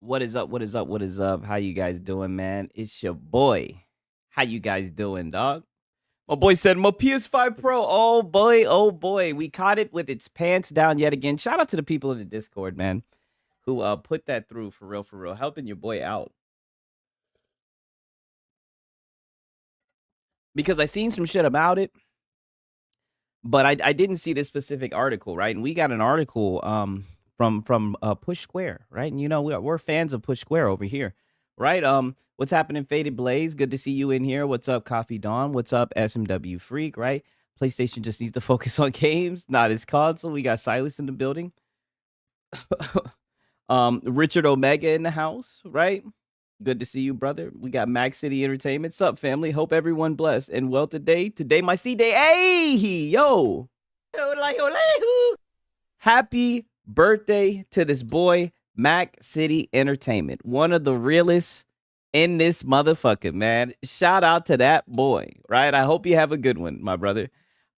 What is up? What is up? What is up? How you guys doing, man? It's your boy. How you guys doing, dog? My boy said my PS5 Pro. Oh boy, oh boy. We caught it with its pants down yet again. Shout out to the people in the Discord, man, who put that through for real, helping your boy out. Because I seen some shit about it, but I didn't see this specific article, right? And we got an article from Push Square, right? And you know we're fans of Push Square over here, right? What's happening, Faded Blaze? Good to see you in here. What's up, Coffee Dawn? What's up, SMW Freak? Right? PlayStation just needs to focus on games, not his console. We got Silas in the building. Richard Omega in the house, right? Good to see you, brother. We got Max City Entertainment. Sup, family? Hope everyone blessed and well today. Today, my C day. Hey, yo. Happy birthday to this boy, Mac City Entertainment. One of the realest in this motherfucker, man. Shout out to that boy, right? I hope you have a good one, my brother.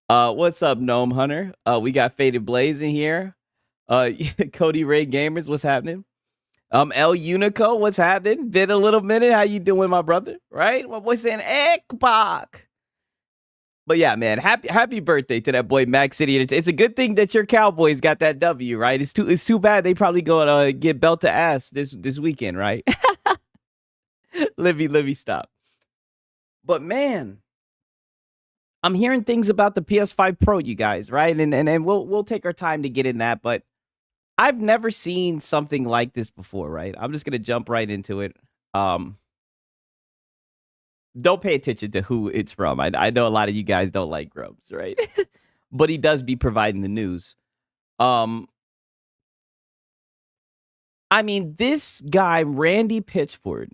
What's up, Gnome Hunter? We got Faded Blaze in here. Cody Ray Gamers, what's happening? El Unico, what's happening? Been a little minute. How you doing, my brother? Right? My boy saying Ekbach. But yeah, man, happy birthday to that boy Max City. It's a good thing that your Cowboys got that W, right? It's too bad they probably gonna get belt to ass this weekend, right? Livy, stop. But man, I'm hearing things about the PS5 Pro, you guys, right? And we'll take our time to get in that, but I've never seen something like this before, right? I'm just gonna jump right into it. Don't pay attention to who it's from. I know a lot of you guys don't like Grubs, right? But he does be providing the news. I mean, this guy, Randy Pitchford,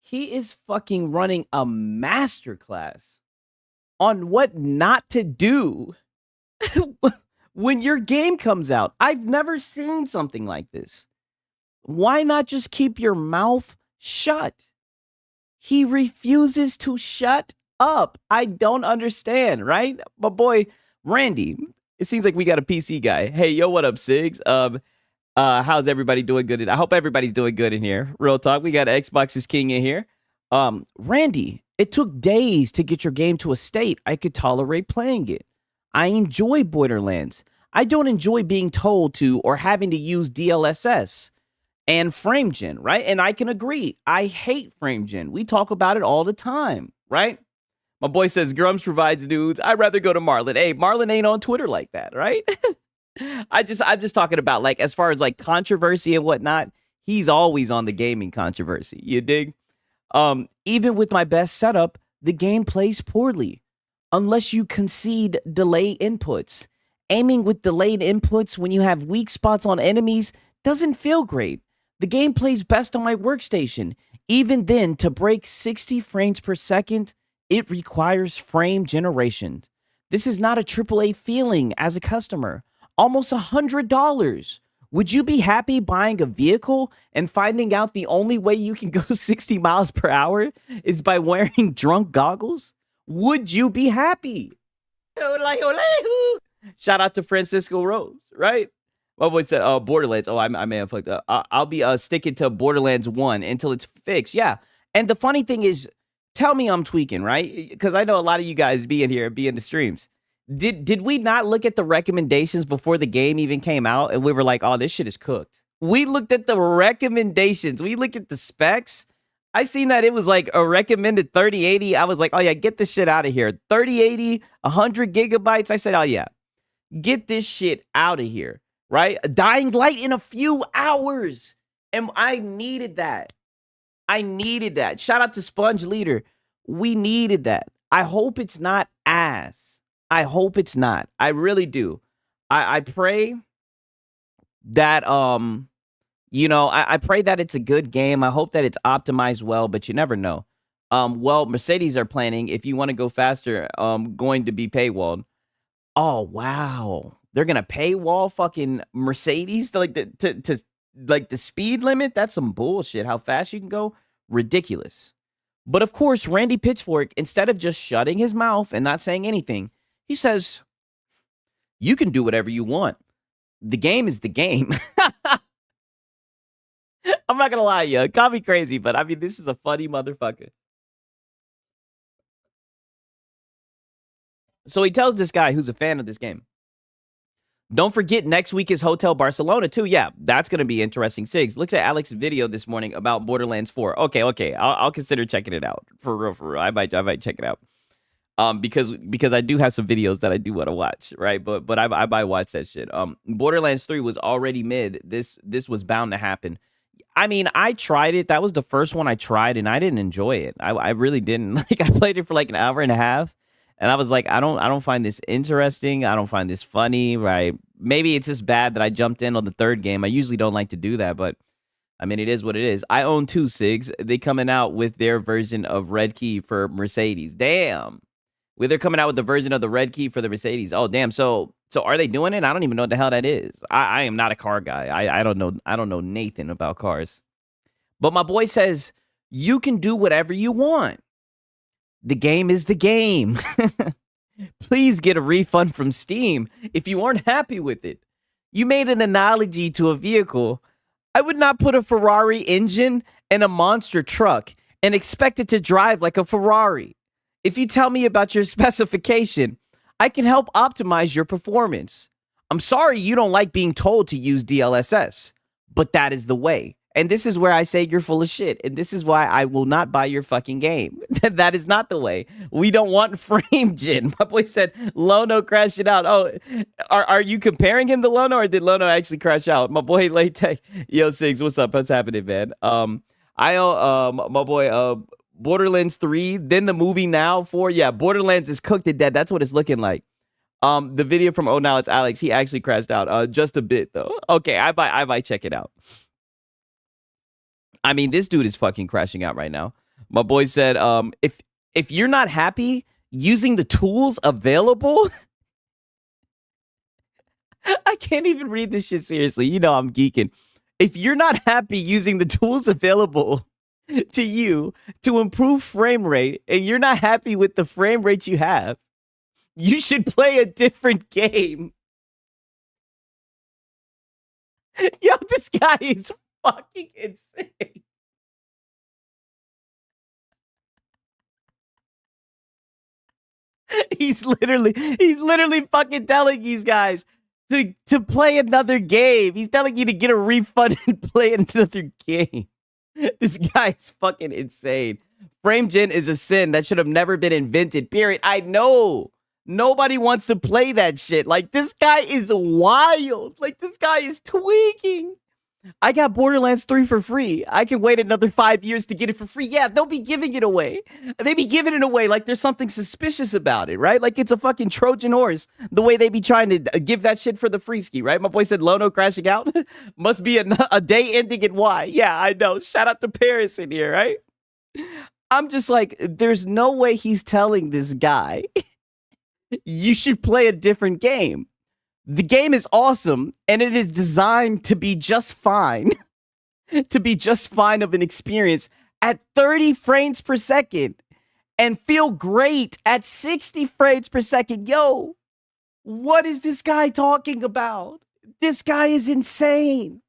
he is fucking running a masterclass on what not to do when your game comes out. I've never seen something like this. Why not just keep your mouth shut? He refuses to shut up. I don't understand, right? My boy, Randy, it seems like we got a PC guy. Hey, yo, what up, Sigs? How's everybody doing good? I hope everybody's doing good in here. Real talk, we got Xbox is King in here. Randy, it took days to get your game to a state I could tolerate playing it. I enjoy Borderlands. I don't enjoy being told to or having to use DLSS and frame gen, right? And I can agree. I hate frame gen. We talk about it all the time, right? My boy says Grums provides nudes. I'd rather go to Marlon. Hey, Marlon ain't on Twitter like that, right? I'm just talking about like as far as like controversy and whatnot. He's always on the gaming controversy. You dig? Even with my best setup, the game plays poorly unless you concede delay inputs. Aiming with delayed inputs when you have weak spots on enemies doesn't feel great. The game plays best on my workstation. Even then, to break 60 frames per second, it requires frame generation. This is not a AAA feeling as a customer. Almost $100. Would you be happy buying a vehicle and finding out the only way you can go 60 miles per hour is by wearing drunk goggles? Would you be happy? Shout out to Francisco Rose, right? My boy said, Borderlands. Oh, I may have fucked up. I'll be sticking to Borderlands 1 until it's fixed. Yeah. And the funny thing is, tell me I'm tweaking, right? Because I know a lot of you guys be in here, be in the streams. Did we not look at the recommendations before the game even came out and we were like, oh, this shit is cooked? We looked at the recommendations. We looked at the specs. I seen that it was like a recommended 3080. I was like, oh yeah, get this shit out of here. 3080, 100 gigabytes. I said, oh yeah, get this shit out of here. Right? Dying Light in a few hours. And I needed that. I needed that. Shout out to Sponge Leader. We needed that. I hope it's not ass. I hope it's not. I really do. I pray that, I pray that it's a good game. I hope that it's optimized well, but you never know. Well, Mercedes are planning, if you want to go faster, going to be paywalled. Oh, wow. They're gonna paywall fucking Mercedes to like the speed limit. That's some bullshit. How fast you can go, ridiculous. But of course, Randy Pitchfork, instead of just shutting his mouth and not saying anything, he says, "You can do whatever you want. The game is the game." I'm I'm not gonna lie, yo. Call me crazy, but I mean, this is a funny motherfucker. So he tells this guy who's a fan of this game, don't forget next week is Hotel Barcelona too. Yeah, that's gonna be interesting. Sigs, looks at Alex's video this morning about Borderlands 4. Okay, I'll consider checking it out for real. I might check it out. Because I do have some videos that I do want to watch, right? But I might watch that shit. Borderlands 3 was already mid. This was bound to happen. I mean, I tried it. That was the first one I tried, and I didn't enjoy it. I really didn't. Like, I played it for like an hour and a half, and I was like, I don't find this interesting. I don't find this funny, right? Maybe it's just bad that I jumped in on the third game. I usually don't like to do that, but I mean, it is what it is. I own two SIGs. They coming out with their version of Red Key for Mercedes. Damn. Where they're coming out with the version of the Red Key for the Mercedes. Oh, damn. So are they doing it? I don't even know what the hell that is. I am not a car guy. I don't know. I don't know Nathan about cars. But my boy says you can do whatever you want. The game is the game. Please get a refund from Steam if you aren't happy with it. You made an analogy to a vehicle. I would not put a Ferrari engine in a monster truck and expect it to drive like a Ferrari. If you tell me about your specification, I can help optimize your performance. I'm sorry you don't like being told to use DLSS, but that is the way. And this is where I say you're full of shit. And this is why I will not buy your fucking game. That is not the way. We don't want frame gen. My boy said Lono crashed it out. Oh, are you comparing him to Lono, or did Lono actually crash out? My boy Laytech. Yo, Sigs, what's up? What's happening, man? My boy Borderlands 3, then the movie now 4. Yeah, Borderlands is cooked to death. That's what it's looking like. The video from Oh Now It's Alex, he actually crashed out. Just a bit though. Okay, I might check it out. I mean, this dude is fucking crashing out right now. My boy said, if you're not happy using the tools available, I can't even read this shit seriously. You know I'm geeking. If you're not happy using the tools available to you to improve frame rate, and you're not happy with the frame rate you have, you should play a different game. Yo, this guy is fucking insane. He's literally fucking telling these guys to play another game. He's telling you to get a refund and play another game. This guy is fucking insane. Frame gen is a sin that should have never been invented, period. I know. Nobody wants to play that shit. Like, this guy is wild. Like, this guy is tweaking. I got Borderlands 3 for free. I can wait another 5 years to get it for free. Yeah, they'll be giving it away. They be giving it away like there's something suspicious about it, right? Like it's a fucking Trojan horse, the way they be trying to give that shit for the free ski, right? My boy said Lono crashing out. Must be a day ending in Y. Yeah, I know. Shout out to Paris in here, right? I'm just like, there's no way he's telling this guy you should play a different game. The game is awesome, and it is designed to be just fine, to be just fine of an experience at 30 frames per second and feel great at 60 frames per second. Yo, what is this guy talking about? This guy is insane.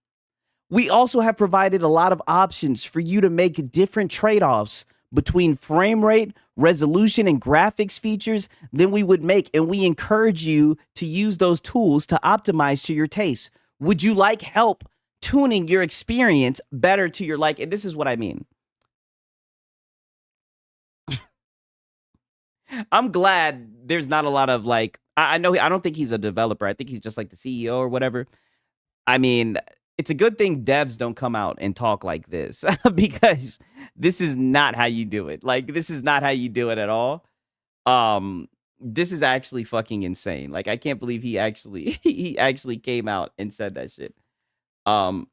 We also have provided a lot of options for you to make different trade-offs between frame rate, resolution, and graphics features than we would make. And we encourage you to use those tools to optimize to your taste. Would you like help tuning your experience better to your like? And this is what I mean. I'm glad there's not a lot of like, I know, I don't think he's a developer. I think he's just like the CEO or whatever. I mean, it's a good thing devs don't come out and talk like this because this is not how you do it. Like, this is not how you do it at all. This is actually fucking insane. Like, I can't believe he actually came out and said that shit. I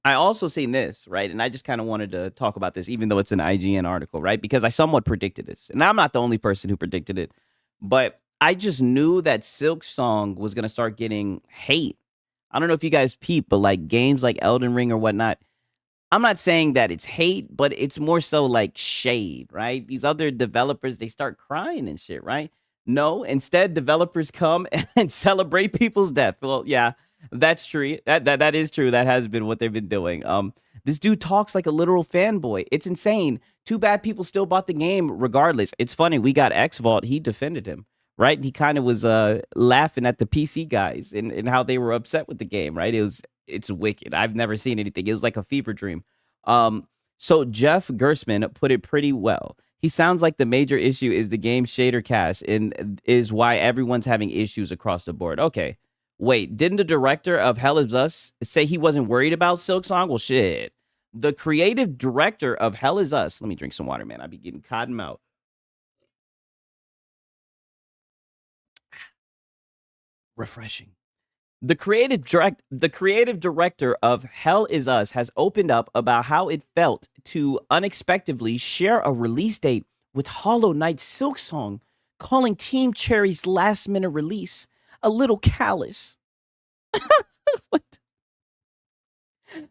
also seen this, right? And I just kind of wanted to talk about this, even though it's an IGN article, right? Because I somewhat predicted this. And I'm not the only person who predicted it, but I just knew that Silk Song was going to start getting hate. I don't know if you guys peep, but like games like Elden Ring or whatnot, I'm not saying that it's hate, but it's more so like shade, right? These other developers, they start crying and shit, right? No, instead developers come and celebrate people's death. Well, yeah, that's true. That is true. That has been what they've been doing. This dude talks like a literal fanboy. It's insane. Too bad people still bought the game regardless. It's funny. We got X Vault. He defended him, right? He kind of was laughing at the PC guys and how they were upset with the game, right? It's wicked. I've never seen anything. It was like a fever dream. So Jeff Gersman put it pretty well. He sounds like the major issue is the game shader cache and is why everyone's having issues across the board. Okay. Wait, didn't the director of Hell Is Us say he wasn't worried about Silksong? Well, shit. The creative director of Hell Is Us. Let me drink some water, man. I be getting cotton out. Refreshing. The creative director of Hell Is Us has opened up about how it felt to unexpectedly share a release date with Hollow Knight Silksong, calling Team Cherry's last-minute release a little callous. What?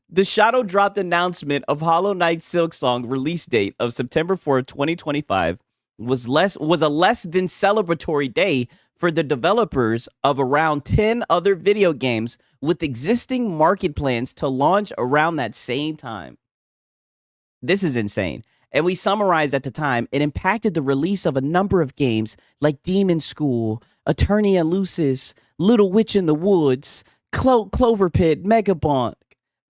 The shadow dropped announcement of Hollow Knight Silksong release date of September 4th, 2025 was a less than celebratory day for the developers of around 10 other video games with existing market plans to launch around that same time. This is insane. And we summarized at the time, it impacted the release of a number of games like Demon School, Eternia Lucis, Little Witch in the Woods, Clover Pit, Megabonk,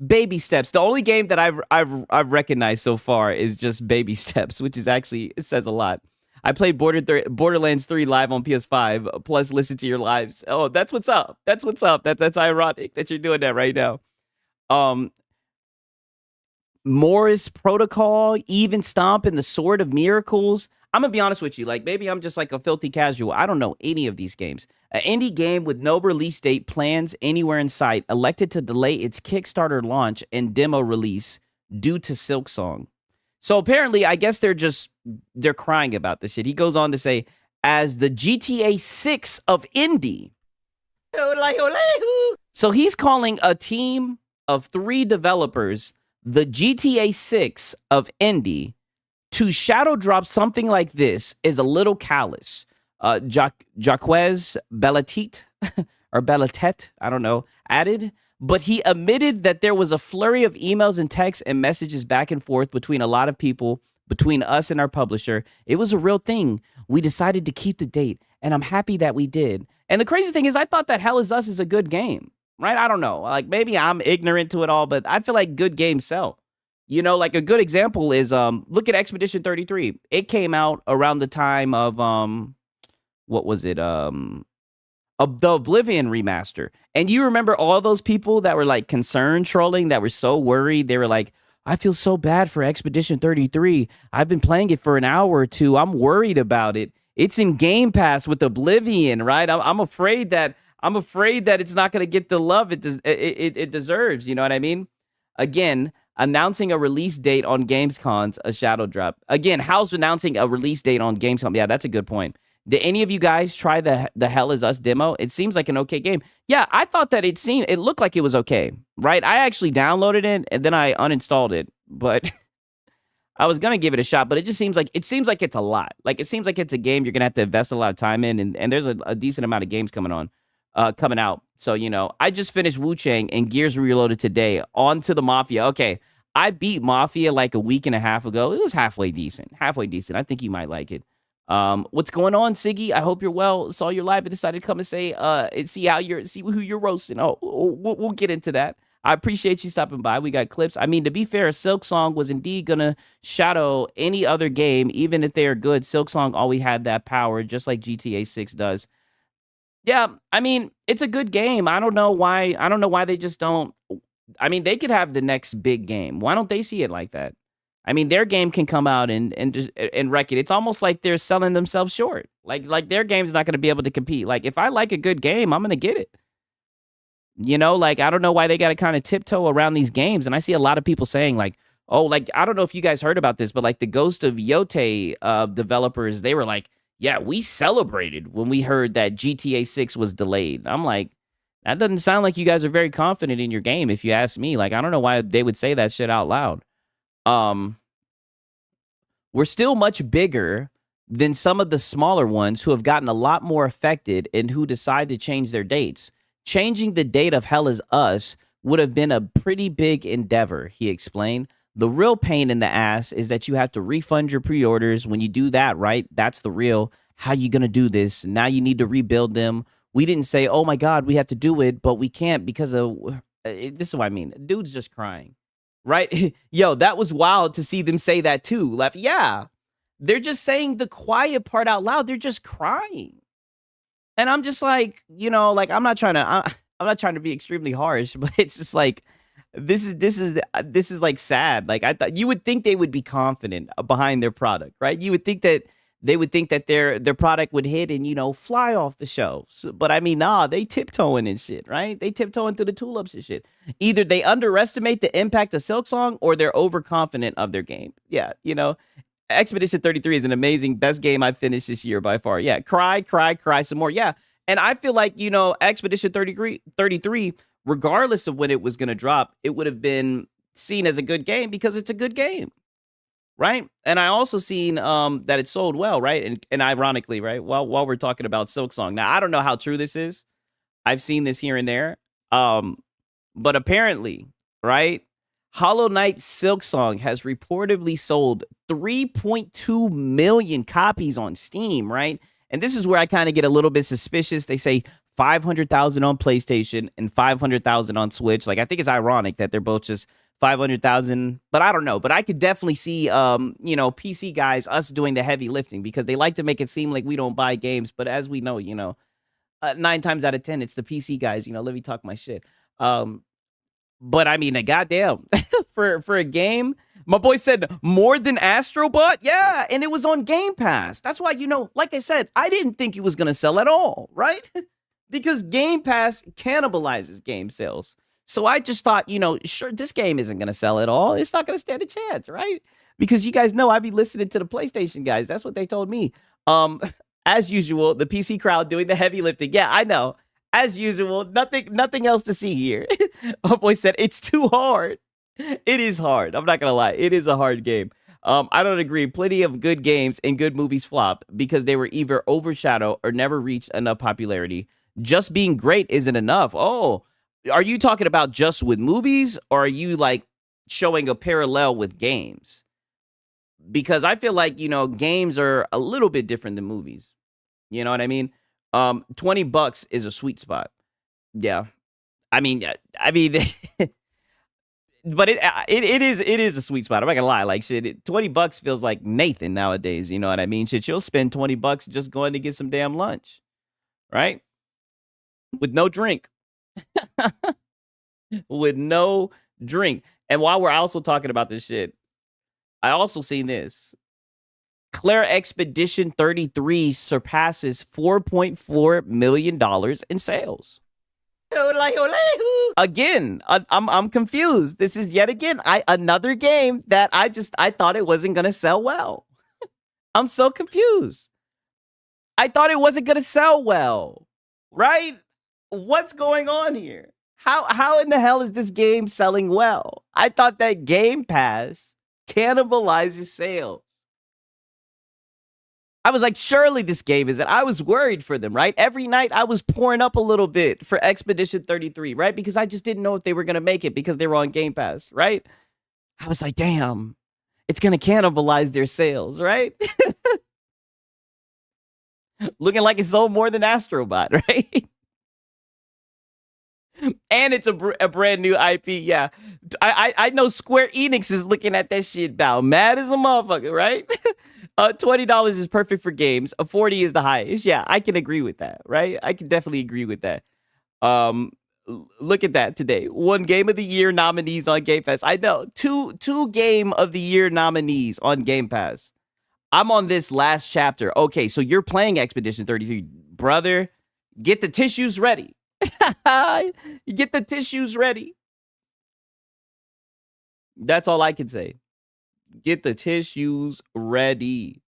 Baby Steps. The only game that I've recognized so far is just Baby Steps, which is actually, it says a lot. I played Borderlands 3 live on PS5, plus listen to your lives. Oh, that's what's up. That's what's up. That's ironic that you're doing that right now. Morris Protocol, Even Stomp, and the Sword of Miracles. I'm going to be honest with you. Like, maybe I'm just like a filthy casual. I don't know any of these games. An indie game with no release date plans anywhere in sight elected to delay its Kickstarter launch and demo release due to Silksong. So apparently, I guess they're crying about this shit. He goes on to say, as the GTA 6 of indie. So he's calling a team of 3 developers the GTA 6 of indie. To shadow drop something like this is a little callous. Jaquez Bellatit, or Bellatet, I don't know, added, but he admitted that there was a flurry of emails and texts and messages back and forth between a lot of people, between us and our publisher. It was a real thing. We decided to keep the date, and I'm happy that we did. And the crazy thing is, I thought that Hell Is Us is a good game, right? I don't know. Like, maybe I'm ignorant to it all, but I feel like good games sell. You know, like a good example is, look at Expedition 33. It came out around the time of, what was it? Of the Oblivion remaster. And you remember all those people that were like concerned trolling, that were so worried. They were like, I feel so bad for Expedition 33. I've been playing it for an hour or two. I'm worried about it. It's in Game Pass with Oblivion, right? I'm afraid that it's not going to get the love it deserves. You know what I mean? Again, announcing a release date on Gamescom's a shadow drop. Again, how's announcing a release date on Gamescom? Yeah, that's a good point. Did any of you guys try the Hell Is Us demo? It seems like an okay game. Yeah, I thought that it looked like it was okay, right? I actually downloaded it and then I uninstalled it, but I was gonna give it a shot. But it just seems like it's a lot. Like, it seems like it's a game you're gonna have to invest a lot of time in, and there's a decent amount of games coming out. So, you know, I just finished Wu Chang and Gears Reloaded today. On to the Mafia. Okay, I beat Mafia like a week and a half ago. It was halfway decent. I think you might like it. What's going on, Siggy? I hope you're well. Saw your live and decided to come and say, and see who you're roasting. Oh, we'll get into that. I appreciate you stopping by. We got clips. I mean, to be fair, Silksong was indeed gonna shadow any other game, even if they are good. Silksong always had that power, just like GTA 6 does. Yeah, I mean, it's a good game. I don't know why they just don't. I mean, they could have the next big game. Why don't they see it like that? I mean, their game can come out and wreck it. It's almost like they're selling themselves short. Like their game's not going to be able to compete. Like, if I like a good game, I'm going to get it. You know, like, I don't know why they got to kind of tiptoe around these games. And I see a lot of people saying, like, oh, like, I don't know if you guys heard about this, but like the Ghost of Yote developers, they were like, yeah, we celebrated when we heard that GTA 6 was delayed. I'm like, that doesn't sound like you guys are very confident in your game, if you ask me. Like, I don't know why they would say that shit out loud. We're still much bigger than some of the smaller ones who have gotten a lot more affected and who decide to change their dates. Changing the date of Hell Is Us would have been a pretty big endeavor, he explained. The real pain in the ass is that you have to refund your pre-orders. When you do that, right? That's the real, how you going to do this? Now you need to rebuild them. We didn't say, oh my God, we have to do it, but we can't because of, this is what I mean. Dude's just crying, right? Yo, that was wild to see them say that too. Like, yeah, they're just saying the quiet part out loud. They're just crying. And I'm just like, like I'm not trying to be extremely harsh, but it's just like this is like sad. Like I thought you would think they would be confident behind their product, right? You would think that they would think that their product would hit and fly off the shelves. But I mean, nah, they tiptoeing and shit, right? They tiptoeing through the tulips and shit. Either they underestimate the impact of Silksong or they're overconfident of their game. Yeah, Expedition 33 is an amazing, best game I've finished this year by far. Yeah, cry some more. Yeah, and I feel like, Expedition 33, regardless of when it was going to drop, it would have been seen as a good game because it's a good game, right? And I also seen that it sold well, right? And ironically, right, while we're talking about Silksong. Now, I don't know how true this is. I've seen this here and there. But apparently, right, Hollow Knight Silksong has reportedly sold 3.2 million copies on Steam, right? And this is where I kind of get a little bit suspicious. They say 500,000 on PlayStation and 500,000 on Switch. Like, I think it's ironic that they're both just 500,000, but I don't know. But I could definitely see, PC guys, us doing the heavy lifting because they like to make it seem like we don't buy games. But as we know, 9 times out of 10, it's the PC guys, let me talk my shit. But I mean, goddamn, for a game, my boy said more than Astrobot. Yeah, and it was on Game Pass. That's why, like I said, I didn't think it was going to sell at all, right? Because Game Pass cannibalizes game sales. So I just thought, sure, this game isn't going to sell at all. It's not going to stand a chance, right? Because you guys know I be listening to the PlayStation guys. That's what they told me. As usual, the PC crowd doing the heavy lifting. Yeah, I know. As usual, nothing else to see here. Oh boy said it's too hard. It is hard. I'm not gonna lie. It is a hard game. I don't agree. Plenty of good games and good movies flop because they were either overshadowed or never reached enough popularity. Just being great isn't enough. Oh, are you talking about just with movies, or are you like showing a parallel with games? Because I feel like, games are a little bit different than movies. You know what I mean? $20 is a sweet spot. Yeah. I mean, but it is a sweet spot. I'm not gonna lie. Like shit, $20 feels like Nathan nowadays. You know what I mean? Shit, you'll spend $20 just going to get some damn lunch, right? With no drink. With no drink. And while we're also talking about this shit, I also seen this. Claire Expedition 33 surpasses $4.4 million in sales. Again, I'm confused. This is yet again another game that I thought it wasn't gonna sell well. I'm so confused. I thought it wasn't gonna sell well, right? What's going on here? How in the hell is this game selling well? I thought that Game Pass cannibalizes sales. I was like, surely this game isn't. I was worried for them, right? Every night I was pouring up a little bit for Expedition 33, right? Because I just didn't know if they were going to make it because they were on Game Pass, right? I was like, damn, it's going to cannibalize their sales, right? Looking like it sold more than Astrobot, right? And it's a brand new IP, yeah. I know Square Enix is looking at that shit now. Mad as a motherfucker, right? $20 is perfect for games. $40 is the highest. Yeah, I can agree with that, right? I can definitely agree with that. Look at that today. 1 Game of the Year nominees on Game Pass. I know. Two Game of the Year nominees on Game Pass. I'm on this last chapter. Okay, so you're playing Expedition 33. Brother, get the tissues ready. You get the tissues ready. That's all I can say. Get the tissues ready.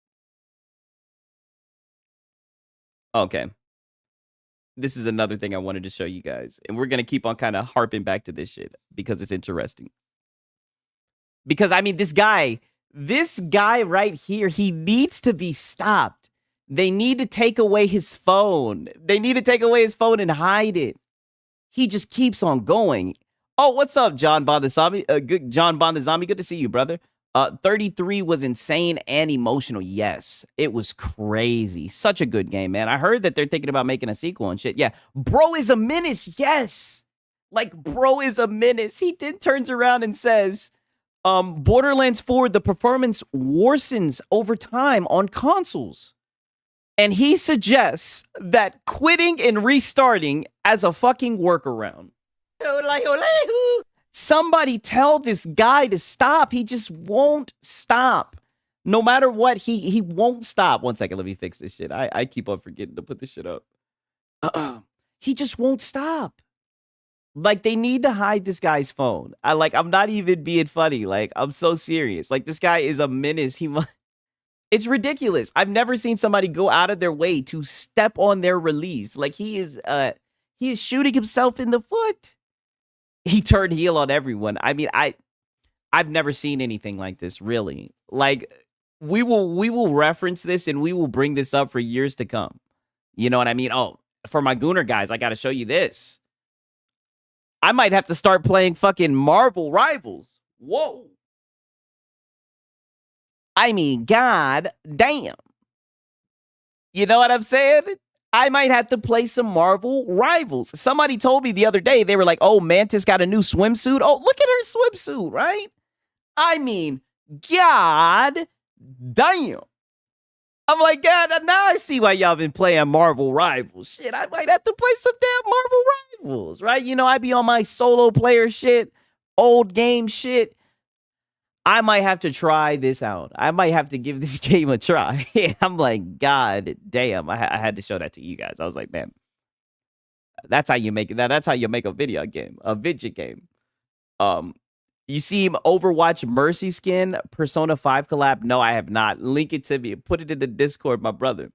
Okay. This is another thing I wanted to show you guys. And we're going to keep on kind of harping back to this shit because it's interesting. Because, I mean, this guy right here, he needs to be stopped. They need to take away his phone. They need to take away his phone and hide it. He just keeps on going. Oh, what's up, John Bondasami? Good John Bondasami. Good to see you, brother. 33 was insane and emotional. Yes, it was crazy. Such a good game, man. I heard that they're thinking about making a sequel and shit. Yeah, bro is a menace. Yes, like bro is a menace. He then turns around and says, Borderlands 4, the performance worsens over time on consoles. And he suggests that quitting and restarting as a fucking workaround. Somebody tell this guy to stop. He just won't stop. No matter what, he won't stop. 1 second, let me fix this shit. I keep on forgetting to put this shit up. He just won't stop. Like, they need to hide this guy's phone. I'm not even being funny. Like, I'm so serious. Like, this guy is a menace. It's ridiculous. I've never seen somebody go out of their way to step on their release. Like, he is shooting himself in the foot. He turned heel on everyone. I mean, I've never seen anything like this, really. Like, we will reference this and we will bring this up for years to come. You know what I mean? Oh, for my Gooner guys, I got to show you this. I might have to start playing fucking Marvel Rivals. Whoa. I mean, god damn. You know what I'm saying? I might have to play some Marvel Rivals. Somebody told me the other day, they were like, oh, Mantis got a new swimsuit. Oh, look at her swimsuit, right? I mean, god damn. I'm like, God, now I see why y'all been playing Marvel Rivals. Shit, I might have to play some damn Marvel Rivals, right? You know, I be on my solo player shit, old game shit. I might have to try this out. I might have to give this game a try. I'm like, God damn. I had to show that to you guys. I was like, man, that's how you make it. That's how you make a video game, a video game. You see Overwatch Mercy skin, Persona 5 collab? No, I have not. Link it to me. Put it in the Discord, my brother.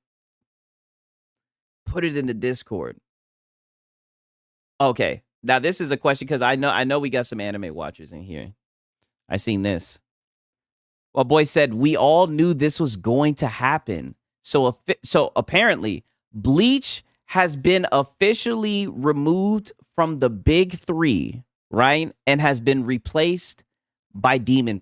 Put it in the Discord. Okay. Now this is a question because I know we got some anime watchers in here. I seen this. Well, boy said we all knew this was going to happen. So apparently, Bleach has been officially removed from the big three, right? And has been replaced by Demon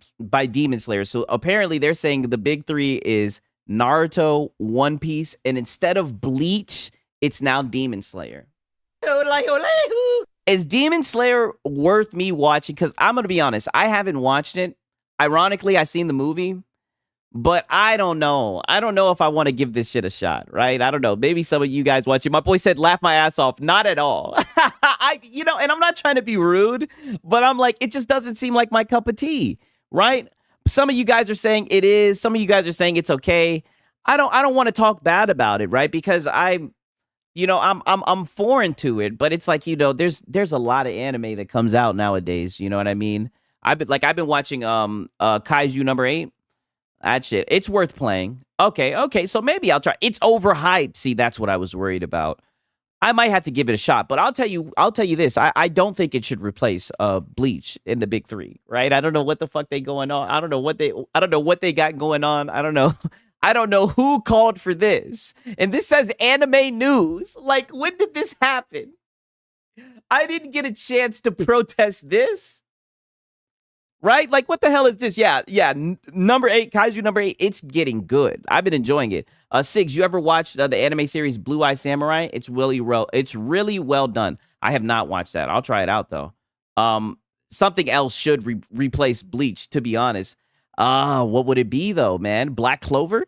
Slayer. So apparently, they're saying the big three is Naruto, One Piece, and instead of Bleach, it's now Demon Slayer. Is Demon Slayer worth me watching? Because I'm going to be honest, I haven't watched it. Ironically, I seen the movie, but I don't know. I don't know if I want to give this shit a shot, right? I don't know. Maybe some of you guys watching. My boy said, laugh my ass off. Not at all. And I'm not trying to be rude, but I'm like, it just doesn't seem like my cup of tea, right? Some of you guys are saying it is. Some of you guys are saying it's okay. I don't want to talk bad about it, right? Because I'm foreign to it, but it's like, there's a lot of anime that comes out nowadays. You know what I mean? I've been watching Kaiju number 8. That shit, it's worth playing. Okay, so maybe I'll try. It's overhyped. See, that's what I was worried about. I might have to give it a shot, but I'll tell you this. I don't think it should replace Bleach in the big three, right? I don't know what the fuck they going on. I don't know what they got going on. I don't know. I don't know who called for this. And this says anime news. Like, when did this happen? I didn't get a chance to protest this. Right? Like, what the hell is this? Yeah. Number 8, Kaiju number 8, it's getting good. I've been enjoying it. Sigs, you ever watched the anime series Blue Eye Samurai? It's really well done. I have not watched that. I'll try it out, though. Something else should replace Bleach, to be honest. What would it be, though, man? Black Clover?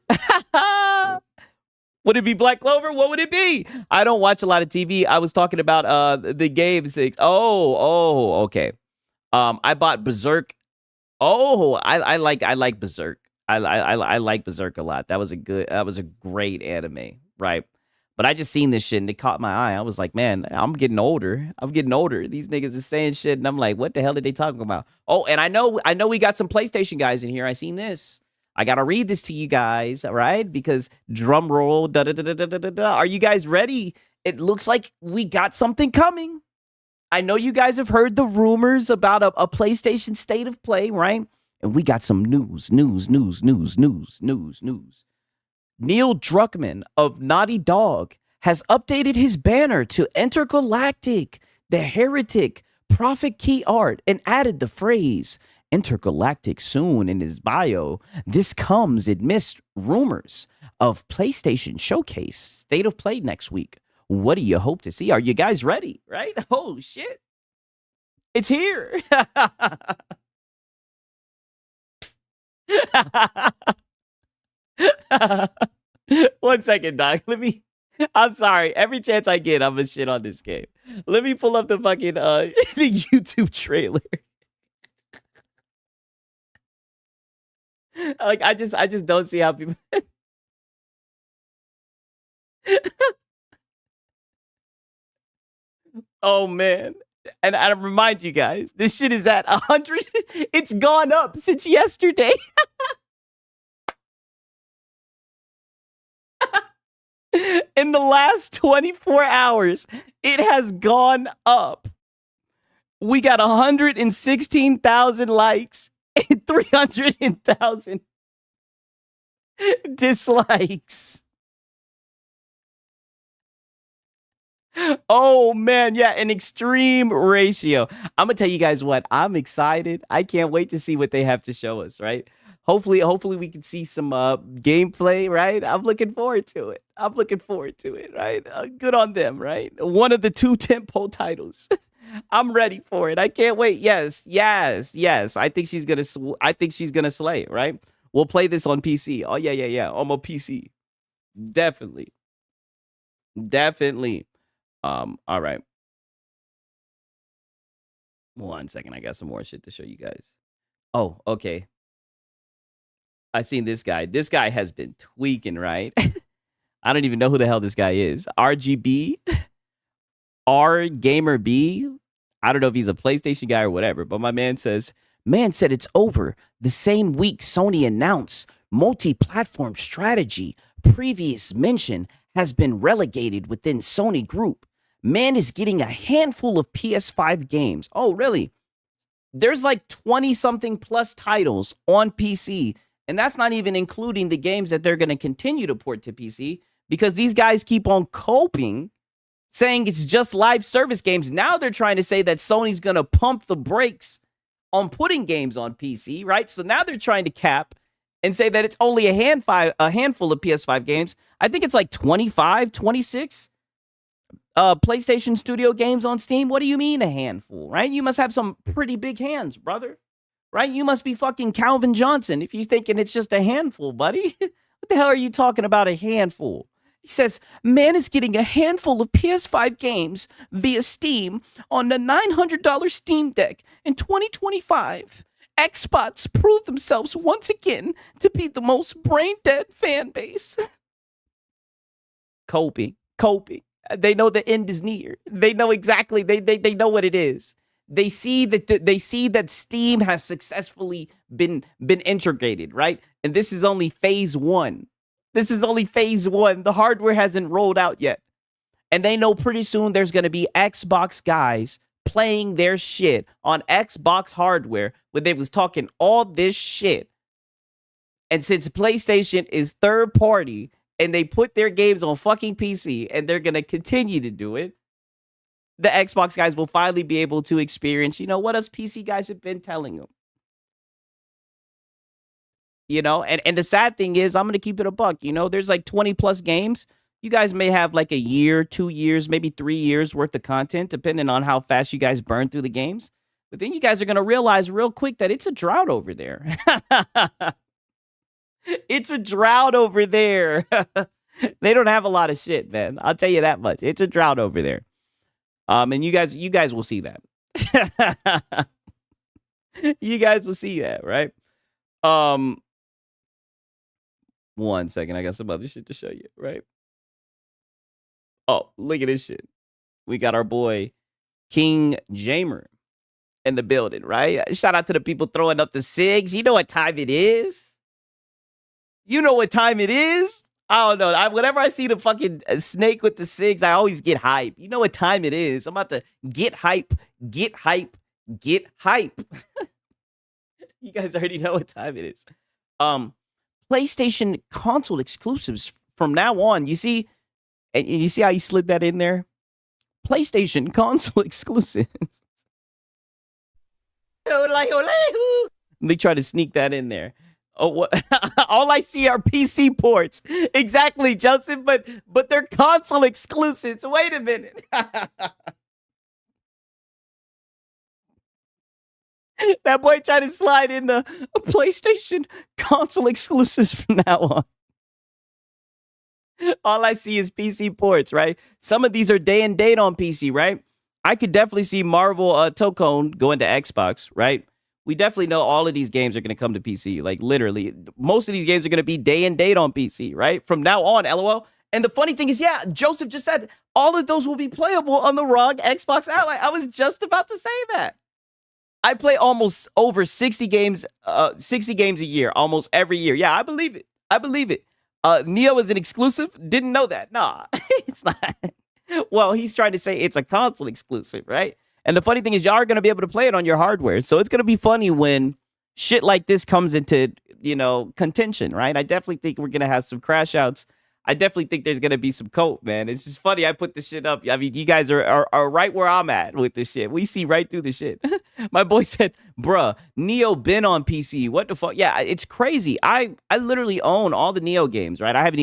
Would it be Black Clover? What would it be? I don't watch a lot of TV. I was talking about the games. Oh, okay. I bought Berserk. Oh, I like Berserk. I like Berserk a lot. That was a great anime, right? But I just seen this shit and it caught my eye. I was like, man, I'm getting older. These niggas are saying shit and I'm like, what the hell are they talking about? Oh, and I know we got some PlayStation guys in here. I seen this. I gotta read this to you guys, all right? Because drum roll, da da da da da da da. Are you guys ready? It looks like we got something coming. I know you guys have heard the rumors about a PlayStation State of Play, right? And we got some news. Neil Druckmann of Naughty Dog has updated his banner to Intergalactic, the Heretic, Prophet Key Art and added the phrase intergalactic soon in his bio. This comes amidst rumors of PlayStation Showcase State of Play next week. What do you hope to see? Are you guys ready? Right? Oh shit. It's here. 1 second, Doc. I'm sorry. Every chance I get, I'm gonna shit on this game. Let me pull up the fucking the YouTube trailer. Like I just don't see how people Oh man. And I remind you guys, this shit is at 100. It's gone up since yesterday. In the last 24 hours, it has gone up. We got 116,000 likes and 300,000 dislikes. Oh man, yeah, an extreme ratio. I'm gonna tell you guys what, I'm excited. I can't wait to see what they have to show us, right? Hopefully we can see some gameplay, right? I'm looking forward to it. Right? Good on them, right? One of the 2 tentpole titles. I'm ready for it. I can't wait. Yes. I think she's gonna slay, right? We'll play this on PC. Oh yeah. On my PC. Definitely. All right. 1 second. I got some more shit to show you guys. Oh, okay. I seen this guy. This guy has been tweaking, right? I don't even know who the hell this guy is. RGB, R Gamer B. I don't know if he's a PlayStation guy or whatever, but my man said it's over. The same week Sony announced multi-platform strategy. Previous mention has been relegated within Sony Group. Man is getting a handful of PS5 games. Oh, really? There's like 20-something plus titles on PC, and that's not even including the games that they're going to continue to port to PC because these guys keep on coping, saying it's just live service games. Now they're trying to say that Sony's going to pump the brakes on putting games on PC, right? So now they're trying to cap and say that it's only a handful of PS5 games. I think it's like 25, 26 PlayStation Studio games on Steam. What do you mean a handful, right? You must have some pretty big hands, brother, right? You must be fucking Calvin Johnson if you're thinking it's just a handful, buddy. What the hell are you talking about a handful? He says, man is getting a handful of PS5 games via Steam on the $900 Steam Deck in 2025. Xbox proved themselves once again to be the most brain-dead fan base. Coping. They know the end is near. They know exactly. They know what it is. They see that Steam has successfully been integrated, right? And this is only phase 1. The hardware hasn't rolled out yet. And they know pretty soon there's going to be Xbox guys playing their shit on Xbox hardware when they was talking all this shit. And since PlayStation is third party and they put their games on fucking PC and they're going to continue to do it, the Xbox guys will finally be able to experience, what us PC guys have been telling them. And the sad thing is, I'm going to keep it a buck. There's like 20 plus games. You guys may have like a year, 2 years, maybe 3 years worth of content, depending on how fast you guys burn through the games. But then you guys are going to realize real quick that it's a drought over there. It's a drought over there. They don't have a lot of shit, man. I'll tell you that much. It's a drought over there. And you guys will see that. You guys will see that, right? 1 second. I got some other shit to show you, right? Oh, look at this shit. We got our boy King Jamer in the building, right? Shout out to the people throwing up the SIGs. You know what time it is? I don't know. Whenever I see the fucking snake with the SIGs, I always get hype. You know what time it is? I'm about to get hype. You guys already know what time it is. PlayStation console exclusives from now on. You see how you slid that in there? PlayStation console exclusives They try to sneak that in there. Oh, what? All I see are PC ports. Exactly, Joseph. But they're console exclusives. Wait a minute. That boy tried to slide in the PlayStation console exclusives from now on. All I see is PC ports, right? Some of these are day and date on PC, right? I could definitely see Marvel Tokone going to Xbox, right? We definitely know all of these games are going to come to PC. Like literally, most of these games are going to be day and date on PC, right? From now on, LOL. And the funny thing is, yeah, Joseph just said all of those will be playable on the ROG Xbox Ally. I was just about to say that. I play almost over 60 games a year, almost every year. Yeah, I believe it. I believe it. Neo is an exclusive. Didn't know that. Nah, it's not. Well, he's trying to say it's a console exclusive, right? And the funny thing is, y'all are going to be able to play it on your hardware. So it's going to be funny when shit like this comes into, contention, right? I definitely think we're going to have some crash outs. I definitely think there's going to be some cope, man. It's just funny. I put this shit up. I mean, you guys are right where I'm at with this shit. We see right through the shit. My boy said, bruh, Neo been on PC. What the fuck? Yeah, it's crazy. I literally own all the Neo games, right? I haven't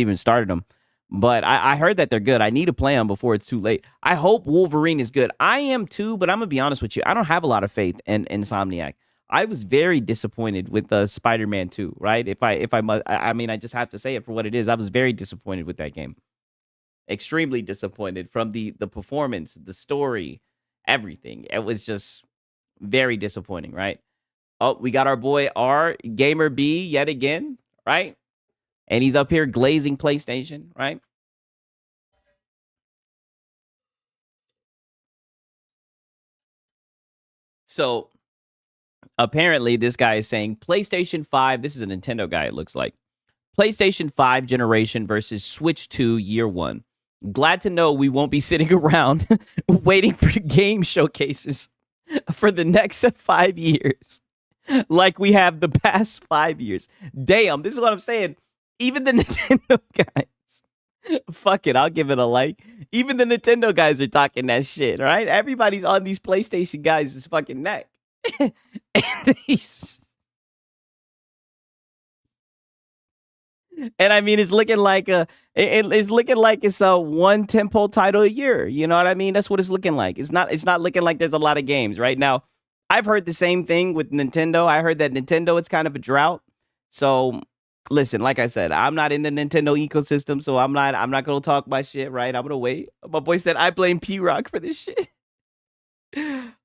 even started them. But I heard that they're good. I need to play them before it's too late. I hope Wolverine is good. I am too, but I'm going to be honest with you. I don't have a lot of faith in Insomniac. I was very disappointed with Spider-Man 2, right? If I must, I mean, I just have to say it for what it is. I was very disappointed with that game. Extremely disappointed from the performance, the story, everything. It was just very disappointing, right? Oh, we got our boy R Gamer B yet again, right? And he's up here glazing PlayStation, right? So apparently this guy is saying PlayStation 5, this is a Nintendo guy, it looks like. PlayStation 5 generation versus Switch 2 year one. Glad to know we won't be sitting around waiting for game showcases for the next 5 years like we have the past 5 years. Damn, this is what I'm saying. Even the Nintendo guys, fuck it, I'll give it a like. Even the Nintendo guys are talking that shit, right? Everybody's on these PlayStation guys' fucking neck. And I mean, it's looking like it's looking like it's a one tempo title a year. You know what I mean? That's what it's looking like. It's not looking like there's a lot of games right now. I've heard the same thing with Nintendo. I heard that Nintendo, it's kind of a drought. So listen, like I said, I'm not in the Nintendo ecosystem, so I'm not gonna talk my shit, right? I'm gonna wait. My boy said I blame P Rock for this shit.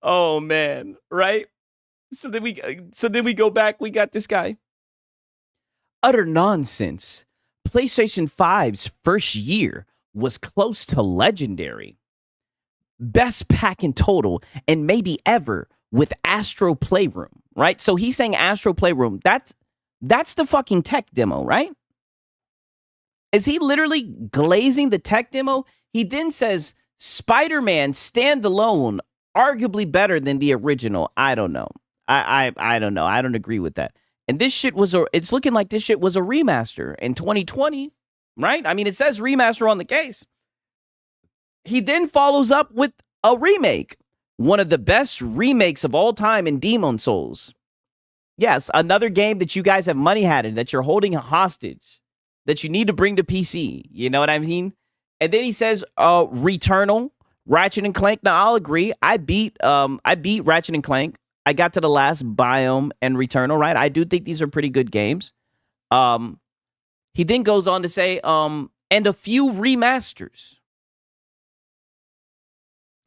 Oh man, right? So then we go back. We got this guy. Utter nonsense. PlayStation 5's first year was close to legendary. Best pack in total and maybe ever with Astro Playroom, right? So he's saying Astro Playroom. That's the fucking tech demo, right? Is he literally glazing the tech demo? He then says Spider-Man standalone, arguably better than the original. I don't know. I don't know. I don't agree with that. And this shit it's looking like this shit was a remaster in 2020, right? I mean, it says remaster on the case. He then follows up with a remake, one of the best remakes of all time in Demon Souls. Yes, another game that you guys have money had in, that you're holding hostage, that you need to bring to PC. You know what I mean? And then he says, Returnal, Ratchet and Clank. Now I'll agree. I beat Ratchet and Clank. I got to the last biome and Returnal, right? I do think these are pretty good games. He then goes on to say, and a few remasters.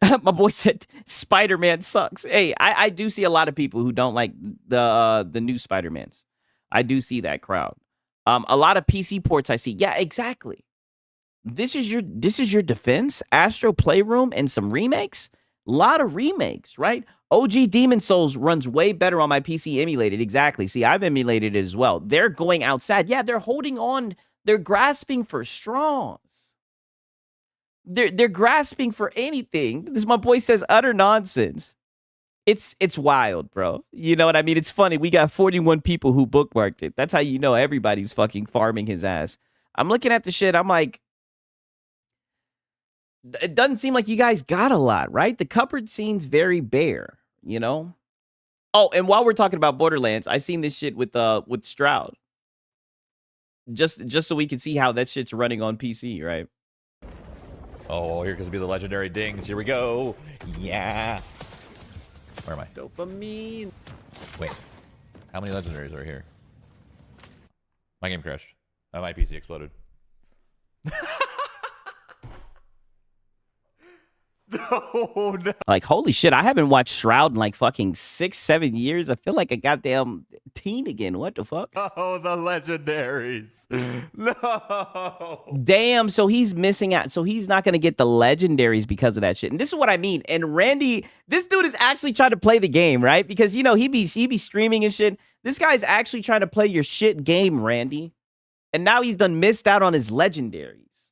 My boy said Spider-Man sucks. Hey, I do see a lot of people who don't like the new Spider-Mans. I do see that crowd. A lot of PC ports I see. Yeah, exactly. This is your defense? Astro Playroom and some remakes? A lot of remakes, right? OG Demon Souls runs way better on my PC emulated. Exactly. See, I've emulated it as well. They're going outside. Yeah, they're holding on. They're grasping for straws. They're grasping for anything. This, my boy says, utter nonsense. It's wild, bro. You know what I mean? It's funny. We got 41 people who bookmarked it. That's how you know everybody's fucking farming his ass. I'm looking at the shit. I'm like, it doesn't seem like you guys got a lot, right? The cupboard seems very bare, you know? Oh, and while we're talking about Borderlands, I seen this shit with Stroud. Just so we can see how that shit's running on PC, right? Oh, here comes be the legendary dings. Here we go. Yeah. Where am I? Dopamine. Wait. How many legendaries are here? My game crashed. My PC exploded. No. Like, holy shit, I haven't watched Shroud in like fucking 6-7 years. I feel like a goddamn teen again. What the fuck? Oh, the legendaries. No. Damn, so he's missing out. So he's not going to get the legendaries because of that shit. And this is what I mean. And Randy, this dude is actually trying to play the game, right? Because, you know, he be streaming and shit. This guy's actually trying to play your shit game, Randy. And now he's done missed out on his legendaries.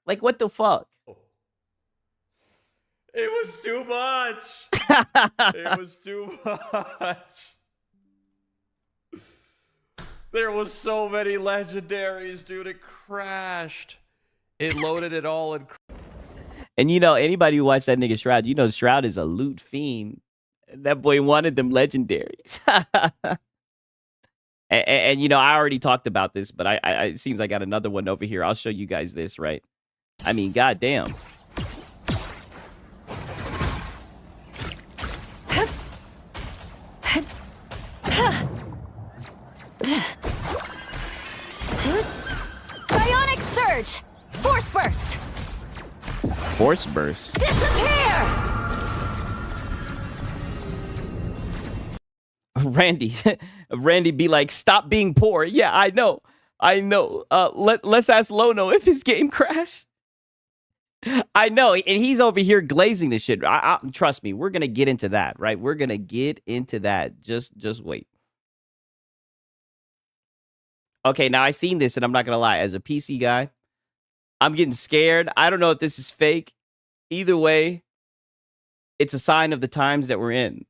Like, what the fuck? It was too much. It was too much. There was so many legendaries, dude. It crashed. It loaded it all and you know, anybody who watched that nigga Shroud, you know Shroud is a loot fiend. That boy wanted them legendaries. and you know, I already talked about this, but I it seems I got another one over here. I'll show you guys this, right? I mean, goddamn. Psionic surge! Force burst! Force burst? Disappear! Randy be like, stop being poor. Yeah, I know. Let's ask Lono if his game crashed. I know, and he's over here glazing this shit. Trust me, we're gonna get into that, right? We're gonna get into that. Just wait. Okay, now I seen this, and I'm not gonna lie. As a PC guy, I'm getting scared. I don't know if this is fake. Either way, it's a sign of the times that we're in.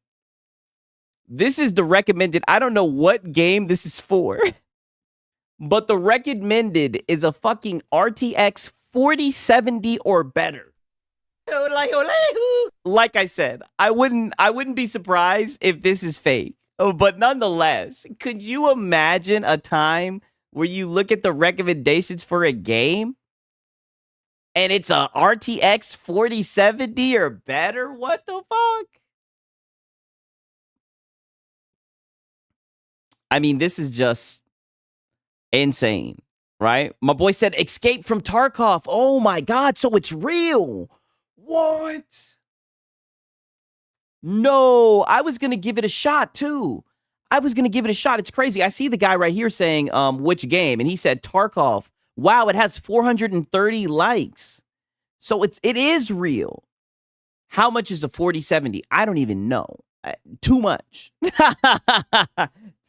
This is the recommended. I don't know what game this is for, but the recommended is a fucking RTX 4070 or better. Like I said, I wouldn't be surprised if this is fake. Oh, but nonetheless, could you imagine a time where you look at the recommendations for a game and it's a RTX 4070 or better? What the fuck? I mean, this is just insane, right? My boy said, Escape from Tarkov. Oh my God, so it's real. What? No, I was going to give it a shot too. It's crazy. I see the guy right here saying, which game? And he said Tarkov. Wow, it has 430 likes. So it is real. How much is a 4070? I don't even know. Too much.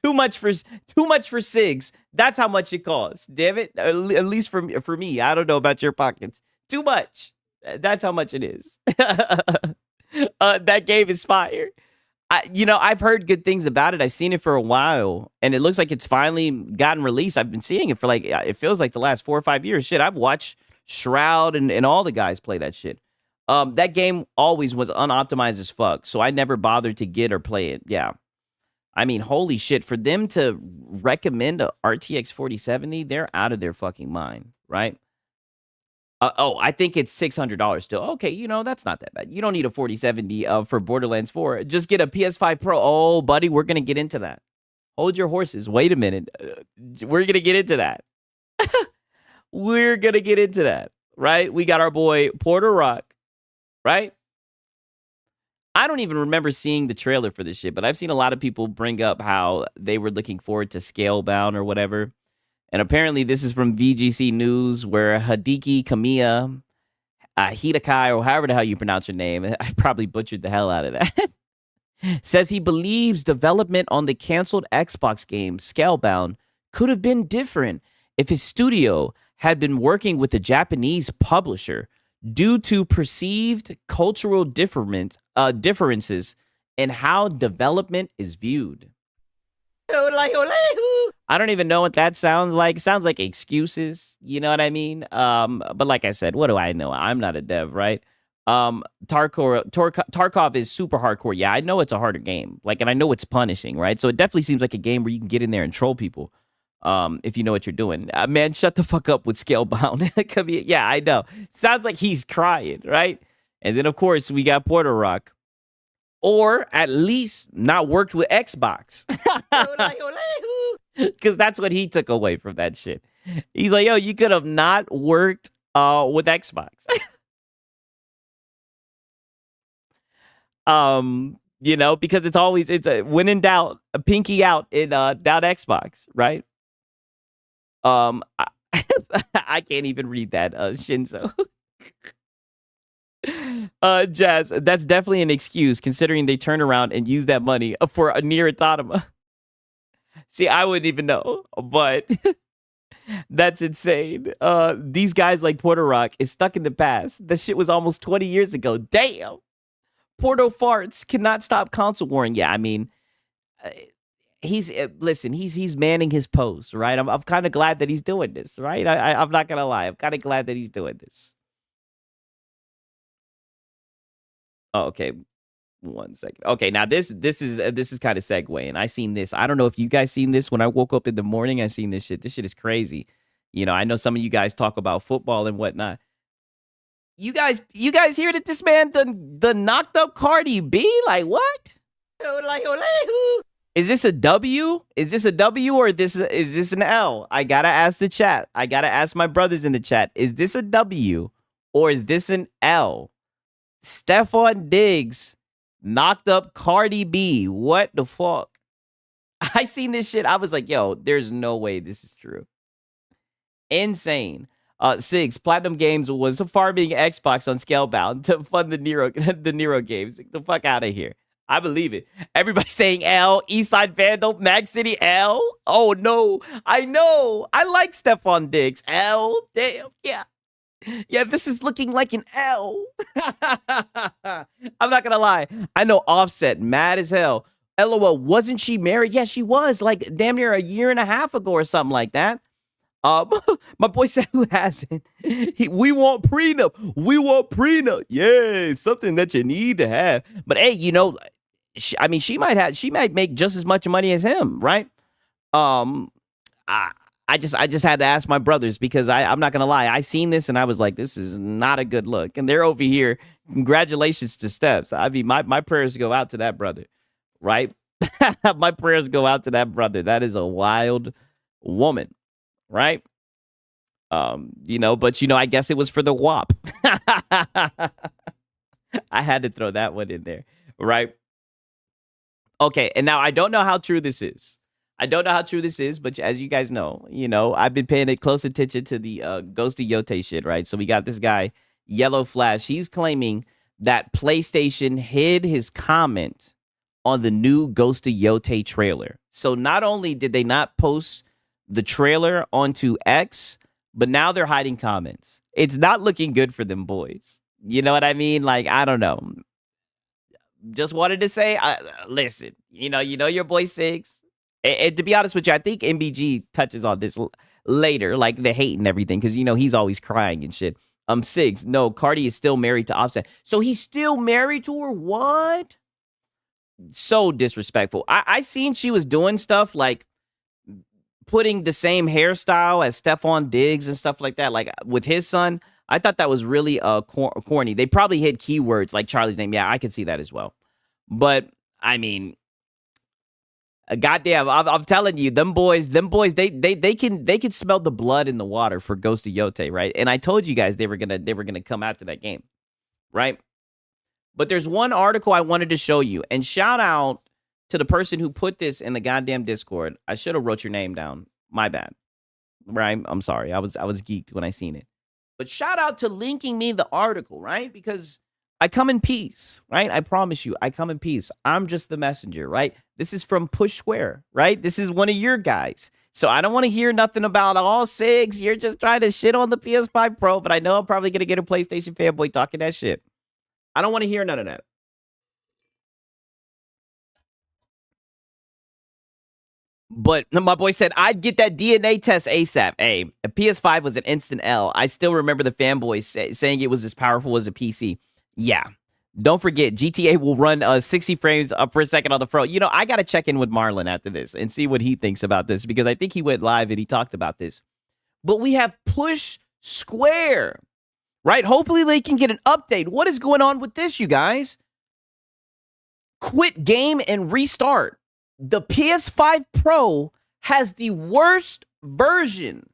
Too much for SIGs. That's how much it costs. Damn it. At least for me. I don't know about your pockets. Too much. That's how much it is. That game is fire. I've heard good things about it. I've seen it for a while, and it looks like it's finally gotten released. I've been seeing it for like, it feels like the last 4 or 5 years. Shit, I've watched Shroud and all the guys play that shit. That game always was unoptimized as fuck, so I never bothered to get or play it. Yeah. I mean, holy shit, for them to recommend a RTX 4070, they're out of their fucking mind, right? I think it's $600 still. Okay, that's not that bad. You don't need a 4070 for Borderlands 4. Just get a PS5 Pro. Oh, buddy, we're going to get into that. Hold your horses. Wait a minute. We're going to get into that. We're going to get into that, right? We got our boy Porter Rock, right? I don't even remember seeing the trailer for this shit, but I've seen a lot of people bring up how they were looking forward to Scalebound or whatever. And apparently this is from VGC News, where Hideki Kamiya, Hidekai, or however the hell you pronounce your name, I probably butchered the hell out of that, says he believes development on the canceled Xbox game Scalebound could have been different if his studio had been working with a Japanese publisher due to perceived cultural differences in how development is viewed. I don't even know what that sounds like. It sounds like excuses. You know what I mean? But like I said, what do I know? I'm not a dev, right? Tarkov is super hardcore. Yeah, I know it's a harder game. Like, and I know it's punishing, right? So it definitely seems like a game where you can get in there and troll people. If you know what you're doing. Man, shut the fuck up with Scalebound. Yeah, I know. Sounds like he's crying, right? And then of course we got Porter Rock. Or at least not worked with Xbox. Because that's what he took away from that shit. He's like, yo, you could have not worked with Xbox. You know, because it's a when in doubt, a pinky out in doubt Xbox, right? I, I can't even read that, Shinzo. Jazz, that's definitely an excuse considering they turn around and use that money for a near autonoma. See, I wouldn't even know, but that's insane. These guys like Porter Rock is stuck in the past. That shit was almost 20 years ago. Damn. Porto Farts cannot stop console warring. Yeah, I mean, listen, he's manning his post, right? I'm kind of glad that he's doing this, right? I'm not gonna lie. I'm kind of glad that he's doing this. Oh, okay. 1 second. Okay, now this is kind of segueing. I seen this. I don't know if you guys seen this. When I woke up in the morning, I seen this shit. This shit is crazy. You know, I know some of you guys talk about football and whatnot. You guys hear that this man done knocked up Cardi B? Like what? Is this a W? Is this a W or is this an L? I gotta ask the chat. I gotta ask my brothers in the chat. Is this a W or is this an L? Stephon Diggs knocked up Cardi B. What the fuck? I seen this shit. I was like, yo, there's no way this is true. Insane. Sigs, Platinum Games was farming Xbox on Scalebound to fund the Nero games. Get the fuck out of here. I believe it. Everybody saying L. Eastside Vandal, Mag City, L. Oh no. I know. I like Stephon Diggs. L. Damn. Yeah. Yeah, this is looking like an L. I'm not gonna lie. I know Offset, mad as hell. LOL, wasn't she married? Yeah, she was, like damn near a year and a half ago or something like that. My boy said, who hasn't? We want prenup. We want prenup. Yeah, something that you need to have. But hey, you know, she might make just as much money as him, right? I just had to ask my brothers because I'm not gonna lie. I seen this and I was like, this is not a good look. And they're over here. Congratulations to Steps. I mean, my prayers go out to that brother, right? My prayers go out to that brother. That is a wild woman, right? You know, but you know, I guess it was for the WAP. I had to throw that one in there, right? Okay, and now I don't know how true this is. But as you guys know, you know, I've been paying close attention to the Ghost of Yote shit, right? So we got this guy, Yellow Flash. He's claiming that PlayStation hid his comment on the new Ghost of Yote trailer. So not only did they not post the trailer onto X, but now they're hiding comments. It's not looking good for them boys. You know what I mean? Like, I don't know. Just wanted to say, listen, you know your boy Sigs. And to be honest with you, I think MBG touches on this later, like the hate and everything, because, you know, he's always crying and shit. Sigs, no, Cardi is still married to Offset. So he's still married to her? What? So disrespectful. I seen she was doing stuff like putting the same hairstyle as Stephon Diggs and stuff like that, like with his son. I thought that was really corny. They probably hit keywords like Charlie's name. Yeah, I could see that as well. But, I mean... goddamn, I'm telling you, them boys, they can smell the blood in the water for Ghost of Yote, right? And I told you guys they were gonna come after that game, right? But there's one article I wanted to show you, and shout out to the person who put this in the goddamn Discord. I should have wrote your name down. My bad, right? I'm sorry. I was geeked when I seen it. But shout out to linking me the article, right? Because I come in peace, right? I promise you, I come in peace. I'm just the messenger, right? This is from Push Square, right? This is one of your guys. So I don't want to hear nothing about all Sigs. You're just trying to shit on the PS5 Pro, but I know I'm probably going to get a PlayStation fanboy talking that shit. I don't want to hear none of that. But my boy said, I'd get that DNA test ASAP. Hey, a PS5 was an instant L. I still remember the fanboys saying it was as powerful as a PC. Yeah. Don't forget, GTA will run 60 frames per second on the Pro. You know, I got to check in with Marlon after this and see what he thinks about this because I think he went live and he talked about this. But we have Push Square, right? Hopefully they can get an update. What is going on with this, you guys? Quit game and restart. The PS5 Pro has the worst version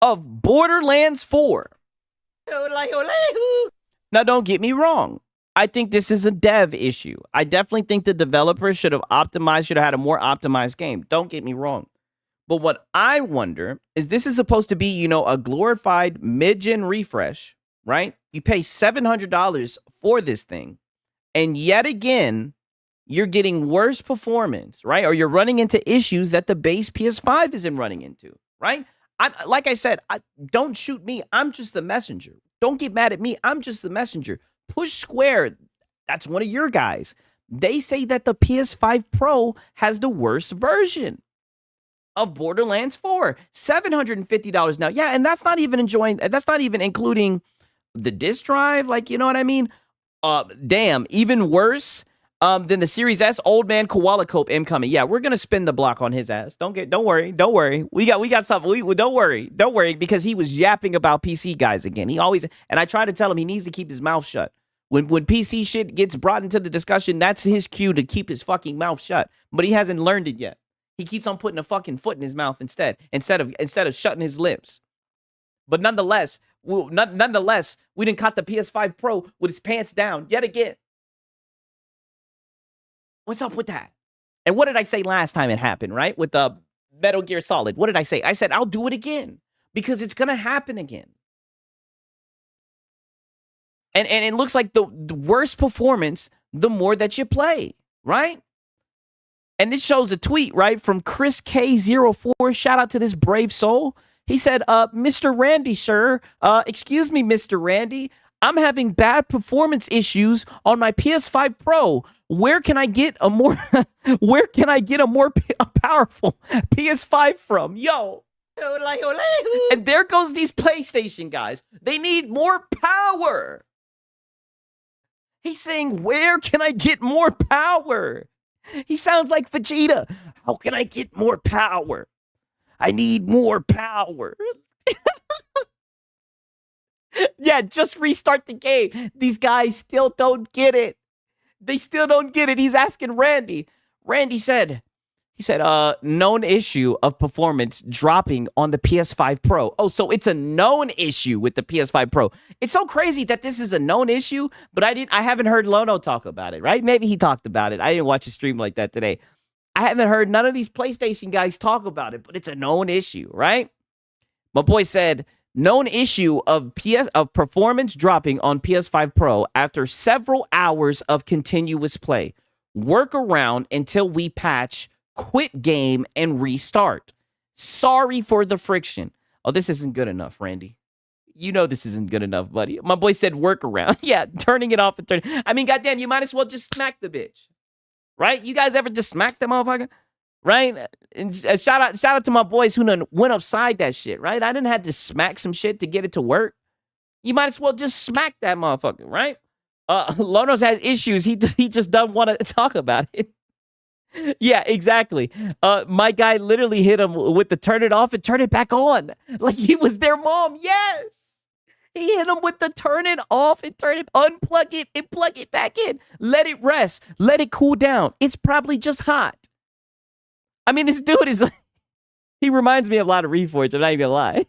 of Borderlands 4. Now, don't get me wrong. I think this is a dev issue. I definitely think the developers should have had a more optimized game. Don't get me wrong. But what I wonder is this is supposed to be, you know, a glorified mid-gen refresh, right? You pay $700 for this thing. And yet again, you're getting worse performance, right? Or you're running into issues that the base PS5 isn't running into, right? Like I said, don't shoot me. I'm just the messenger. Don't get mad at me. I'm just the messenger. Push Square, that's one of your guys. They say that the PS5 Pro has the worst version of Borderlands 4. $750 now. Yeah, and that's not even including the disc drive. Like, you know what I mean? Damn, even worse than the Series S. Old man Koala Cope incoming. Yeah, we're gonna spin the block on his ass. Don't worry. We got something. Don't worry, because he was yapping about PC guys again. He always, and I try to tell him he needs to keep his mouth shut. When PC shit gets brought into the discussion, that's his cue to keep his fucking mouth shut. But he hasn't learned it yet. He keeps on putting a fucking foot in his mouth instead of shutting his lips. But nonetheless, we didn't caught the PS5 Pro with his pants down yet again. What's up with that? And what did I say last time it happened, right? With the Metal Gear Solid. What did I say? I said, I'll do it again because it's going to happen again. And it looks like the worse performance, the more that you play, right? And this shows a tweet, right, from Chris K04. Shout out to this brave soul. He said, Mr. Randy, sir. Excuse me, Mr. Randy. I'm having bad performance issues on my PS5 Pro. Where can I get a more powerful PS5 from? Yo. And there goes these PlayStation guys. They need more power. He's saying, where can I get more power? He sounds like Vegeta. How can I get more power? I need more power. Yeah, just restart the game. These guys still don't get it. They still don't get it. He's asking Randy. Randy said, known issue of performance dropping on the PS5 Pro. Oh, so it's a known issue with the PS5 Pro. It's so crazy that this is a known issue, but I haven't heard Lono talk about it, right? Maybe he talked about it. I didn't watch a stream like that today. I haven't heard none of these PlayStation guys talk about it, but it's a known issue, right? My boy said, known issue of performance dropping on PS5 Pro after several hours of continuous play. Work around until we patch, quit game, and restart. Sorry for the friction. Oh, this isn't good enough, Randy. You know this isn't good enough, buddy. My boy said workaround. Yeah, turning it off and turning. I mean, goddamn, you might as well just smack the bitch. Right? You guys ever just smack that motherfucker? Right? And shout out to my boys who done went upside that shit, right? I didn't have to smack some shit to get it to work. You might as well just smack that motherfucker, right? Lonos has issues. He just doesn't want to talk about it. Yeah, exactly. My guy literally hit him with the turn it off and turn it back on. Like he was their mom. Yes. He hit him with the turn it off and unplug it and plug it back in. Let it rest. Let it cool down. It's probably just hot. I mean, this dude is, he reminds me of a lot of Reforged. I'm not even gonna lie.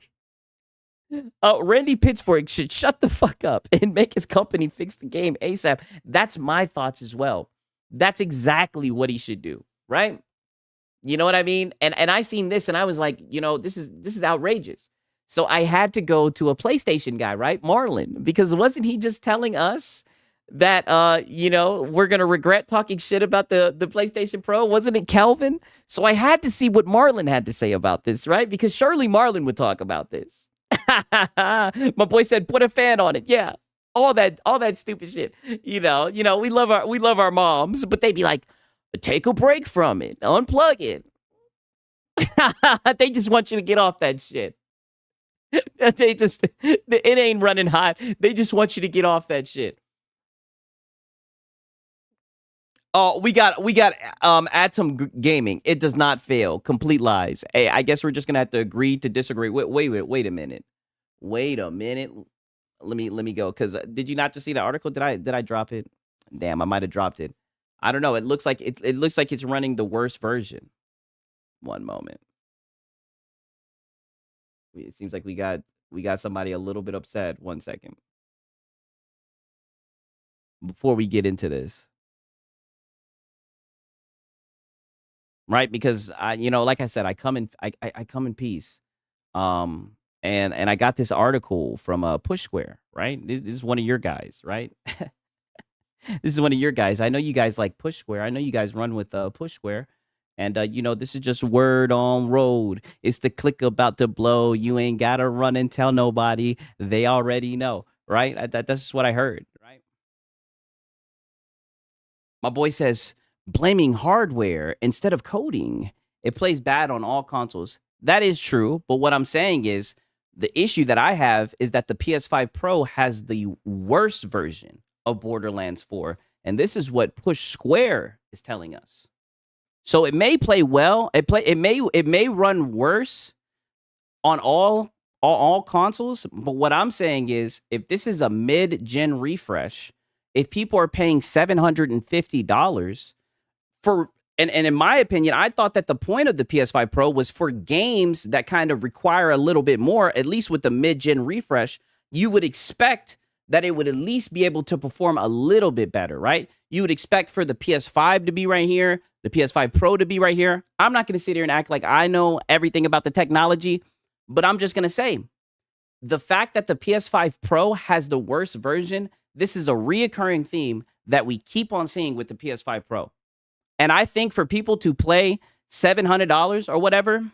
Randy Pitchfork should shut the fuck up and make his company fix the game ASAP. That's my thoughts as well. That's exactly what he should do, right? You know what I mean? And I seen this and I was like, you know, this is outrageous. So I had to go to a PlayStation guy, right? Marlon, because wasn't he just telling us that, you know, we're going to regret talking shit about the PlayStation Pro? Wasn't it Kelvin? So I had to see what Marlon had to say about this, right? Because surely Marlon would talk about this. My boy said, put a fan on it. Yeah. All that stupid shit. You know, we love our moms, but they be like, take a break from it. Unplug it. They just want you to get off that shit. It ain't running hot. They just want you to get off that shit. Oh, we got Atom Gaming. It does not fail. Complete lies. Hey, I guess we're just gonna have to agree to disagree. Wait a minute. Wait a minute. Let me go. Cause did you not just see the article? Did I drop it? Damn, I might have dropped it. I don't know. It looks like it looks like it's running the worst version. One moment. It seems like we got somebody a little bit upset. 1 second. Before we get into this. Right? Because I, like I said, I come in peace. And I got this article from Push Square, right? This is one of your guys, right? This is one of your guys. I know you guys like Push Square. I know you guys run with Push Square. And this is just word on road. It's the click about to blow. You ain't gotta run and tell nobody. They already know, right? That's just what I heard, right? My boy says, blaming hardware instead of coding. It plays bad on all consoles. That is true, but what I'm saying is the issue that I have is that the PS5 Pro has the worst version of Borderlands 4, and this is what Push Square is telling us. So it may play well, it may run worse on all consoles, but what I'm saying is if this is a mid-gen refresh, if people are paying $750 for, and in my opinion, I thought that the point of the PS5 Pro was for games that kind of require a little bit more, at least with the mid-gen refresh, you would expect that it would at least be able to perform a little bit better, right? You would expect for the PS5 to be right here, the PS5 Pro to be right here. I'm not going to sit here and act like I know everything about the technology, but I'm just going to say the fact that the PS5 Pro has the worst version, this is a reoccurring theme that we keep on seeing with the PS5 Pro. And I think for people to play $700 or whatever,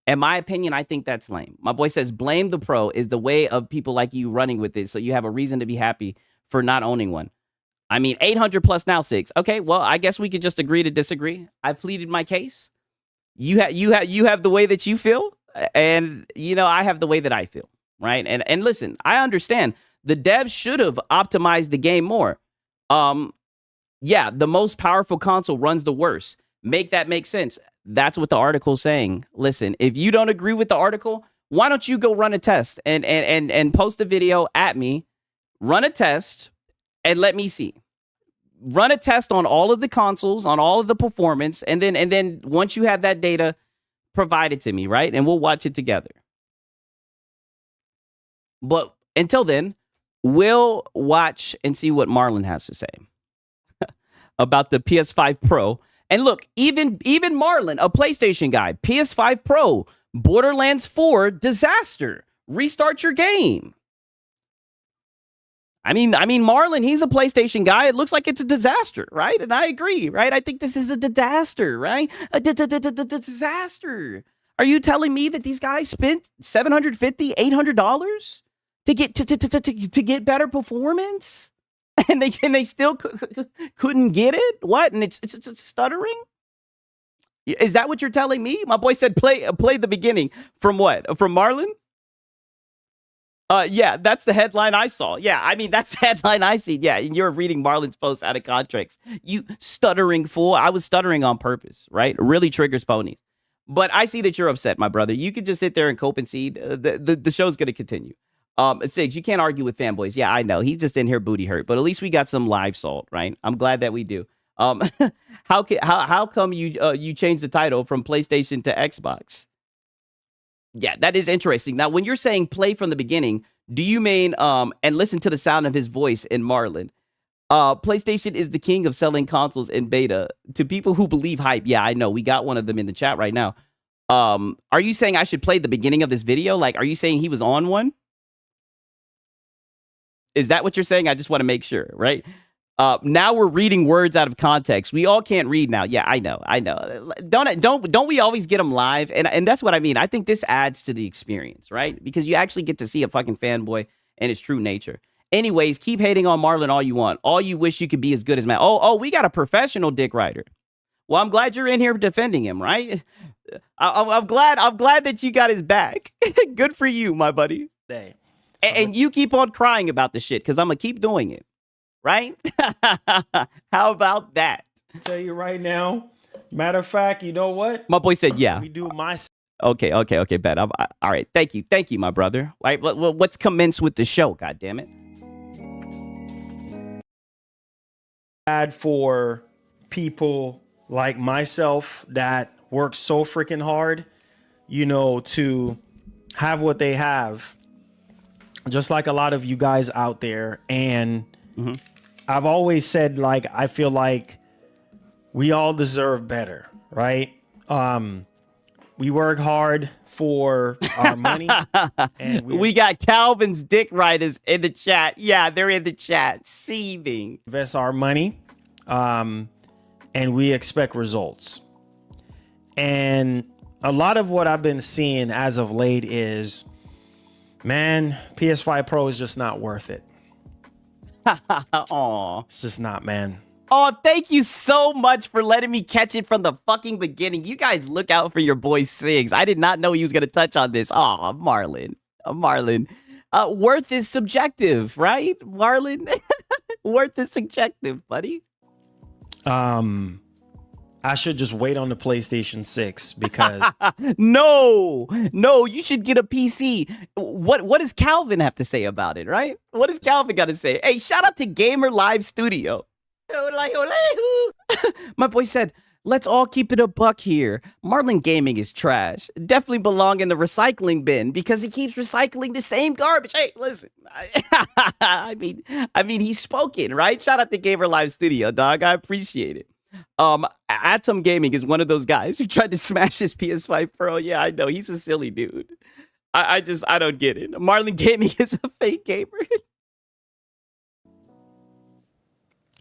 in my opinion, I think that's lame. My boy says, blame the Pro is the way of people like you running with it, so you have a reason to be happy for not owning one. I mean, 800 plus now 6. Okay, well, I guess we could just agree to disagree. I pleaded my case. You have the way that you feel, and I have the way that I feel, right? And listen, I understand the devs should have optimized the game more. Yeah, the most powerful console runs the worst. Make that make sense. That's what the article's saying. Listen, if you don't agree with the article, why don't you go run a test and post a video at me, run a test, and let me see. Run a test on all of the consoles, on all of the performance, and then once you have that data, provide it to me, right? And we'll watch it together. But until then, we'll watch and see what Marlon has to say about the PS5 Pro. And look, even Marlon, a PlayStation guy, PS5 Pro, Borderlands 4, disaster. Restart your game. I mean, Marlon, he's a PlayStation guy. It looks like it's a disaster, right? And I agree, right? I think this is a disaster, right? A disaster. Are you telling me that these guys spent $750, $800 to get better performance? And they still couldn't get it? What? And it's stuttering? Is that what you're telling me? My boy said play the beginning. From what? From Marlon? Yeah, that's the headline I saw. Yeah, I mean, that's the headline I see. Yeah, and you're reading Marlon's post out of context. You stuttering fool. I was stuttering on purpose, right? Really triggers ponies. But I see that you're upset, my brother. You could just sit there and cope and see. The show's going to continue. Sigs, you can't argue with fanboys. Yeah, I know. He's just in here booty hurt. But at least we got some live salt, right? I'm glad that we do. How come you changed the title from PlayStation to Xbox? Yeah, that is interesting. Now, when you're saying play from the beginning, do you mean and listen to the sound of his voice in Marlon? PlayStation is the king of selling consoles in beta to people who believe hype. Yeah, I know. We got one of them in the chat right now. Are you saying I should play the beginning of this video? Like, are you saying he was on one? Is that what you're saying? I just want to make sure, right? Now we're reading words out of context. We all can't read now. Yeah, I know. Don't we always get them live? And that's what I mean. I think this adds to the experience, right? Because you actually get to see a fucking fanboy and his true nature. Anyways, keep hating on Marlon all you want. All you wish you could be as good as Matt. Oh, we got a professional dick rider. Well, I'm glad you're in here defending him, right? I'm glad that you got his back. Good for you, my buddy. Day. And you keep on crying about the shit because I'm gonna keep doing it. right? How about that? Tell you right now. Matter of fact, you know what? My boy said, yeah. Let me do my Okay, bet. All right, thank you, my brother. Right, let's commence with the show, God damn it. bad for people like myself that work so freaking hard, you know, to have what they have, just like a lot of you guys out there. And I've always said, like, I feel like we all deserve better, right? We work hard for our money. And We got Calvin's dick riders in the chat. Yeah, they're in the chat, seething. invest our money, and we expect results. And a lot of what I've been seeing as of late is, man, PS5 Pro is just not worth it. Aw. It's just not, man. Oh, thank you so much for letting me catch it from the fucking beginning. You guys look out for your boy Sigs. I did not know he was going to touch on this. Oh, Marlon. Worth is subjective, right, Marlon? Worth is subjective, buddy. I should just wait on the PlayStation 6 because No, you should get a PC. What does Calvin have to say about it, right? What does Calvin got to say? Hey, shout out to Gamer Live Studio. My boy said, let's all keep it a buck here. Marlon Gaming is trash. Definitely belong in the recycling bin because he keeps recycling the same garbage. Hey, listen. I mean, he's spoken, right? Shout out to Gamer Live Studio, dog. I appreciate it. Atom Gaming is one of those guys who tried to smash his PS5 Pro. Yeah, I know. He's a silly dude. I don't get it. Marlon Gaming is a fake gamer.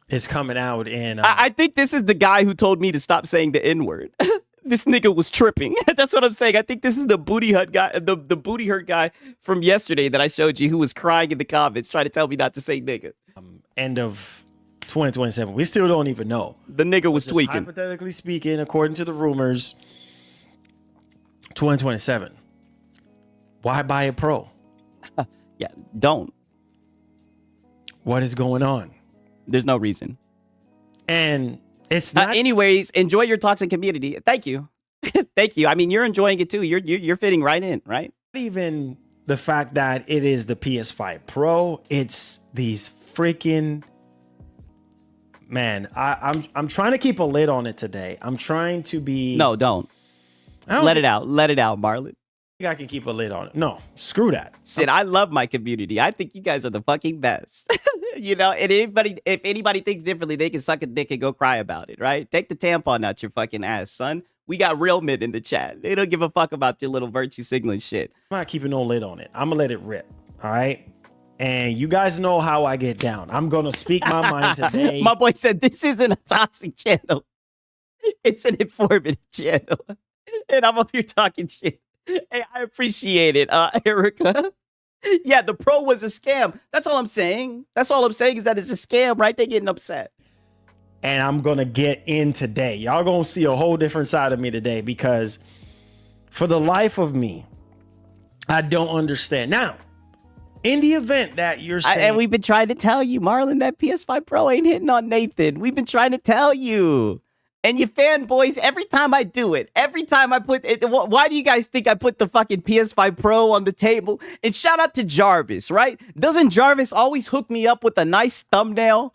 it's coming out in I think this is the guy who told me to stop saying the N-word. This nigga was tripping. That's what I'm saying. I think this is the booty hut guy, the booty hurt guy from yesterday that I showed you who was crying in the comments trying to tell me not to say nigga. end of 2027. We still don't even know. The nigga was Just tweaking. hypothetically speaking, according to the rumors, 2027. Why buy a Pro? Yeah, don't. What is going on? There's no reason. And it's not anyways, enjoy your toxic community. Thank you. Thank you. I mean, you're enjoying it too. You're fitting right in, right? even the fact that it is the PS5 Pro. It's these freaking man. I'm trying to keep a lid on it today. I'm trying to be No, don't. Let it out, Marlon. I can keep a lid on it. No, screw that. Shit, I love my community. I think you guys are the fucking best. You know, and if anybody thinks differently, they can suck a dick and go cry about it, right? Take the tampon out your fucking ass, son. We got real men in the chat. They don't give a fuck about your little virtue signaling shit. I'm not keeping no lid on it. I'm gonna let it rip. All right. And you guys know how I get down. I'm gonna speak my mind today. My boy said this isn't a toxic channel. It's an informative channel. And I'm up here talking shit. Hey, I appreciate it, Erica. Yeah, the Pro was a scam. That's all I'm saying. That's all I'm saying is that it's a scam, right? They're getting upset. And I'm gonna get in today. Y'all gonna see a whole different side of me today, because for the life of me, I don't understand. Now, in the event that you're saying, and we've been trying to tell you, Marlon, that PS5 Pro ain't hitting on Nathan. We've been trying to tell you. And you fanboys, every time I do it, every time I put it, why do you guys think I put the fucking PS5 Pro on the table? And shout out to Jarvis, right? Doesn't Jarvis always hook me up with a nice thumbnail?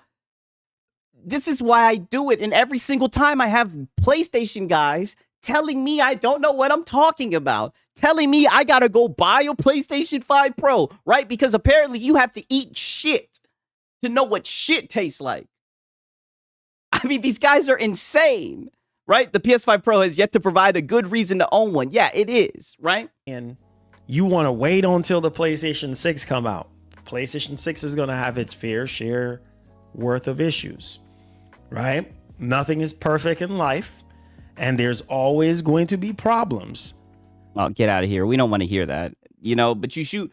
This is why I do it. And every single time I have PlayStation guys telling me I don't know what I'm talking about, telling me I gotta go buy a PlayStation 5 Pro, right? Because apparently you have to eat shit to know what shit tastes like. I mean, these guys are insane, right? The PS5 Pro has yet to provide a good reason to own one. Yeah, it is, right? and you want to wait until the PlayStation 6 come out. PlayStation 6 is gonna have its fair share worth of issues, right? Nothing is perfect in life, and there's always going to be problems. Oh, get out of here. We don't want to hear that, you know, but you shoot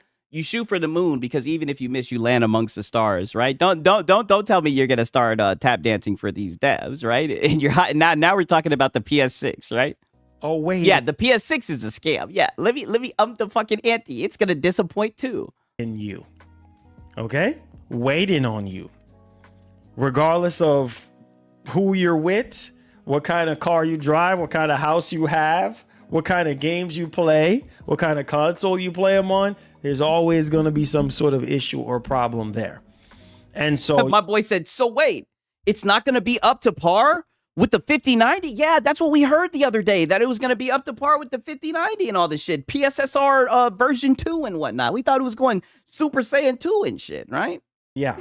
for the moon, because even if you miss, you land amongst the stars, right? Don't tell me you're going to start tap dancing for these devs, right? And you're hot. Now we're talking about the PS6, right? Oh, wait. Yeah, the PS6 is a scam. Yeah, let me the fucking ante. It's going to disappoint too. In you. Okay? Waiting on you. regardless of who you're with, what kind of car you drive, what kind of house you have, what kind of games you play, what kind of console you play them on, there's always going to be some sort of issue or problem there. And so my boy said, so wait, it's not going to be up to par with the 5090? Yeah, that's what we heard the other day, that it was going to be up to par with the 5090 and all this shit. PSSR version 2 and whatnot. We thought it was going Super Saiyan 2 and shit, right? yeah.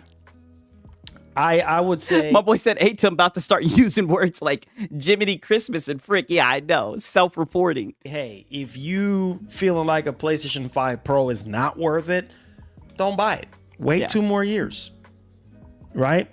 I would say my boy said Atom about to start using words like Jiminy Christmas and frick. Yeah, I know. Self-reporting. Hey, if you feeling like a PlayStation 5 Pro is not worth it, don't buy it. Wait 2 more years. Right?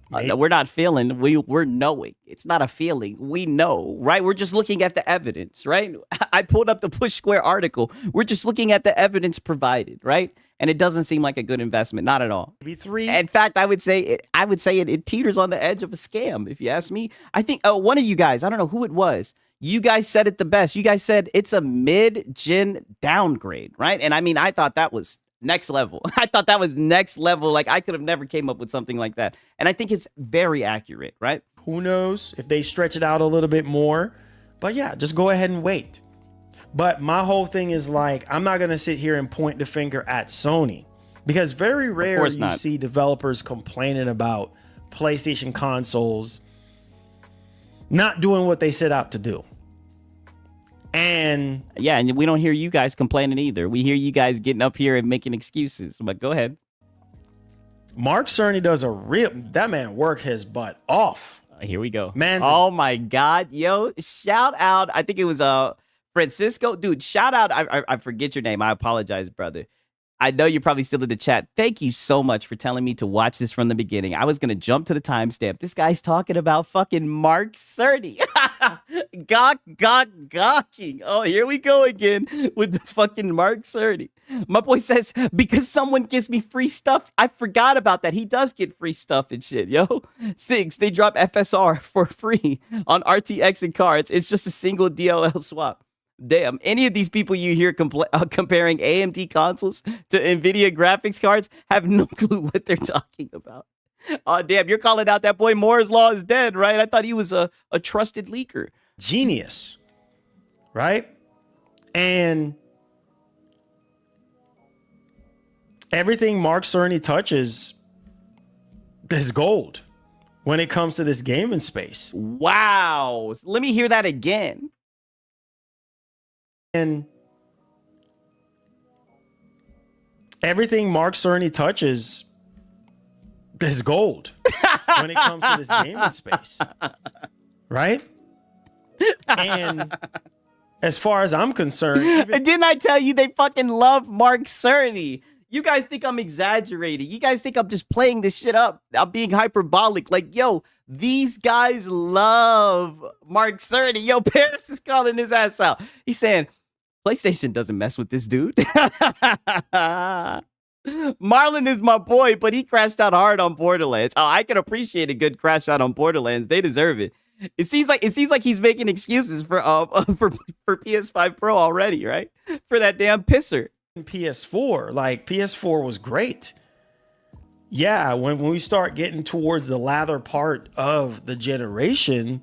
No, we're not feeling. We're knowing. It's not a feeling. We know, right? We're just looking at the evidence, right? I pulled up the Push Square article. We're just looking at the evidence provided, right? And it doesn't seem like a good investment, not at all. V3. In fact, I would say it teeters on the edge of a scam, if you ask me. I think one of you guys, I don't know who it was, you guys said it the best. You guys said it's a mid-gen downgrade, right? And I mean, I thought that was next level. I thought that was next level. Like, I could have never came up with something like that. And I think it's very accurate, right? Who knows if they stretch it out a little bit more. But yeah, just go ahead and wait. But my whole thing is like, I'm not going to sit here and point the finger at Sony, because very rare you see developers complaining about PlayStation consoles not doing what they set out to do. And yeah, and we don't hear you guys complaining either. We hear you guys getting up here and making excuses. But go ahead. Mark Cerny does that man work his butt off. Here we go. Man, oh my God, yo, shout out. I think it was Francisco, dude, shout out. I forget your name. I apologize, brother. I know you're probably still in the chat. Thank you so much for telling me to watch this from the beginning. I was going to jump to the timestamp. This guy's talking about fucking Mark Cerny. Gawking. Oh, here we go again with the fucking Mark Cerny. My boy says, because someone gives me free stuff. I forgot about that. He does get free stuff and shit, yo. 6, they drop FSR for free on RTX and cards. It's just a single DLL swap. Damn, any of these people you hear comparing AMD consoles to NVIDIA graphics cards have no clue what they're talking about. Oh, damn, you're calling out that boy Moore's Law is dead, right? I thought he was a trusted leaker. Genius, right? And everything Mark Cerny touches is gold when it comes to this gaming space. Wow. Let me hear that again. And everything Mark Cerny touches is gold when it comes to this gaming space, right? And as far as I'm concerned, didn't I tell you they fucking love Mark Cerny? You guys think I'm exaggerating. You guys think I'm just playing this shit up. I'm being hyperbolic. Like, yo, these guys love Mark Cerny. Yo, Paris is calling his ass out. He's saying, PlayStation doesn't mess with this dude. Marlon is my boy, but he crashed out hard on Borderlands. Oh, I can appreciate a good crash out on Borderlands. They deserve it. It seems like he's making excuses for PS5 Pro already, right? For that damn pisser. PS4, like PS4 was great. Yeah, when we start getting towards the latter part of the generation,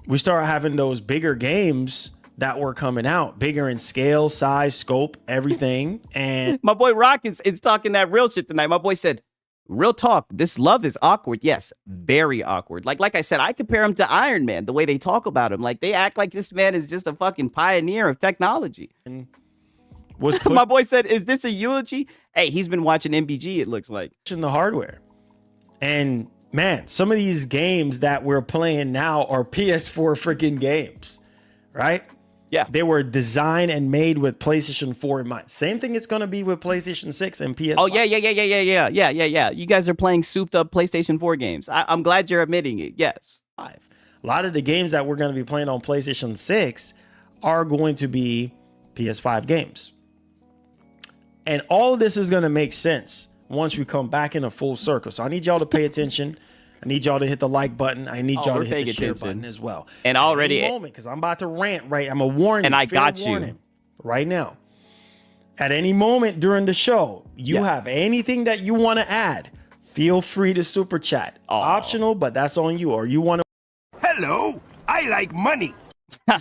we start having those bigger games that were coming out, bigger in scale, size, scope, everything. And my boy Rock is talking that real shit tonight. My boy said, real talk, this love is awkward. Yes, very awkward. Like I said, I compare him to Iron Man, the way they talk about him. Like, they act like this man is just a fucking pioneer of technology. My boy said, is this a eulogy? Hey, he's been watching MBG, it looks like. The hardware. And man, some of these games that we're playing now are PS4 freaking games, right? Yeah. They were designed and made with PlayStation 4 in mind. Same thing it's going to be with PlayStation 6 and PS5. Oh, yeah. You guys are playing souped up PlayStation 4 games. I'm glad you're admitting it. Yes. A lot of the games that we're going to be playing on PlayStation 6 are going to be PS5 games. And all of this is going to make sense once we come back in a full circle. So I need y'all to pay attention. I need y'all to hit the like button. I need y'all to hit the share button as well. And already, because I'm about to rant, right? I'm a warning. And I got you right now. At any moment during the show, you have anything that you want to add, feel free to super chat. Optional, but that's on you. Or you want Hello, I like money.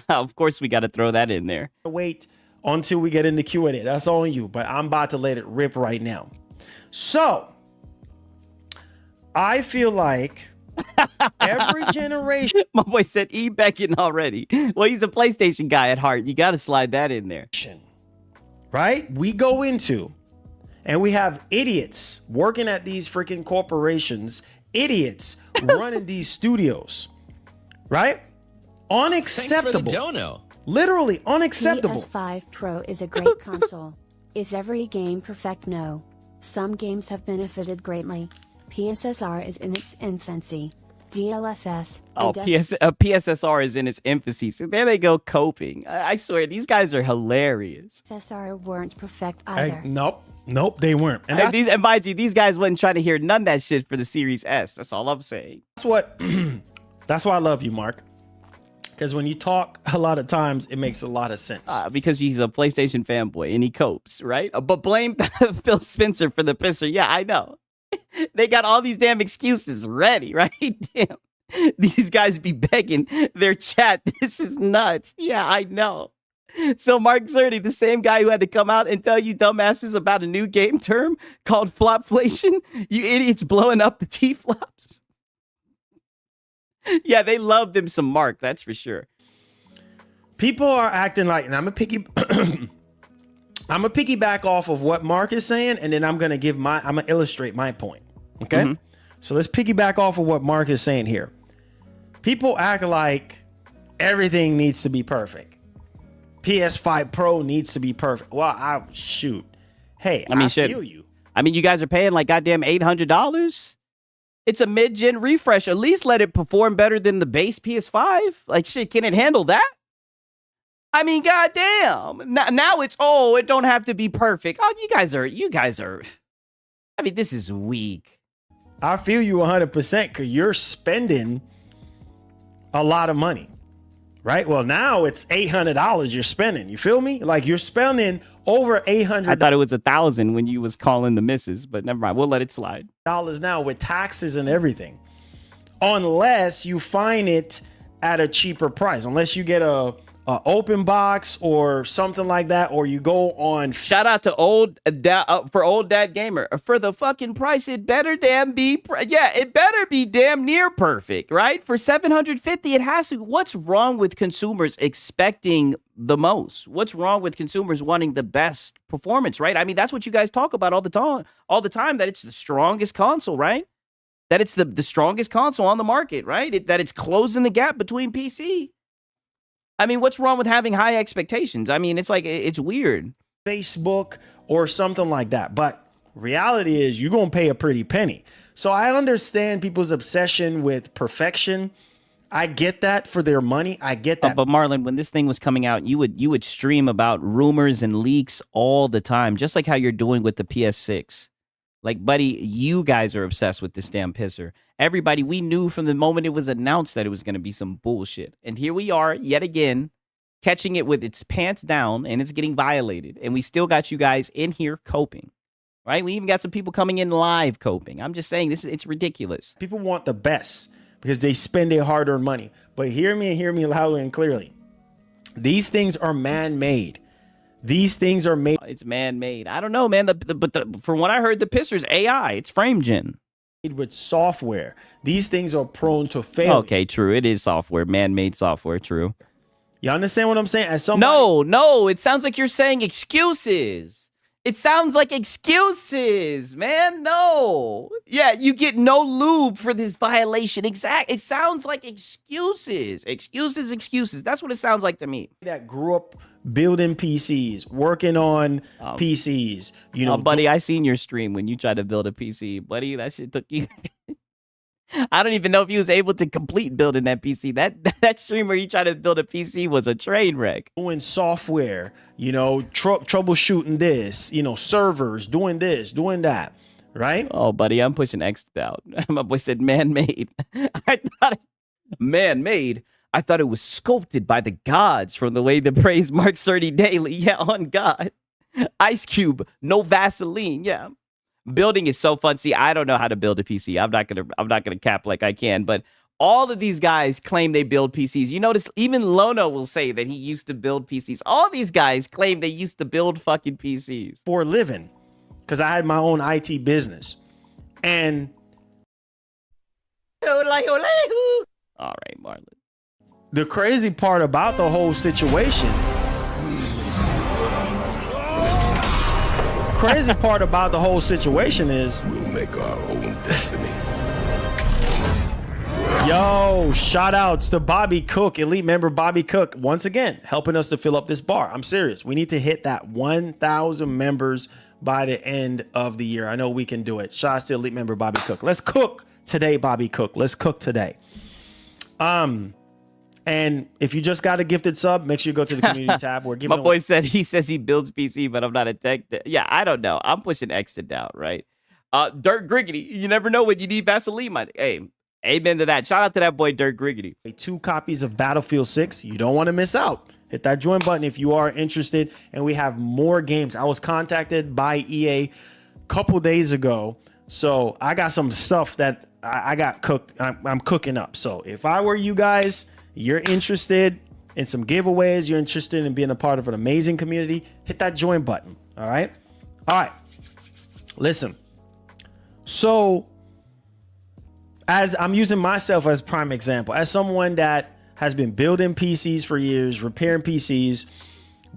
Of course, we got to throw that in there. to wait until we get into Q&A. That's on you, but I'm about to let it rip right now. So, I feel like every generation, My boy said E-Beckon already. Well, he's a PlayStation guy at heart. You got to slide that in there. right? We go into and we have idiots working at these freaking corporations, idiots running these studios, right? Unacceptable. dono. Literally unacceptable. PS5 Pro is a great console. Is every game perfect? No. Some games have benefited greatly. PSSR is in its infancy. DLSS. Oh, PSSR is in its infancy. So there they go coping. I swear, these guys are hilarious. FSR weren't perfect either. Nope, they weren't. And And mind you, these guys wasn't trying to hear none of that shit for the Series S. That's all I'm saying. that's why I love you, Mark. Because when you talk a lot of times, it makes a lot of sense. Because he's a PlayStation fanboy and he copes, right? But blame Phil Spencer for the pisser. Yeah, I know. They got all these damn excuses ready, right? Damn. These guys be begging their chat. This is nuts. Yeah, I know. So Mark Zerdy, the same guy who had to come out and tell you dumbasses about a new game term called flopflation, you idiots blowing up the T-flops. Yeah, they love them some Mark, that's for sure. People are acting like, and I'm a piggyback off of what Mark is saying, and then I'm gonna illustrate my point. Okay, so let's piggyback off of what Mark is saying here. People act like everything needs to be perfect. PS5 Pro needs to be perfect. Well, shoot. Hey, I feel you. I mean, you guys are paying like goddamn $800. It's a mid-gen refresh. At least let it perform better than the base PS5. Like, shit, can it handle that? I mean, goddamn. Now it's, it don't have to be perfect. Oh, you guys are. I mean, this is weak. I feel you 100% because you're spending a lot of money, right? Well, now it's $800 you're spending. You feel me? Like you're spending over $800. I thought it was $1,000 when you was calling the misses, but never mind. We'll let it slide. Now with taxes and everything, unless you find it at a cheaper price, unless you get a open box or something like that, or you go on. Shout out to old dad gamer for the fucking price. It better damn be it better be damn near perfect, right? For $750, it has to. What's wrong with consumers expecting the most? What's wrong with consumers wanting the best performance, right? I mean, that's what you guys talk about all the time, that it's the strongest console, right? That it's the strongest console on the market, right? That it's closing the gap between PC. I mean, what's wrong with having high expectations? I mean, it's like, it's weird. Facebook or something like that. But reality is you're going to pay a pretty penny. So I understand people's obsession with perfection. I get that for their money. I get that. But Marlon, when this thing was coming out, you would stream about rumors and leaks all the time, just like how you're doing with the PS6. Like, buddy, you guys are obsessed with this damn pisser. Everybody, we knew from the moment it was announced that it was going to be some bullshit. And here we are, yet again, catching it with its pants down, and it's getting violated. And we still got you guys in here coping, right? We even got some people coming in live coping. I'm just saying, it's ridiculous. People want the best because they spend their hard-earned money. But hear me loudly and clearly. These things are man-made. These things are made. It's man-made. I don't know, man. But from what I heard, the pisser's AI. It's frame gen. With software. These things are prone to failure. Okay, true. It is software. Man-made software. True. You understand what I'm saying? As somebody... No. It sounds like you're saying excuses. It sounds like excuses, man. No. Yeah, you get no lube for this violation. Exact. It sounds like excuses. Excuses. That's what it sounds like to me. That grew up building PCs, working on PCs. You know, buddy, I seen your stream when you tried to build a PC. Buddy, that shit took you... I don't even know if he was able to complete building that PC. That stream where you tried to build a PC was a train wreck. Doing software, you know, troubleshooting this, you know, servers, doing this, doing that, right? Oh, buddy, I'm pushing X out. My boy said man-made. I thought man-made. I thought it was sculpted by the gods from the way they praise Mark 30 daily. Yeah, on God. Ice Cube, no Vaseline. Yeah. Building is so fun. See, I don't know how to build a PC. I'm not gonna cap like I can, but all of these guys claim they build PCs. You notice even Lono will say that he used to build PCs. All these guys claim they used to build fucking PCs for a living, because I had my own IT business. And all right, Marlon. the crazy part about the whole situation, is We'll make our own destiny. yo, shout outs to Bobby Cook, elite member Bobby Cook, once again helping us to fill up this bar. I'm serious. We need to hit that 1,000 members by the end of the year. I know we can do it. Shout outs to elite member Bobby Cook. Let's cook today, Bobby Cook. Let's cook today. And if you just got a gifted sub, make sure you go to the community tab. We're giving My boy said he says he builds PC, but I'm not a tech. Yeah, I don't know. I'm pushing Exton down, right? Dirt Griggity. You never know when you need Vaseline, my. Hey, amen to that. Shout out to that boy, Dirt Griggity. 2 copies of Battlefield 6. You don't want to miss out. Hit that join button if you are interested. And we have more games. I was contacted by EA a couple days ago. So I got some stuff that I got cooked. I'm cooking up. So if I were you guys, you're interested in some giveaways, you're interested in being a part of an amazing community, hit that join button. All right. Listen. So as I'm using myself as prime example, as someone that has been building PCs for years, repairing PCs,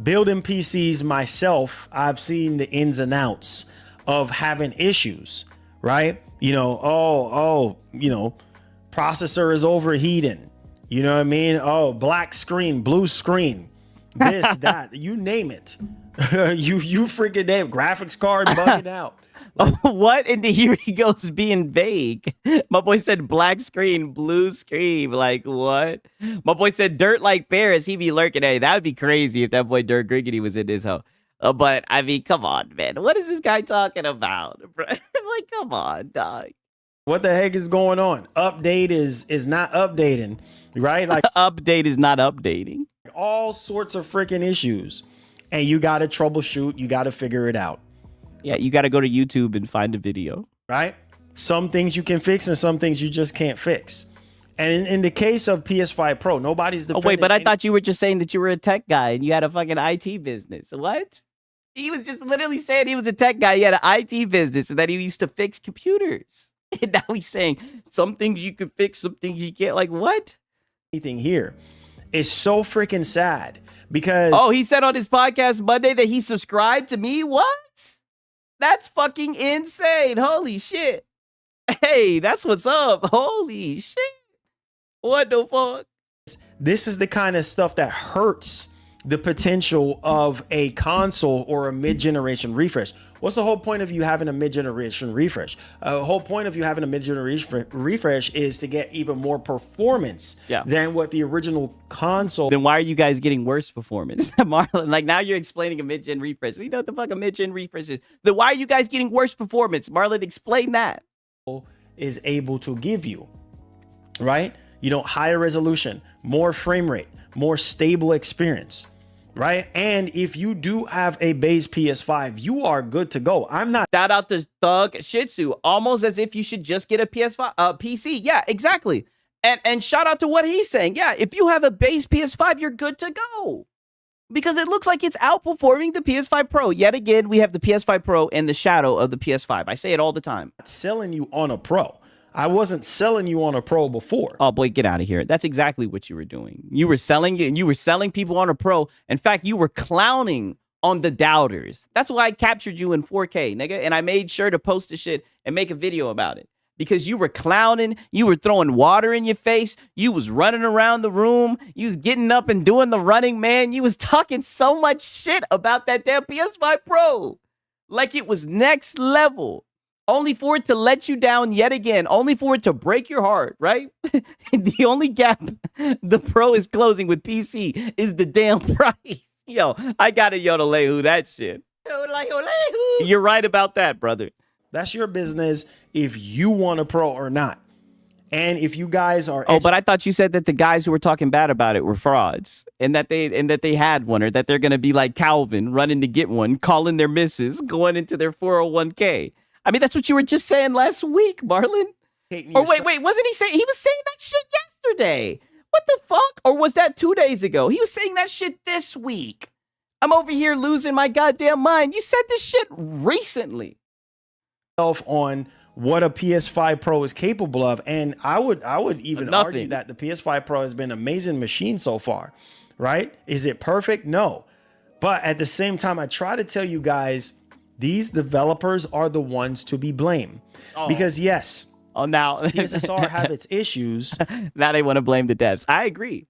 building PCs myself, I've seen the ins and outs of having issues, right? Processor is overheating. You know what I mean? Oh, black screen, blue screen, this, that, you name it. you freaking name it. Graphics card bugging out. What? And here he goes being vague. My boy said black screen, blue screen. Like, what? My boy said dirt like Paris. He be lurking. Hey, that would be crazy if that boy Dirt Griggity was in this hoe. But, I mean, come on, man. What is this guy talking about? Like, come on, dog. What the heck is going on? Update is not updating, right? Like update is not updating. All sorts of freaking issues. And you got to troubleshoot. You got to figure it out. Yeah, you got to go to YouTube and find a video. Right? Some things you can fix and some things you just can't fix. And in the case of PS5 Pro, nobody's defending. Oh, wait, but I thought you were just saying that you were a tech guy and you had a fucking IT business. What? He was just literally saying he was a tech guy. He had an IT business and that he used to fix computers. And now he's saying some things you can fix, some things you can't. Like, what? Anything here is so freaking sad because... Oh, he said on his podcast Monday that he subscribed to me? What? That's fucking insane. Holy shit. Hey, that's what's up. Holy shit. What the fuck? This is the kind of stuff that hurts the potential of a console or a mid-generation refresh. What's the whole point of you having a mid-generation refresh? The whole point of you having a mid-generation refresh is to get even more performance than what the original console. Then why are you guys getting worse performance? Marlon, like now you're explaining a mid-gen refresh. We know what the fuck a mid-gen refresh is. Then why are you guys getting worse performance? Marlon, explain that. Is able to give you, right? Higher resolution, more frame rate, more stable experience. Right. And if you do have a base PS5, you are good to go. I'm not. Shout out to Thug Shih Tzu, almost as if you should just get a PS5 PC. Yeah, exactly. And shout out to what he's saying. Yeah, if you have a base PS5, you're good to go. Because it looks like it's outperforming the PS5 Pro. Yet again, we have the PS5 Pro in the shadow of the PS5. I say it all the time. Selling you on a Pro. I wasn't selling you on a Pro before. Oh boy, get out of here. That's exactly what you were doing. You were selling people on a Pro. In fact, you were clowning on the doubters. That's why I captured you in 4K, nigga. And I made sure to post the shit and make a video about it. Because you were clowning, you were throwing water in your face, you was running around the room, you was getting up and doing the running man, you was talking so much shit about that damn PS5 Pro. Like it was next level. Only for it to let you down yet again. Only for it to break your heart, right? The only gap the Pro is closing with PC is the damn price. Yo, I gotta yodel-lehu that shit. You're right about that, brother. That's your business if you want a Pro or not. And if you guys are... Oh, but I thought you said that the guys who were talking bad about it were frauds and that they had one, or that they're going to be like Calvin running to get one, calling their missus, going into their 401k. I mean, that's what you were just saying last week, Marlon. Or wait, wasn't he saying, he was saying that shit yesterday? What the fuck? Or was that 2 days ago? He was saying that shit this week. I'm over here losing my goddamn mind. You said this shit recently. On what a PS5 Pro is capable of, and I would even argue that the PS5 Pro has been an amazing machine so far, right? Is it perfect? No. But at the same time, I try to tell you guys, these developers are the ones to be blamed. Because yes, now PSSR have its issues. Now they want to blame the devs. I agree.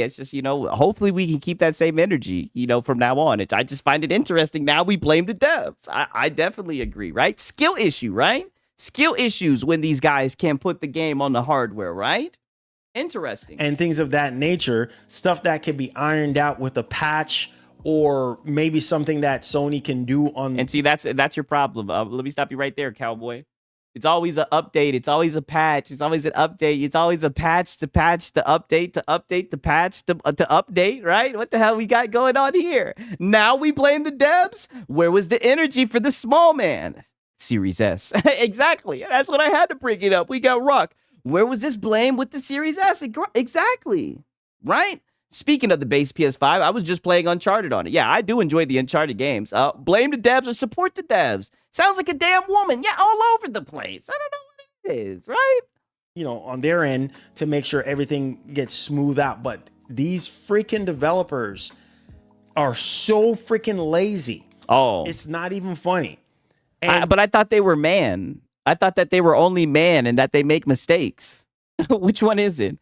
It's just, hopefully we can keep that same energy, from now on. I just find it interesting. Now we blame the devs. I definitely agree, right? Skill issue, right? Skill issues when these guys can't put the game on the hardware, right? Interesting. And things of that nature, stuff that can be ironed out with a patch or maybe something that Sony can do on. And see, that's your problem. Let me stop you right there, cowboy. It's always an update. It's always a patch. It's always an update. It's always a patch to update, to update, the patch to update, right? What the hell we got going on here? Now we blame the devs? Where was the energy for the small man? Series S. Exactly. That's what I had to bring it up. We got Ruck. Where was this blame with the Series S? Exactly. Right? Speaking of the base PS5, I was just playing Uncharted on it. Yeah, I do enjoy the Uncharted games. Blame the devs or support the devs. Sounds like a damn woman. Yeah, all over the place. I don't know what it is, right? On their end to make sure everything gets smooth out. But these freaking developers are so freaking lazy. Oh. It's not even funny. But I thought they were man. I thought that they were only man and that they make mistakes. Which one is it?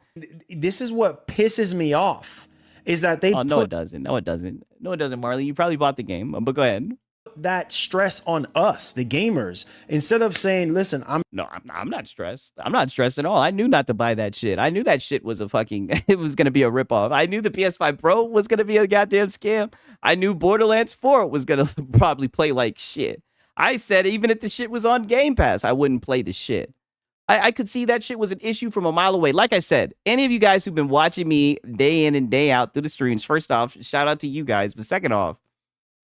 This is what pisses me off. Is that they no, it doesn't. No, it doesn't. No, it doesn't, Marley. You probably bought the game, but go ahead. That stress on us, the gamers, instead of saying, listen, I'm not stressed. I'm not stressed at all. I knew not to buy that shit. I knew that shit was it was going to be a ripoff. I knew the PS5 Pro was going to be a goddamn scam. I knew Borderlands 4 was going to probably play like shit. I said, even if the shit was on Game Pass, I wouldn't play the shit. I could see that shit was an issue from a mile away. Like I said, any of you guys who've been watching me day in and day out through the streams, first off, shout out to you guys. But second off,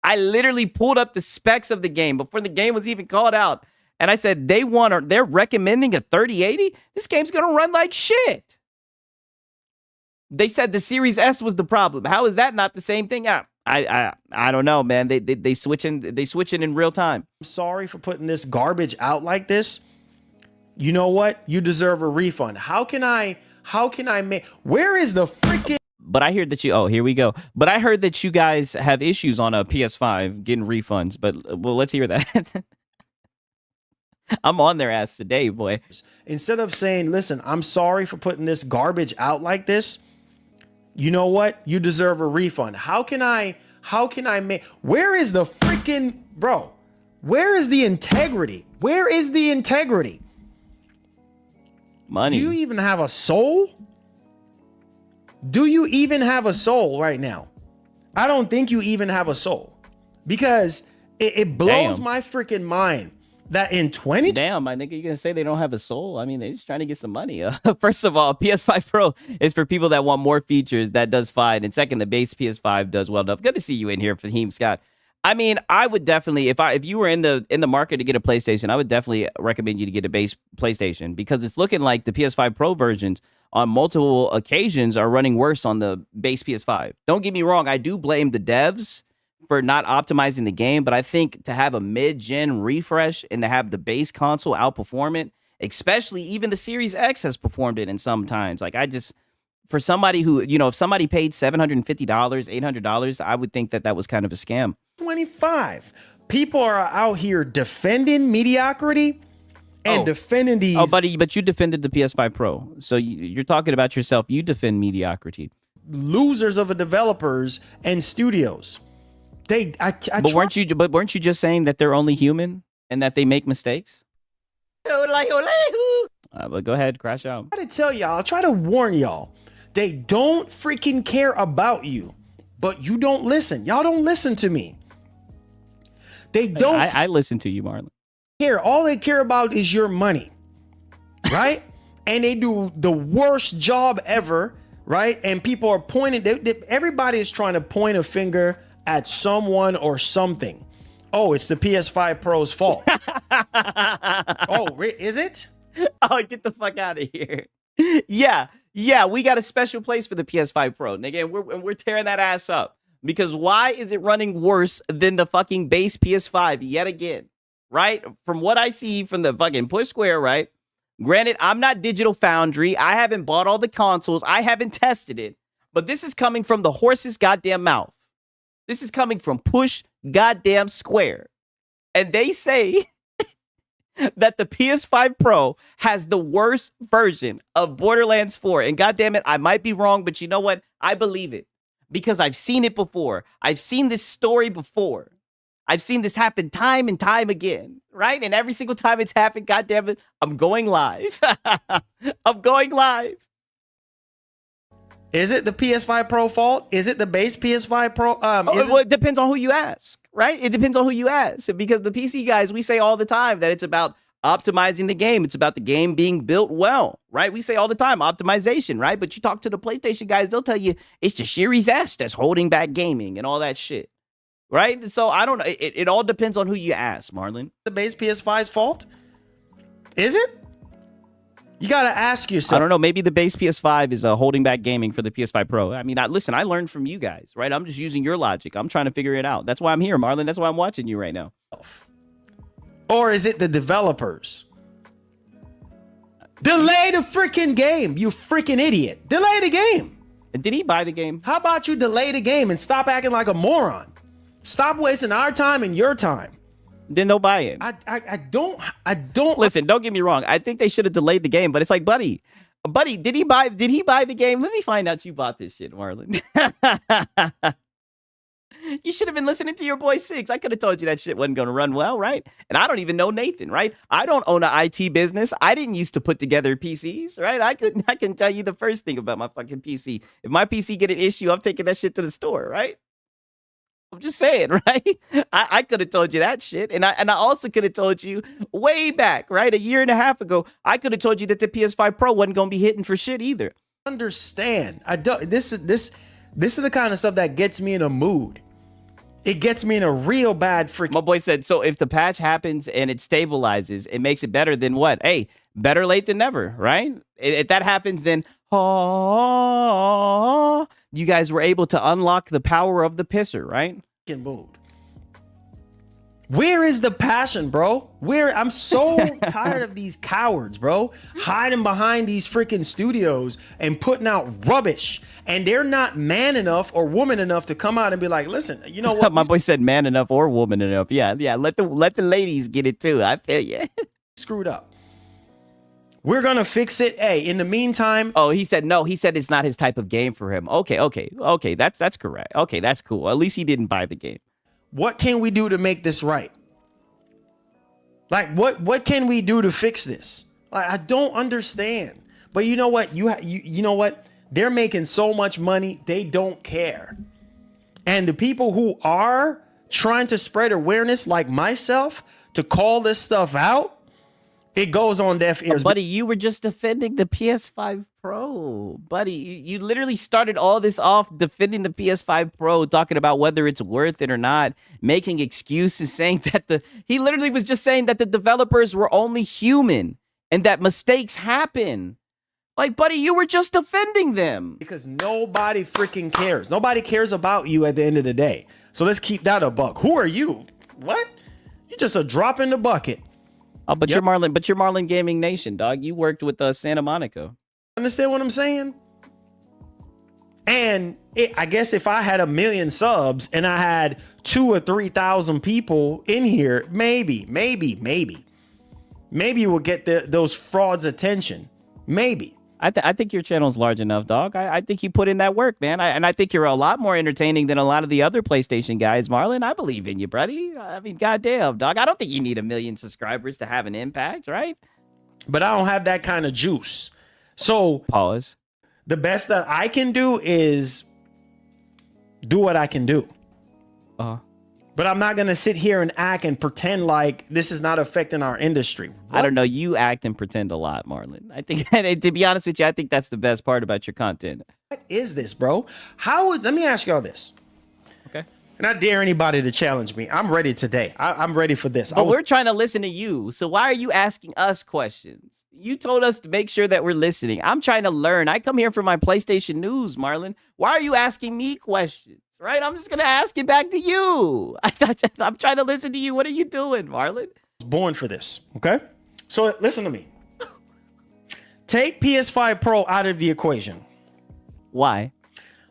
I literally pulled up the specs of the game before the game was even called out. And I said, they're recommending a 3080? This game's going to run like shit. They said the Series S was the problem. How is that not the same thing? I don't know, man. They switching in real time. I'm sorry for putting this garbage out like this. You know what? You deserve a refund. How can I make, where is the freaking? But I heard that here we go. But I heard that you guys have issues on a PS5 getting refunds. But well, let's hear that. I'm on their ass today, boy. Instead of saying, listen, I'm sorry for putting this garbage out like this. You know what? You deserve a refund. How can I make, where is the freaking, bro? Where is the integrity? Where is the integrity? Money. Do you even have a soul? Do you even have a soul right now? I don't think you even have a soul, because it blows my freaking mind that in 20. Damn, I think you're gonna say they don't have a soul. I mean, they're just trying to get some money. First of all, PS5 Pro is for people that want more features. That does fine. And second, the base PS5 does well enough. Good to see you in here, Fahim Scott. I mean, I would definitely, if you were in the market to get a PlayStation, I would definitely recommend you to get a base PlayStation, because it's looking like the PS5 Pro versions on multiple occasions are running worse on the base PS5. Don't get me wrong, I do blame the devs for not optimizing the game, but I think to have a mid-gen refresh and to have the base console outperform it, especially even the Series X has performed it in some times. Like, for somebody who, if somebody paid $750, $800, I would think that was kind of a scam. 25. People are out here defending mediocrity and defending these. Oh, buddy, but you defended the PS5 Pro. So you're talking about yourself. You defend mediocrity. Losers of developers and studios. But weren't you just saying that they're only human and that they make mistakes? But go ahead, crash out. I try to tell y'all, I try to warn y'all. They don't freaking care about you, but you don't listen. Y'all don't listen to me. They don't. I listen to you, Marlon. Care. All they care about is your money, right? And they do the worst job ever, right? And people are pointing. Everybody is trying to point a finger at someone or something. Oh, it's the PS5 Pro's fault. Oh, is it? Oh, get the fuck out of here. Yeah, we got a special place for the PS5 Pro, nigga, and we're tearing that ass up. Because why is it running worse than the fucking base PS5 yet again? Right? From what I see from the fucking push square, right? Granted, I'm not Digital Foundry. I haven't bought all the consoles. I haven't tested it. But this is coming from the horse's goddamn mouth. This is coming from Push goddamn Square. And they say that the PS5 Pro has the worst version of Borderlands 4. And goddamn it, I might be wrong, but you know what? I believe it. Because I've seen it before. I've seen this story before. I've seen this happen time and time again, right? And every single time it's happened, goddamn it, I'm going live. I'm going live. Is it the PS5 Pro fault? Is it the base PS5 Pro? Well, it depends on who you ask, right? It depends on who you ask. Because the PC guys, we say all the time that it's about optimizing the game. It's about the game being built well, right? We say all the time, optimization, right? But you talk to the PlayStation guys, they'll tell you it's the Series S that's holding back gaming and all that shit, right? So I don't know. It all depends on who you ask, Marlon. The base PS5's fault? Is it? You got to ask yourself. I don't know. Maybe the base PS5 is holding back gaming for the PS5 Pro. I mean, listen, I learned from you guys, right? I'm just using your logic. I'm trying to figure it out. That's why I'm here, Marlon. That's why I'm watching you right now. Or is it the developers? Delay the freaking game, you freaking idiot. Delay the game. Did he buy the game? How about you delay the game and stop acting like a moron? Stop wasting our time and your time. Then they'll buy it. I don't Listen, don't get me wrong. I think they should have delayed the game, but it's like, buddy, did he buy the game? Let me find out you bought this shit, Marlon. You should have been listening to your boy Six. I could have told you that shit wasn't going to run well, right? And I don't even know Nathan, right? I don't own an IT business. I didn't used to put together PCs, right? I can tell you the first thing about my fucking PC. If my PC get an issue, I'm taking that shit to the store, right? I'm just saying, right? I could have told you that shit. And I also could have told you way back, right? A year and a half ago, I could have told you that the PS5 Pro wasn't going to be hitting for shit either. Understand. This is the kind of stuff that gets me in a mood. It gets me in a real bad freaking... My boy said, so if the patch happens and it stabilizes, it makes it better, then what? Hey, better late than never, right? If that happens, then you guys were able to unlock the power of the pisser, right? Mood. Where is the passion, bro? I'm so tired of these cowards, bro, hiding behind these freaking studios and putting out rubbish. And they're not man enough or woman enough to come out and be like, listen, you know what? My boy said man enough or woman enough. Yeah. Let the ladies get it too. I feel you. Screwed up. We're going to fix it. Hey, in the meantime. Oh, he said no. He said it's not his type of game for him. Okay. That's correct. Okay, that's cool. At least he didn't buy the game. What can we do to make this right? Like, what can we do to fix this? Like, I don't understand. But you know what? You know what? They're making so much money, they don't care. And the people who are trying to spread awareness, like myself, to call this stuff out, it goes on deaf ears. Buddy, you were just defending the PS5 Pro. Buddy, you literally started all this off defending the PS5 Pro, talking about whether it's worth it or not, making excuses, saying that he literally was just saying that the developers were only human and that mistakes happen. Like, buddy, you were just defending them. Because nobody freaking cares. Nobody cares about you at the end of the day. So let's keep that a buck. Who are you? What? You're just a drop in the bucket. Oh, but you're Marlon Gaming Nation, dog. You worked with Santa Monica. Understand what I'm saying? And I guess if I had 1 million subs and I had 2,000 or 3,000 people in here, maybe you will get those frauds' attention. Maybe. I think your channel's large enough, dog. I think you put in that work, man. And I think you're a lot more entertaining than a lot of the other PlayStation guys, Marlon. I believe in you, buddy. I mean, goddamn, dog. I don't think you need 1 million subscribers to have an impact, right? But I don't have that kind of juice. So pause. The best that I can do is do what I can do. But I'm not going to sit here and act and pretend like this is not affecting our industry. What? I don't know. You act and pretend a lot, Marlon. I think, to be honest with you, I think that's the best part about your content. What is this, bro? Let me ask y'all this. Okay. And I dare anybody to challenge me. I'm ready today. I'm ready for this. But we're trying to listen to you. So why are you asking us questions? You told us to make sure that we're listening. I'm trying to learn. I come here for my PlayStation news, Marlon. Why are you asking me questions? Right? I'm just going to ask it back to you. I'm trying to listen to you. What are you doing, Marlon? I was born for this. Okay? So listen to me. Take PS5 Pro out of the equation. Why?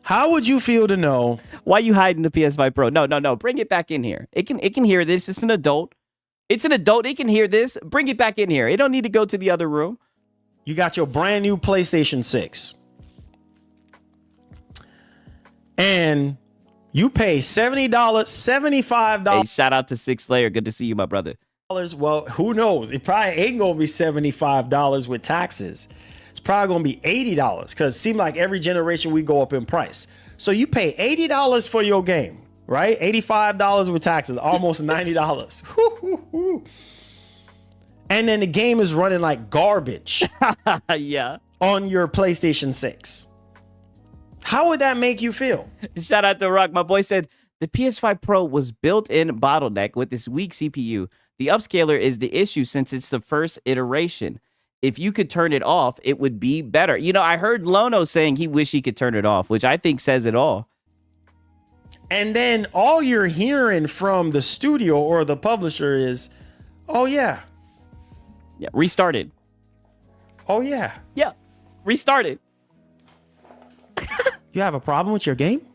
How would you feel to know? Why are you hiding the PS5 Pro? No. Bring it back in here. It can hear this. It's an adult. It's an adult. It can hear this. Bring it back in here. It don't need to go to the other room. You got your brand new PlayStation 6. And you pay $70, $75. Hey, shout out to Six Slayer. Good to see you, my brother. Well, who knows? It probably ain't going to be $75 with taxes. It's probably going to be $80 because it seems like every generation we go up in price. So you pay $80 for your game, right? $85 with taxes, almost $90. And then the game is running like garbage. Yeah. On your PlayStation 6. How would that make you feel? Shout out to Rock. My boy said the PS5 Pro was built-in bottleneck with this weak CPU. The upscaler is the issue since it's the first iteration. If you could turn it off, it would be better. You know, I heard Lono saying he wish he could turn it off, which I think says it all. And then all you're hearing from the studio or the publisher is, oh, yeah. Yeah, restart it. Oh, yeah. Yeah, restart it. You have a problem with your game?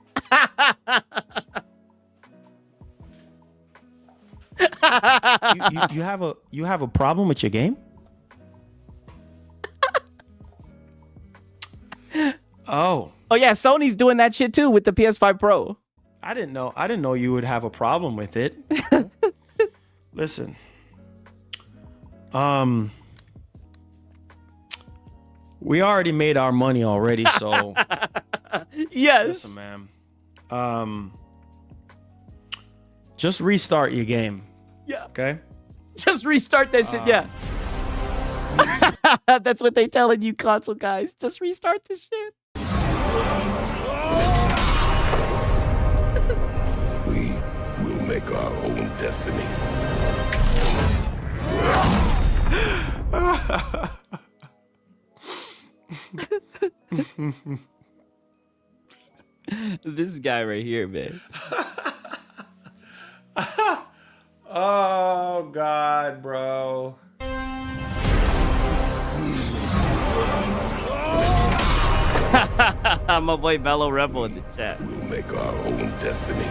you have a problem with your game? Oh yeah, Sony's doing that shit too with the PS5 Pro. I didn't know you would have a problem with it. Listen. We already made our money already, so yes. Listen, man. Just restart your game. Yeah. Okay? Just restart that shit, yeah. That's what they telling you console guys. Just restart the shit. We will make our own destiny. This guy right here, man. Oh, God, bro. My boy Bello Rebel in the chat. We'll make our own destiny.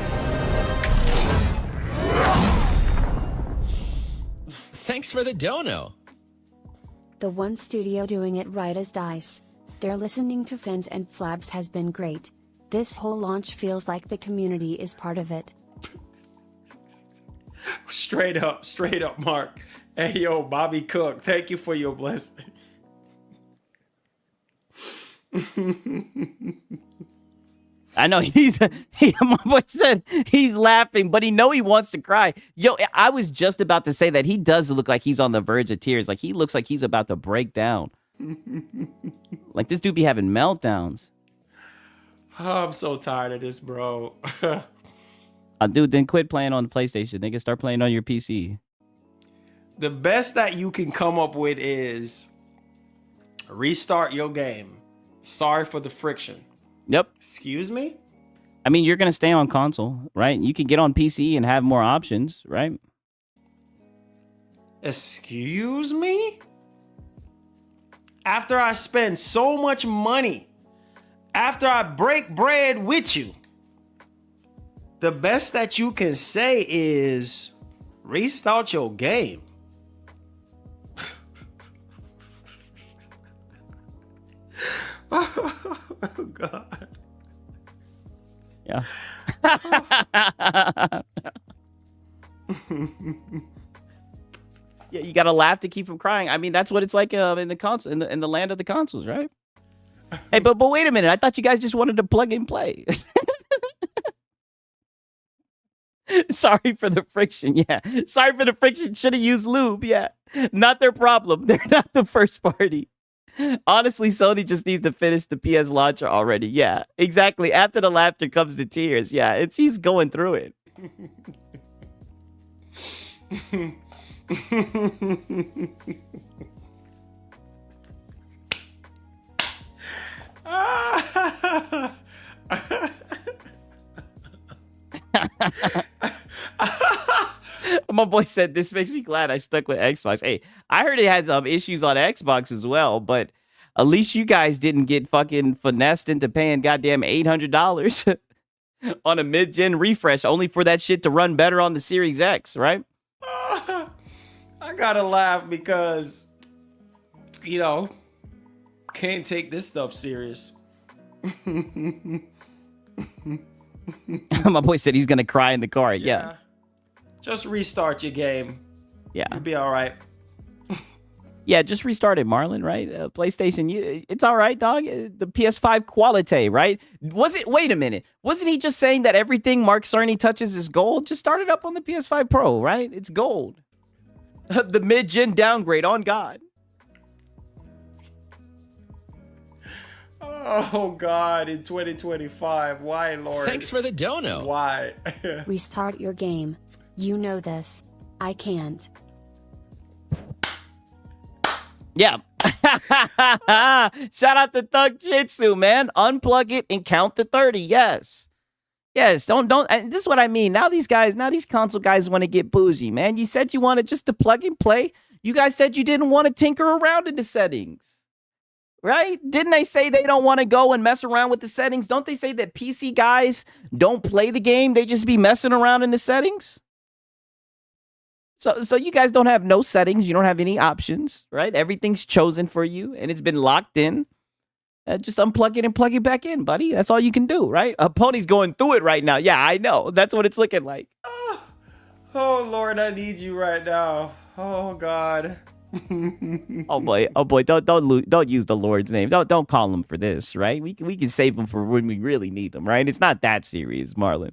Thanks for the dono. The one studio doing it right is DICE. Their listening to fans and flabs has been great. This whole launch feels like the community is part of it. Straight up, Mark. Hey, yo, Bobby Cook, thank you for your blessing. I know my boy said he's laughing, but he wants to cry. Yo, I was just about to say that he does look like he's on the verge of tears. Like he looks like he's about to break down. Like this dude be having meltdowns. Oh, I'm so tired of this, bro. Dude, then quit playing on the PlayStation. They can start playing on your PC. The best that you can come up with is restart your game. Sorry for the friction. Yep. Excuse me? I mean, you're going to stay on console, right? You can get on PC and have more options, right? Excuse me? After I spend so much money, after I break bread with you, the best that you can say is restart your game. Oh, God. Yeah. Yeah, you gotta laugh to keep from crying. I mean, that's what it's like in the console, in the land of the consoles, right? Hey, but wait a minute. I thought you guys just wanted to plug and play. Sorry for the friction. Yeah, sorry for the friction. Should have used lube. Yeah, not their problem. They're not the first party. Honestly, Sony just needs to finish the PS launcher already. Yeah, exactly. After the laughter comes the tears. Yeah, he's going through it. My boy said, this makes me glad I stuck with Xbox. Hey, I heard it has issues on Xbox as well, but at least you guys didn't get fucking finessed into paying goddamn $800 on a mid-gen refresh only for that shit to run better on the Series X, right? I gotta laugh because, you know, can't take this stuff serious. My boy said he's gonna cry in the car. Yeah. Just restart your game. Yeah. You'll be all right. Yeah, just restart it, Marlon, right? PlayStation, it's all right, dog. The PS5 quality, right? Wait a minute. Wasn't he just saying that everything Mark Cerny touches is gold? Just start it up on the PS5 Pro, right? It's gold. The mid-gen downgrade on God. Oh, God, in 2025. Why, Lord? Thanks for the dono. Why? Restart your game. You know this. I can't. Yeah. Shout out to Thug Jitsu, man. Unplug it and count to 30. Yes. Yes. Don't. And this is what I mean. Now these console guys want to get bougie, man. You said you wanted just to plug and play. You guys said you didn't want to tinker around in the settings. Right? Didn't they say they don't want to go and mess around with the settings? Don't they say that PC guys don't play the game? They just be messing around in the settings? So you guys don't have no settings. You don't have any options, right? Everything's chosen for you, and it's been locked in. Just unplug it and plug it back in, buddy. That's all you can do, right? Pony's going through it right now. Yeah, I know. That's what it's looking like. Oh, Lord, I need you right now. Oh, God. Oh boy! Don't use the Lord's name. Don't call him for this, right? We can save him for when we really need him, right? It's not that serious, Marlon.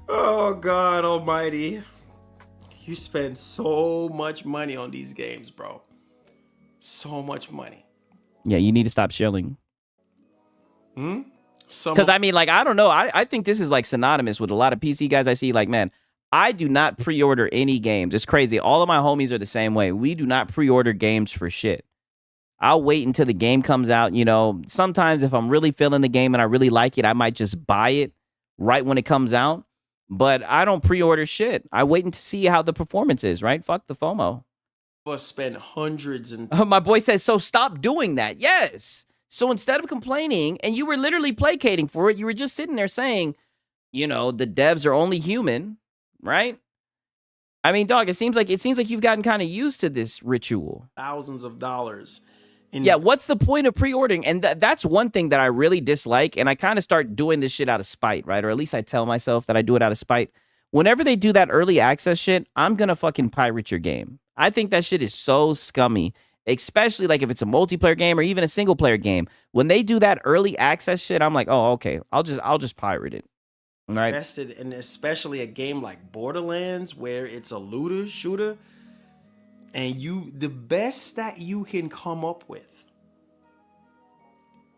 Oh, God almighty. You spend so much money on these games, bro. So much money. Yeah, you need to stop shilling. Because I mean, like, I don't know. I think this is like synonymous with a lot of PC guys I see. Like, man, I do not pre-order any games. It's crazy. All of my homies are the same way. We do not pre-order games for shit. I'll wait until the game comes out. You know, sometimes if I'm really feeling the game and I really like it, I might just buy it right when it comes out. But I don't pre-order shit. I wait to see how the performance is, right? Fuck the FOMO. Us spend hundreds and... My boy says, so stop doing that. Yes. So instead of complaining, and you were literally placating for it, you were just sitting there saying, you know, the devs are only human, right? I mean, dog, it seems like you've gotten kind of used to this ritual. Thousands of dollars. Yeah, what's the point of pre-ordering? And that's one thing that I really dislike, and I kind of start doing this shit out of spite, right? Or at least I tell myself that I do it out of spite. Whenever they do that early access shit, I'm going to fucking pirate your game. I think that shit is so scummy, especially like if it's a multiplayer game or even a single player game. When they do that early access shit, I'm like, oh, okay, I'll just pirate it. All right. Invested in especially a game like Borderlands where it's a looter shooter. And the best that you can come up with.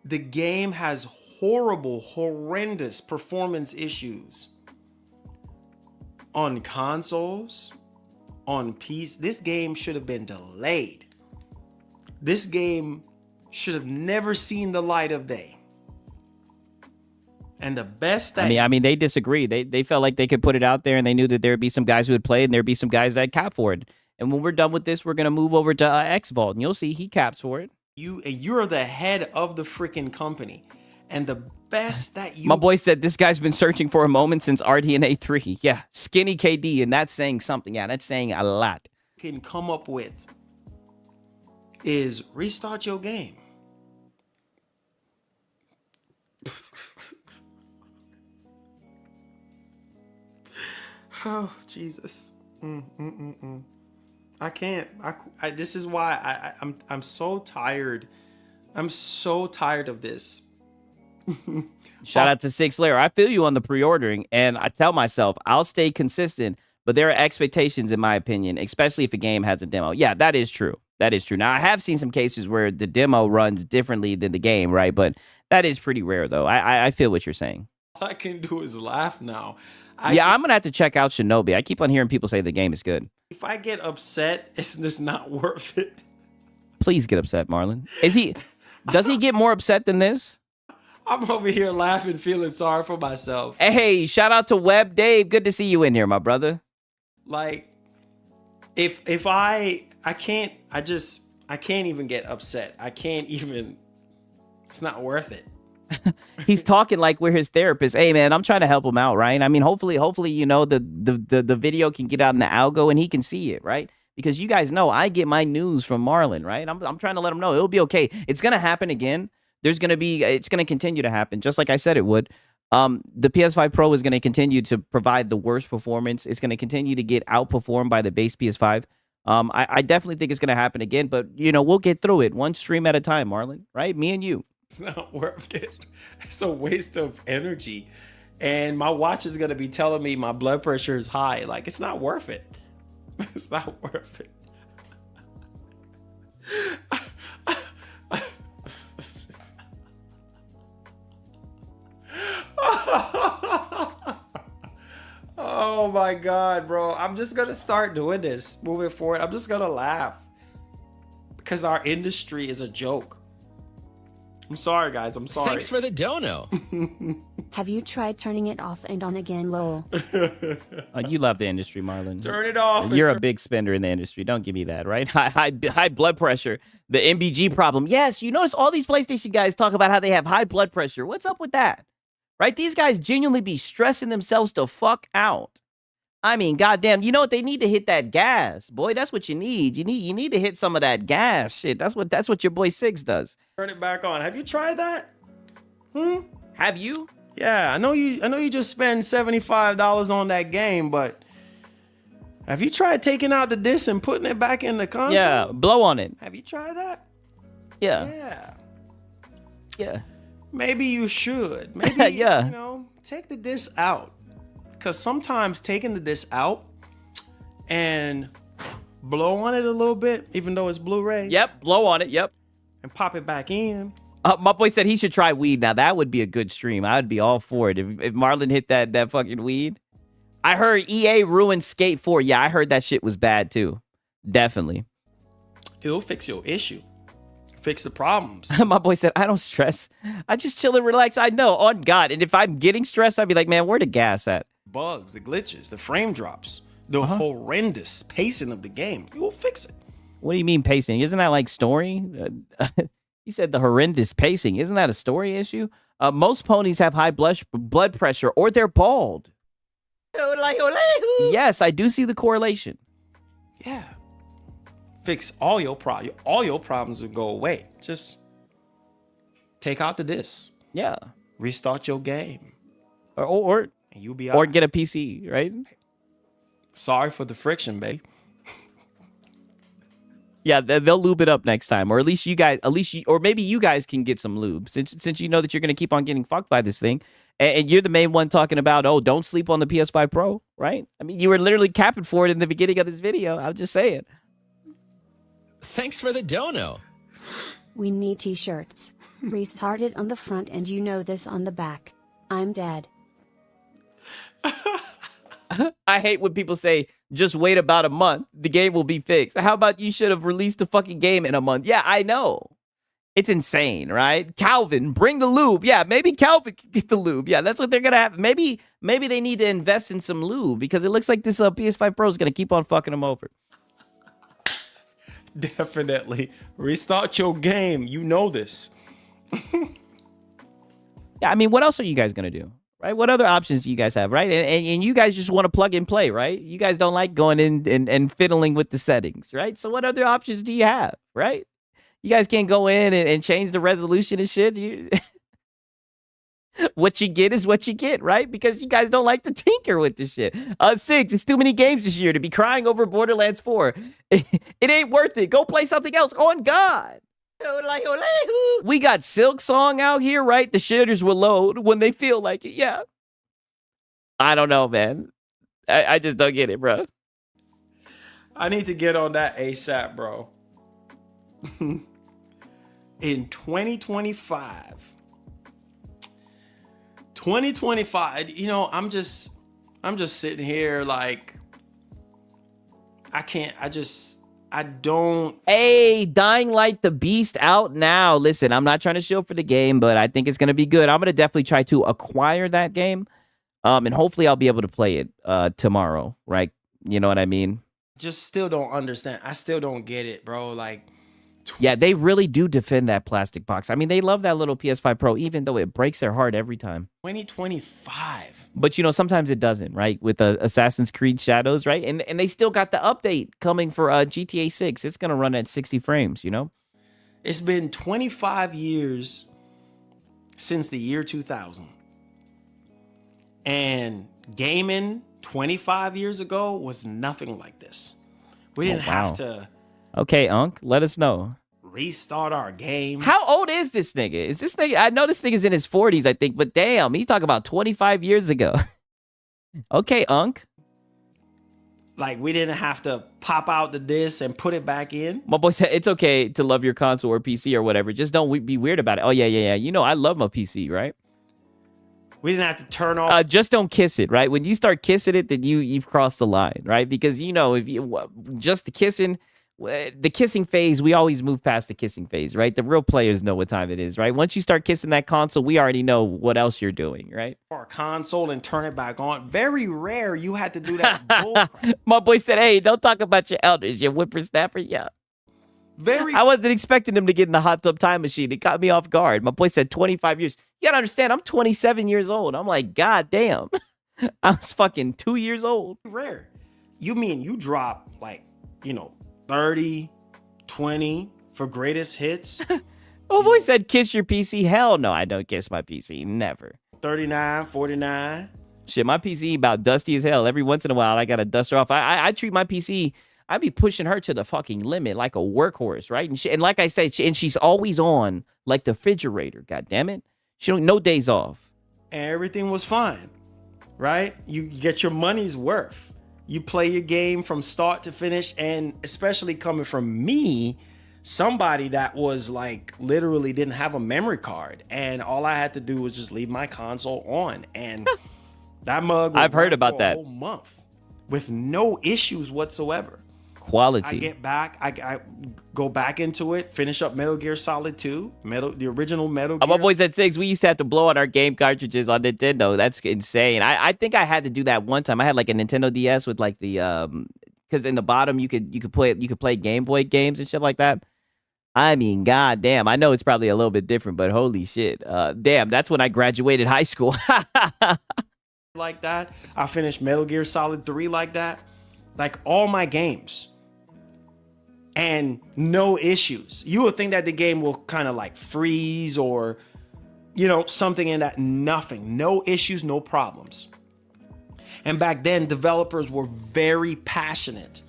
The game has horrendous performance issues on consoles, on PC. This game should have been delayed. This game should have never seen the light of day. And the best that... I mean, they disagree. They felt like they could put it out there and they knew that there'd be some guys who would play it and there'd be some guys that cap for it. And when we're done with this, we're going to move over to X-Vault, and you'll see he caps for it. You're the head of the freaking company. And the best that you... My boy said this guy's been searching for a moment since RDNA 3. Yeah, skinny KD, and that's saying something. Yeah, that's saying a lot. Can come up with is restart your game. Oh, Jesus. I can't. This is why I'm so tired. I'm so tired of this. Shout out to Six Layer. I feel you on the pre-ordering, and I tell myself I'll stay consistent, but there are expectations in my opinion, especially if a game has a demo. Yeah, that is true. That is true. Now, I have seen some cases where the demo runs differently than the game, right? But that is pretty rare, though. I feel what you're saying. All I can do is laugh now. I'm going to have to check out Shinobi. I keep on hearing people say the game is good. If I get upset, it's just not worth it. Please get upset, Marlon. Does he get more upset than this? I'm over here laughing, feeling sorry for myself. Hey, shout out to Web Dave. Good to see you in here, my brother. Like, if I can't even get upset. I can't even, it's not worth it. He's talking like we're his therapist. Hey, man, I'm trying to help him out, right? I mean, hopefully, you know, the video can get out in the algo and he can see it, right? Because you guys know I get my news from Marlon, right? I'm trying to let him know it'll be okay. It's going to happen again. It's going to continue to happen, just like I said it would. The PS5 Pro is going to continue to provide the worst performance. It's going to continue to get outperformed by the base PS5. I definitely think it's going to happen again, but, you know, we'll get through it one stream at a time, Marlon, right? Me and you. It's not worth it. It's a waste of energy. And my watch is going to be telling me my blood pressure is high. Like, it's not worth it. It's not worth it. Oh my God, bro. I'm just going to start doing this moving forward. I'm just going to laugh because our industry is a joke. I'm sorry, guys. I'm sorry. Thanks for the dono. Have you tried turning it off and on again, lol? You love the industry, Marlon. Turn it off. You're a big spender in the industry. Don't give me that, right? High blood pressure, the MBG problem. Yes, you notice all these PlayStation guys talk about how they have high blood pressure. What's up with that? Right? These guys genuinely be stressing themselves to fuck out. I mean, goddamn, you know what? They need to hit that gas. Boy, that's what you need. You need to hit some of that gas shit. That's what your boy Six does. Turn it back on. Have you tried that? Have you? Yeah, I know you just spend $75 on that game, but have you tried taking out the disc and putting it back in the console? Yeah, blow on it. Have you tried that? Yeah. Yeah. Maybe you should. Maybe, Yeah. you know, take the disc out. Because sometimes taking the disc out and blow on it a little bit, even though it's Blu-ray. Yep, blow on it, yep. And pop it back in. My boy said he should try weed. Now, that would be a good stream. I would be all for it. If Marlon hit that fucking weed. I heard EA ruined Skate 4. Yeah, I heard that shit was bad, too. Definitely. It'll fix your issue. Fix the problems. My boy said, I don't stress. I just chill and relax. I know, on God. And if I'm getting stressed, I'd be like, man, where the gas at? Bugs, the glitches, the frame drops, the horrendous pacing of the game. You will fix it. What do you mean pacing? Isn't that like story? He said the horrendous pacing. Isn't that a story issue? Most ponies have high blood pressure or they're bald. Yes, I do see the correlation. Yeah. Fix all your problems will go away. Just take out the disc. Yeah. Restart your game. Or and you'll be or get a PC, right? Sorry for the friction, babe. Yeah, they'll lube it up next time, or or maybe you guys can get some lube since you know that you're gonna keep on getting fucked by this thing, and you're the main one talking about, oh, don't sleep on the PS5 Pro, right? I mean, you were literally capping for it in the beginning of this video. I'm just saying. Thanks for the dono. We need t-shirts. Restart it on the front and you know this on the back. I'm dead. I hate when people say, just wait about a month, the game will be fixed. How about you should have released the fucking game in a month? Yeah, I know. It's insane, right? Calvin, bring the lube. Yeah, maybe Calvin can get the lube. Yeah, that's what they're going to have. Maybe they need to invest in some lube because it looks like this PS5 Pro is going to keep on fucking them over. Definitely. Restart your game. You know this. Yeah, I mean, what else are you guys going to do? Right? What other options do you guys have, right? And you guys just want to plug and play, right? You guys don't like going in and fiddling with the settings, right? So what other options do you have, right? You guys can't go in and change the resolution and shit. What you get is what you get, right? Because you guys don't like to tinker with this shit. 6, it's too many games this year to be crying over Borderlands 4. It ain't worth it. Go play something else. On God. We got Silk Song out here, right? The shitters will load when they feel like it. Yeah. I don't know, man. I just don't get it, bro. I need to get on that ASAP, bro. in 2025, you know, I'm just sitting here like, I don't. Hey, Dying Light the Beast out now. Listen, I'm not trying to shield for the game, but I think it's going to be good. I'm going to definitely try to acquire that game. And hopefully I'll be able to play it tomorrow, right? You know what I mean? Just still don't understand. I still don't get it, bro. Like, yeah, they really do defend that plastic box. I mean, they love that little PS5 Pro, even though it breaks their heart every time. 2025. But, you know, sometimes it doesn't, right? With Assassin's Creed Shadows, right? And they still got the update coming for GTA 6. It's going to run at 60 frames, you know? It's been 25 years since the year 2000. And gaming 25 years ago was nothing like this. We didn't have to... Okay, Unc, let us know. Restart our game. How old is this nigga? Is this nigga? I know this nigga's in his 40s, I think, but damn, he's talking about 25 years ago. Okay, Unc. Like, we didn't have to pop out the disc and put it back in. My boy said it's okay to love your console or PC or whatever. Just don't be weird about it. Oh, yeah. You know, I love my PC, right? We didn't have to turn off. Just don't kiss it, right? When you start kissing it, then you've crossed the line, right? Because, you know, if you just the kissing phase, we always move past the kissing phase, right? The real players know what time it is, right? Once you start kissing that console, we already know what else you're doing, right? Our console and turn it back on. Very rare you had to do that bullcrap. My boy said, hey, don't talk about your elders, you whippersnapper. Yeah. I wasn't expecting him to get in the hot tub time machine. It caught me off guard. My boy said 25 years. You gotta understand, I'm 27 years old. I'm like, God damn. I was fucking 2 years old. Rare. You mean you drop like, you know, 30, 20 for greatest hits? My boy said, kiss your PC. Hell no, I don't kiss my PC. Never. 39, 49. Shit, my PC about dusty as hell. Every once in a while, I gotta dust her off. I treat my PC, I be pushing her to the fucking limit like a workhorse, right? And like I said, and she's always on like the refrigerator. God damn it. She don't no days off. And everything was fine, right? You get your money's worth. You play your game from start to finish, and especially coming from me, somebody that was like literally didn't have a memory card, and all I had to do was just leave my console on, and that mug. I've heard about that. A whole month with no issues whatsoever. Quality. I get back, I go back into it, finish up Metal Gear Solid 2, the original Metal Gear. My boys at 6, we used to have to blow out our game cartridges on Nintendo. That's insane. I think I had to do that one time. I had like a Nintendo DS with like the because in the bottom you could play Game Boy games and shit like that. I mean, god damn. I know it's probably a little bit different, but holy shit. Damn, that's when I graduated high school. Like that. I finished Metal Gear Solid 3 like that. Like all my games. And no issues. You would think that the game will kind of like freeze or, you know, something in that. Nothing. No issues, no problems. And back then, developers were very passionate,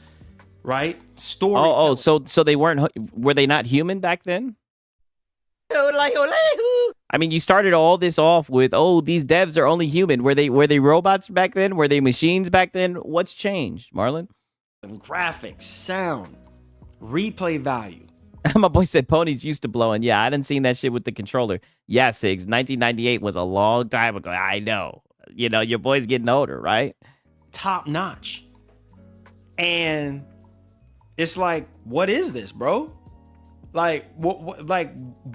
right? Storytelling. So they were they not human back then? I mean, you started all this off with, these devs are only human. Were they robots back then? Were they machines back then? What's changed, Marlon? Graphics, sound, replay value. My boy said ponies used to blowing. Yeah, I didn't seen that shit with the controller. Yeah, Sigs, 1998 was a long time ago. I know. You know, your boy's getting older, right? Top notch. And it's like, what is this, bro? Like, what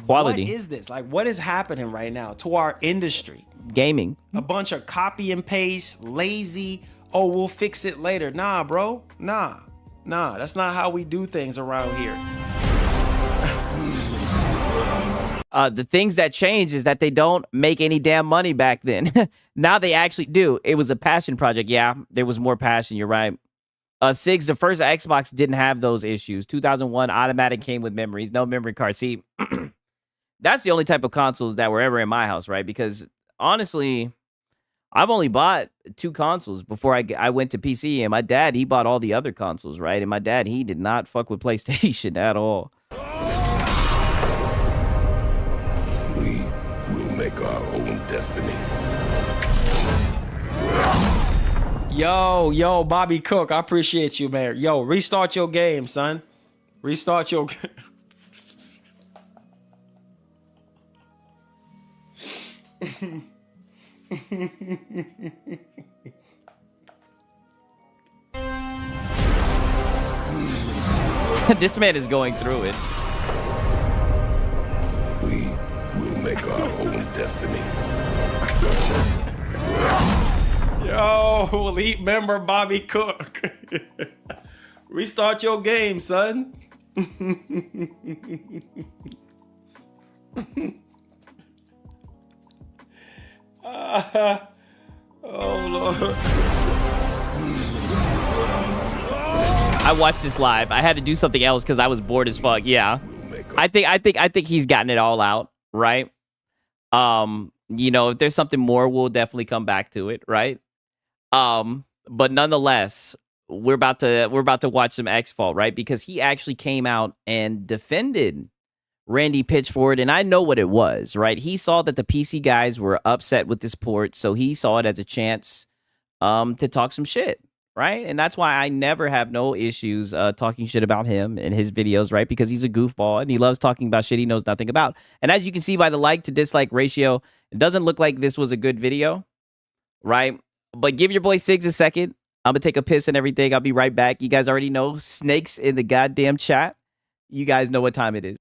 quality. What is this? Like, what is happening right now to our industry? Gaming. A bunch of copy and paste, lazy, we'll fix it later. Nah, bro. Nah, that's not how we do things around here. The things that change is that they don't make any damn money back then. Now they actually do. It was a passion project. Yeah, there was more passion. You're right. Sigs, the first Xbox didn't have those issues. 2001 automatic came with memories, no memory card. See, that's the only type of consoles that were ever in my house, right? Because honestly, I've only bought 2 consoles before I went to PC, and my dad, he bought all the other consoles, right? And my dad, he did not fuck with PlayStation at all. We will make our own destiny. Yo, Bobby Cook, I appreciate you, man. Yo, restart your game, son. Restart your game. This man is going through it. We will make our own destiny. Yo, elite member Bobby Cook. Restart your game, son. Oh Lord. I watched this live. I had to do something else because I was bored as fuck. Yeah. I think he's gotten it all out, right? You know, if there's something more, we'll definitely come back to it, right? But nonetheless, we're about to watch some X-Fault, right? Because he actually came out and defended Randy Pitchford, and I know what it was, right? He saw that the PC guys were upset with this port, so he saw it as a chance to talk some shit, right? And that's why I never have no issues talking shit about him in his videos, right? Because he's a goofball and he loves talking about shit he knows nothing about. And as you can see by the like to dislike ratio, it doesn't look like this was a good video, right? But give your boy Siggs a second. I'm gonna take a piss and everything. I'll be right back. You guys already know snakes in the goddamn chat. You guys know what time it is.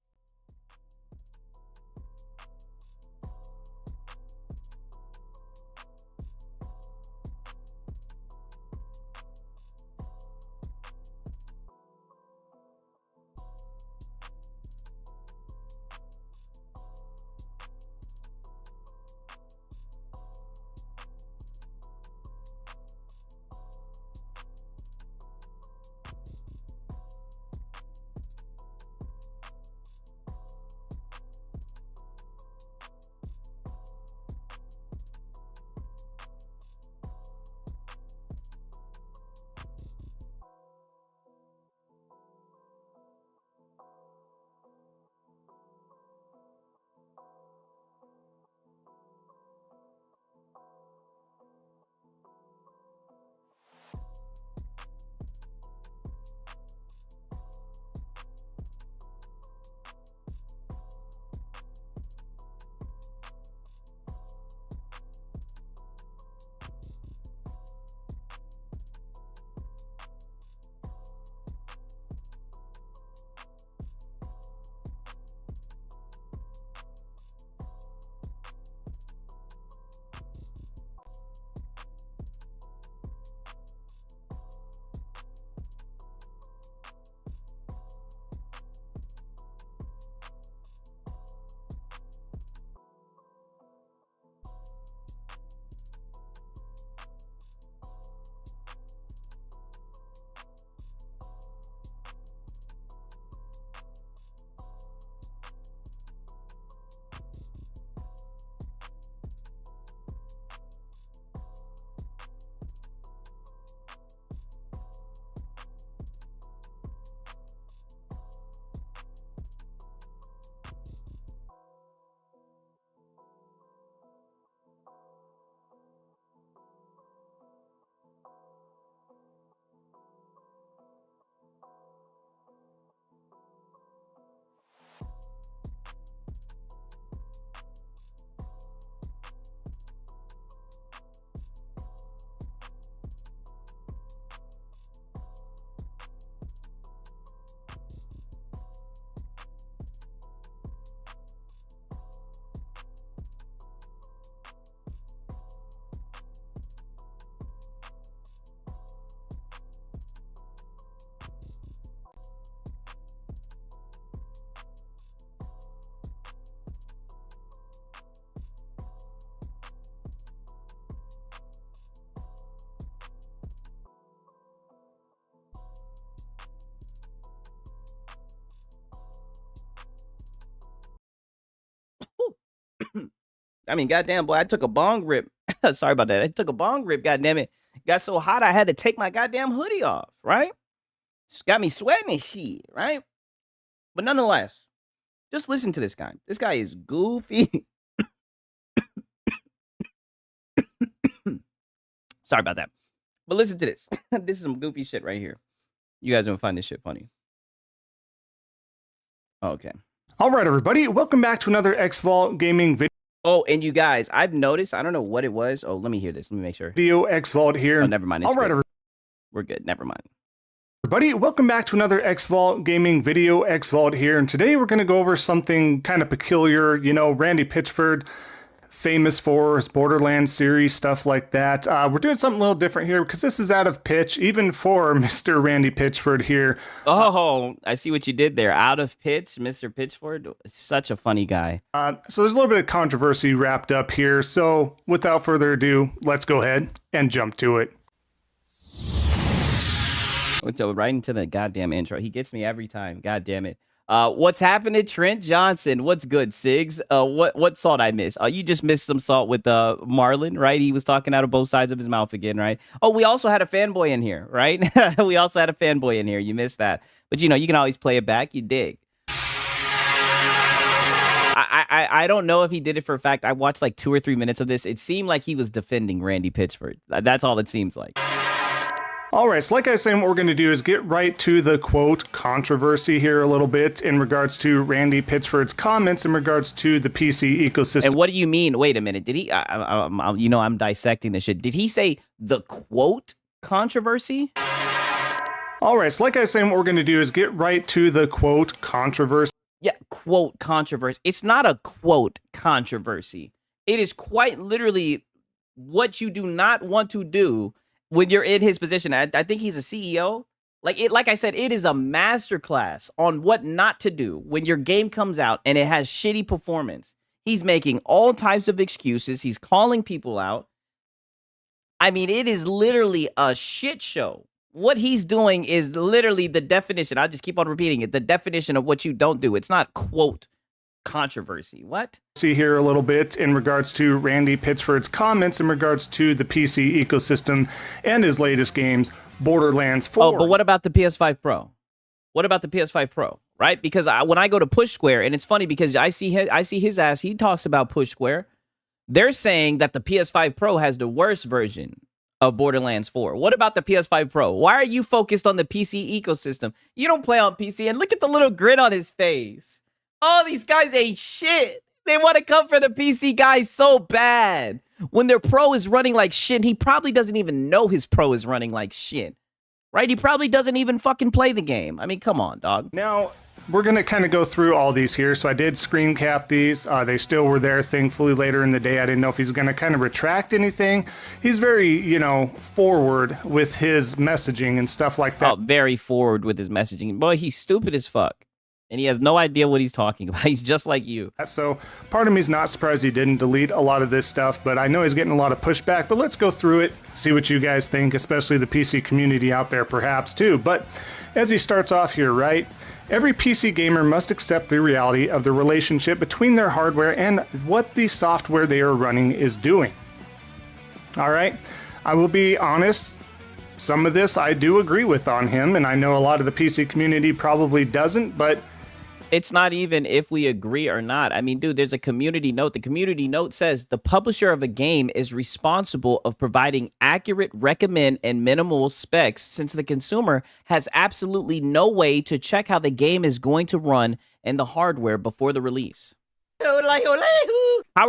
I mean, goddamn, boy, I took a bong rip. Sorry about that. I took a bong rip, goddamn it. Got so hot I had to take my goddamn hoodie off, right? Just got me sweating and shit, right? But nonetheless, just listen to this guy. This guy is goofy. Sorry about that. But listen to this. This is some goofy shit right here. You guys gonna find this shit funny. Okay. All right, everybody. Welcome back to another X-Vault Gaming video. Oh, and you guys, I've noticed, I don't know what it was. Oh, let me hear this. Let me make sure. Video X Vault here. Oh, never mind. It's All right, good. We're good. Never mind. everybody, welcome back to another X Vault Gaming video. X Vault here, and today we're going to go over something kind of peculiar. You know, Randy Pitchford, famous for his Borderlands series, stuff like that. We're doing something a little different here because this is out of pitch, even for Mr. Randy Pitchford here. Oh, I see what you did there. Out of pitch, Mr. Pitchford. Such a funny guy. So there's a little bit of controversy wrapped up here. So without further ado, let's go ahead and jump to it. So right into the goddamn intro. He gets me every time. God damn it. What's happening, Trent Johnson? What's good, Sigs? What salt I missed? You just missed some salt with Marlon, right? He was talking out of both sides of his mouth again, right? Oh, we also had a fanboy in here, right? We also had a fanboy in here. You missed that. But, you know, you can always play it back. You dig. I don't know if he did it for a fact. I watched like 2 or 3 minutes of this. It seemed like he was defending Randy Pitchford. That's all it seems like. All right, so like I was saying, what we're going to do is get right to the, quote, controversy here a little bit in regards to Randy Pitchford's comments in regards to the PC ecosystem. And what do you mean? Wait a minute. Did he, you know, I'm dissecting this shit. Did he say the, quote, controversy? All right, so like I was saying, what we're going to do is get right to the, quote, controversy. Yeah, quote, controversy. It's not a, quote, controversy. It is quite literally what you do not want to do when you're in his position. I think he's a CEO. Like I said, it is a masterclass on what not to do when your game comes out and it has shitty performance. He's making all types of excuses. He's calling people out. I mean, it is literally a shit show. What he's doing is literally the definition. I'll just keep on repeating it. The definition of what you don't do. It's not, quote, controversy. What? See here a little bit in regards to Randy Pitchford's comments in regards to the PC ecosystem and his latest games, Borderlands 4. Oh, but what about the PS5 Pro? What about the PS5 Pro? Right? Because when I go to Push Square, and it's funny because I see his ass. He talks about Push Square. They're saying that the PS5 Pro has the worst version of Borderlands 4. What about the PS5 Pro? Why are you focused on the PC ecosystem? You don't play on PC, and look at the little grin on his face. Oh, these guys ain't shit. They want to come for the PC guys so bad. When their Pro is running like shit, he probably doesn't even know his Pro is running like shit. Right? He probably doesn't even fucking play the game. I mean, come on, dog. Now, we're going to kind of go through all these here. So I did screen cap these. They still were there, thankfully, later in the day. I didn't know if he's going to kind of retract anything. He's very, you know, forward with his messaging and stuff like that. Oh, very forward with his messaging. Boy, he's stupid as fuck. And he has no idea what he's talking about. He's just like you. So part of me is not surprised he didn't delete a lot of this stuff, but I know he's getting a lot of pushback. But let's go through it, see what you guys think, especially the PC community out there perhaps too. But as he starts off here, right? Every PC gamer must accept the reality of the relationship between their hardware and what the software they are running is doing. All right, I will be honest. Some of this I do agree with on him, and I know a lot of the PC community probably doesn't, but it's not even if we agree or not. I mean, dude, there's a community note. The community note says the publisher of a game is responsible of providing accurate recommend and minimal specs since the consumer has absolutely no way to check how the game is going to run in the hardware before the release. How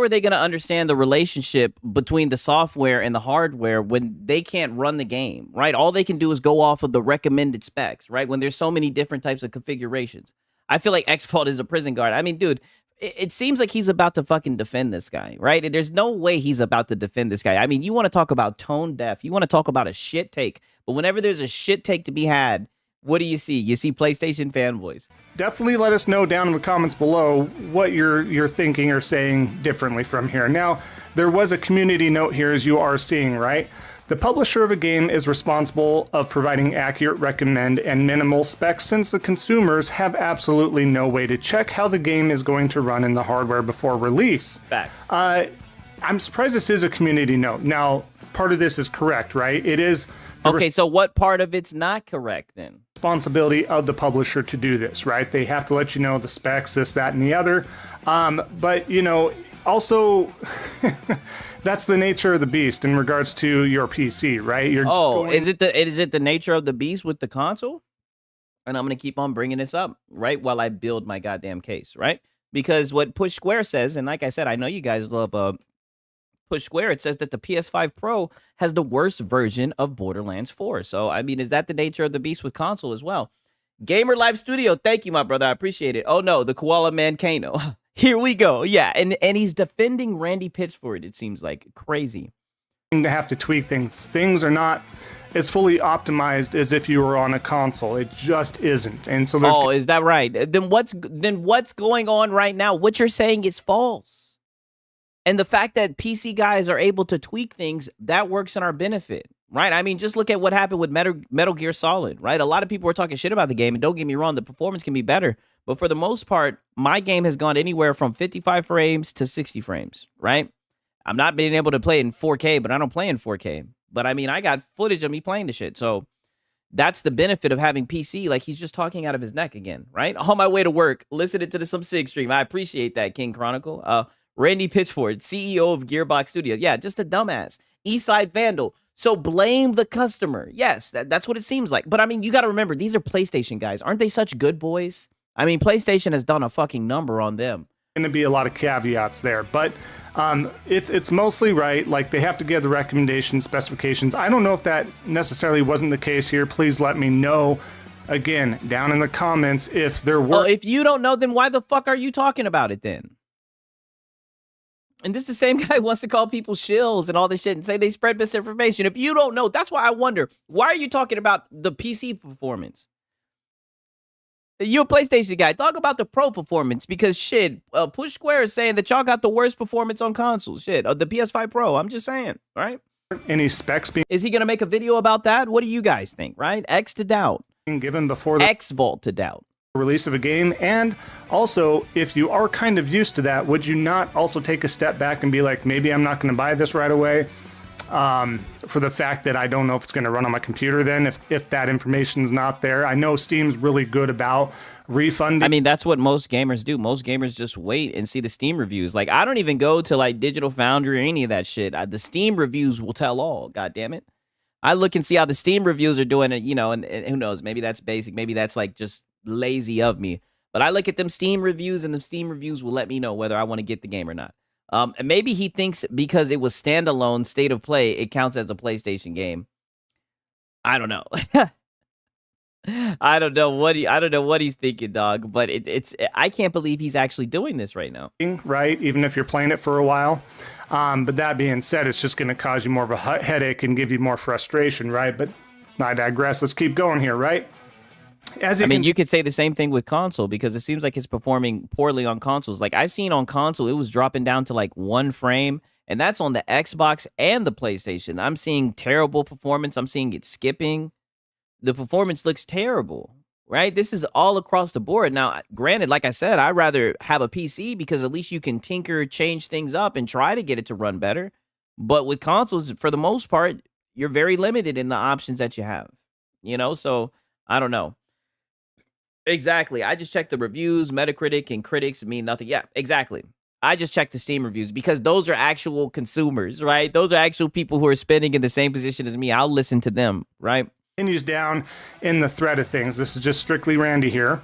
are they going to understand the relationship between the software and the hardware when they can't run the game, right? All they can do is go off of the recommended specs, right? When there's so many different types of configurations. I feel like X-Fault is a prison guard. I mean, dude, it seems like he's about to fucking defend this guy, right? There's no way he's about to defend this guy. I mean, you want to talk about tone deaf. You want to talk about a shit take. But whenever there's a shit take to be had, what do you see? You see PlayStation fanboys. Definitely let us know down in the comments below what you're thinking or saying differently from here. Now, there was a community note here, as you are seeing, right? The publisher of a game is responsible of providing accurate recommend and minimal specs since the consumers have absolutely no way to check how the game is going to run in the hardware before release. Facts. I'm surprised this is a community note. Now, part of this is correct, right? It is okay, so what part of it's not correct then? Responsibility of the publisher to do this, right? They have to let you know the specs, this, that, and the other. But, you know, also... That's the nature of the beast in regards to your PC, right? Is it the nature of the beast with the console? And I'm going to keep on bringing this up, right? While I build my goddamn case, right? Because what Push Square says, and like I said, I know you guys love Push Square, it says that the PS5 Pro has the worst version of Borderlands 4. So, I mean, is that the nature of the beast with console as well? Gamer Live Studio, thank you, my brother. I appreciate it. Oh, no, the Koala Man Kano. Here we go. Yeah, and he's defending Randy Pitchford, it seems like. Crazy. To have to tweak things. Things are not as fully optimized as if you were on a console. It just isn't. And so there's... Oh, is that right? Then what's going on right now? What you're saying is false. And the fact that PC guys are able to tweak things, that works in our benefit, right? I mean, just look at what happened with Metal Gear Solid, right? A lot of people are talking shit about the game, and don't get me wrong, the performance can be better. But for the most part, my game has gone anywhere from 55 frames to 60 frames, right? I'm not being able to play in 4K, but I don't play in 4K. But I mean, I got footage of me playing the shit. So that's the benefit of having PC. Like, he's just talking out of his neck again, right? On my way to work, listening to some SIG stream. I appreciate that, King Chronicle. Randy Pitchford, CEO of Gearbox Studios. Yeah, just a dumbass. Eastside Vandal. So blame the customer. Yes, that's what it seems like. But I mean, you got to remember, these are PlayStation guys. Aren't they such good boys? I mean, PlayStation has done a fucking number on them. Going to be a lot of caveats there, but it's mostly right. Like, they have to give the recommendations, specifications. I don't know if that necessarily wasn't the case here. Please let me know, again, down in the comments if there were. Well, if you don't know, then why the fuck are you talking about it then? And this is the same guy who wants to call people shills and all this shit and say they spread misinformation. If you don't know, that's why I wonder, why are you talking about the PC performance? You're a PlayStation guy. Talk about the pro performance, because shit, Push Square is saying that y'all got the worst performance on consoles. Shit, the PS5 Pro. I'm just saying, right? Any specs being... Is he going to make a video about that? What do you guys think, right? X to doubt. Given before the X Vault to doubt. Release of a game. And also, if you are kind of used to that, would you not also take a step back and be like, maybe I'm not going to buy this right away? For the fact that I don't know if it's going to run on my computer then, if that information is not there. I know Steam's really good about refunding. I mean, that's what most gamers do. Most gamers just wait and see the Steam reviews. Like, I don't even go to, like, Digital Foundry or any of that shit. The Steam reviews will tell all, God damn it. I look and see how the Steam reviews are doing it, you know, and who knows, maybe that's basic. Maybe that's, like, just lazy of me. But I look at them Steam reviews, and the Steam reviews will let me know whether I want to get the game or not. And maybe he thinks because it was standalone state of play, it counts as a PlayStation game. I don't know. I don't know what he's thinking, dog. But I can't believe he's actually doing this right now. Right, even if you're playing it for a while. But that being said, it's just going to cause you more of a headache and give you more frustration, right? But I digress. Let's keep going here, right? You could say the same thing with console, because it seems like it's performing poorly on consoles. Like, I seen on console, it was dropping down to like 1 frame, and that's on the Xbox and the PlayStation. I'm seeing terrible performance. I'm seeing it skipping. The performance looks terrible, right? This is all across the board. Now, granted, like I said, I'd rather have a PC because at least you can tinker, change things up, and try to get it to run better. But with consoles, for the most part, you're very limited in the options that you have, you know? So, I don't know. Exactly. I just checked the reviews. Metacritic and critics mean nothing. Yeah, exactly. I just checked the Steam reviews because those are actual consumers, right? Those are actual people who are spending in the same position as me. I'll listen to them, right? Continues down in the thread of things. This is just strictly Randy here.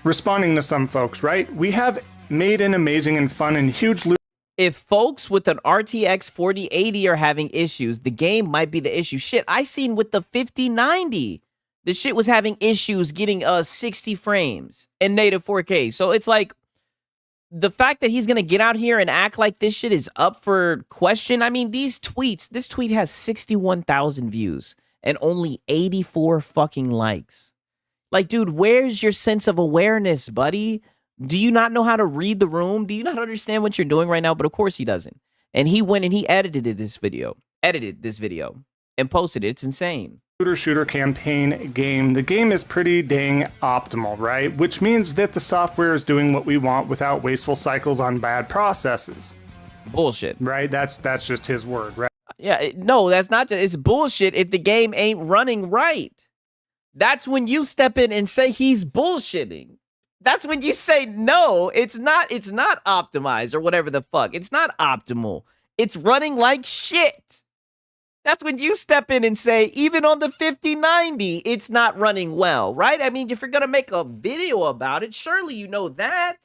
Responding to some folks, right? We have made an amazing and fun and huge loop. If folks with an RTX 4080 are having issues, the game might be the issue. Shit, I seen with the 5090. The shit was having issues getting 60 frames in native 4K. So it's like, the fact that he's going to get out here and act like this shit is up for question. I mean, this tweet has 61,000 views and only 84 fucking likes. Like, dude, where's your sense of awareness, buddy? Do you not know how to read the room? Do you not understand what you're doing right now? But of course he doesn't. And he went and he edited this video and posted it. It's insane. Shooter campaign game. The game is pretty dang optimal, right? Which means that the software is doing what we want without wasteful cycles on bad processes. Bullshit. Right? That's just his word, right? Yeah, no, that's not just, it's bullshit if the game ain't running right. That's when you step in and say he's bullshitting. That's when you say, no, it's not optimized or whatever the fuck. It's not optimal. It's running like shit. That's when you step in and say, even on the 5090, it's not running well, right? I mean, if you're going to make a video about it, surely you know that.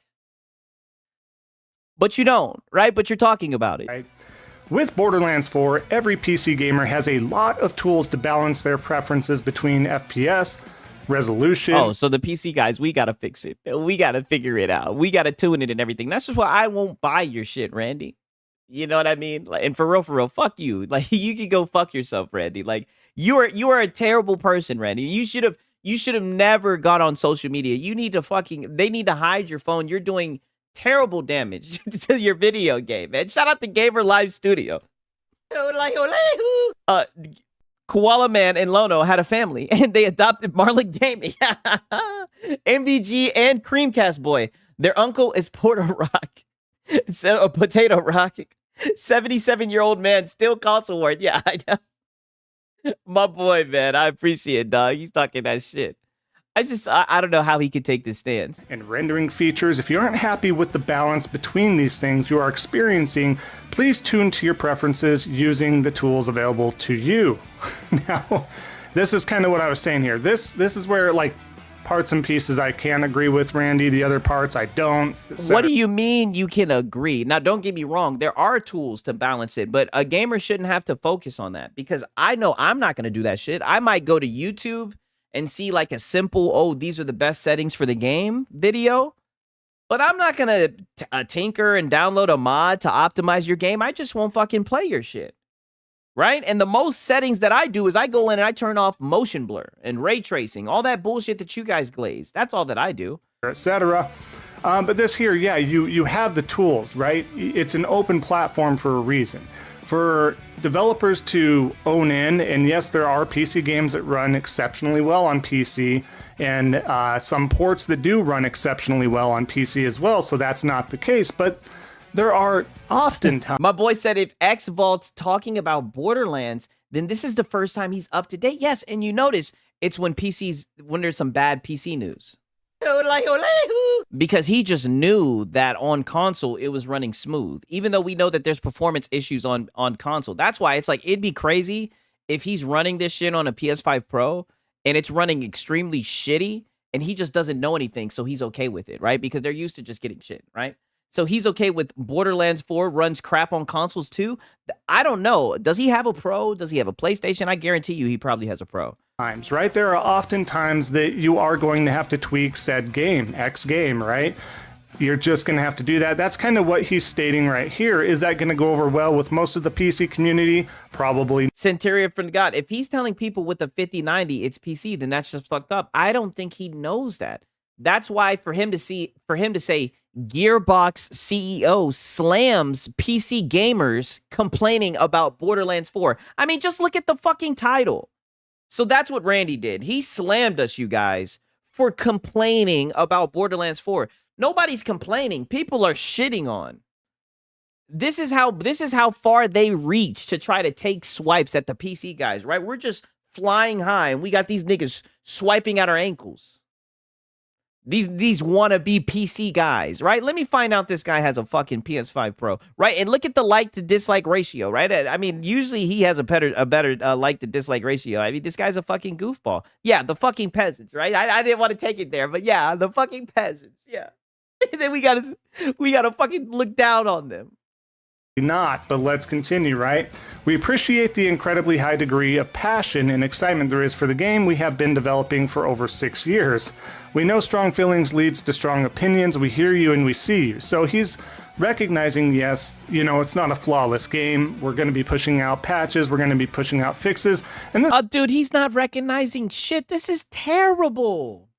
but you don't, right? But you're talking about it. Right. With Borderlands 4, every PC gamer has a lot of tools to balance their preferences between FPS, resolution. Oh, so the PC guys, we gotta fix it. We gotta figure it out. We gotta tune it and everything. That's just why I won't buy your shit, Randy. You know what I mean? Like, and for real, fuck you. Like, you can go fuck yourself, Randy. Like, you are a terrible person, Randy. You should have never gone on social media. You need to they need to hide your phone. You're doing terrible damage to your video game, man. Shout out to Gamer Live Studio. Koala Man and Lono had a family, and they adopted Marlin Gaming, MVG, and Creamcast Boy. Their uncle is Porter Rock, so a Potato Rock, 77-year-old man, still console ward. Yeah, I know. My boy, man, I appreciate it, dog. He's talking that shit. I don't know how he could take this stance. And rendering features. If you aren't happy with the balance between these things you are experiencing, please tune to your preferences using the tools available to you. Now, this is kind of what I was saying here. This is where, like, parts and pieces I can agree with Randy, the other parts I don't. What do you mean you can agree? Now, don't get me wrong. There are tools to balance it, but a gamer shouldn't have to focus on that, because I know I'm not going to do that shit. I might go to YouTube and see like a simple, oh, these are the best settings for the game video. But I'm not going to tinker and download a mod to optimize your game. I just won't fucking play your shit. Right? And the most settings that I do is I go in and I turn off motion blur and ray tracing, all that bullshit that you guys glaze. That's all that I do. Etc. But this here, yeah, you have the tools, right? It's an open platform for a reason. For developers to own in, and yes, there are PC games that run exceptionally well on PC, and some ports that do run exceptionally well on PC as well, so that's not the case, but there are often times... My boy said if X Vault's talking about Borderlands, then this is the first time he's up to date. Yes, and you notice it's when there's some bad PC news. Because he just knew that on console it was running smooth, even though we know that there's performance issues on console. That's why it's like, it'd be crazy if he's running this shit on a PS5 Pro and it's running extremely shitty and he just doesn't know anything, so he's okay with it, right? Because they're used to just getting shit, right? So he's okay with Borderlands 4 runs crap on consoles too. I don't know. Does he have a Pro? Does he have a PlayStation? I guarantee you he probably has a Pro. Times, right? There are often times that you are going to have to tweak said game, X game, right? You're just going to have to do that. That's kind of what he's stating right here. Is that going to go over well with most of the PC community? Probably. Centurion from God, if he's telling people with the 5090 it's PC, then that's just fucked up. I don't think he knows that. That's why for him to say Gearbox CEO slams PC gamers complaining about Borderlands 4. I mean, just look at the fucking title. So that's what Randy did. He slammed us, you guys, for complaining about Borderlands 4. Nobody's complaining. People are shitting on. This is how far they reach to try to take swipes at the PC guys, right? We're just flying high and we got these niggas swiping at our ankles. These wannabe PC guys, right? Let me find out this guy has a fucking PS5 Pro, right? And look at the like to dislike ratio, right? I mean, usually he has a better like to dislike ratio. I mean, this guy's a fucking goofball. Yeah, the fucking peasants, right? I didn't want to take it there, but yeah, the fucking peasants, yeah. And then we gotta fucking look down on them. Not, but let's continue, right? We appreciate the incredibly high degree of passion and excitement there is for the game we have been developing for over 6 years. We know strong feelings leads to strong opinions. We hear you and we see you. So he's recognizing, yes, you know, it's not a flawless game. We're going to be pushing out patches. We're going to be pushing out fixes. And this dude, he's not recognizing shit. This is terrible.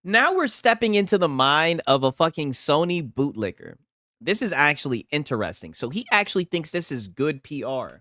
Now we're stepping into the mind of a fucking Sony bootlicker. This is actually interesting. So he actually thinks this is good PR.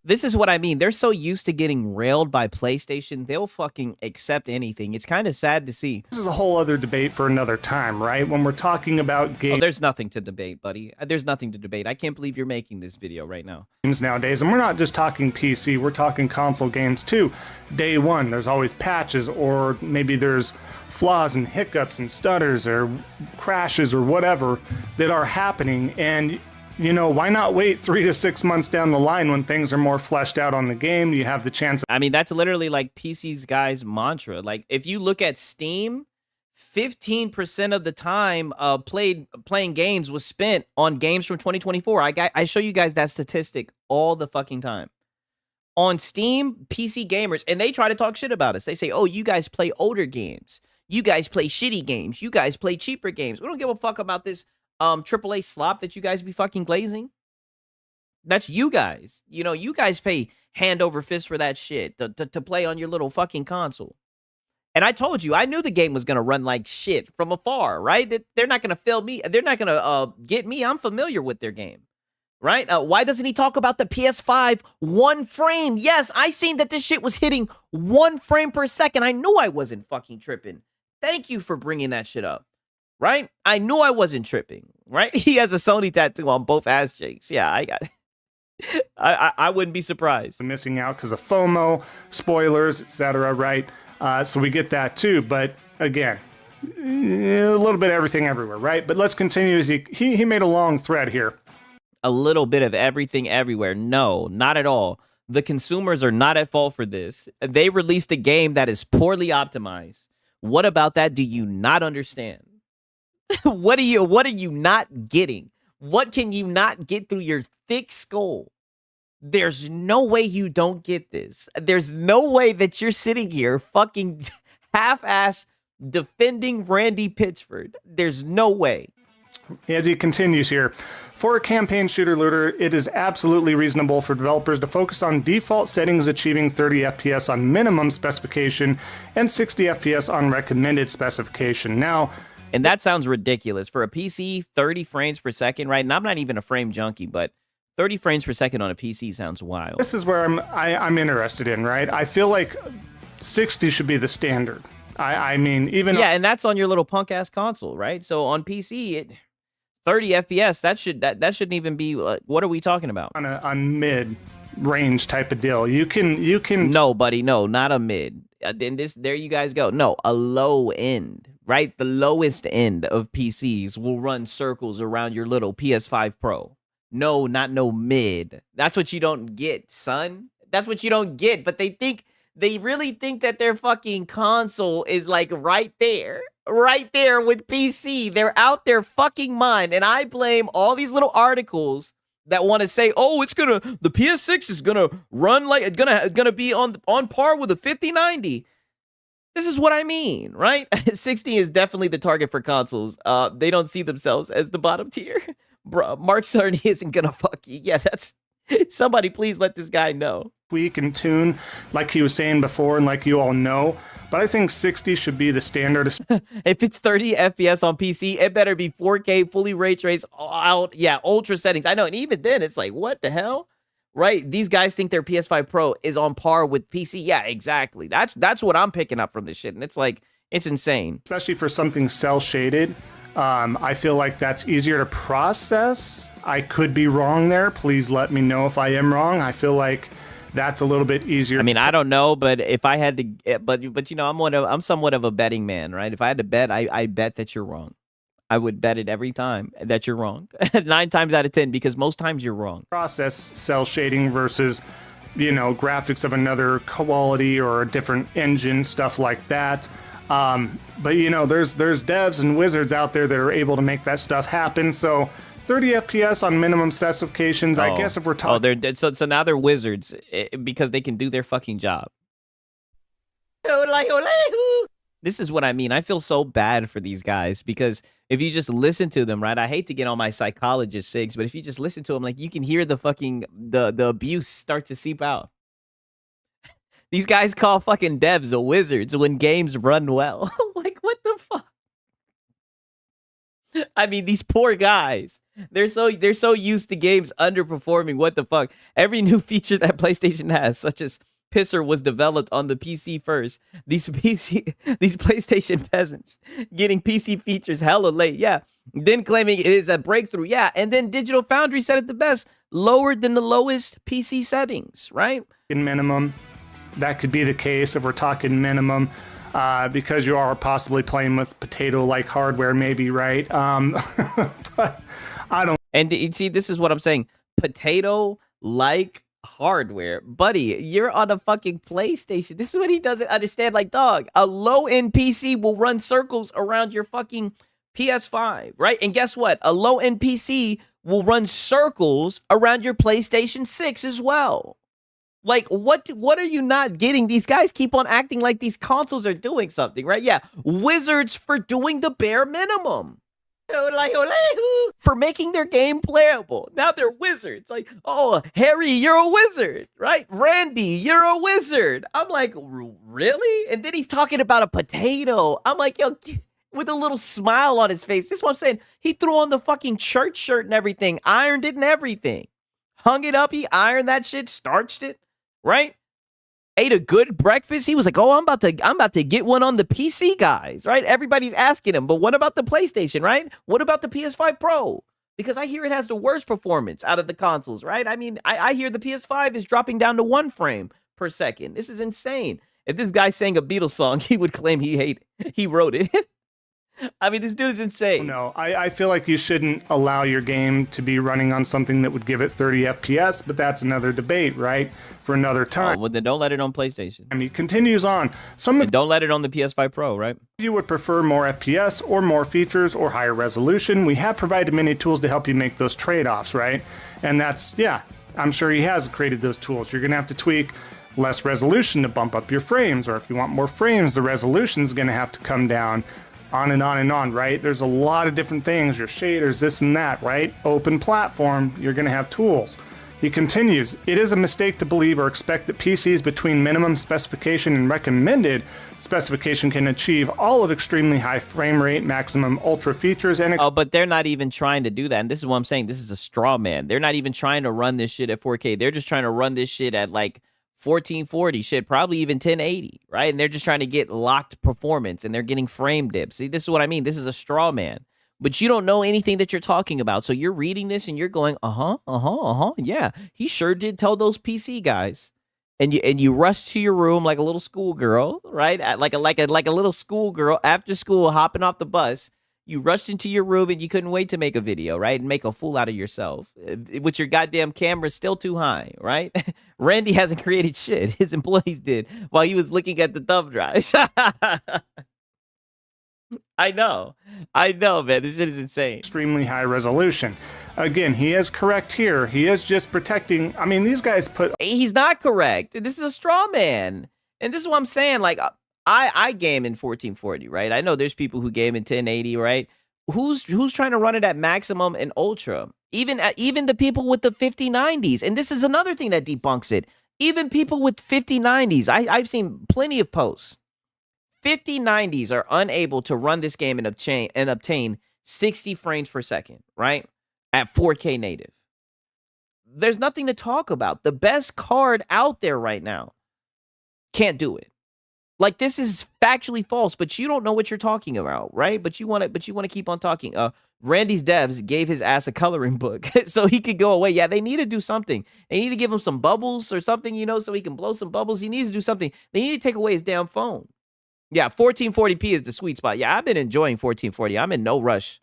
This is what I mean. They're so used to getting railed by PlayStation, they'll fucking accept anything. It's kind of sad to see. This is a whole other debate for another time, right? When we're talking about games. Oh, there's nothing to debate, buddy. There's nothing to debate. I can't believe you're making this video right now. Nowadays, and we're not just talking PC, we're talking console games too. Day one, there's always patches, or maybe there's flaws and hiccups and stutters or crashes or whatever that are happening, and you know, why not wait 3 to 6 months down the line when things are more fleshed out on the game? You have the chance. I mean, that's literally like PC's guys' mantra. Like, if you look at Steam, 15% of the time playing games was spent on games from 2024. I show you guys that statistic all the fucking time. On Steam, PC gamers, and they try to talk shit about us. They say, oh, you guys play older games. You guys play shitty games. You guys play cheaper games. We don't give a fuck about this AAA slop that you guys be fucking glazing. That's you guys. You know, you guys pay hand over fist for that shit to play on your little fucking console. And I told you, I knew the game was going to run like shit from afar, right? They're not going to fail me. They're not going to get me. I'm familiar with their game. Right? Why doesn't he talk about the PS5 1 frame? Yes, I seen that this shit was hitting 1 frame per second. I knew I wasn't fucking tripping. Thank you for bringing that shit up. Right? I knew I wasn't tripping. Right? He has a Sony tattoo on both ass cheeks. Yeah, I got it. I wouldn't be surprised. Missing out because of FOMO, spoilers, etc. Right? So we get that too. But again, a little bit of everything everywhere. Right? But let's continue. As he made a long thread here. A little bit of everything everywhere. No, not at all. The consumers are not at fault for this. They released a game that is poorly optimized. What about that do you not understand? What are you not getting? What can you not get through your thick skull? There's no way you don't get this. There's no way that you're sitting here fucking half-ass defending Randy Pitchford. There's no way. As he continues here, for a campaign shooter looter, it is absolutely reasonable for developers to focus on default settings achieving 30 FPS on minimum specification and 60 FPS on recommended specification. Now, and that sounds ridiculous. For a PC, 30 frames per second, right? And I'm not even a frame junkie, but 30 frames per second on a PC sounds wild. This is where I'm interested in, right? I feel like 60 should be the standard. I mean, even... Yeah, and that's on your little punk-ass console, right? So on PC, 30 FPS, that shouldn't even be... what are we talking about? On mid-range type of deal. You can... No, buddy, no, not a mid. Then there you guys go. No, a low end, right? The lowest end of PCs will run circles around your little PS5 Pro. No, not no mid. That's what you don't get, son. That's what you don't get. But they really think that their fucking console is like right there with PC. They're out their fucking mind. And I blame all these little articles that want to say, oh, the PS6 is gonna run like it's gonna be on par with a 5090. This is what I mean, right? 60 is definitely the target for consoles. They don't see themselves as the bottom tier. Bro, Mark Cerny isn't gonna fuck you. Yeah, that's somebody please let this guy know. Tweak and tune, like he was saying before, and like you all know. But I think 60 should be the standard. If it's 30 FPS on PC, it better be 4K, fully ray traced, out, yeah, ultra settings. I know, and even then, it's like, what the hell? Right? These guys think their PS5 Pro is on par with PC. Yeah, exactly. That's what I'm picking up from this shit, and it's like, it's insane. Especially for something cel-shaded. I feel like that's easier to process. I could be wrong there. Please let me know if I am wrong. I feel like that's a little bit easier. I mean, I don't know, but if I had to, but you know, I'm somewhat of a betting man, right? If I had to bet, I bet that you're wrong. I would bet it every time that you're wrong. 9 times out of 10, because most times you're wrong. Process cell shading versus, you know, graphics of another quality or a different engine, stuff like that. But you know, there's devs and wizards out there that are able to make that stuff happen. So 30 FPS on minimum specifications. I guess if we're talking, so now they're wizards because they can do their fucking job. This is what I mean. I feel so bad for these guys because if you just listen to them, right? I hate to get on my psychologist sigs, but if you just listen to them, like you can hear the fucking the abuse start to seep out. These guys call fucking devs the wizards when games run well. Like, what the fuck? I mean, these poor guys. They're so used to games underperforming. What the fuck? Every new feature that PlayStation has, such as Pisser, was developed on the PC first. These PlayStation peasants getting PC features hella late. Yeah. Then claiming it is a breakthrough. Yeah. And then Digital Foundry said it the best. Lower than the lowest PC settings, right? In minimum. That could be the case if we're talking minimum, because you are possibly playing with potato-like hardware, maybe, right? But I don't. And you see, this is what I'm saying. Potato-like hardware. Buddy, you're on a fucking PlayStation. This is what he doesn't understand. Like, dog, a low-end PC will run circles around your fucking PS5, right? And guess what? A low-end PC will run circles around your PlayStation 6 as well. Like, what are you not getting? These guys keep on acting like these consoles are doing something, right? Yeah, wizards for doing the bare minimum. For making their game playable. Now they're wizards. Like, oh, Harry, you're a wizard, right? Randy, you're a wizard. I'm like, really? And then he's talking about a potato. I'm like, yo, with a little smile on his face. This is what I'm saying. He threw on the fucking church shirt and everything, ironed it and everything. Hung it up, he ironed that shit, starched it, right? Ate a good breakfast. He was like, "Oh, I'm about to get one on the PC, guys." Right? Everybody's asking him, but what about the PlayStation? Right? What about the PS5 Pro? Because I hear it has the worst performance out of the consoles. Right? I mean, I hear the PS5 is dropping down to 1 frame per second. This is insane. If this guy sang a Beatles song, he would claim he wrote it. I mean, this dude is insane. No, I feel like you shouldn't allow your game to be running on something that would give it 30 FPS, but that's another debate, right? For another time. Oh, well, then don't let it on PlayStation. I mean, it continues on. And don't let it on the PS5 Pro, right? If you would prefer more FPS or more features or higher resolution, we have provided many tools to help you make those trade-offs, right? And that's, yeah, I'm sure he has created those tools. You're going to have to tweak less resolution to bump up your frames, or if you want more frames, the resolution is going to have to come down. On and on and on, right? There's a lot of different things, your shaders, this and that, right? Open platform, you're gonna have tools. He continues, it is a mistake to believe or expect that PCs between minimum specification and recommended specification can achieve all of extremely high frame rate, maximum ultra features, and oh, but they're not even trying to do that. And this is what I'm saying, this is a straw man. They're not even trying to run this shit at 4K. They're just trying to run this shit at like 1440, shit, probably even 1080, right? And they're just trying to get locked performance, and they're getting frame dips. See, this is what I mean. This is a straw man. But you don't know anything that you're talking about. So you're reading this and you're going, yeah, he sure did tell those PC guys. And you rush to your room like a little schoolgirl, right? Like a little schoolgirl after school hopping off the bus. You rushed into your room and you couldn't wait to make a video, right? And make a fool out of yourself with your goddamn camera still too high, right? Randy hasn't created shit. His employees did while he was looking at the thumb drive. I know, man. This shit is insane. Extremely high resolution. Again, he is correct here. He is just protecting. I mean, these guys put. He's not correct. This is a straw man. And this is what I'm saying. Like, I game in 1440, right? I know there's people who game in 1080, right? Who's trying to run it at maximum and ultra? Even the people with the 5090s. And this is another thing that debunks it. Even people with 5090s. I've seen plenty of posts. 5090s are unable to run this game and obtain 60 frames per second, right? At 4K native. There's nothing to talk about. The best card out there right now can't do it. Like, this is factually false, but you don't know what you're talking about, right? But you want to keep on talking. Randy's devs gave his ass a coloring book so he could go away. Yeah, they need to do something. They need to give him some bubbles or something, so he can blow some bubbles. He needs to do something. They need to take away his damn phone. Yeah, 1440p is the sweet spot. Yeah, I've been enjoying 1440. I'm in no rush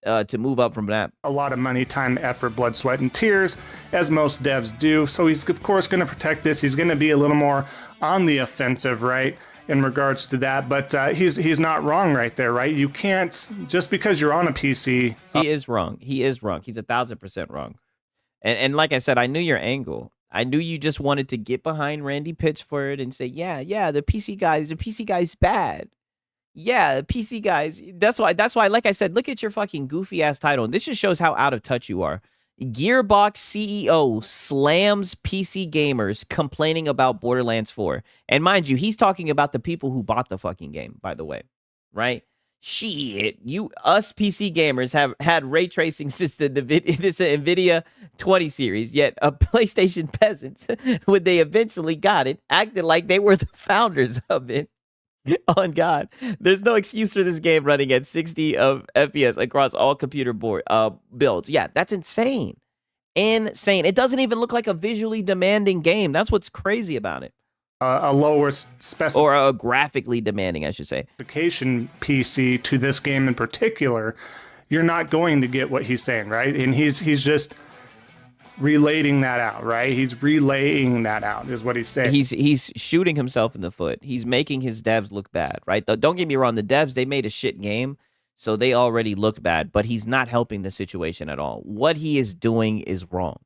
to move up from that. A lot of money, time, effort, blood, sweat, and tears, as most devs do. So he's, of course, going to protect this. He's going to be a little more on the offensive, right, in regards to that. But he's not wrong right there, right? You can't, just because you're on a PC. He is wrong. He is wrong. He's 1,000% wrong. And like I said, I knew your angle. I knew you just wanted to get behind Randy Pitchford and say, yeah, the PC guy's bad. Yeah, the PC guys. That's why, like I said, look at your fucking goofy ass title. And this just shows how out of touch you are. Gearbox CEO slams PC gamers complaining about Borderlands 4. And mind you, he's talking about the people who bought the fucking game, by the way, right? Shit, us PC gamers have had ray tracing since this NVIDIA 20 series, yet a PlayStation peasants, when they eventually got it, acted like they were the founders of it. On God, there's no excuse for this game running at 60 of FPS across all computer board builds. Yeah, that's insane. Insane. It doesn't even look like a visually demanding game. That's what's crazy about it. A lower or a graphically demanding, I should say, specification PC to this game in particular, you're not going to get what he's saying, right? And he's just relating that out, right? He's relaying that out is what he's saying. He's shooting himself in the foot. He's making his devs look bad, right? Don't get me wrong. The devs, they made a shit game, so they already looked bad, but he's not helping the situation at all. What he is doing is wrong.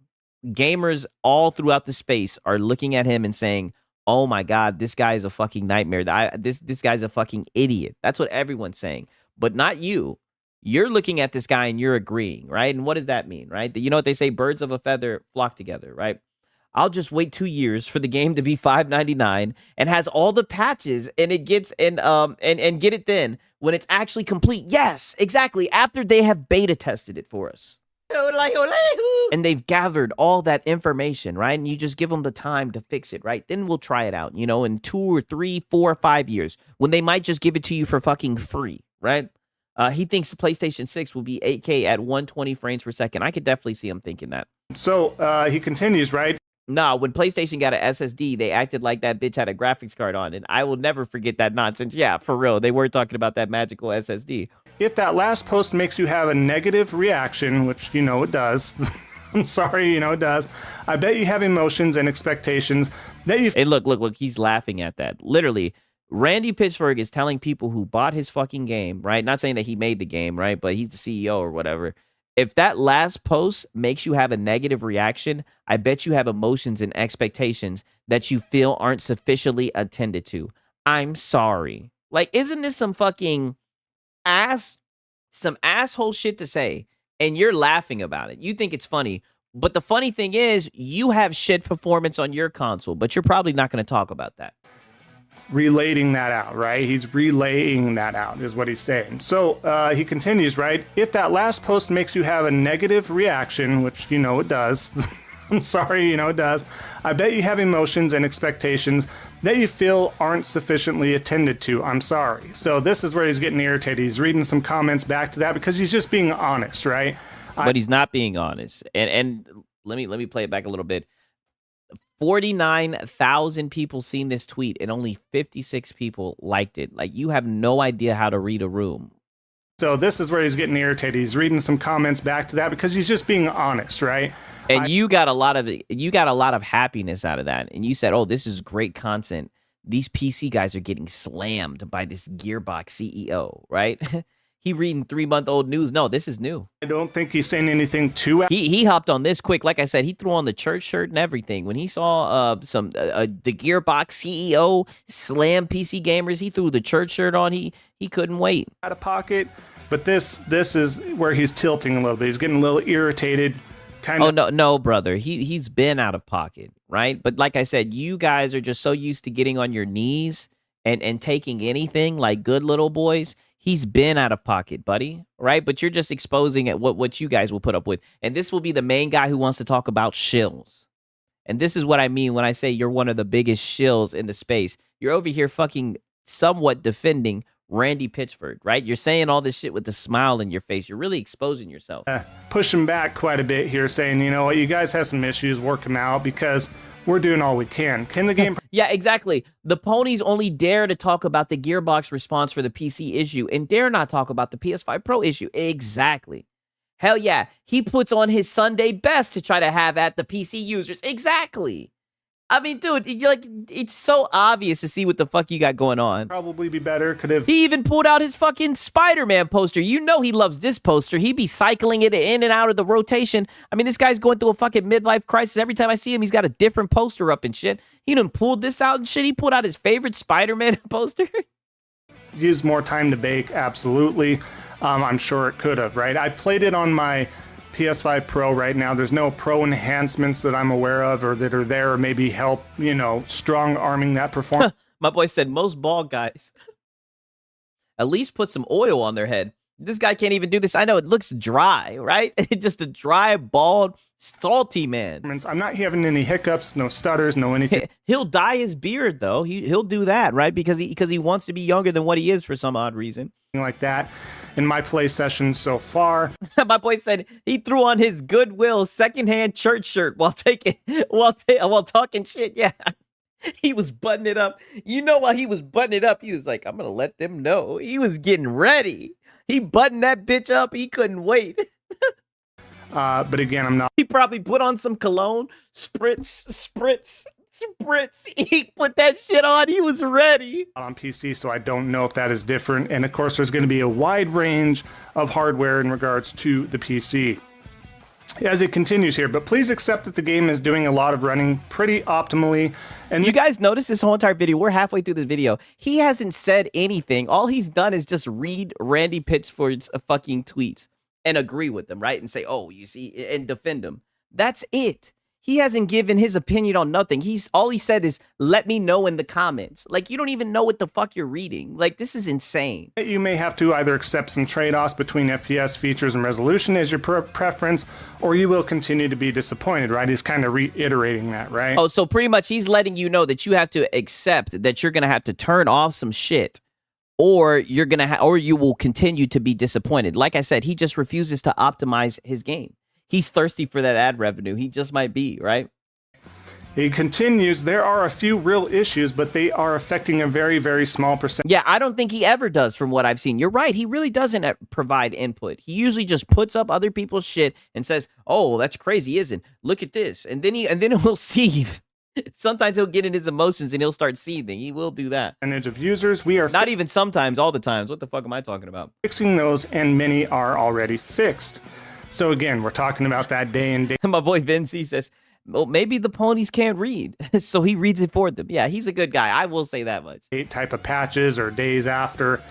Gamers all throughout the space are looking at him and saying, oh my God, this guy is a fucking nightmare. This guy's a fucking idiot. That's what everyone's saying, but not you. You're looking at this guy and you're agreeing, right? And what does that mean, right? You know what they say, birds of a feather flock together, right? I'll just wait 2 years for the game to be $5.99 and has all the patches and it gets and get it then when it's actually complete. Yes, exactly. After they have beta tested it for us. And they've gathered all that information, right? And you just give them the time to fix it, right? Then we'll try it out, you know, in 2 or 3, 4 or 5 years when they might just give it to you for fucking free, right? He thinks the PlayStation 6 will be 8K at 120 frames per second. I could definitely see him thinking that. So he continues, right? Nah, when PlayStation got an SSD, they acted like that bitch had a graphics card on, and I will never forget that nonsense. Yeah, for real. They were talking about that magical SSD. If that last post makes you have a negative reaction, which you know it does, I'm sorry, you know it does, I bet you have emotions and expectations that you... Hey, look, he's laughing at that. Literally, Randy Pitchford is telling people who bought his fucking game, right? Not saying that he made the game, right? But he's the CEO or whatever. If that last post makes you have a negative reaction, I bet you have emotions and expectations that you feel aren't sufficiently attended to. I'm sorry. Like, isn't this some fucking some asshole shit to say? And you're laughing about it. You think it's funny. But the funny thing is, you have shit performance on your console, but you're probably not going to talk about that. Relating that out, right? He's relaying that out is what he's saying. So he continues, right? If that last post makes you have a negative reaction, which you know it does, I'm sorry, you know it does, I bet you have emotions and expectations that you feel aren't sufficiently attended to. I'm sorry. So this is where he's getting irritated. He's reading some comments back to that because he's just being honest, right? But he's not being honest. And let me play it back a little bit. 49,000 people seen this tweet and only 56 people liked it. Like, you have no idea how to read a room. So this is where he's getting irritated. He's reading some comments back to that because he's just being honest, right? And you got a lot of happiness out of that. And you said, "Oh, this is great content. These PC guys are getting slammed by this Gearbox CEO," right? He reading 3-month-old news. No, this is new. I don't think he's saying anything too. He hopped on this quick. Like I said, he threw on the church shirt and everything. When he saw the Gearbox CEO slam PC gamers, he threw the church shirt on. He couldn't wait. Out of pocket, but this is where he's tilting a little bit. He's getting a little irritated. Oh no, brother. He's been out of pocket, right? But like I said, you guys are just so used to getting on your knees and taking anything like good little boys. He's been out of pocket, buddy, right? But you're just exposing at what you guys will put up with. And this will be the main guy who wants to talk about shills. And this is what I mean when I say you're one of the biggest shills in the space. You're over here fucking somewhat defending Randy Pitchford, right? You're saying all this shit with the smile in your face. You're really exposing yourself. Pushing back quite a bit here, saying, you know what, you guys have some issues, work them out because we're doing all we can. Can the game... Yeah, exactly. The ponies only dare to talk about the Gearbox response for the PC issue and dare not talk about the PS5 Pro issue. Exactly. Hell yeah. He puts on his Sunday best to try to have at the PC users. Exactly. I mean, dude, you're like, it's so obvious to see what the fuck you got going on. Probably be better. Could have. He even pulled out his fucking Spider-Man poster. You know he loves this poster. He'd be cycling it in and out of the rotation. I mean, this guy's going through a fucking midlife crisis. Every time I see him, he's got a different poster up and shit. He done pulled this out and shit. He pulled out his favorite Spider-Man poster. Use more time to bake, absolutely. I'm sure it could have, right? I played it on my PS5 Pro right now. There's no pro enhancements that I'm aware of or that are there or maybe help, you know, strong arming that performance. My boy said most bald guys at least put some oil on their head. This guy can't even do this. I know it looks dry, right? Just a dry, bald, salty man. I'm not having any hiccups, no stutters, no anything. He'll dye his beard though. He'll do that, right? Because he wants to be younger than what he is for some odd reason. Like that in my play session so far. My boy said he threw on his Goodwill secondhand church shirt while talking shit. Yeah. He was buttoning it up. You know, while he was buttoning it up, he was like, I'm going to let them know. He was getting ready. He buttoned that bitch up. He couldn't wait. But again, I'm not He probably put on some cologne, spritz. He put that shit on. He was ready. on PC, so I don't know if that is different. And of course, there's going to be a wide range of hardware in regards to the PC as it continues here. But please accept that the game is doing a lot of running pretty optimally. And You guys notice this whole entire video? We're halfway through the video. He hasn't said anything. All he's done is just read Randy Pitchford's fucking tweets and agree with them, right? And say, oh, you see, and defend him. That's it. He hasn't given his opinion on nothing. All he said is, let me know in the comments. Like, you don't even know what the fuck you're reading. Like, this is insane. you may have to either accept some trade-offs between FPS features and resolution as your preference, or you will continue to be disappointed, right? He's kind of reiterating that, right? Oh, so pretty much he's letting you know that you have to accept that you're going to have to turn off some shit, or you're going to or you will continue to be disappointed. Like I said, he just refuses to optimize his game. He's thirsty for that ad revenue. He just might be, right? He continues, there are a few real issues, but they are affecting a very, very small percentage. Yeah, I don't think he ever does from what I've seen. You're right. He really doesn't provide input. He usually just puts up other people's shit and says, oh, that's crazy, isn't? Look at this. And then he'll seethe. Sometimes he'll get in his emotions and he'll start seething. He will do that. Of users, we are not even sometimes, all the times. What the fuck am I talking about? fixing those, and many are already fixed. So again, we're talking about that day and day. My boy Vinci says, well, maybe the ponies can't read, so he reads it for them. Yeah, he's a good guy. I will say that much. Type of patches or days after.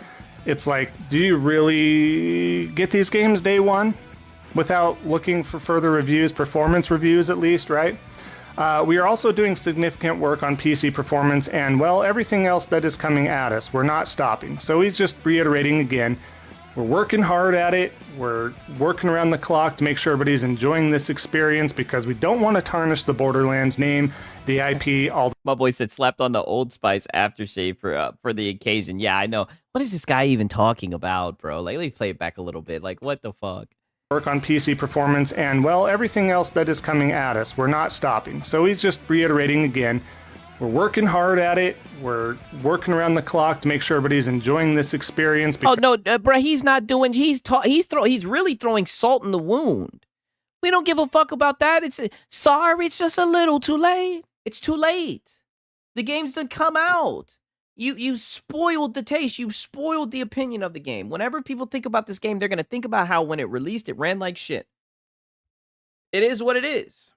It's like, do you really get these games day one without looking for further reviews, performance reviews at least, right? We are also doing significant work on PC performance and, well, everything else that is coming at us. We're not stopping. So he's just reiterating again, we're working hard at it. We're working around the clock to make sure everybody's enjoying this experience because we don't want to tarnish the Borderlands name, the IP, all. My boy said slapped on the Old Spice aftershave for the occasion. Yeah, I know. What is this guy even talking about, bro? Like, let me play it back a little bit. Like, what the fuck? Work on PC performance and, well, everything else that is coming at us. We're not stopping. So he's just reiterating again, we're working hard at it. We're working around the clock to make sure everybody's enjoying this experience. Oh no, bro, he's not doing. He's really throwing salt in the wound. We don't give a fuck about that. It's just a little too late. It's too late. The game's done come out. You spoiled the taste. You spoiled the opinion of the game. Whenever people think about this game, they're gonna think about how when it released, it ran like shit. It is what it is.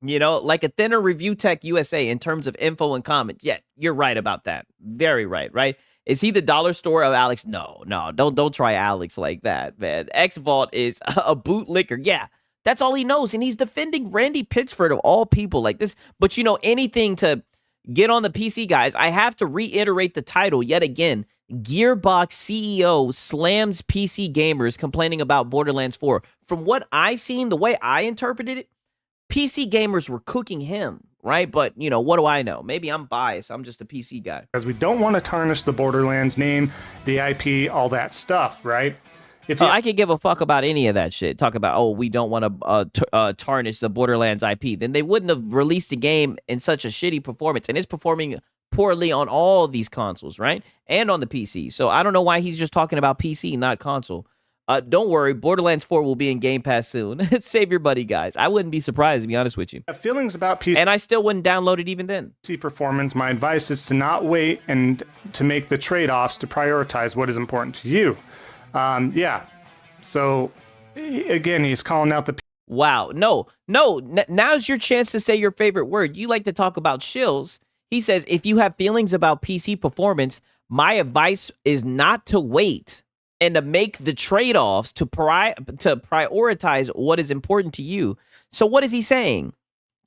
You know, like a thinner Review Tech USA in terms of info and comments. Yeah, you're right about that. Very right, right? Is he the dollar store of Alex? No, don't try Alex like that, man. X-Vault is a bootlicker. Yeah, that's all he knows. And he's defending Randy Pitchford of all people like this. But, you know, anything to get on the PC, guys, I have to reiterate the title yet again. Gearbox CEO slams PC gamers complaining about Borderlands 4. From what I've seen, the way I interpreted it, PC gamers were cooking him, right? But, you know, what do I know? Maybe I'm biased. I'm just a PC guy. Because we don't want to tarnish the Borderlands name, the IP, all that stuff, right? I could give a fuck about any of that shit. Talk about, oh, we don't want to tarnish the Borderlands IP. Then they wouldn't have released the game in such a shitty performance. And it's performing poorly on all these consoles, right? And on the PC. So I don't know why he's just talking about PC, not console. Don't worry, Borderlands 4 will be in Game Pass soon. Save your buddy, guys. I wouldn't be surprised, to be honest with you. Feelings about PC. And I still wouldn't download it even then. PC performance, my advice is to not wait and to make the trade-offs to prioritize what is important to you. Yeah. So, again, he's calling out the... Wow. No. Now's your chance to say your favorite word. You like to talk about shills. He says, if you have feelings about PC performance, my advice is not to wait and to make the trade-offs to prioritize what is important to you. So what is he saying?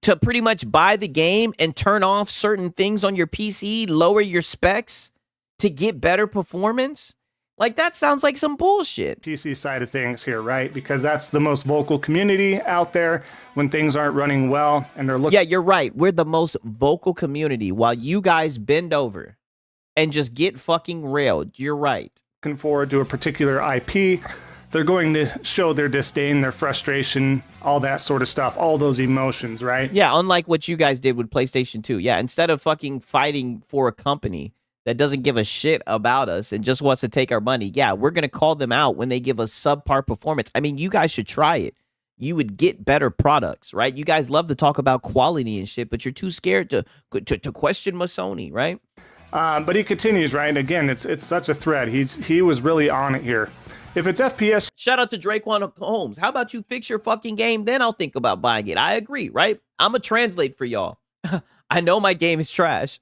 To pretty much buy the game and turn off certain things on your PC, lower your specs to get better performance? Like, that sounds like some bullshit. PC side of things here, right? Because that's the most vocal community out there when things aren't running well and they're looking... Yeah, you're right. We're the most vocal community while you guys bend over and just get fucking railed. You're right. Looking forward to a particular IP, they're going to show their disdain, their frustration, all that sort of stuff, all those emotions, right? Yeah, unlike what you guys did with PlayStation 2. Yeah, instead of fucking fighting for a company that doesn't give a shit about us and just wants to take our money, yeah, we're going to call them out when they give us subpar performance. I mean, you guys should try it. you would get better products, right? You guys love to talk about quality and shit, but you're too scared to question my Sony, right? But he continues, right? Again, it's such a threat. He was really on it here. If it's FPS, Shout out to Draquan Holmes. How about you fix your fucking game? Then I'll think about buying it. I agree, right? I'm going to translate for y'all. I know my game is trash,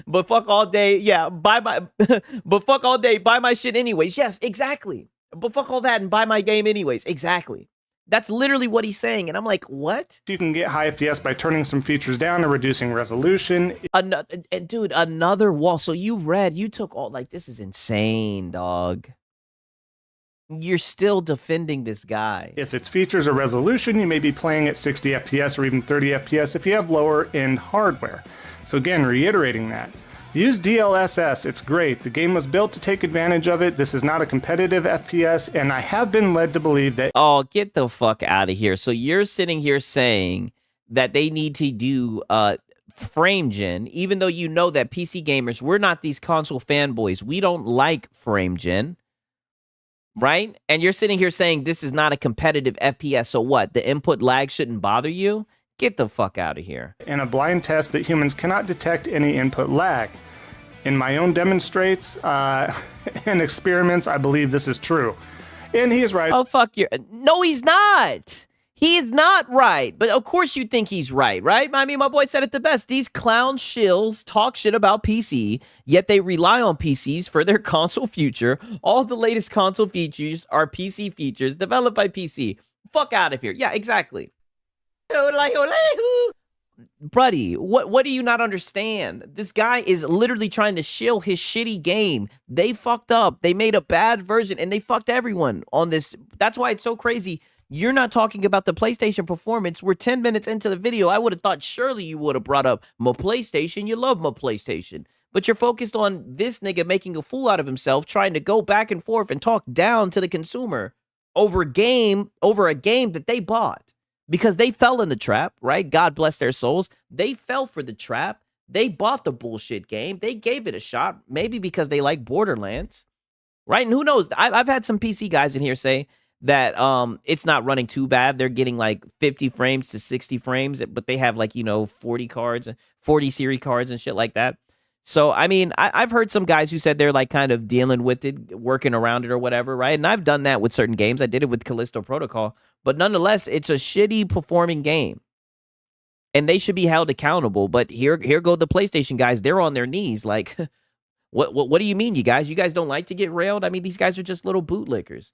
but fuck all day. Yeah, but fuck all day. Buy my shit anyways. Yes, exactly. But fuck all that and buy my game anyways. Exactly. That's literally what he's saying. And I'm like, what? you can get high FPS by turning some features down or reducing resolution. Dude, another wall. So you took all, like, this is insane, dog. You're still defending this guy. If it's features or resolution, you may be playing at 60 FPS or even 30 FPS if you have lower end hardware. So again, reiterating that. Use DLSS, it's great. The game was built to take advantage of it. This is not a competitive FPS, and I have been led to believe that... Oh, get the fuck out of here. So you're sitting here saying that they need to do frame gen, even though you know that PC gamers, we're not these console fanboys. We don't like frame gen. Right? And you're sitting here saying this is not a competitive FPS, so what? The input lag shouldn't bother you? Get the fuck out of here. In a blind test that humans cannot detect any input lag. In my own demonstrates and experiments, I believe this is true. And he is right. Oh, fuck you. No, he's not. He is not right. But of course you think he's right? I mean, my boy said it the best. These clown shills talk shit about PC, yet they rely on PCs for their console future. All the latest console features are PC features developed by PC. Fuck out of here. Yeah, exactly. Buddy, what do you not understand? This guy is literally trying to shill his shitty game. They fucked up. They made a bad version, and they fucked everyone on this. That's why it's so crazy. You're not talking about the PlayStation performance. We're 10 minutes into the video. I would have thought surely you would have brought up my PlayStation. You love my PlayStation. But you're focused on this nigga making a fool out of himself, trying to go back and forth and talk down to the consumer over a game that they bought. Because they fell in the trap, right? God bless their souls. They fell for the trap. They bought the bullshit game. They gave it a shot, maybe because they like Borderlands, right? And who knows? I've had some PC guys in here say that it's not running too bad. They're getting like 50 frames to 60 frames, but they have like, 40 cards, 40 series cards and shit like that. So, I mean, I've heard some guys who said they're like kind of dealing with it, working around it or whatever, right? And I've done that with certain games. I did it with Callisto Protocol. But nonetheless, it's a shitty performing game. And they should be held accountable. But here go the PlayStation guys. They're on their knees. Like, what do you mean, you guys? You guys don't like to get railed? I mean, these guys are just little bootlickers.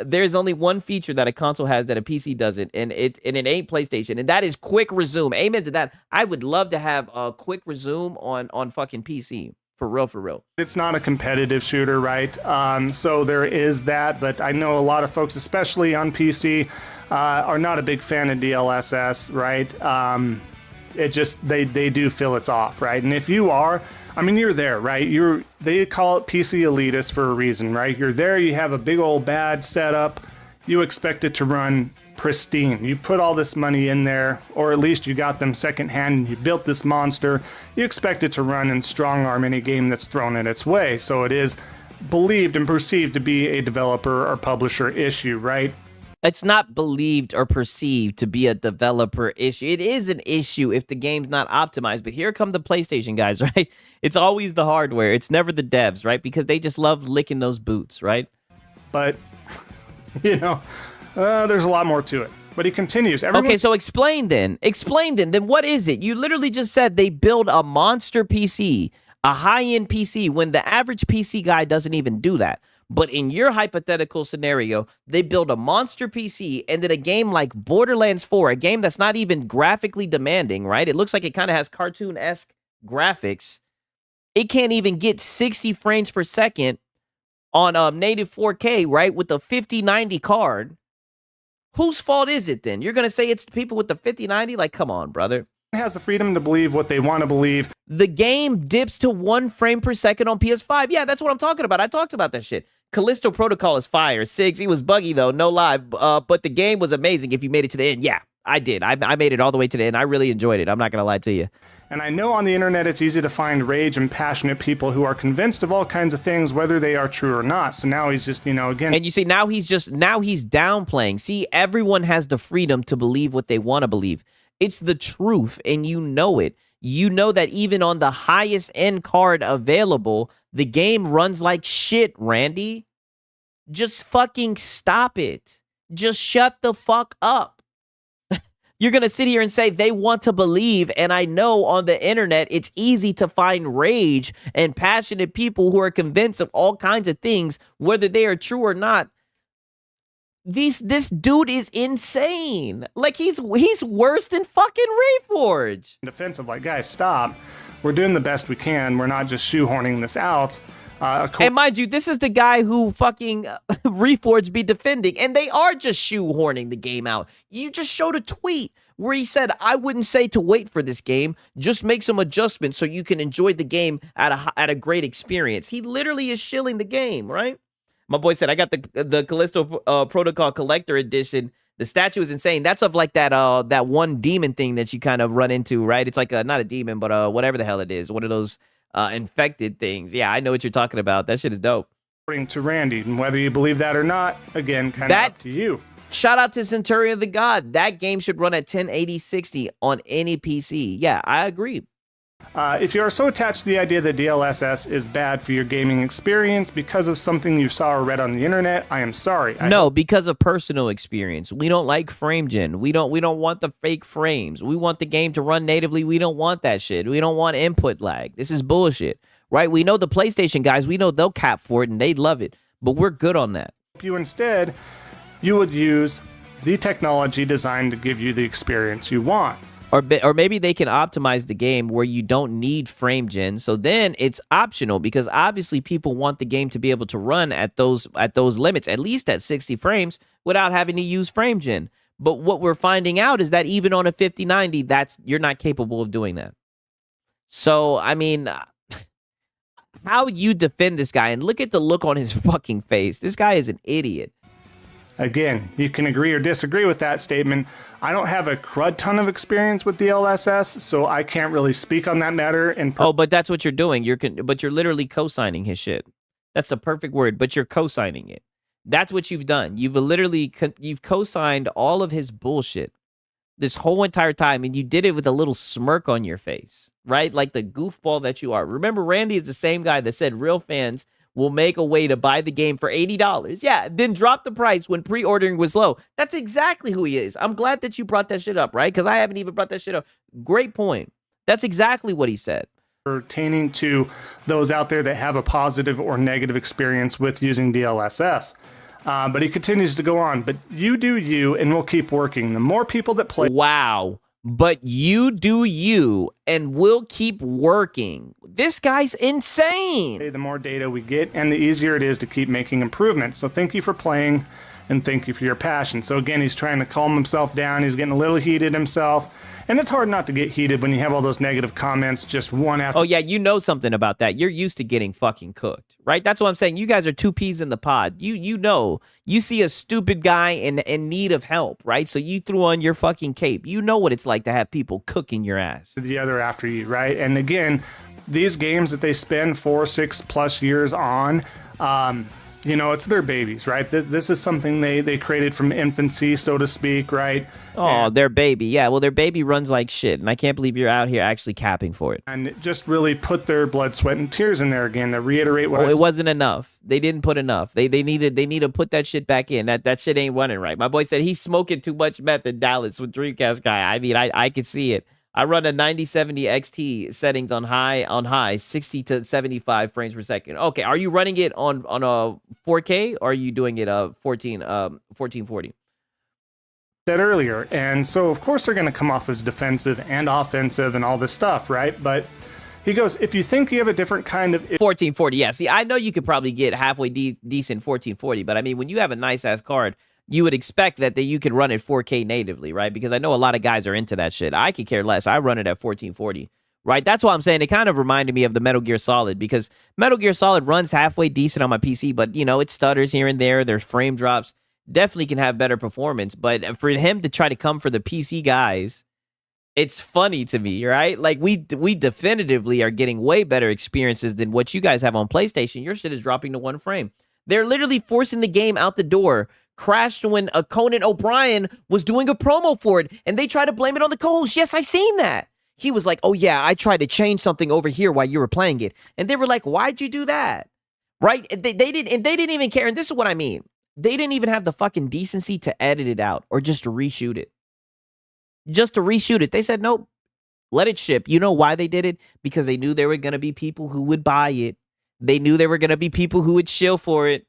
There's only one feature that a console has that a PC doesn't, and it ain't PlayStation, and that is quick resume. Amen to that. I would love to have a quick resume on fucking PC. For real. It's not a competitive shooter, right? So there is that, but I know a lot of folks, especially on PC, are not a big fan of DLSS, right? It just, they do feel it's off, right? And if you are, I mean, you're there, right? They call it PC elitist for a reason, right? You're there, you have a big old bad setup, you expect it to run pristine. You put all this money in there, or at least you got them secondhand and you built this monster. You expect it to run and strong arm any game that's thrown in its way. So it is believed and perceived to be a developer or publisher issue, right? It's not believed or perceived to be a developer issue. It is an issue if the game's not optimized. But here come the PlayStation guys, right? It's always the hardware. It's never the devs, right? Because they just love licking those boots, right? But, there's a lot more to it. But he continues. Okay, so explain then. Then what is it? You literally just said they build a monster PC, a high-end PC, when the average PC guy doesn't even do that. But in your hypothetical scenario, they build a monster PC, and then a game like Borderlands 4, a game that's not even graphically demanding, right? It looks like it kind of has cartoon-esque graphics. It can't even get 60 frames per second on native 4K, right, with a 5090 card. Whose fault is it then? You're going to say it's the people with the 5090? Like, come on, brother. Has the freedom to believe what they want to believe. The game dips to 1 frame per second on PS5. Yeah, that's what I'm talking about. I talked about that shit. Callisto Protocol is fire. Sigs, he was buggy though, no lie. But the game was amazing if you made it to the end. Yeah, I did. I made it all the way to the end. I really enjoyed it. I'm not going to lie to you. And I know on the internet it's easy to find rage and passionate people who are convinced of all kinds of things, whether they are true or not. So now he's just, again. And you see, now he's downplaying. See, everyone has the freedom to believe what they want to believe. It's the truth, and you know it. You know that even on the highest end card available, the game runs like shit, Randy. Just fucking stop it. Just shut the fuck up. You're going to sit here and say they want to believe, and I know on the internet it's easy to find rage and passionate people who are convinced of all kinds of things, whether they are true or not. This dude is insane. Like, he's worse than fucking Reforge. Defensive, like, guys, stop. We're doing the best we can. We're not just shoehorning this out. And mind you, this is the guy who fucking Reforge be defending, and they are just shoehorning the game out. You just showed a tweet where he said, I wouldn't say to wait for this game, just make some adjustments so you can enjoy the game at a great experience. He literally is shilling the game, right? My boy said, I got the Callisto Protocol Collector Edition. The statue is insane. That's of like that one demon thing that you kind of run into, right? It's like not a demon, but whatever the hell it is. One of those infected things. Yeah, I know what you're talking about. That shit is dope. According to Randy, and whether you believe that or not, again, kind of up to you. Shout out to Centurion of the God. That game should run at 1080 60 on any PC. Yeah, I agree. If you are so attached to the idea that DLSS is bad for your gaming experience because of something you saw or read on the internet, I am sorry. Because of personal experience. We don't like frame gen. We don't want the fake frames. We want the game to run natively. We don't want that shit. We don't want input lag. This is bullshit, right? We know the PlayStation guys, we know they'll cap for it and they'd love it, but we're good on that. Instead, you would use the technology designed to give you the experience you want. Or maybe they can optimize the game where you don't need frame gen. So then it's optional, because obviously people want the game to be able to run at those limits, at least at 60 frames, without having to use frame gen. But what we're finding out is that even on a 5090, you're not capable of doing that. So, I mean, how you defend this guy, and look at the look on his fucking face. This guy is an idiot. Again, you can agree or disagree with that statement. I don't have a crud ton of experience with DLSS, so I can't really speak on that matter. But that's what you're doing. But you're literally co-signing his shit. That's the perfect word, but you're co-signing it. That's what you've done. You've co-signed all of his bullshit this whole entire time, and you did it with a little smirk on your face, right? Like the goofball that you are. Remember, Randy is the same guy that said real fans will make a way to buy the game for $80. Yeah, then drop the price when pre-ordering was low. That's exactly who he is. I'm glad that you brought that shit up, right? Because I haven't even brought that shit up. Great point. That's exactly what he said. Pertaining to those out there that have a positive or negative experience with using DLSS. But he continues to go on. But you do you, and we'll keep working. The more people that play... Wow. But you do you, and we'll keep working. This guy's insane. The more data we get, and the easier it is to keep making improvements. So thank you for playing, and thank you for your passion. So again, he's trying to calm himself down. He's getting a little heated himself. And it's hard not to get heated when you have all those negative comments just one after... Oh, yeah, you know something about that. You're used to getting fucking cooked, right? That's what I'm saying. You guys are two peas in the pod. You know. You see a stupid guy in need of help, right? So you threw on your fucking cape. You know what it's like to have people cooking your ass. The other after you, right? And again, these games that they spend 4-6+ years on... it's their babies, right? This is something they created from infancy, so to speak, right? Oh, their baby. Yeah, well, their baby runs like shit, and I can't believe you're out here actually capping for it. And just really put their blood, sweat, and tears in there again to reiterate what it wasn't enough. They didn't put enough. They need to put that shit back in. That shit ain't running right. My boy said he's smoking too much meth in Dallas with Dreamcast guy. I mean, I could see it. I run a 9070 XT settings on high, 60 to 75 frames per second. Okay, are you running it on a 4K, or are you doing it 1440? Said earlier, and so of course they're going to come off as defensive and offensive and all this stuff, right? But he goes, if you think you have a different kind of 1440, yeah. See, I know you could probably get halfway decent 1440, but I mean, when you have a nice ass card, you would expect that you could run it 4K natively, right? Because I know a lot of guys are into that shit. I could care less. I run it at 1440, right? That's why I'm saying it kind of reminded me of the Metal Gear Solid, because Metal Gear Solid runs halfway decent on my PC, but, it stutters here and there. There's frame drops. definitely can have better performance. But for him to try to come for the PC guys, it's funny to me, right? Like we definitively are getting way better experiences than what you guys have on PlayStation. Your shit is dropping to 1 frame. They're literally forcing the game out the door. Crashed when a Conan O'Brien was doing a promo for it, and they try to blame it on the co-host. Yes, I seen that. He was like, "Oh yeah, I tried to change something over here while you were playing it," and they were like, "Why'd you do that?" Right? They didn't even care. And this is what I mean. They didn't even have the fucking decency to edit it out or just to reshoot it. Just to reshoot it. They said, "Nope, let it ship." You know why they did it? Because they knew there were gonna be people who would buy it. They knew there were gonna be people who would shill for it.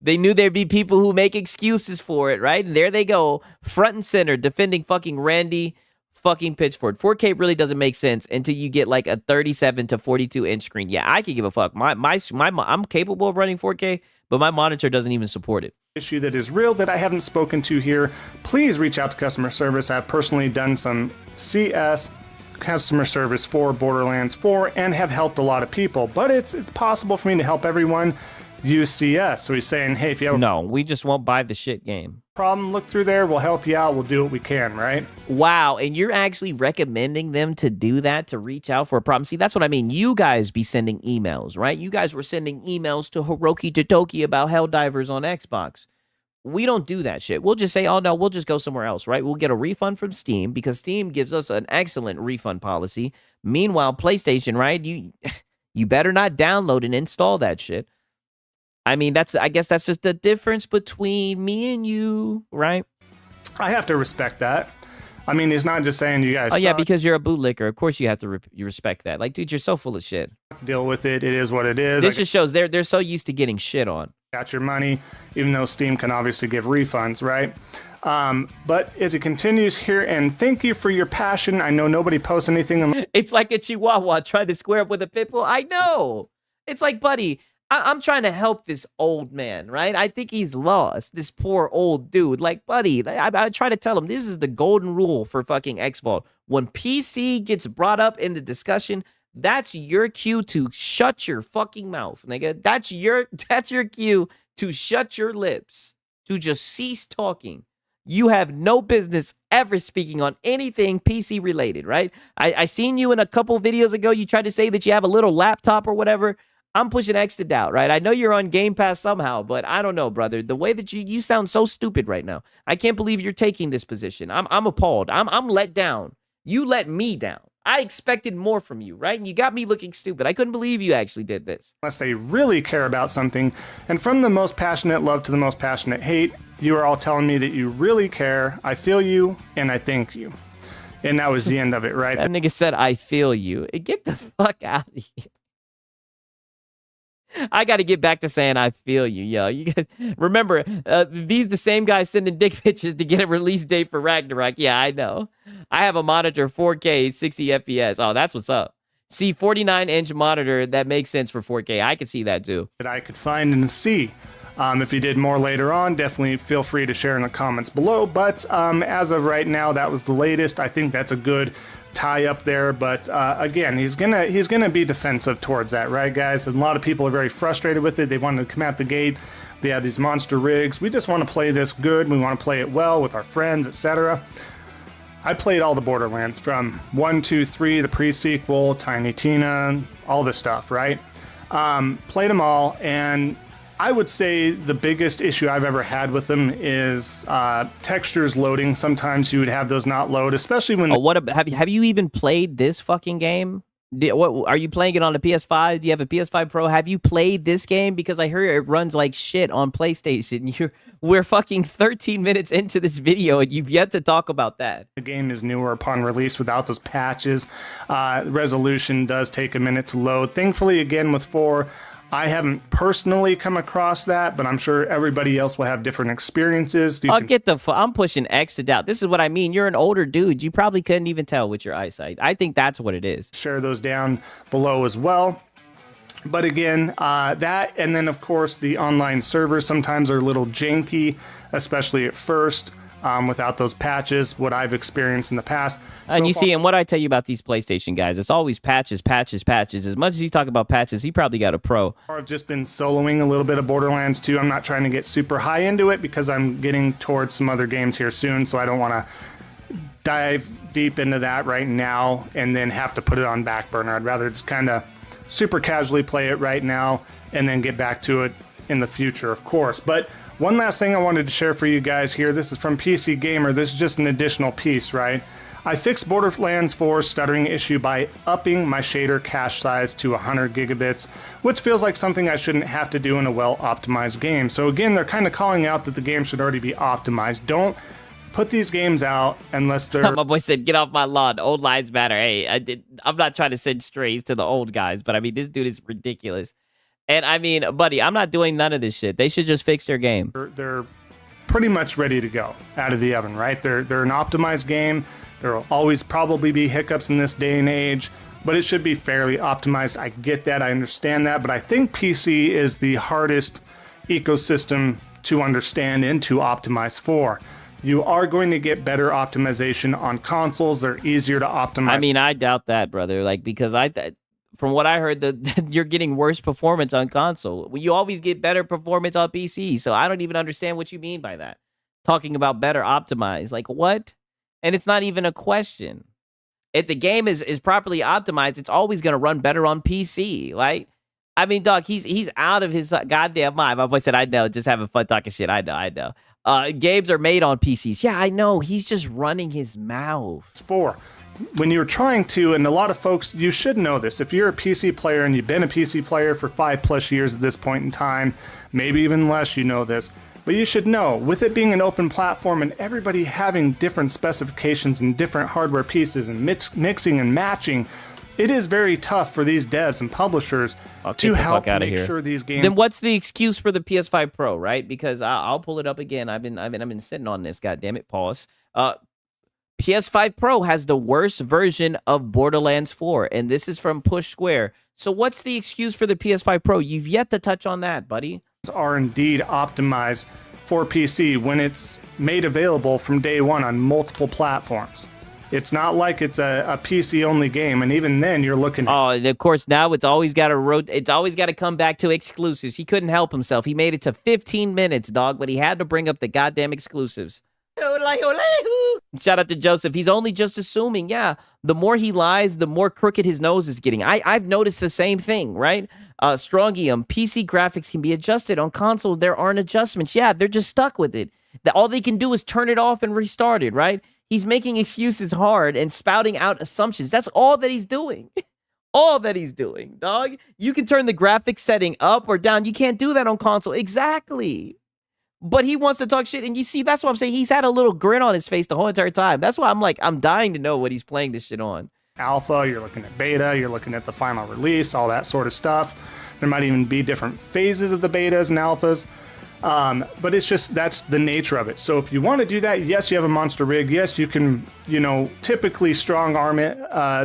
They knew there'd be people who make excuses for it, right? And there they go, front and center, defending fucking Randy fucking Pitchford. 4K really doesn't make sense until you get like a 37 to 42 inch screen. Yeah, I can give a fuck. I'm capable of running 4K, but my monitor doesn't even support it. Issue that is real that I haven't spoken to here, please reach out to customer service. I've personally done some CS customer service for Borderlands 4 and have helped a lot of people, but it's possible for me to help everyone use CS. So he's saying, hey, if you have No, we just won't buy the shit game. problem, look through there. We'll help you out. We'll do what we can, right? Wow, and you're actually recommending them to do that, to reach out for a problem. See, that's what I mean. You guys be sending emails, right? You guys were sending emails to Hiroki Totoki about Helldivers on Xbox. We don't do that shit. We'll just say, oh, no, we'll just go somewhere else, right? We'll get a refund from Steam because Steam gives us an excellent refund policy. Meanwhile, PlayStation, right? You better not download and install that shit. I mean, I guess that's just the difference between me and you, right? I have to respect that. I mean, he's not just saying you guys Oh, yeah, suck. because you're a bootlicker. Of course you have to you respect that. Like, dude, you're so full of shit. Deal with it. It is what it is. This just shows they're so used to getting shit on. Got your money, even though Steam can obviously give refunds, right? But as it continues here, and thank you for your passion. I know nobody posts anything. It's like a Chihuahua trying to square up with a pit bull. I know. It's like, buddy, I'm trying to help this old man, right? I think he's lost. This poor old dude. Like, buddy, I try to tell him this is the golden rule for fucking X-Vault. When PC gets brought up in the discussion, that's your cue to shut your fucking mouth, nigga. That's your cue to shut your lips, to just cease talking. You have no business ever speaking on anything PC related, right? I seen you in a couple videos ago. You tried to say that you have a little laptop or whatever. I'm pushing X to doubt, right? I know you're on Game Pass somehow, but I don't know, brother. The way that you sound so stupid right now. I can't believe you're taking this position. I'm appalled. I'm let down. You let me down. I expected more from you, right? And you got me looking stupid. I couldn't believe you actually did this. Unless they really care about something. And from the most passionate love to the most passionate hate, you are all telling me that you really care. I feel you, and I thank you. And that was the end of it, right? That nigga said, I feel you. Get the fuck out of here. I got to get back to saying I feel you, yo. You guys remember these the same guys sending dick pictures to get a release date for Ragnarok. Yeah, I know. I have a monitor 4K 60 FPS. Oh, that's what's up. See, 49-inch monitor, that makes sense for 4K. I can see that too. That I could find and see. If you did more later on, definitely feel free to share in the comments below. But as of right now, that was the latest. I think that's a good tie up there, but again, he's gonna be defensive towards that, right, guys? And a lot of people are very frustrated with it. They want to come out the gate. They have these monster rigs. We just want to play this good. We want to play it well with our friends, etc. I played all the Borderlands from 1, 2, 3, the pre-sequel, Tiny Tina, all this stuff, right? Played them all, and I would say the biggest issue I've ever had with them is textures loading. Sometimes you would have those not load, especially when... Have you even played this fucking game? What are you playing it on a PS5? Do you have a PS5 Pro? Have you played this game? Because I heard it runs like shit on PlayStation. We're fucking 13 minutes into this video and you've yet to talk about that. The game is newer upon release without those patches. Resolution does take a minute to load. Thankfully, again, with 4... I haven't personally come across that, but I'm sure everybody else will have different experiences. I'm pushing X to doubt. This is what I mean. You're an older dude. You probably couldn't even tell with your eyesight. I think that's what it is. Share those down below as well. But again, that, and then of course the online servers sometimes are a little janky, especially at first. without those patches, what I've experienced in the past. And you see, and what I tell you about these PlayStation guys, it's always patches, patches, patches. As much as you talk about patches, he probably got a pro. I've just been soloing a little bit of Borderlands 2. I'm not trying to get super high into it because I'm getting towards some other games here soon, so I don't want to dive deep into that right now and then have to put it on back burner. I'd rather just kind of super casually play it right now and then get back to it in the future, of course. But one last thing I wanted to share for you guys here. This is from PC Gamer. This is just an additional piece, right? I fixed Borderlands 4's stuttering issue by upping my shader cache size to 100 gigabits, which feels like something I shouldn't have to do in a well-optimized game. So again, they're kind of calling out that the game should already be optimized. Don't put these games out unless they're... My boy said, get off my lawn. Old lives matter. Hey, I'm not trying to send strays to the old guys, but I mean, this dude is ridiculous. And I mean, buddy, I'm not doing none of this shit. They should just fix their game. They're pretty much ready to go out of the oven, right? They're an optimized game. There will always probably be hiccups in this day and age, but it should be fairly optimized. I get that. I understand that. But I think PC is the hardest ecosystem to understand and to optimize for. You are going to get better optimization on consoles. They're easier to optimize. I mean, I doubt that, brother. Like, because from what I heard, you're getting worse performance on console. You always get better performance on PC. So I don't even understand what you mean by that. Talking about better optimized. Like, what? And it's not even a question. If the game is properly optimized, it's always going to run better on PC. Like, I mean, dog, he's out of his goddamn mind. My boy said, I know, just having fun talking shit. I know. Games are made on PCs. Yeah, I know. He's just running his mouth. For when you're trying to, and a lot of folks, you should know this. If you're a PC player and you've been a PC player for 5+ years at this point in time, maybe even less, you know this. But you should know, with it being an open platform and everybody having different specifications and different hardware pieces and mixing and matching, it is very tough for these devs and publishers to help make sure these games... Then what's the excuse for the PS5 Pro, right? Because I'll pull it up again. I've been sitting on this. God damn it, pause. PS5 Pro has the worst version of Borderlands 4, and this is from Push Square. So what's the excuse for the PS5 Pro? You've yet to touch on that, buddy. Are indeed optimized for PC when it's made available from day one on multiple platforms. It's not like it's a PC only game, and even then you're looking at... Oh, and of course now it's always got to come back to exclusives. He couldn't help himself. He made it to 15 minutes, dog, but he had to bring up the goddamn exclusives. Shout out to Joseph. He's only just assuming. Yeah, the more he lies, the more crooked his nose is getting. I've noticed the same thing, right? Strongium, PC graphics can be adjusted. On console, there aren't adjustments. Yeah, they're just stuck with it. All they can do is turn it off and restart it, right? He's making excuses hard and spouting out assumptions. That's all that he's doing. All that he's doing, dog. You can turn the graphics setting up or down. You can't do that on console. Exactly. But he wants to talk shit, and you see, that's what I'm saying. He's had a little grin on his face the whole entire time. That's why I'm dying to know what he's playing this shit on. Alpha, you're looking at beta, you're looking at the final release, all that sort of stuff. There might even be different phases of the betas and alphas. But it's just, that's the nature of it. So if you want to do that, yes, you have a monster rig. Yes, you can, typically strong arm it,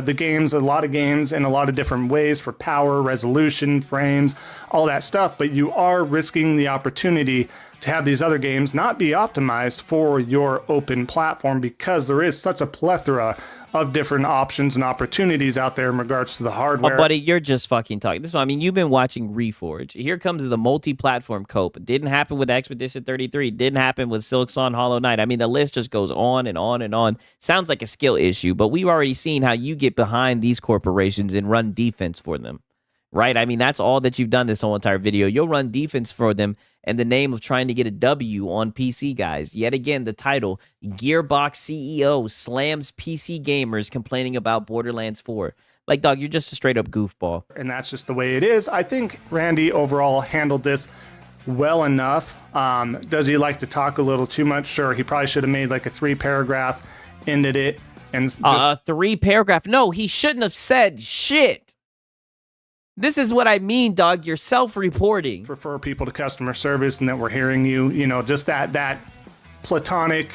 the games, a lot of games in a lot of different ways for power, resolution, frames, all that stuff. But you are risking the opportunity to have these other games not be optimized for your open platform because there is such a plethora of different options and opportunities out there in regards to the hardware. Oh, buddy, you're just fucking talking. This one, I mean, you've been watching Reforge. Here comes the multi-platform cope. It didn't happen with Expedition 33. It didn't happen with Silksong Hollow Knight. I mean, the list just goes on and on and on. Sounds like a skill issue, but we've already seen how you get behind these corporations and run defense for them, right? I mean, that's all that you've done this whole entire video. You'll run defense for them in the name of trying to get a W on PC, guys. Yet again, the title, Gearbox CEO slams PC gamers complaining about Borderlands 4. Like, dog, you're just a straight up goofball. And that's just the way it is. I think Randy overall handled this well enough. Does he like to talk a little too much? Sure, he probably should have made like a 3-paragraph, ended it, and just... 3-paragraph? No, he shouldn't have said shit. This is what I mean, dog. You're self-reporting. Refer people to customer service and that we're hearing you, just that platonic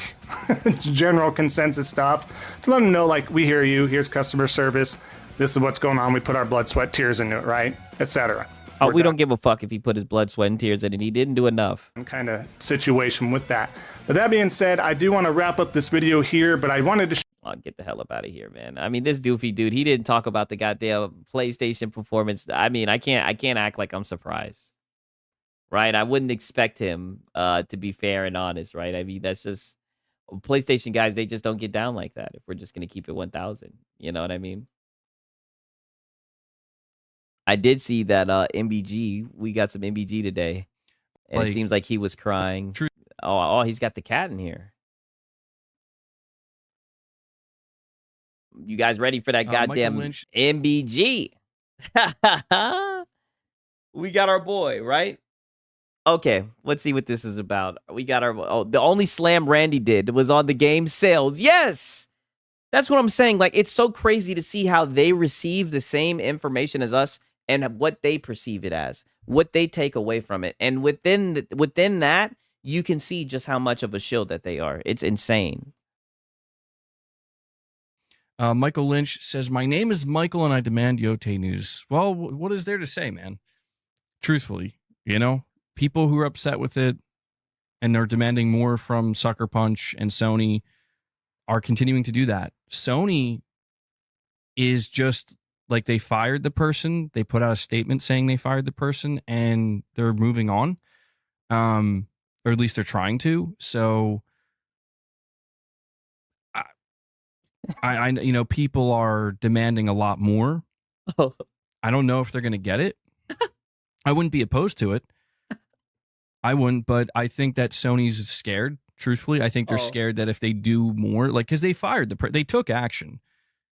general consensus stuff to let them know, like, we hear you, here's customer service, this is what's going on, we put our blood, sweat, tears into it, right, etc. Oh, we don't give a fuck if he put his blood, sweat, and tears in it. He didn't do enough. kind of situation with that. But that being said, I do want to wrap up this video here, but I wanted to Oh, get the hell up out of here, man. I mean, this doofy dude, he didn't talk about the goddamn PlayStation performance. I mean, I can't act like I'm surprised. Right? I wouldn't expect him to be fair and honest, right? I mean, that's just PlayStation guys, they just don't get down like that if we're just going to keep it 1000. You know what I mean? I did see that MBG, we got some MBG today. And it seems like he was crying. Oh, he's got the cat in here. You guys ready for that goddamn MBG? We got our boy, right? Okay, let's see what this is about. We got our the only slam Randy did was on the game sales. Yes! That's what I'm saying. Like, it's so crazy to see how they receive the same information as us and what they perceive it as, what they take away from it. And within that, you can see just how much of a shield that they are. It's insane. Michael Lynch says, "My name is Michael and I demand Yote news." Well, what is there to say, man? Truthfully, you know, people who are upset with it and are demanding more from Sucker Punch and Sony are continuing to do that. Sony is just like, they fired the person. They put out a statement saying they fired the person and they're moving on. Or at least they're trying to. So I you know, people are demanding a lot more. I don't know if they're going to get it. I wouldn't be opposed to it. I wouldn't, but I think that Sony's scared. Truthfully, I think they're scared that if they do more, like, because they fired they took action.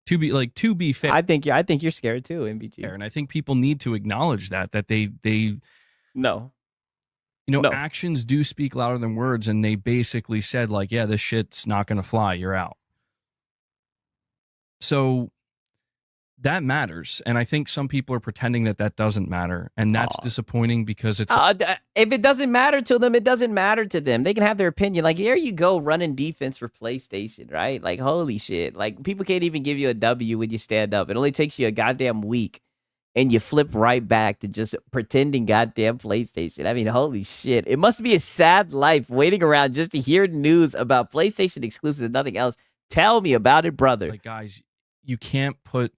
To be fair, I think you're scared too, MBG. And I think people need to acknowledge that they no. You know, actions do speak louder than words, and they basically said, like, yeah, this shit's not going to fly. You're out. So that matters, and I think some people are pretending that doesn't matter, and that's disappointing because it's... if it doesn't matter to them, it doesn't matter to them. They can have their opinion. Like, here you go running defense for PlayStation, right? Like, holy shit. Like, people can't even give you a W when you stand up. It only takes you a goddamn week, and you flip right back to just pretending goddamn PlayStation. I mean, holy shit. It must be a sad life waiting around just to hear news about PlayStation exclusives and nothing else. Tell me about it, brother. Like, guys, you can't put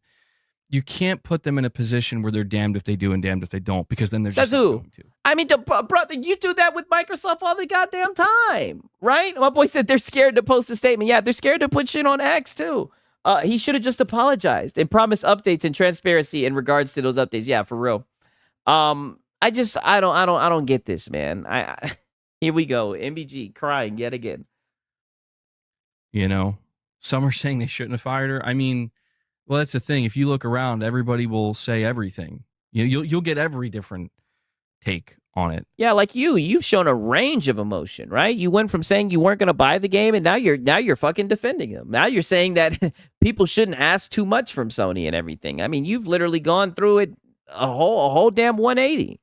them in a position where they're damned if they do and damned if they don't, because then they're just not going to. I mean, brother, you do that with Microsoft all the goddamn time, right? My boy said they're scared to post a statement. Yeah, they're scared to put shit on X too. He should have just apologized and promised updates and transparency in regards to those updates. Yeah, for real. I don't get this, man. Here we go. MBG crying yet again. You know, some are saying they shouldn't have fired her. I mean, well, that's the thing. If you look around, everybody will say everything. You know, you'll get every different take on it. Yeah, like you've shown a range of emotion, right? You went from saying you weren't going to buy the game, and now you're fucking defending them. Now you're saying that people shouldn't ask too much from Sony and everything. I mean, you've literally gone through it a whole damn 180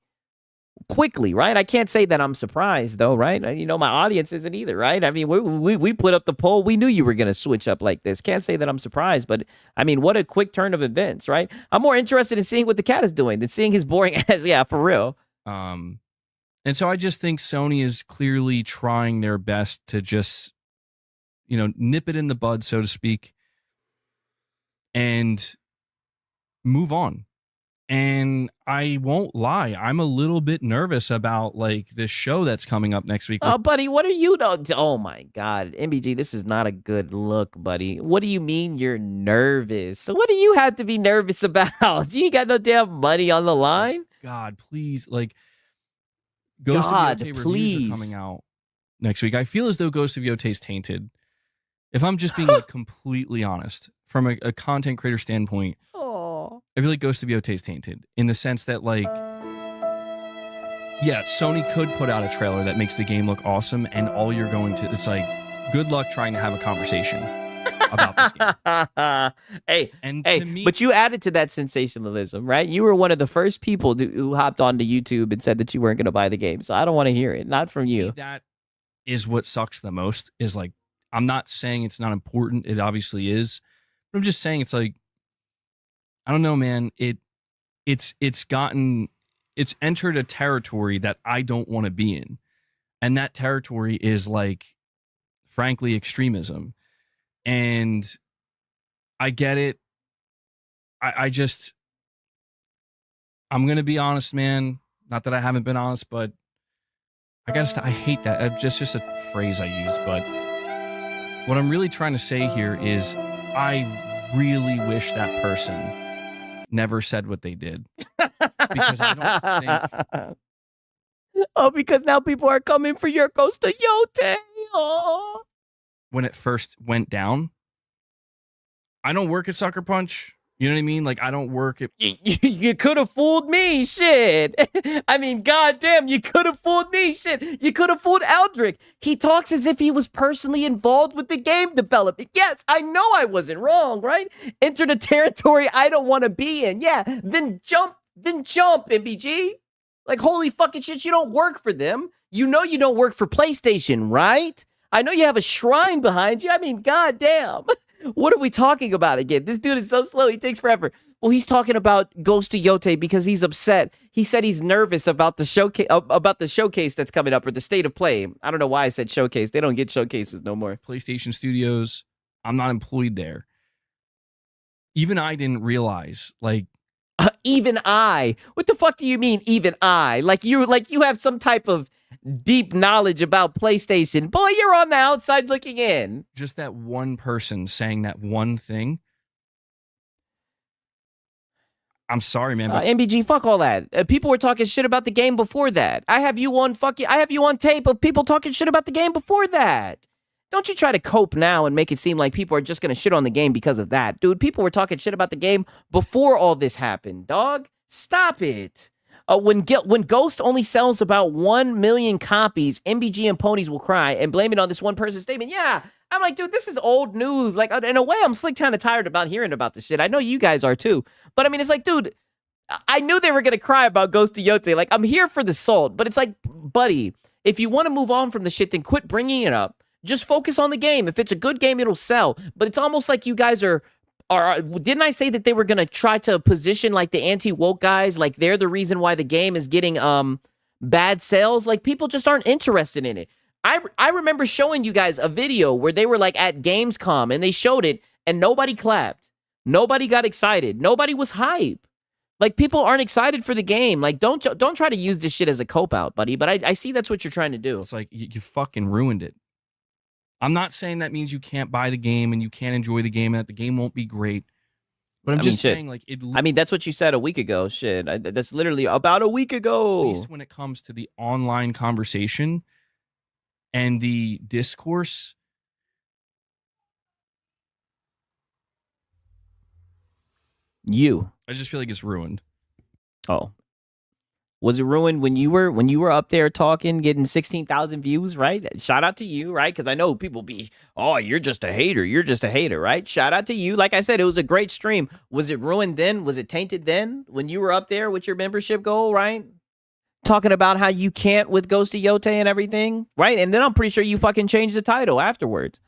quickly, right? I can't say that I'm surprised though, right? You know, my audience isn't either, right? I mean, we put up the poll. We knew you were going to switch up like this. Can't say that I'm surprised, but I mean, what a quick turn of events, right? I'm more interested in seeing what the cat is doing than seeing his boring ass. Yeah, for real. And so I just think Sony is clearly trying their best to just, you know, nip it in the bud, so to speak, and move on. And I won't lie, I'm a little bit nervous about, like, this show that's coming up next week. Oh, buddy, what are you? Oh, my God. MBG, this is not a good look, buddy. What do you mean you're nervous? So what do you have to be nervous about? You ain't got no damn money on the line? God, please. Like, Ghost of Yote reviews are coming out next week. I feel as though Ghost of Yote is tainted. If I'm just being like, completely honest, from a content creator standpoint, I feel like Ghost of Yote is tainted in the sense that, like, yeah, Sony could put out a trailer that makes the game look awesome, and all you're going to, it's like, good luck trying to have a conversation about this game. To me, but you added to that sensationalism, right? You were one of the first people who hopped onto YouTube and said that you weren't going to buy the game, so I don't want to hear it. Not from you. That is what sucks the most, is, like, I'm not saying it's not important. It obviously is. But I'm just saying it's like, I don't know, man. It's gotten it's entered a territory that I don't want to be in. And that territory is like, frankly, extremism. And I get it. I'm going to be honest, man. Not that I haven't been honest, but I hate that. It's just a phrase I use. But what I'm really trying to say here is I really wish that person never said what they did. Because I don't think... Oh, because now people are coming for your Ghost of Yote. Oh. When it first went down, I don't work at Sucker Punch. You know what I mean? Like, I don't work at... You could have fooled me, shit. I mean, goddamn, you could have fooled me, shit. You could have fooled Aldrich. He talks as if he was personally involved with the game development. Yes, I know I wasn't wrong, right? Enter the territory I don't want to be in. Yeah, then jump, MBG. Like, holy fucking shit, you don't work for them. You know you don't work for PlayStation, right? I know you have a shrine behind you. I mean, goddamn. What are we talking about again? This dude is so slow. He takes forever. Well, he's talking about Ghost of Yote because he's upset. He said he's nervous about the showcase that's coming up, or the state of play. I don't know why I said showcase. They don't get showcases no more. PlayStation Studios. I'm not employed there. Even I didn't realize, like, even I. What the fuck do you mean, even I? Like you have some type of deep knowledge about PlayStation. Boy, you're on the outside looking in. Just that one person saying that one thing. I'm sorry, man. But MBG, fuck all that. People were talking shit about the game before that. I have you on tape of people talking shit about the game before that. Don't you try to cope now and make it seem like people are just going to shit on the game because of that. Dude, people were talking shit about the game before all this happened, dog. Stop it. When Ghost only sells about 1 million copies, MBG and ponies will cry and blame it on this one person's statement. Yeah, I'm like, dude, this is old news. Like, in a way, I'm slick kind of tired about hearing about this shit. I know you guys are too. But I mean, it's like, dude, I knew they were going to cry about Ghost of Yote. Like, I'm here for the salt. But it's like, buddy, if you want to move on from the shit, then quit bringing it up. Just focus on the game. If it's a good game, it'll sell. But it's almost like you guys are didn't I say that they were going to try to position like the anti-woke guys, like they're the reason why the game is getting bad sales? Like, people just aren't interested in it. I remember showing you guys a video where they were like at Gamescom and they showed it and nobody clapped. Nobody got excited. Nobody was hype. Like, people aren't excited for the game. Like, don't try to use this shit as a cope out, buddy. But I see that's what you're trying to do. It's like you fucking ruined it. I'm not saying that means you can't buy the game and you can't enjoy the game and that the game won't be great. But I'm just saying, like, I mean, that's what you said a week ago. Shit, that's literally about a week ago. At least when it comes to the online conversation and the discourse, I just feel like it's ruined. Oh. Was it ruined when you were up there talking, getting 16,000 views, right? Shout out to you, right? Because I know people be, oh, you're just a hater. You're just a hater, right? Shout out to you. Like I said, it was a great stream. Was it ruined then? Was it tainted then when you were up there with your membership goal, right? Talking about how you can't with Ghost of Yote and everything, right? And then I'm pretty sure you fucking changed the title afterwards.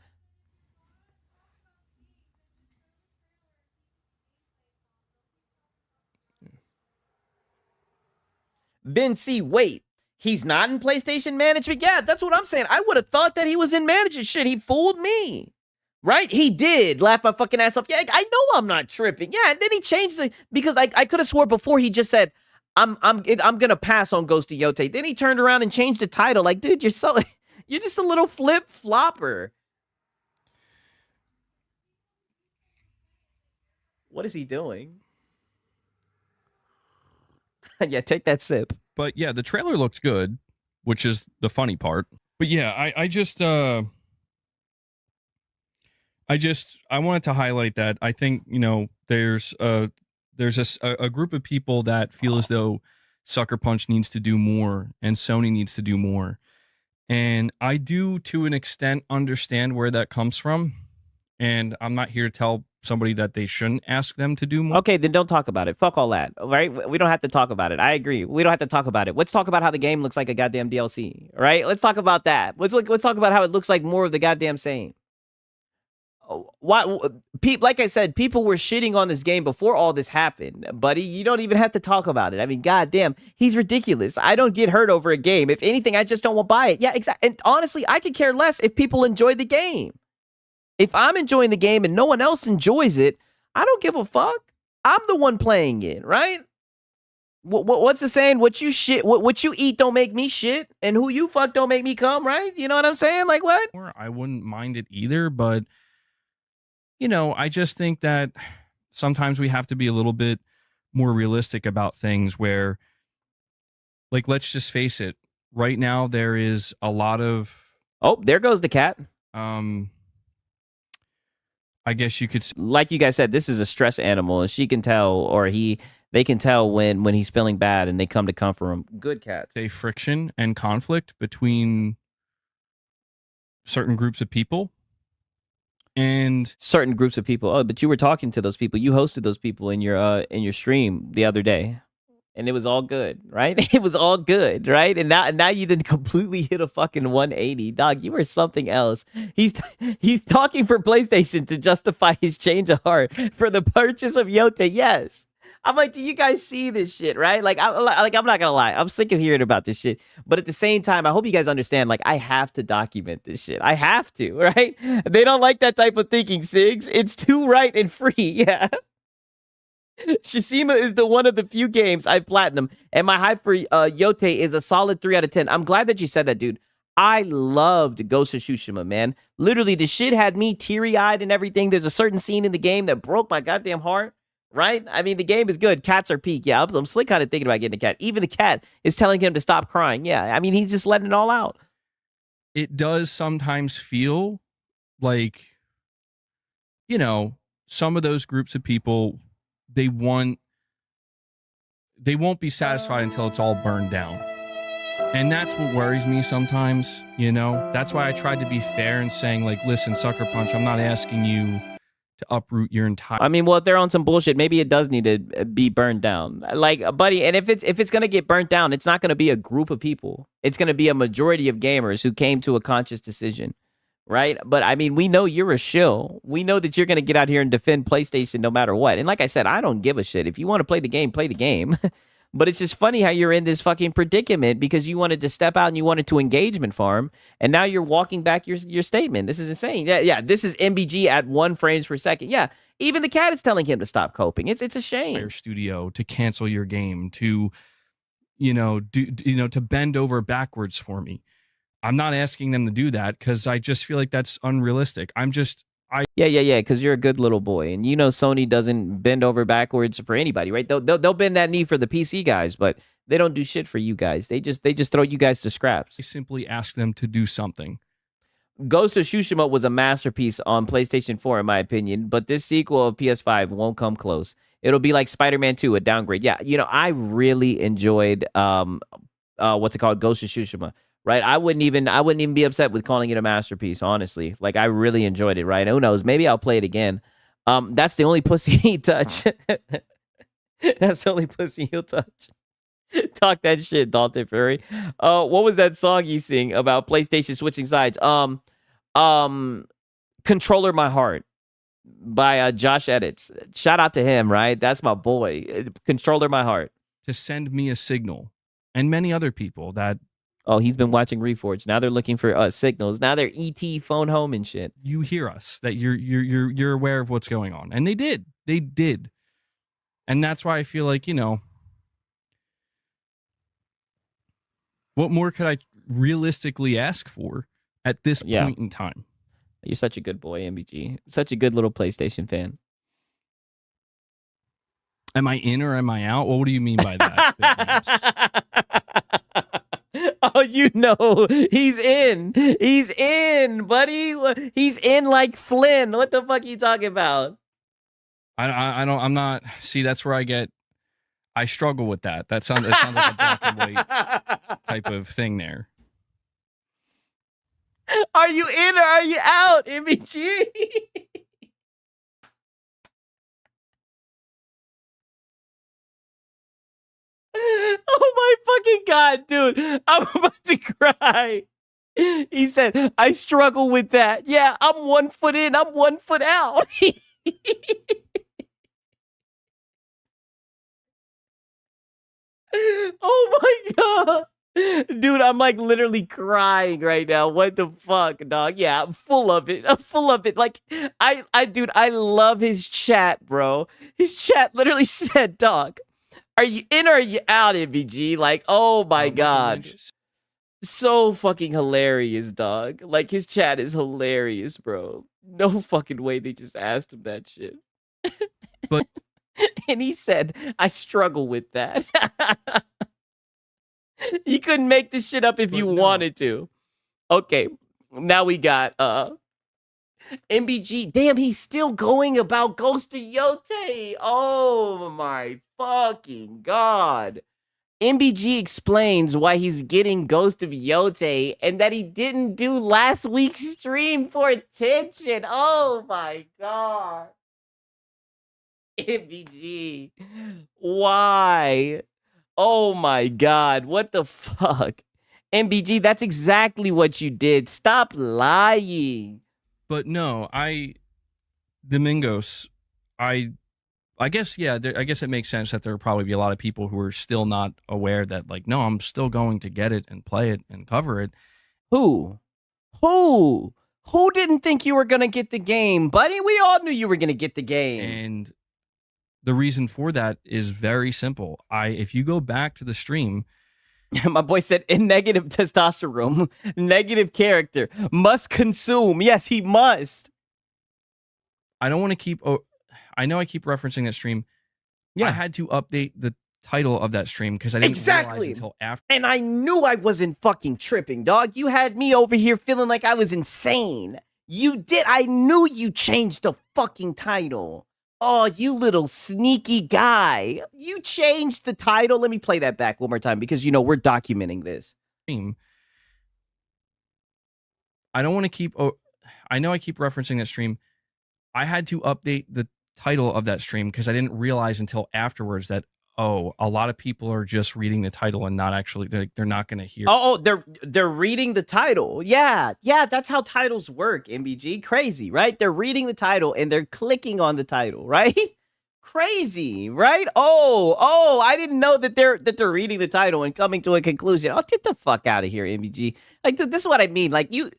Ben C, wait, he's not in PlayStation management? Yeah, that's what I'm saying. I would have thought that he was in management. Shit, he fooled me. Right? He did. Laugh my fucking ass off. Yeah, I know I'm not tripping. Yeah, and then he changed the, because I could have swore before he just said, I'm gonna pass on Ghost of Yote. Then he turned around and changed the title. Like, dude, you're just a little flip flopper. What is he doing? Yeah, take that sip. But yeah, the trailer looked good, which is the funny part. But yeah, I wanted to highlight that. I think, you know, there's a group of people that feel as though Sucker Punch needs to do more and Sony needs to do more. And I do, to an extent, understand where that comes from. And I'm not here to tell somebody that they shouldn't ask them to do more. Okay, then don't talk about it. Fuck all that. All right? We don't have to talk about it. I agree. We don't have to talk about it. Let's talk about how the game looks like a goddamn DLC. All right? Let's talk about that. Let's talk about how it looks like more of the goddamn same. why like I said, people were shitting on this game before all this happened, buddy. You don't even have to talk about it. I mean, goddamn, he's ridiculous. I don't get hurt over a game. If anything, I just don't want to buy it. Yeah, exactly. And honestly, I could care less if people enjoy the game. If I'm enjoying the game and no one else enjoys it, I don't give a fuck. I'm the one playing it, right? What's the saying? What you eat don't make me shit, and who you fuck don't make me come, right? You know what I'm saying? Like what? I wouldn't mind it either, but I just think that sometimes we have to be a little bit more realistic about things where, like, let's just face it. Right now, there is a lot of... Oh, there goes the cat. I guess you could... Like you guys said, this is a stress animal, and she can tell, or they can tell when he's feeling bad, and they come to comfort him. Good cats. Say friction and conflict between certain groups of people. And certain groups of people. Oh, but you were talking to those people. You hosted those people in your stream the other day, and it was all good, right? It was all good, right? And now you didn't completely hit a fucking 180, dog. You were something else. He's talking for PlayStation to justify his change of heart for the purchase of Yote. Yes. I'm like, do you guys see this shit, right? Like, I'm not gonna lie, I'm sick of hearing about this shit. But at the same time, I hope you guys understand. Like, I have to document this shit. I have to, right? They don't like that type of thinking, Sigs. It's too right and free. Yeah. Shishima is one of the few games I've platinum, and my hype for Yote is a solid 3 out of 10. I'm glad that you said that, dude. I loved Ghost of Tsushima, man. Literally, the shit had me teary-eyed and everything. There's a certain scene in the game that broke my goddamn heart. Right? I mean, the game is good. Cats are peak. Yeah, I'm slick kind of thinking about getting a cat. Even the cat is telling him to stop crying. Yeah, I mean, he's just letting it all out. It does sometimes feel like, some of those groups of people, they won't be satisfied until it's all burned down. And that's what worries me sometimes, That's why I tried to be fair and saying, like, listen, Sucker Punch, I'm not asking you to uproot your entire... I mean, well, if they're on some bullshit, maybe it does need to be burned down. Like, buddy, and if it's going to get burnt down, it's not going to be a group of people. It's going to be a majority of gamers who came to a conscious decision, right? But, I mean, we know you're a shill. We know that you're going to get out here and defend PlayStation no matter what. And like I said, I don't give a shit. If you want to play the game, play the game. But it's just funny how you're in this fucking predicament because you wanted to step out and you wanted to engagement farm, and now you're walking back your statement. This is insane. Yeah, this is MBG at 1 frames per second. Yeah, even the cat is telling him to stop coping. It's a shame. Your studio to cancel your game, to to bend over backwards for me. I'm not asking them to do that because I just feel like that's unrealistic. Yeah, because you're a good little boy, and Sony doesn't bend over backwards for anybody, right? They'll bend that knee for the PC guys, but they don't do shit for you guys. They just throw you guys to scraps. I simply ask them to do something. Ghost of Tsushima was a masterpiece on PlayStation 4, in my opinion, but this sequel of PS5 won't come close. It'll be like Spider-Man 2, a downgrade. Yeah, I really enjoyed what's it called, Ghost of Tsushima. Right, I wouldn't even be upset with calling it a masterpiece, honestly. Like, I really enjoyed it, right? Who knows? Maybe I'll play it again. That's the only pussy he touch. That's the only pussy he'll touch. Talk that shit, Dalton Fury. What was that song you sing about PlayStation switching sides? Controller My Heart by Josh Edits. Shout out to him, right? That's my boy. Controller My Heart. To send me a signal, and many other people that... Oh, he's been watching Reforged. Now they're looking for signals. Now they're ET phone home and shit. You hear us, that you're aware of what's going on. And they did. And that's why I feel like, what more could I realistically ask for at this point in time? You're such a good boy, MBG. Such a good little PlayStation fan. Am I in or am I out? Well, what do you mean by that? Oh, he's in. He's in, buddy. He's in like Flynn. What the fuck are you talking about? I'm not. See, that's where I struggle with that. It sounds like a black and white type of thing there. Are you in or are you out, MBG? Oh my fucking God, dude. I'm about to cry. He said, I struggle with that. Yeah, I'm 1 foot in, I'm 1 foot out. Oh my god. Dude, I'm like literally crying right now. What the fuck, dog? Yeah, I'm full of it. I'm full of it. Like, dude, I love his chat, bro. His chat literally said, dog, are you in or are you out, MBG? Like, oh my god. So fucking hilarious, dog. Like, his chat is hilarious, bro. No fucking way they just asked him that shit. But and he said, I struggle with that. You couldn't make this shit up if you wanted to. Okay, now we got MBG. Damn, he's still going about Ghost of Yote. Oh my fucking god. MBG explains why he's getting Ghost of Yote and that he didn't do last week's stream for attention. Oh my god. MBG. Why? Oh my god. What the fuck? MBG, that's exactly what you did. Stop lying. But no, Domingos, I guess, yeah, I guess it makes sense that there will probably be a lot of people who are still not aware that, like, no, I'm still going to get it and play it and cover it. Who? Who didn't think you were going to get the game, buddy? We all knew you were going to get the game. And the reason for that is very simple. If you go back to the stream, my boy said, in negative testosterone, negative character, must consume. Yes, he must. I don't want to keep... I know I keep referencing that stream. Yeah. I had to update the title of that stream because I didn't realize until after. And I knew I wasn't fucking tripping, dog. You had me over here feeling like I was insane. You did. I knew you changed the fucking title. Oh, you little sneaky guy. You changed the title. Let me play that back one more time because, you know, we're documenting this. I don't want to keep... I know I keep referencing that stream. I had to update the title of that stream because I didn't realize until afterwards that, oh, a lot of people are just reading the title and not actually, they're not going to hear. Oh, they're reading the title. Yeah, that's how titles work, MBG. Crazy, right? They're reading the title and they're clicking on the title, right? Crazy, right? Oh, I didn't know that they're reading the title and coming to a conclusion. Oh, get the fuck out of here, MBG. Like, dude, this is what I mean. Like, you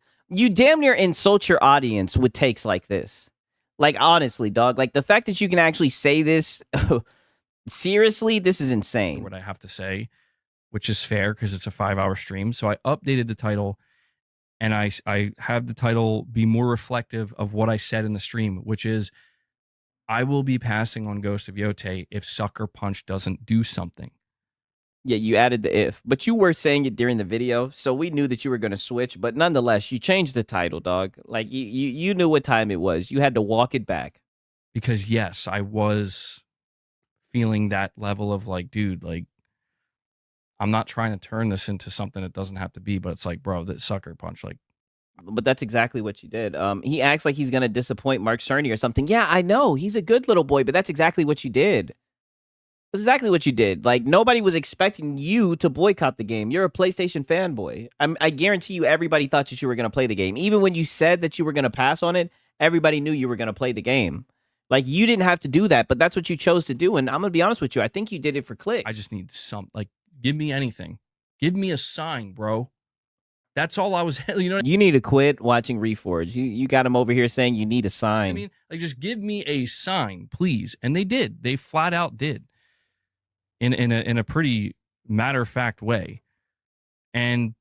damn near insult your audience with takes like this. Like, honestly, dog, like the fact that you can actually say this, seriously, this is insane. What I have to say, which is fair because it's a 5-hour stream. So I updated the title and I have the title be more reflective of what I said in the stream, which is I will be passing on Ghost of Yote if Sucker Punch doesn't do something. Yeah, you added the if, but you were saying it during the video, so we knew that you were going to switch, but nonetheless, you changed the title, dog. Like, you knew what time it was. You had to walk it back. Because, yes, I was feeling that level of, like, dude, like, I'm not trying to turn this into something it doesn't have to be, but it's like, bro, that Sucker Punch, like. But that's exactly what you did. He acts like he's going to disappoint Mark Cerny or something. Yeah, I know. He's a good little boy, but that's exactly what you did. That's exactly what you did. Like, nobody was expecting you to boycott the game. You're a PlayStation fanboy. I guarantee you everybody thought that you were going to play the game. Even when you said that you were going to pass on it, everybody knew you were going to play the game. Like, you didn't have to do that, but that's what you chose to do. And I'm going to be honest with you. I think you did it for clicks. I just need like, give me anything. Give me a sign, bro. That's all I was, you know. You need to quit watching Reforge. You got him over here saying you need a sign. I mean, like, just give me a sign, please. And they did. They flat out did. In a pretty matter-of-fact way. And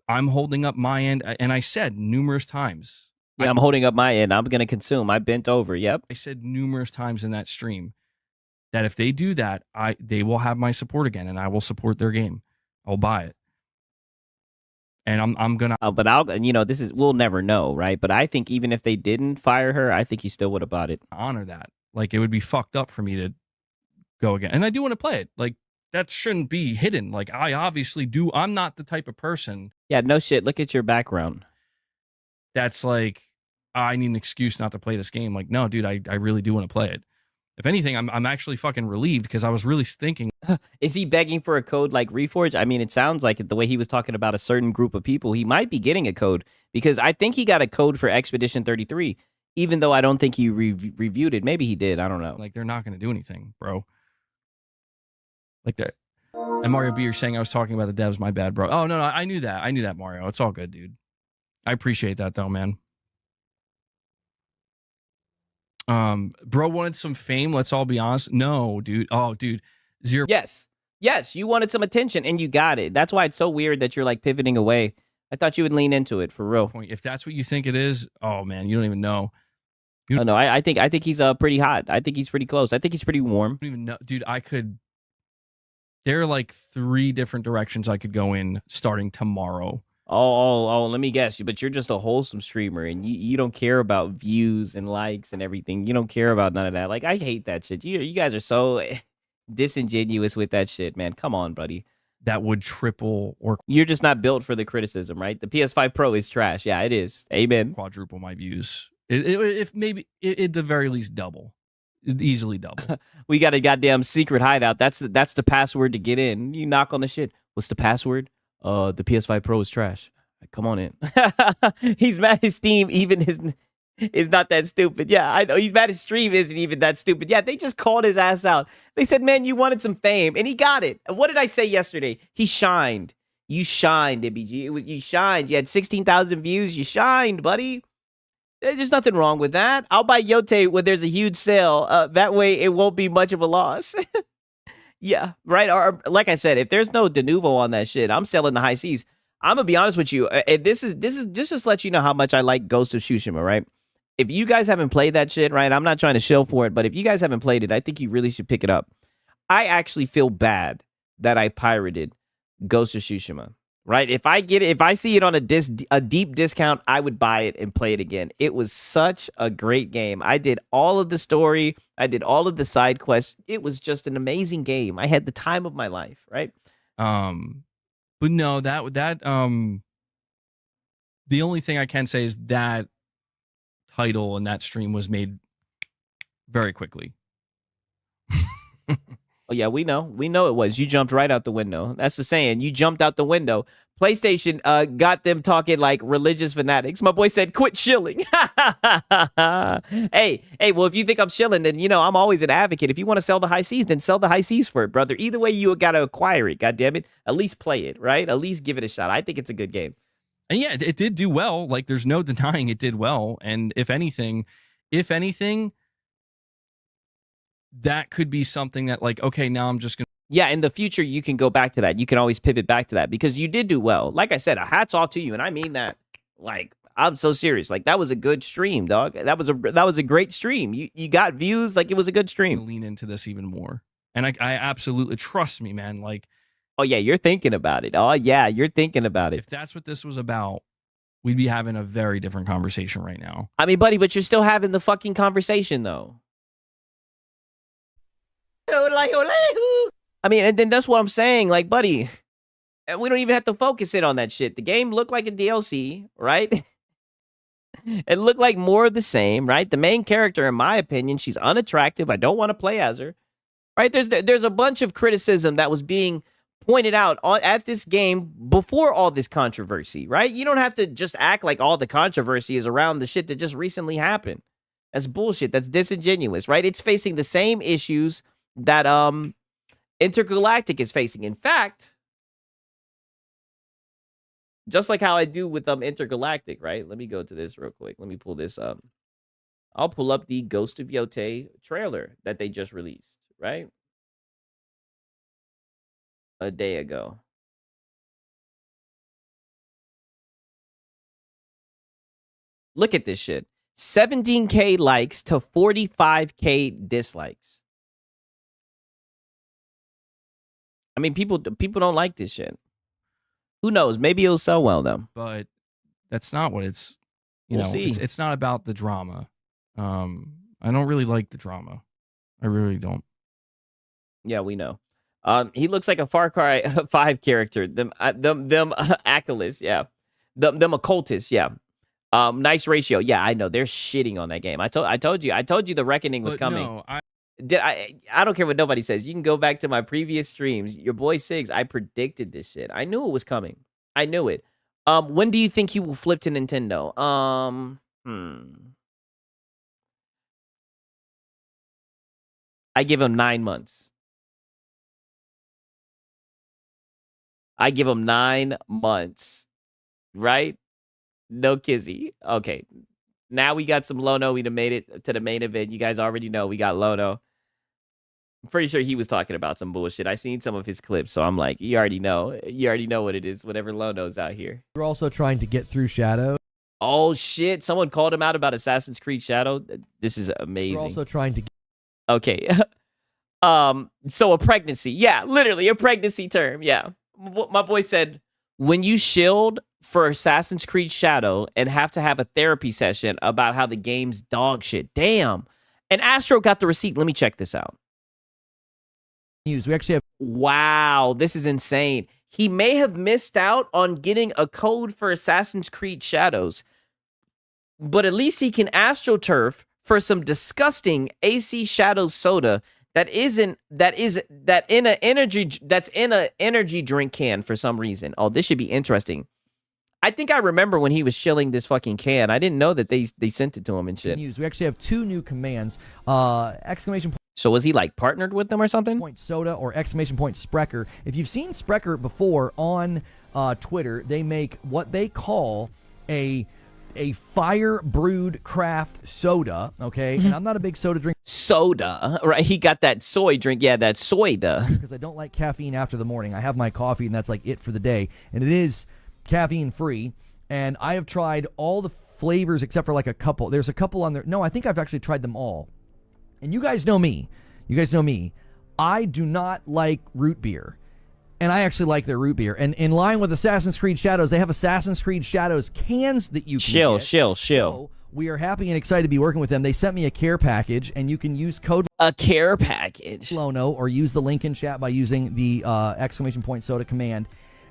I'm holding up my end, and I said numerous times. Yeah, I'm holding up my end. I'm going to consume. I bent over, yep. I said numerous times in that stream that if they do that, they will have my support again, and I will support their game. I'll buy it. And I'm going to... but I'll, you know, we'll never know, right? But I think even if they didn't fire her, I think you still would have bought it. Honor that. Like, it would be fucked up for me to go again. And I do want to play it. Like, that shouldn't be hidden. Like, I obviously do. I'm not the type of person. Yeah, no shit. Look at your background. That's like, I need an excuse not to play this game. Like, no, dude, I really do want to play it. If anything, I'm actually fucking relieved because I was really thinking. Is he begging for a code like Reforge? I mean, it sounds like it, the way he was talking about a certain group of people, he might be getting a code because I think he got a code for Expedition 33, even though I don't think he reviewed it. Maybe he did. I don't know. Like, they're not going to do anything, bro. Like that. And Mario B, you're saying I was talking about the devs. My bad, bro. Oh, no, I knew that. I knew that, Mario. It's all good, dude. I appreciate that, though, man. Bro wanted some fame. Let's all be honest. No, dude. Oh, dude. Zero. Yes. You wanted some attention and you got it. That's why it's so weird that you're like pivoting away. I thought you would lean into it for real. If that's what you think it is, oh man, you don't even know. Oh no, I think he's pretty hot. I think he's pretty close. I think he's pretty warm. I don't even know, dude. There are like 3 different directions I could go in starting tomorrow. Oh, let me guess. But you're just a wholesome streamer and you don't care about views and likes and everything. You don't care about none of that. Like, I hate that shit. You guys are so disingenuous with that shit, man. Come on, buddy. That would triple or you're just not built for the criticism, right? The PS5 Pro is trash. Yeah, it is. Amen. Quadruple my views. If maybe at the very least double. Easily double. We got a goddamn secret hideout. That's the password to get in. You knock on the shit. What's the password? The PS5 Pro is trash. Come on in. He's mad his Steam even is not that stupid. Yeah, I know. He's mad his stream isn't even that stupid. Yeah, they just called his ass out. They said, man, you wanted some fame. And he got it. What did I say yesterday? He shined. You shined, MBG. You shined. You had 16,000 views. You shined, buddy. There's nothing wrong with that. I'll buy Yote when there's a huge sale. That way it won't be much of a loss. Yeah, right. Or like I said, if there's no de novo on that shit, I'm selling the high seas. I'm gonna be honest with you. This is just to let you know how much I like Ghost of Tsushima, right? If you guys haven't played that shit, right? I'm not trying to shill for it, but if you guys haven't played it, I think you really should pick it up. I actually feel bad that I pirated Ghost of Tsushima, right? If I see it on a deep discount, I would buy it and play it again. It was such a great game. I did all of the story. I did all of the side quests. It was just an amazing game. I had the time of my life, right? But no, that the only thing I can say is that title and that stream was made very quickly. Oh yeah, we know it was. You jumped right out the window. That's the saying. You jumped out the window. PlayStation got them talking like religious fanatics. My boy said, quit shilling. Hey, well, if you think I'm shilling, then, I'm always an advocate. If you want to sell the high seas, then sell the high seas for it, brother. Either way, you got to acquire it, goddammit. At least play it, right? At least give it a shot. I think it's a good game. And yeah, it did do well. Like, there's no denying it did well. And if anything, that could be something that, like, okay, now I'm just going to. Yeah, in the future, you can go back to that. You can always pivot back to that because you did do well. Like I said, a hats off to you, and I mean that. Like, I'm so serious. Like, that was a good stream, dog. That was a great stream. You got views. Like, it was a good stream. Lean into this even more, and I absolutely trust me, man. Like, oh yeah, you're thinking about it. Oh yeah, you're thinking about it. If that's what this was about, we'd be having a very different conversation right now. I mean, buddy, but you're still having the fucking conversation though. I mean, and then that's what I'm saying. Like, buddy, we don't even have to focus in on that shit. The game looked like a DLC, right? It looked like more of the same, right? The main character, in my opinion, she's unattractive. I don't want to play as her, right? There's a bunch of criticism that was being pointed out at this game before all this controversy, right? You don't have to just act like all the controversy is around the shit that just recently happened. That's bullshit. That's disingenuous, right? It's facing the same issues that Intergalactic is facing. In fact, just like how I do with Intergalactic, right? Let me go to this real quick. Let me pull this up. I'll pull up the Ghost of Yote trailer that they just released, right? A day ago. Look at this shit. 17K likes to 45K dislikes. I mean, people don't like this shit. Who knows? Maybe it'll sell well though. But that's not what it's. We'll see. It's not about the drama. I don't really like the drama. I really don't. Yeah, we know. He looks like a Far Cry 5 character. Them Achilles, yeah. Them occultists, yeah. Nice ratio. Yeah, I know. They're shitting on that game. I told you the reckoning was coming. No, I don't care what nobody says. You can go back to my previous streams. Your boy Sigs, I predicted this shit. I knew it was coming. I knew it. When do you think he will flip to Nintendo? I give him 9 months. I give him 9 months. Right? No kizzy. Okay. Now we got some Lono. We made it to the main event. You guys already know we got Lono. I'm pretty sure he was talking about some bullshit. I seen some of his clips, so I'm like, you already know. You already know what it is, whatever Lono's out here. You're also trying to get through Shadow. Oh, shit. Someone called him out about Assassin's Creed Shadow. This is amazing. You're also trying to Okay. So a pregnancy. Yeah, literally a pregnancy term. Yeah. My boy said, when you shield for Assassin's Creed Shadow and have to have a therapy session about how the game's dog shit. Damn. And Astro got the receipt. Let me check this out. We actually have. Wow, this is insane. He may have missed out on getting a code for Assassin's Creed Shadows, but at least he can AstroTurf for some disgusting AC Shadow soda that's in an energy drink can for some reason. Oh, this should be interesting. I think I remember when he was shilling this fucking can. I didn't know that they sent it to him and shit. We actually have 2 new commands. Exclamation point. So was he like partnered with them or something? Point soda or exclamation point Sprecher. If you've seen Sprecher before on Twitter, they make what they call a fire brewed craft soda. Okay, and I'm not a big soda drinker. Soda, right? He got that soy drink. Yeah, that soda. Because I don't like caffeine after the morning. I have my coffee, and that's like it for the day. And it is caffeine free. And I have tried all the flavors except for like a couple. There's a couple on there. No, I think I've actually tried them all. And you guys know me. I do not like root beer. And I actually like their root beer. And in line with Assassin's Creed Shadows, they have Assassin's Creed Shadows cans that you can get. So we are happy and excited to be working with them. They sent me a care package, and you can use code a care package Lono or use the link in chat by using the exclamation point soda command.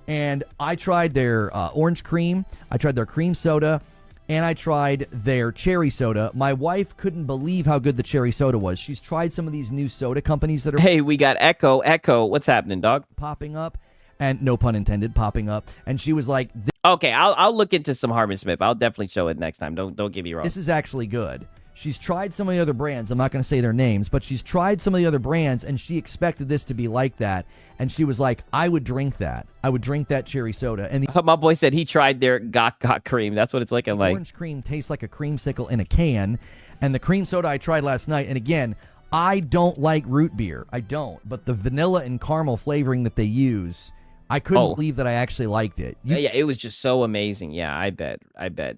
And I tried their orange cream. I tried their cream soda. And I tried their cherry soda. My wife couldn't believe how good the cherry soda was. She's tried some of these new soda companies that are... Hey, we got Echo. What's happening, dog? Popping up. And no pun intended, popping up. And she was like... Okay, I'll look into some Harmon Smith. I'll definitely show it next time. Don't get me wrong. This is actually good. She's tried some of the other brands. I'm not going to say their names, but she's tried some of the other brands, and she expected this to be like that. And she was like, I would drink that. I would drink that cherry soda. And my boy said he tried their Gok cream. That's what it's looking like. Orange cream tastes like a creamsicle in a can. And the cream soda I tried last night, and again, I don't like root beer. I don't. But the vanilla and caramel flavoring that they use... I couldn't believe that I actually liked it. Yeah, it was just so amazing. Yeah, I bet.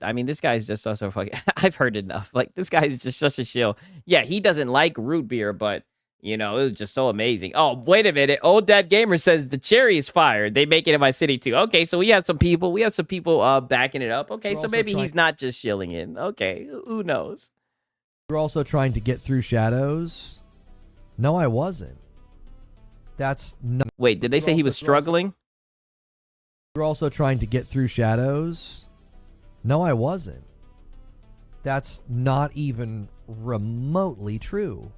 I mean, this guy's just so fucking... I've heard enough. Like, this guy's just such a shill. Yeah, he doesn't like root beer, but, you know, it was just so amazing. Oh, wait a minute. Old Dad Gamer says the cherry is fire. They make it in my city, too. Okay, so we have some people. Backing it up. Okay, so maybe he's not just shilling it. Okay, who knows? You're also trying to get through Shadows? No, I wasn't. That's no. Wait, did they say he was struggling? You're also trying to get through Shadows? No, I wasn't. That's not even remotely true.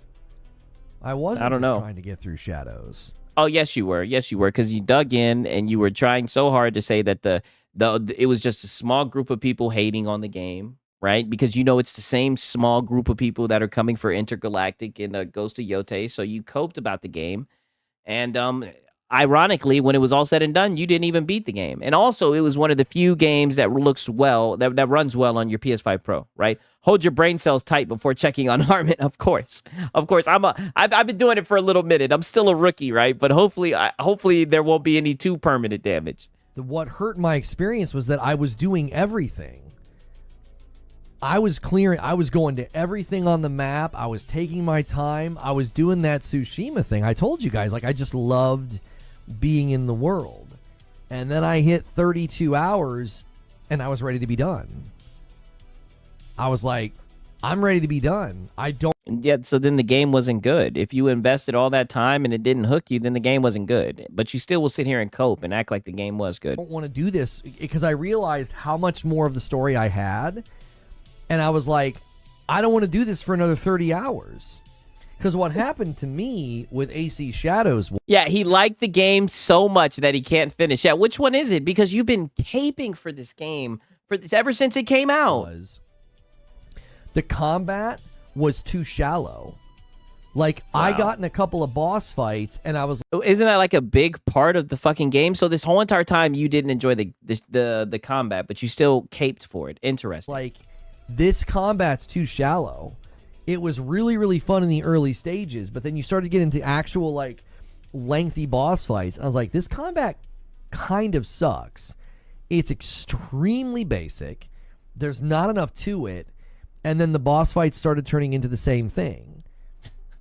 I wasn't trying to get through Shadows. Oh, yes, you were. Yes, you were, because you dug in and you were trying so hard to say that it was just a small group of people hating on the game, right? Because you know it's the same small group of people that are coming for Intergalactic and Ghost of Yote, so you coped about the game. And ironically, when it was all said and done, you didn't even beat the game. And also, it was one of the few games that looks well, that runs well on your PS5 Pro, right? Hold your brain cells tight before checking on Harmon, of course. Of course, I've been doing it for a little minute. I'm still a rookie, right? But hopefully there won't be any too permanent damage. What hurt my experience was that I was doing everything. I was clearing, I was going to everything on the map. I was taking my time. I was doing that Tsushima thing. I told you guys, like, I just loved being in the world. And then I hit 32 hours and I was ready to be done. I was like, I'm ready to be done. So then the game wasn't good. If you invested all that time and it didn't hook you, then the game wasn't good. But you still will sit here and cope and act like the game was good. I don't want to do this because I realized how much more of the story I had. And I was like, I don't want to do this for another 30 hours. Because what happened to me with AC Shadows Yeah, he liked the game so much that he can't finish. Yeah, which one is it? Because you've been caping for this game ever since it came out. was the combat was too shallow. Like, I got in a couple of boss fights, and I was Isn't that like a big part of the fucking game? So this whole entire time you didn't enjoy the combat, but you still caped for it. Interesting. like, this combat's too shallow. It was really, really fun in the early stages, but then you started to get into actual, like, lengthy boss fights. I was like, this combat kind of sucks. It's extremely basic. There's not enough to it. And then the boss fights started turning into the same thing.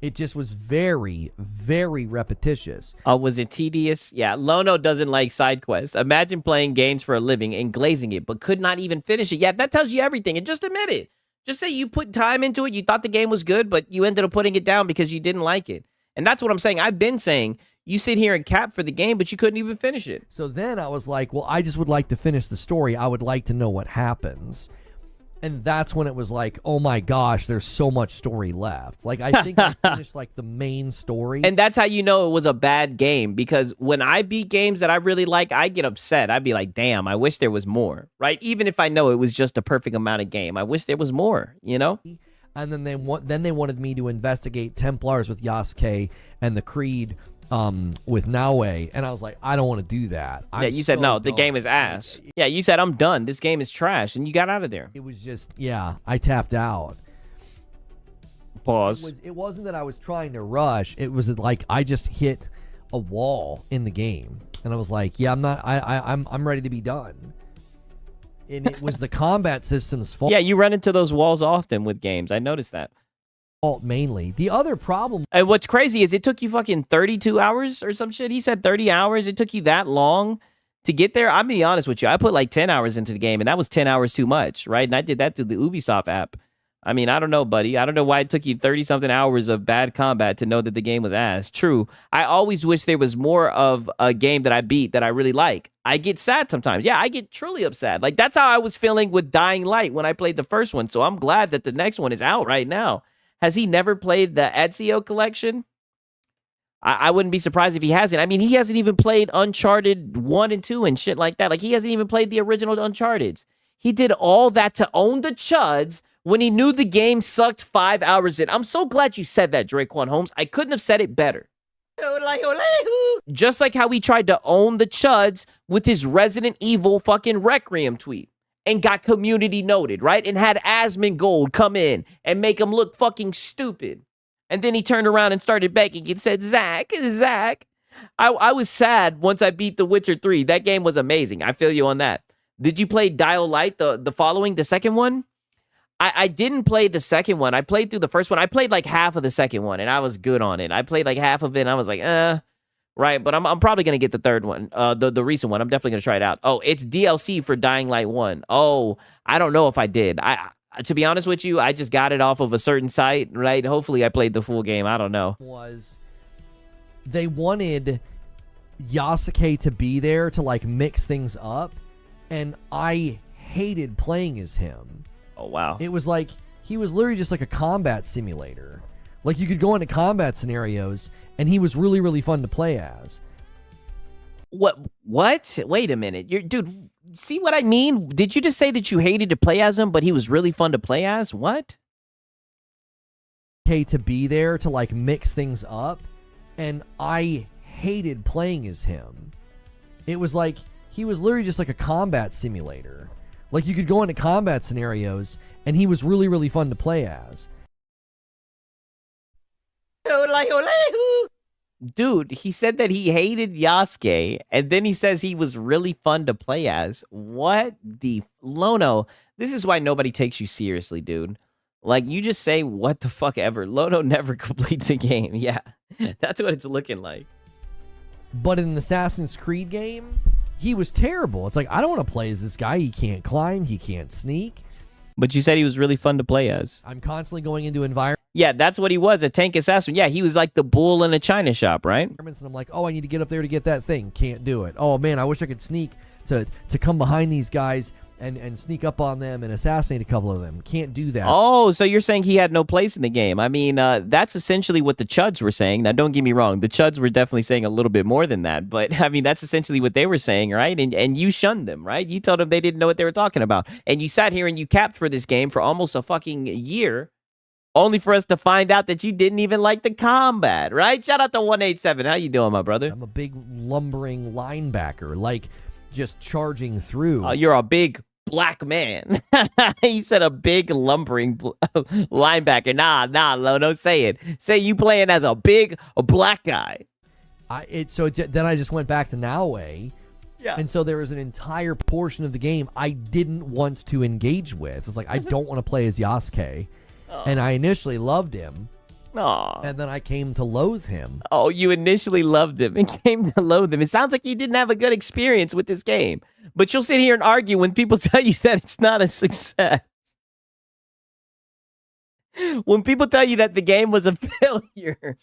It just was very, very repetitious. Was it tedious? Yeah, Lono doesn't like side quests. Imagine playing games for a living and glazing it, but could not even finish it. Yeah, that tells you everything. And just admit it. Just say you put time into it. You thought the game was good, but you ended up putting it down because you didn't like it. And that's what I'm saying. I've been saying you sit here and cap for the game, but you couldn't even finish it. So then I was like, well, I just would like to finish the story. I would like to know what happens. And that's when it was like, oh my gosh, there's so much story left. Like, I think I finished like the main story. And that's how you know it was a bad game, because when I beat games that I really like, I get upset. I'd be like, damn, I wish there was more, right? Even if I know it was just a perfect amount of game, I wish there was more, you know? And then they wanted me to investigate Templars with Yasuke and the Creed with Naue, and I was like, I don't want to do that. Yeah, you said no, the game is ass. Yeah, you said I'm done. This game is trash, and you got out of there. It was just, yeah, I tapped out. Pause. It wasn't that I was trying to rush. It was like I just hit a wall in the game, and I was like, yeah, I'm ready to be done. And it was the combat system's fault. Yeah, you run into those walls often with games. I noticed that. Mainly. The other problem. And what's crazy is it took you fucking 32 hours or some shit. He said 30 hours. It took you that long to get there. I'm being honest with you. I put like 10 hours into the game, and that was 10 hours too much, right? And I did that through the Ubisoft app. I mean, I don't know, buddy. I don't know why it took you 30-something hours of bad combat to know that the game was ass. True. I always wish there was more of a game that I beat that I really like. I get sad sometimes. Yeah, I get truly upset. Like, that's how I was feeling with Dying Light when I played the first one. So I'm glad that the next one is out right now. Has he never played the Ezio collection? I wouldn't be surprised if he hasn't. I mean, he hasn't even played Uncharted 1 and 2 and shit like that. Like, he hasn't even played the original Uncharted. He did all that to own the chuds when he knew the game sucked 5 hours in. I'm so glad you said that, Draquan Holmes. I couldn't have said it better. Just like how he tried to own the chuds with his Resident Evil fucking Requiem tweet. And got community noted, right? And had Asmongold come in and make him look fucking stupid. And then he turned around and started begging and said, Zach. I was sad once I beat The Witcher 3. That game was amazing. I feel you on that. Did you play Dial Light, the second one? I didn't play the second one. I played through the first one. I played like half of the second one, and I was good on it. I played like half of it, and I was like, right, but I'm probably going to get the third one, the recent one. I'm definitely going to try it out. Oh, it's DLC for Dying Light 1. Oh, I don't know if I did. To be honest with you, I just got it off of a certain site, right? Hopefully I played the full game. I don't know. They wanted Yasuke to be there to, like, mix things up, and I hated playing as him. Oh, wow. It was like, he was literally just like a combat simulator. Like, you could go into combat scenarios, and he was really, really fun to play as. What? Wait a minute. Dude, see what I mean? Did you just say that you hated to play as him, but he was really fun to play as? What? Okay, to be there to, like, mix things up, and I hated playing as him. It was like, he was literally just like a combat simulator. Like, you could go into combat scenarios, and he was really, really fun to play as. Dude, he said that he hated Yasuke, and then he says he was really fun to play as. What the... Lono, this is why nobody takes you seriously, dude. Like, you just say what the fuck ever. Lono never completes a game. Yeah, that's what it's looking like. But in an Assassin's Creed game, he was terrible. It's like, I don't want to play as this guy. He can't climb. He can't sneak. But you said he was really fun to play as. I'm constantly going into environments. Yeah, that's what he was, a tank assassin. Yeah, he was like the bull in a china shop, right? And I'm like, oh, I need to get up there to get that thing. Can't do it. Oh, man, I wish I could sneak to come behind these guys and sneak up on them and assassinate a couple of them. Can't do that. Oh, so you're saying he had no place in the game. I mean, that's essentially what the Chuds were saying. Now, don't get me wrong. The Chuds were definitely saying a little bit more than that. But, I mean, that's essentially what they were saying, right? And you shunned them, right? You told them they didn't know what they were talking about. And you sat here and you capped for this game for almost a fucking year, only for us to find out that you didn't even like the combat, right? Shout out to 187. How you doing, my brother? I'm a big lumbering linebacker, like just charging through. You're a big black man. He said a big lumbering linebacker. Nah, Lono, say it. Say you playing as a big black guy. Then I just went back to Naue. Yeah. And so there was an entire portion of the game I didn't want to engage with. It's like, I don't want to play as Yasuke. Oh. And I initially loved him. Aw. And then I came to loathe him. Oh, you initially loved him and came to loathe him. It sounds like you didn't have a good experience with this game. But you'll sit here and argue when people tell you that it's not a success. When people tell you that the game was a failure,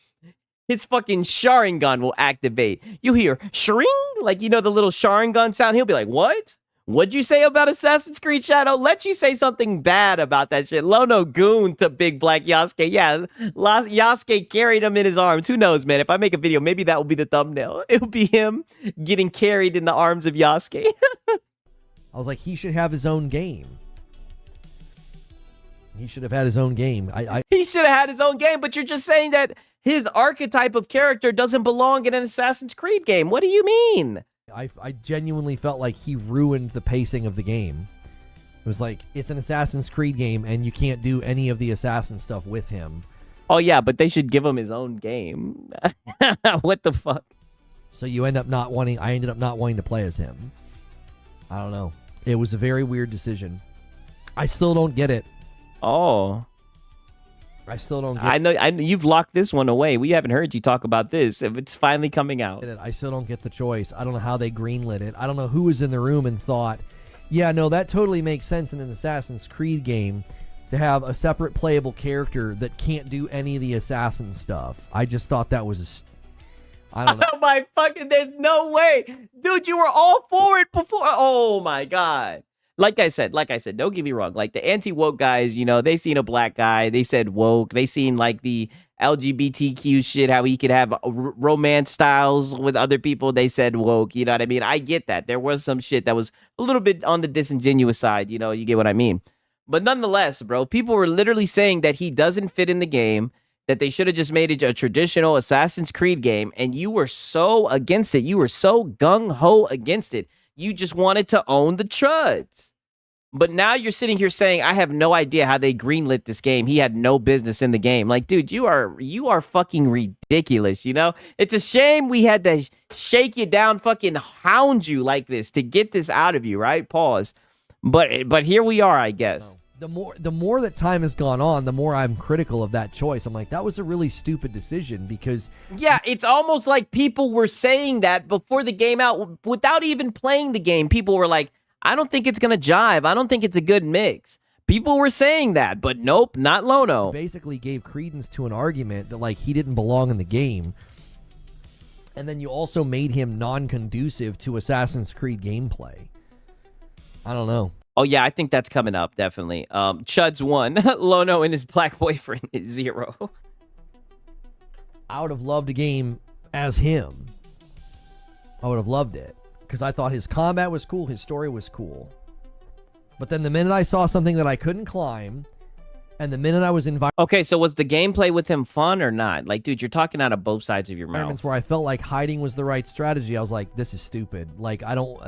his fucking Sharingan will activate. You hear shring, like, you know, the little Sharingan sound. He'll be like, what? What'd you say about Assassin's Creed Shadow? Let you say something bad about that shit. Lono goon to big black Yasuke. Yeah, Yasuke carried him in his arms. Who knows, man? If I make a video, maybe that will be the thumbnail. It'll be him getting carried in the arms of Yasuke. I was like, he should have his own game. He should have had his own game. He should have had his own game, but you're just saying that his archetype of character doesn't belong in an Assassin's Creed game. What do you mean? I genuinely felt like he ruined the pacing of the game. It was like, it's an Assassin's Creed game, and you can't do any of the assassin stuff with him. Oh, yeah, but they should give him his own game. What the fuck? So I ended up not wanting to play as him. I don't know. It was a very weird decision. I still don't get it. Oh. I still don't get I know you've locked this one away. We haven't heard you talk about this. If it's finally coming out. I still don't get the choice. I don't know how they greenlit it. I don't know who was in the room and thought, yeah, no, that totally makes sense in an Assassin's Creed game to have a separate playable character that can't do any of the assassin stuff. I just thought that was I don't know. Oh my fucking, there's no way. Dude, you were all for it before. Oh my God. Like I said, don't get me wrong. Like the anti-woke guys, you know, they seen a black guy. They said woke. They seen like the LGBTQ shit, how he could have romance styles with other people. They said woke. You know what I mean? I get that. There was some shit that was a little bit on the disingenuous side. You know, you get what I mean? But nonetheless, bro, people were literally saying that he doesn't fit in the game, that they should have just made it a traditional Assassin's Creed game. And you were so against it. You were so gung-ho against it. You just wanted to own the Chuds. But now you're sitting here saying, I have no idea how they greenlit this game. He had no business in the game. Like, dude, you are fucking ridiculous, you know? It's a shame we had to shake you down, fucking hound you like this to get this out of you, right? Pause. But here we are, I guess. The more that time has gone on, the more I'm critical of that choice. I'm like, that was a really stupid decision because... Yeah, it's almost like people were saying that before the game out without even playing the game. People were like, I don't think it's going to jive. I don't think it's a good mix. People were saying that, but nope, not Lono. Basically gave credence to an argument that like he didn't belong in the game. And then you also made him non-conducive to Assassin's Creed gameplay. I don't know. Oh, yeah, I think that's coming up, definitely. Chuds 1. Lono and his black boyfriend is 0. I would have loved a game as him. I would have loved it. Because I thought his combat was cool, his story was cool. But then the minute I saw something that I couldn't climb, and the minute I was invited... Okay, so was the gameplay with him fun or not? Like, dude, you're talking out of both sides of your mouth. Environments where I felt like hiding was the right strategy. I was like, this is stupid. Like, I don't...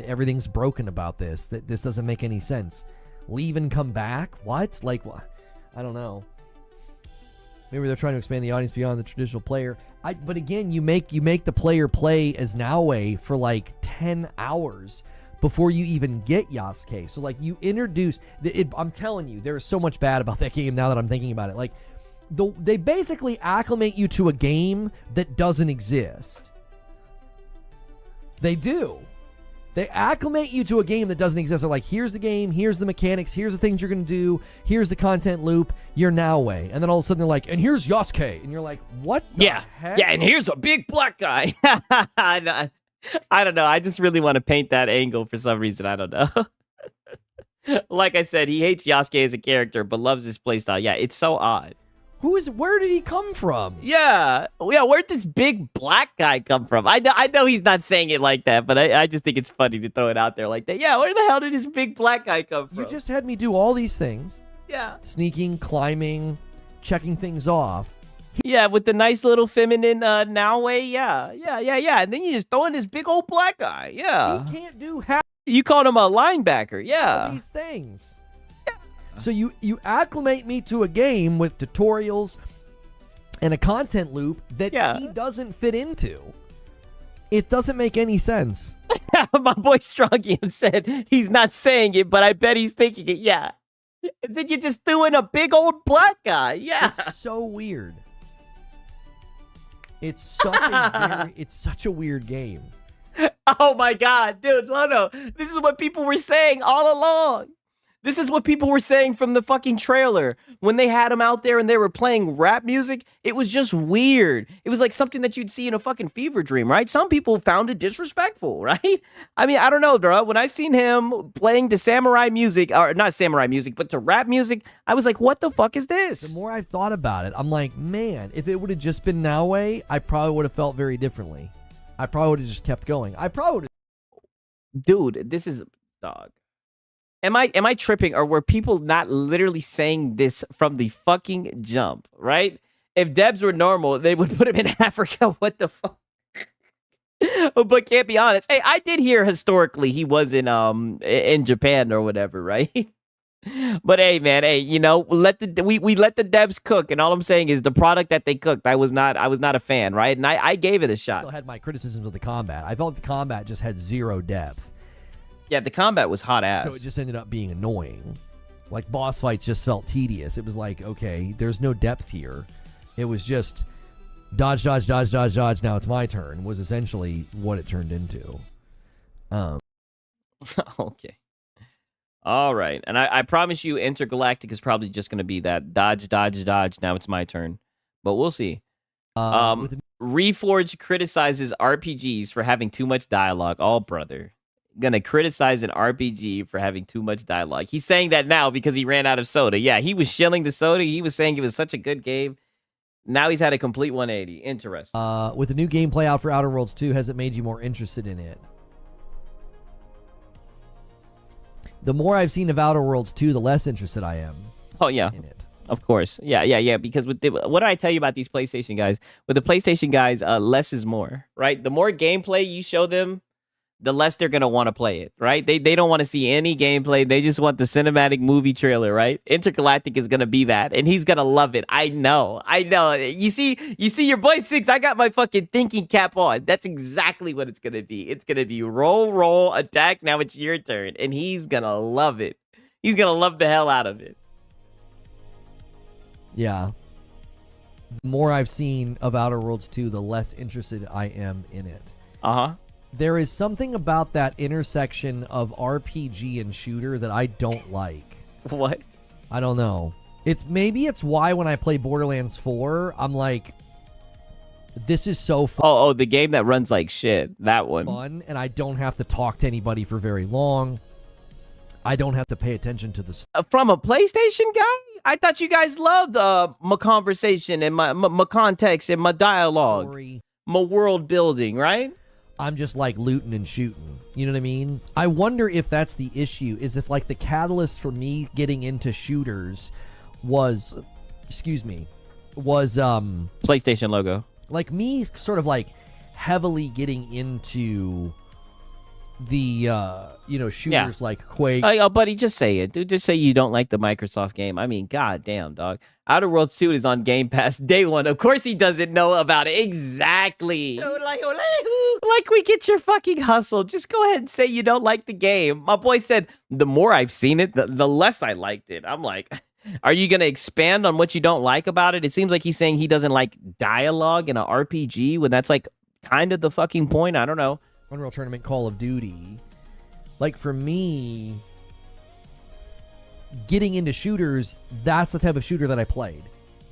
everything's broken about this. This doesn't make any sense. Leave and come back? What? Like, I don't know. Maybe they're trying to expand the audience beyond the traditional player. But again, you make the player play as Naue for like 10 hours before you even get Yasuke. So like you introduce... I'm telling you, there is so much bad about that game now that I'm thinking about it. Like, they basically acclimate you to a game that doesn't exist. They do. They acclimate you to a game that doesn't exist. They're like, here's the game, here's the mechanics, here's the things you're going to do, here's the content loop, you're Naue. And then all of a sudden they're like, and here's Yasuke. And you're like, what the heck? Yeah, and here's a big black guy. I don't know. I just really want to paint that angle for some reason. I don't know. Like I said, he hates Yasuke as a character, but loves his playstyle. Yeah, it's so odd. Where did he come from? Yeah, where'd this big black guy come from? I know he's not saying it like that, but I just think it's funny to throw it out there like that. Yeah, where the hell did this big black guy come from? You just had me do all these things. Yeah. Sneaking, climbing, checking things off. Yeah, with the nice little feminine now way. Yeah. And then you just throw in this big old black guy. Yeah. He can't do half You called him a linebacker. Yeah. these things. So you acclimate me to a game with tutorials and a content loop that he doesn't fit into. It doesn't make any sense. My boy Strongium said he's not saying it, but I bet he's thinking it. Yeah. And then you just threw in a big old black guy. Yeah. It's so weird. It's such a weird game. Oh my God, dude, no. This is what people were saying all along. This is what people were saying from the fucking trailer. When they had him out there and they were playing rap music, it was just weird. It was like something that you'd see in a fucking fever dream, right? Some people found it disrespectful, right? I mean, I don't know, bro. When I seen him playing to samurai music, or not samurai music, but to rap music, I was like, what the fuck is this? The more I've thought about it, I'm like, man, if it would have just been Naoe, I probably would have felt very differently. I probably would have just kept going. I probably would have... Dude, this is... Dog. Am I tripping, or were people not literally saying this from the fucking jump, right? If Debs were normal, they would put him in Africa. What the fuck? But can't be honest. Hey, I did hear historically he was in Japan or whatever, right? But hey, man, you know, we let the devs cook, and all I'm saying is the product that they cooked, I was not a fan, right? And I gave it a shot. I still had my criticisms of the combat. I felt the combat just had zero depth. Yeah, the combat was hot ass. So it just ended up being annoying. Like, boss fights just felt tedious. It was like, okay, there's no depth here. It was just dodge, dodge, dodge, dodge, dodge, now it's my turn, was essentially what it turned into. Okay. All right. And I promise you Intergalactic is probably just going to be that dodge, dodge, dodge, now it's my turn. But we'll see. Reforge criticizes RPGs for having too much dialogue. Oh, brother. Gonna criticize an RPG for having too much dialogue. He's saying that now because he ran out of soda. Yeah, he was shilling the soda. He was saying it was such a good game. Now he's had a complete 180. Interesting. With the new gameplay out for Outer Worlds 2, has it made you more interested in it? The more I've seen of Outer Worlds 2, the less interested I am. Oh yeah, in it. Of course. Yeah. Because what do I tell you about these PlayStation guys? With the PlayStation guys, less is more, right? The more gameplay you show them, the less they're going to want to play it, right? They don't want to see any gameplay. They just want the cinematic movie trailer, right? Intergalactic is going to be that, and he's going to love it. I know. You see your boy Six, I got my fucking thinking cap on. That's exactly what it's going to be. It's going to be roll, attack, now it's your turn, and he's going to love it. He's going to love the hell out of it. Yeah. The more I've seen of Outer Worlds 2, the less interested I am in it. Uh-huh. There is something about that intersection of RPG and shooter that I don't like. What? I don't know. Maybe it's why when I play Borderlands 4, I'm like, this is so fun. Oh, the game that runs like shit. That one. Fun, and I don't have to talk to anybody for very long. I don't have to pay attention to the... From a PlayStation guy? I thought you guys loved my conversation and my context and my dialogue. Story. My world building, right? I'm just like looting and shooting. You know what I mean? I wonder if that's the issue, is if like the catalyst for me getting into shooters was PlayStation logo. Like me sort of like heavily getting into the shooters like Quake. Oh, buddy, just say it, dude. Just say you don't like the Microsoft game. I mean, goddamn, dog. Outer Worlds 2 is on Game Pass day one. Of course he doesn't know about it. Exactly. Like we get your fucking hustle. Just go ahead and say you don't like the game. My boy said, the more I've seen it, the less I liked it. I'm like, are you going to expand on what you don't like about it? It seems like he's saying he doesn't like dialogue in an RPG when that's like kind of the fucking point. I don't know. Unreal Tournament, Call of Duty. Like for me, getting into shooters, that's the type of shooter that I played.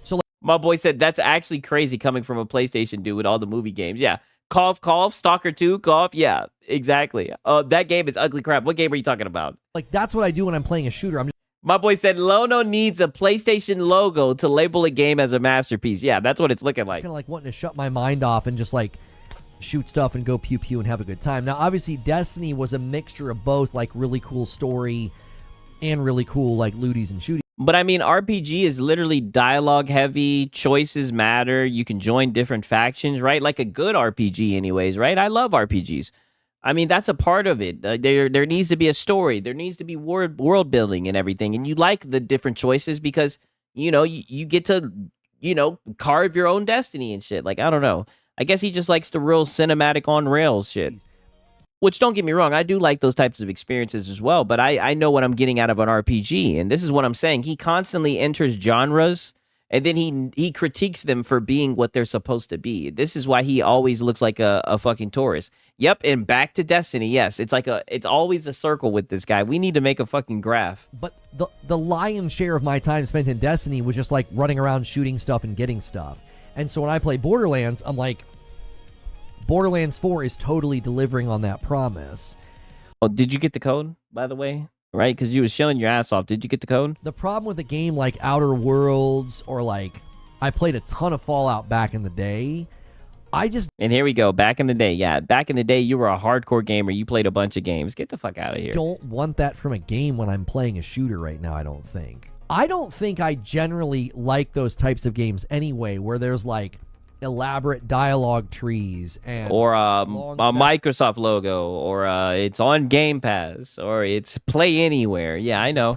So like, my boy said that's actually crazy coming from a PlayStation dude with all the movie games. Yeah. Cough, Stalker 2, cough. Yeah, exactly. That game is ugly crap. What game are you talking about? Like, that's what I do when I'm playing a shooter. I'm just My boy said Lono needs a PlayStation logo to label a game as a masterpiece. Yeah, that's what it's looking like. kind of like wanting to shut my mind off and just like shoot stuff and go pew pew and have a good time. Now, obviously, Destiny was a mixture of both, like really cool story and really cool like looties and shooties. But I mean, RPG is literally dialogue heavy. Choices matter. You can join different factions, right? Like a good RPG, anyways, right? I love RPGs. I mean, that's a part of it. There needs to be a story. There needs to be world building and everything. And you like the different choices because, you know, you get to, you know, carve your own destiny and shit. Like, I don't know. I guess he just likes the real cinematic on rails shit. Which, don't get me wrong, I do like those types of experiences as well. But I know what I'm getting out of an RPG. And this is what I'm saying. He constantly enters genres. And then he critiques them for being what they're supposed to be. This is why he always looks like a fucking tourist. Yep, and back to Destiny. Yes, it's always a circle with this guy. We need to make a fucking graph. But the lion's share of my time spent in Destiny was just like running around shooting stuff and getting stuff. And so when I play Borderlands, I'm like, Borderlands 4 is totally delivering on that promise. Oh, did you get the code, by the way? Right, because you was shilling your ass off. Did you get the code? The problem with a game like Outer Worlds or like I played a ton of Fallout back in the day. And here we go. Back in the day. Yeah, back in the day, you were a hardcore gamer. You played a bunch of games. Get the fuck out of here. Don't want that from a game when I'm playing a shooter right now, I don't think. I don't think I generally like those types of games anyway, where there's like elaborate dialogue trees and or a Microsoft logo, or it's on Game Pass, or it's play anywhere. Yeah, I know.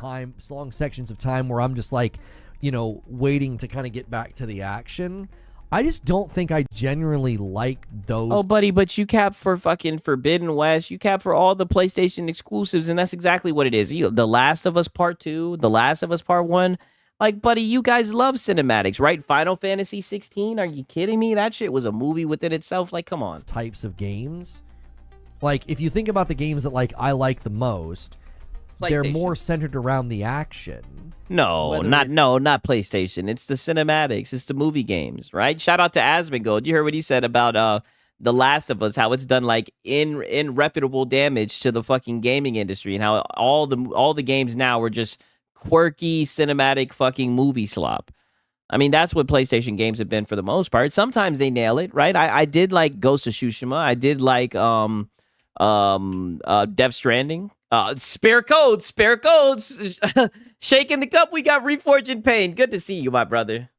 Long sections of time where I'm just like, you know, waiting to kind of get back to the action. I just don't think I genuinely like those. Oh, buddy, but you cap for fucking Forbidden West. You cap for all the PlayStation exclusives, and that's exactly what it is. The Last of Us Part 2, The Last of Us Part 1. Like, buddy, you guys love cinematics, right? Final Fantasy 16? Are you kidding me? That shit was a movie within itself. Like, come on. Types of games. Like, if you think about the games that like I like the most, they're more centered around the action. No, not PlayStation. It's the cinematics. It's the movie games, right? Shout out to Asmongold. You heard what he said about The Last of Us, how it's done like irreputable damage to the fucking gaming industry, and how all the games now are just quirky cinematic fucking movie slop. I mean, that's what PlayStation games have been for the most part. Sometimes they nail it, right? I did like Ghost of Tsushima. I did like Death Stranding. Spare codes. Shaking the cup, we got Reforging Pain. Good to see you, my brother.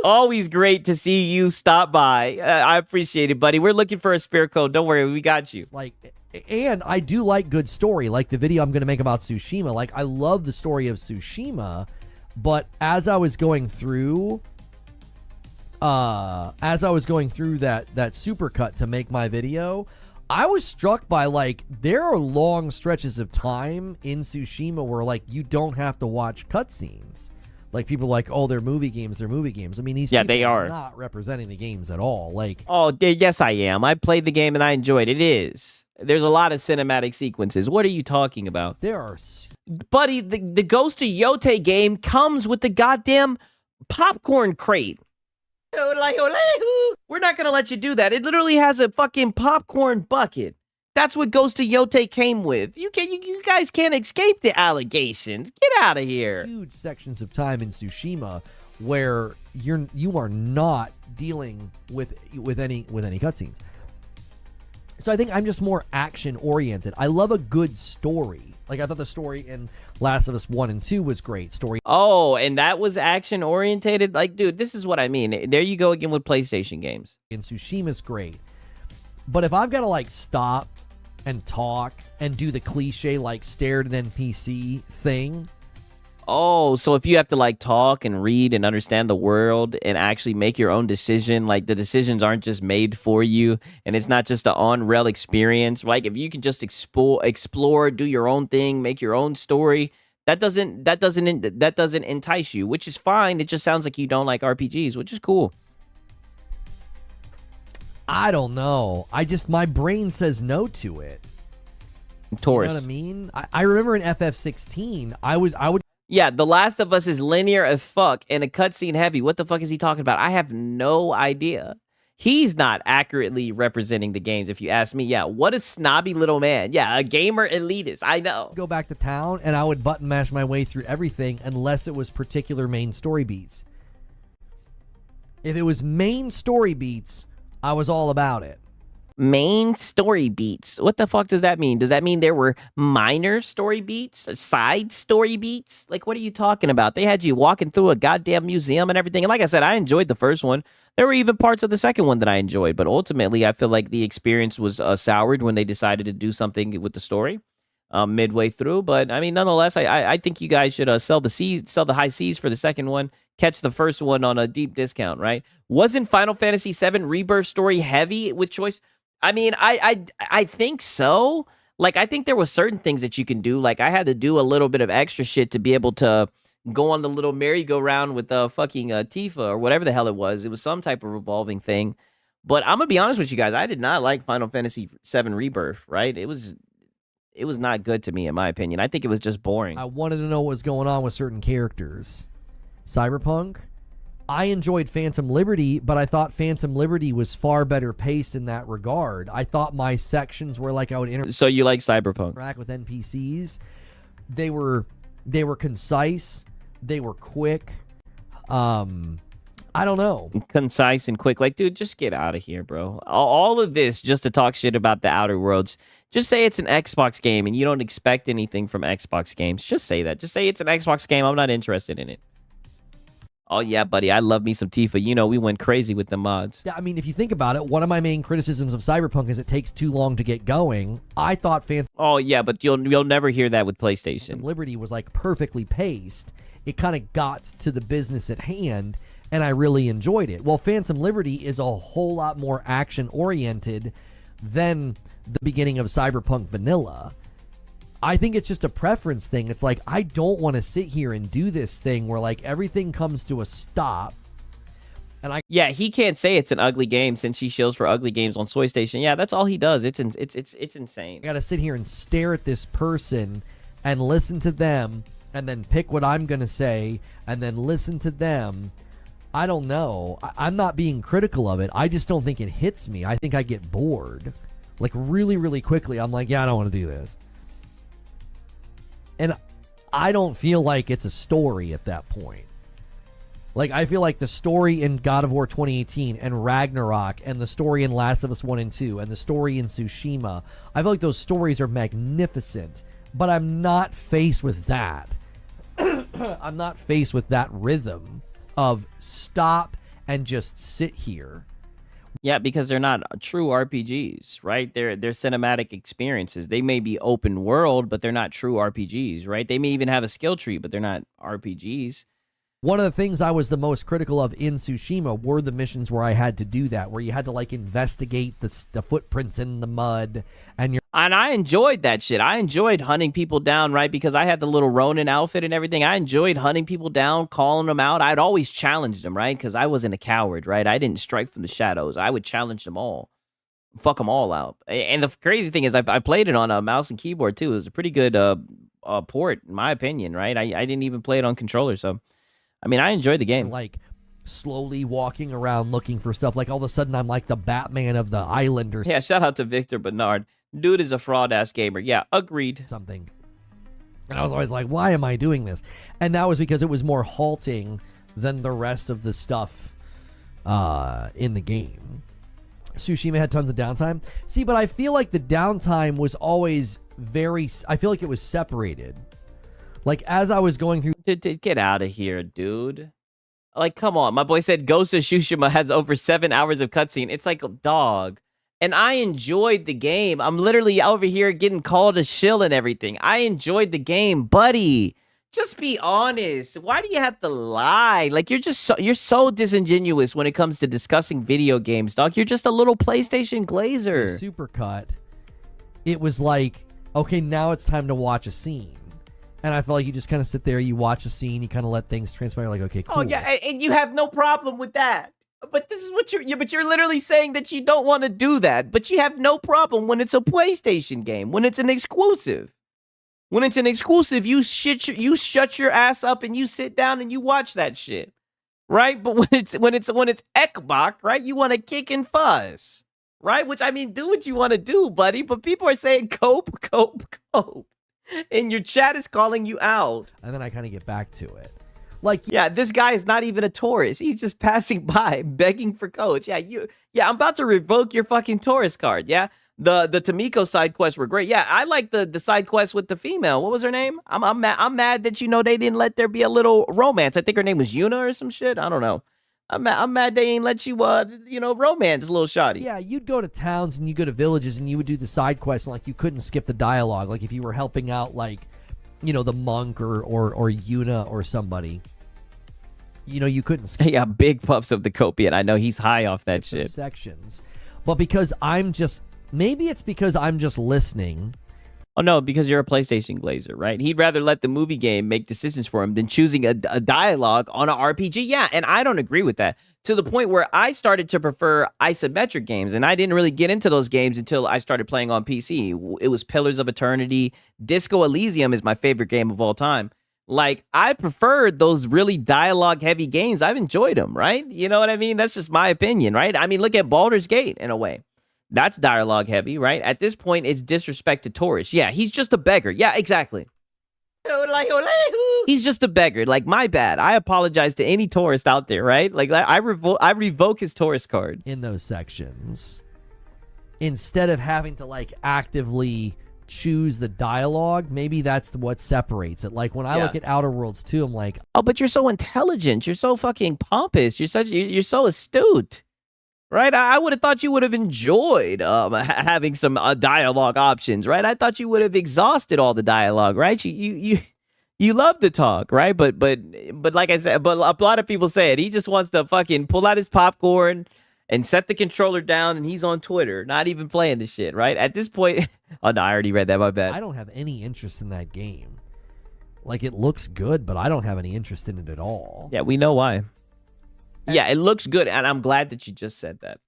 Always great to see you stop by. I appreciate it, buddy. We're looking for a spare code. Don't worry, we got you. And I do like good story, like the video I'm going to make about Tsushima. Like, I love the story of Tsushima, but as I was going through that supercut to make my video, I was struck by, like, there are long stretches of time in Tsushima where, like, you don't have to watch cutscenes. Like, people are like, oh, they're movie games. I mean, these people they are not representing the games at all. Like, oh, yes, I am. I played the game and I enjoyed it. It is. There's a lot of cinematic sequences. What are you talking about? There are. Buddy, the Ghost of Yote game comes with the goddamn popcorn crate. We're not going to let you do that. It literally has a fucking popcorn bucket. That's what Ghost of Yote came with. You guys can't escape the allegations. Get out of here. Huge sections of time in Tsushima where you are not dealing with any cutscenes. So I think I'm just more action oriented. I love a good story. Like, I thought the story in Last of Us 1 and 2 was great. Oh, and that was action orientated? Like, dude, this is what I mean. There you go again with PlayStation games. And Tsushima's great. But if I've got to, like, stop and talk and do the cliche, like, stare at an NPC thing. Oh, so if you have to, like, talk and read and understand the world and actually make your own decision, like, the decisions aren't just made for you, and it's not just an on-rail experience. Like, if you can just explore, do your own thing, make your own story, that doesn't entice you, which is fine. It just sounds like you don't like RPGs, which is cool. I don't know. My brain says no to it. Taurus. You know what I mean? I remember in FF16, I would. Yeah, The Last of Us is linear as fuck and a cutscene heavy. What the fuck is he talking about? I have no idea. he's not accurately representing the games, if you ask me. Yeah, what a snobby little man. Yeah, a gamer elitist. I know. Go back to town, and I would button mash my way through everything unless it was particular main story beats. If it was main story beats, I was all about it. Main story beats. What the fuck does that mean? Does that mean there were minor story beats? Side story beats? Like, what are you talking about? They had you walking through a goddamn museum and everything. And like I said, I enjoyed the first one. There were even parts of the second one that I enjoyed. But ultimately, I feel like the experience was soured when they decided to do something with the story midway through. But, I mean, nonetheless, I think you guys should sell the high seas for the second one. Catch the first one on a deep discount, right? Wasn't Final Fantasy VII Rebirth story heavy with choice? I mean, I think so. Like, I think there were certain things that you can do. Like, I had to do a little bit of extra shit to be able to go on the little merry-go-round with fucking Tifa or whatever the hell it was. It was some type of revolving thing. But I'm gonna be honest with you guys. I did not like Final Fantasy VII Rebirth. Right? It was not good to me, in my opinion. I think it was just boring. I wanted to know what was going on with certain characters. Cyberpunk. I enjoyed Phantom Liberty, but I thought Phantom Liberty was far better paced in that regard. I thought my sections were like I would So you like Cyberpunk? Interact with NPCs. They were concise. They were quick. I don't know. Concise and quick. Like, dude, just get out of here, bro. All of this just to talk shit about the Outer Worlds. Just say it's an Xbox game and you don't expect anything from Xbox games. Just say that. Just say it's an Xbox game. I'm not interested in it. Oh, yeah, buddy. I love me some Tifa. You know, we went crazy with the mods. Yeah, I mean, if you think about it, one of my main criticisms of Cyberpunk is it takes too long to get going. I thought Oh, yeah, but you'll never hear that with PlayStation. Liberty was, like, perfectly paced. It kind of got to the business at hand, and I really enjoyed it. Well, Phantom Liberty is a whole lot more action-oriented than the beginning of Cyberpunk Vanilla. I think it's just a preference thing. It's like, I don't want to sit here and do this thing where, like, everything comes to a stop. And yeah, he can't say it's an ugly game since he shills for ugly games on Soy Station. Yeah, that's all he does. It's insane. I got to sit here and stare at this person and listen to them and then pick what I'm going to say and then listen to them. I don't know. I'm not being critical of it. I just don't think it hits me. I think I get bored. Like, really, really quickly, I'm like, yeah, I don't want to do this. And I don't feel like it's a story at that point. Like, I feel like the story in God of War 2018 and Ragnarok and the story in Last of Us 1 and 2 and the story in Tsushima, I feel like those stories are magnificent, but I'm not faced with that. I'm not faced with that rhythm of stop and just sit here. Yeah, because they're not true RPGs, right? They're cinematic experiences. They may be open world, but they're not true RPGs, right? They may even have a skill tree, but they're not RPGs. One of the things I was the most critical of in Tsushima were the missions where I had to do that, where you had to, like, investigate the footprints in the mud, and I enjoyed that shit. I enjoyed hunting people down, right? Because I had the little Ronin outfit and everything. I enjoyed hunting people down, calling them out. I'd always challenge them, right? Because I wasn't a coward, right? I didn't strike from the shadows. I would challenge them all. Fuck them all out. And the crazy thing is I played it on a mouse and keyboard, too. It was a pretty good port, in my opinion, right? I didn't even play it on controller, so... I mean, I enjoyed the game. Like, slowly walking around looking for stuff. Like, all of a sudden, I'm like the Batman of the island or Yeah, shout out to Victor Bernard. Dude is a fraud-ass gamer. Yeah, agreed. Something. And I was always like, why am I doing this? And that was because it was more halting than the rest of the stuff in the game. Tsushima had tons of downtime. See, but I feel like the downtime was always I feel like it was separated. Like, as I was going through... Dude, get out of here, dude. Like, come on. My boy said Ghost of Tsushima has over 7 hours of cutscene. It's like a dog. And I enjoyed the game. I'm literally over here getting called a shill and everything. I enjoyed the game, buddy. Just be honest. Why do you have to lie? Like, you're so disingenuous when it comes to discussing video games, dog. You're just a little PlayStation glazer. Supercut. It was like, okay, now it's time to watch a scene. And I feel like you just kind of sit there, you watch a scene, you kind of let things transpire, like, okay, cool. Oh, yeah, and you have no problem with that. But this is what you're literally saying that you don't want to do that. But you have no problem when it's a PlayStation game, when it's an exclusive. When it's an exclusive, you shut your ass up and you sit down and you watch that shit. right? But when it's Ekbach, right? You want to kick and fuss, right? Which, I mean, do what you want to do, buddy. But people are saying cope, and your chat is calling you out. And then I kind of get back to it. Like, yeah, this guy is not even a tourist. He's just passing by, begging for coach. Yeah, I'm about to revoke your fucking tourist card. Yeah, the Tamiko side quests were great. Yeah, I like the side quest with the female. What was her name? I'm mad that they didn't let there be a little romance. I think her name was Yuna or some shit. I don't know. I'm mad they ain't let you romance little shawty. Yeah, you'd go to towns and you go to villages and you would do the side quests, and like you couldn't skip the dialogue. Like if you were helping out like, the monk or Yuna or somebody. You couldn't skip. Yeah, big puffs of the copiate. I know he's high off that shit. Sections. But because maybe it's because I'm just listening. Oh, no, because you're a PlayStation glazer, right? He'd rather let the movie game make decisions for him than choosing a dialogue on an RPG. Yeah, and I don't agree with that. To the point where I started to prefer isometric games, and I didn't really get into those games until I started playing on PC. It was Pillars of Eternity. Disco Elysium is my favorite game of all time. Like, I preferred those really dialogue-heavy games. I've enjoyed them, right? You know what I mean? That's just my opinion, right? I mean, look at Baldur's Gate, in a way. That's dialogue-heavy, right? At this point, it's disrespect to tourists. Yeah, he's just a beggar. Yeah, exactly. He's just a beggar. Like, my bad. I apologize to any tourist out there, right? Like, I revoke his tourist card. In those sections. Instead of having to, like, actively choose the dialogue, maybe that's what separates it. Like when I look at Outer Worlds 2, I'm like, oh, but you're so intelligent, you're so fucking pompous, you're so astute, right? I would have thought you would have enjoyed having some dialogue options, right? I thought you would have exhausted all the dialogue, right? You love to talk, right? But like I said, but a lot of people say it. He just wants to fucking pull out his popcorn and set the controller down, and he's on Twitter, not even playing the shit, right? At this point, oh no, I already read that, my bad. I don't have any interest in that game. Like, it looks good, but I don't have any interest in it at all. Yeah, we know why. Yeah, it looks good, and I'm glad that you just said that.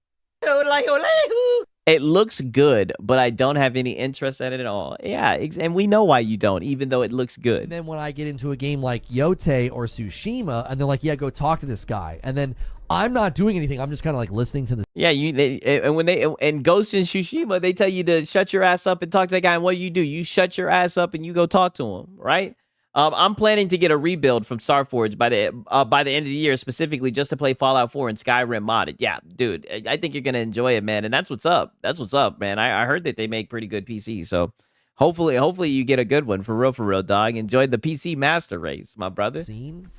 It looks good, but I don't have any interest in it at all. Yeah, and we know why you don't, even though it looks good. And then when I get into a game like Yote or Tsushima, and they're like, yeah, go talk to this guy. And then I'm not doing anything. I'm just kind of like listening to the. Yeah, and Ghost and Tsushima, they tell you to shut your ass up and talk to that guy. And what do? You shut your ass up and you go talk to him, right? I'm planning to get a rebuild from Starforge by the end of the year, specifically just to play Fallout 4 and Skyrim modded. Yeah, dude, I think you're gonna enjoy it, man. And that's what's up. That's what's up, man. I heard that they make pretty good PCs, so hopefully you get a good one for real, dog. Enjoy the PC master race, my brother.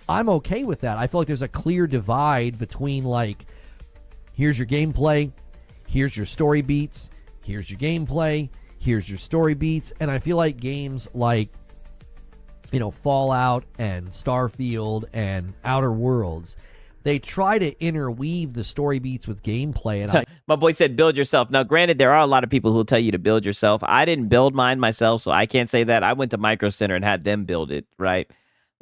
I'm okay with that. I feel like there's a clear divide between like, here's your gameplay, here's your story beats, here's your gameplay, here's your story beats, and I feel like games like, Fallout and Starfield and Outer Worlds, they try to interweave the story beats with gameplay. And my boy said build yourself. Now, granted, there are a lot of people who will tell you to build yourself. I didn't build mine myself, so I can't say that. I went to Micro Center and had them build it, right?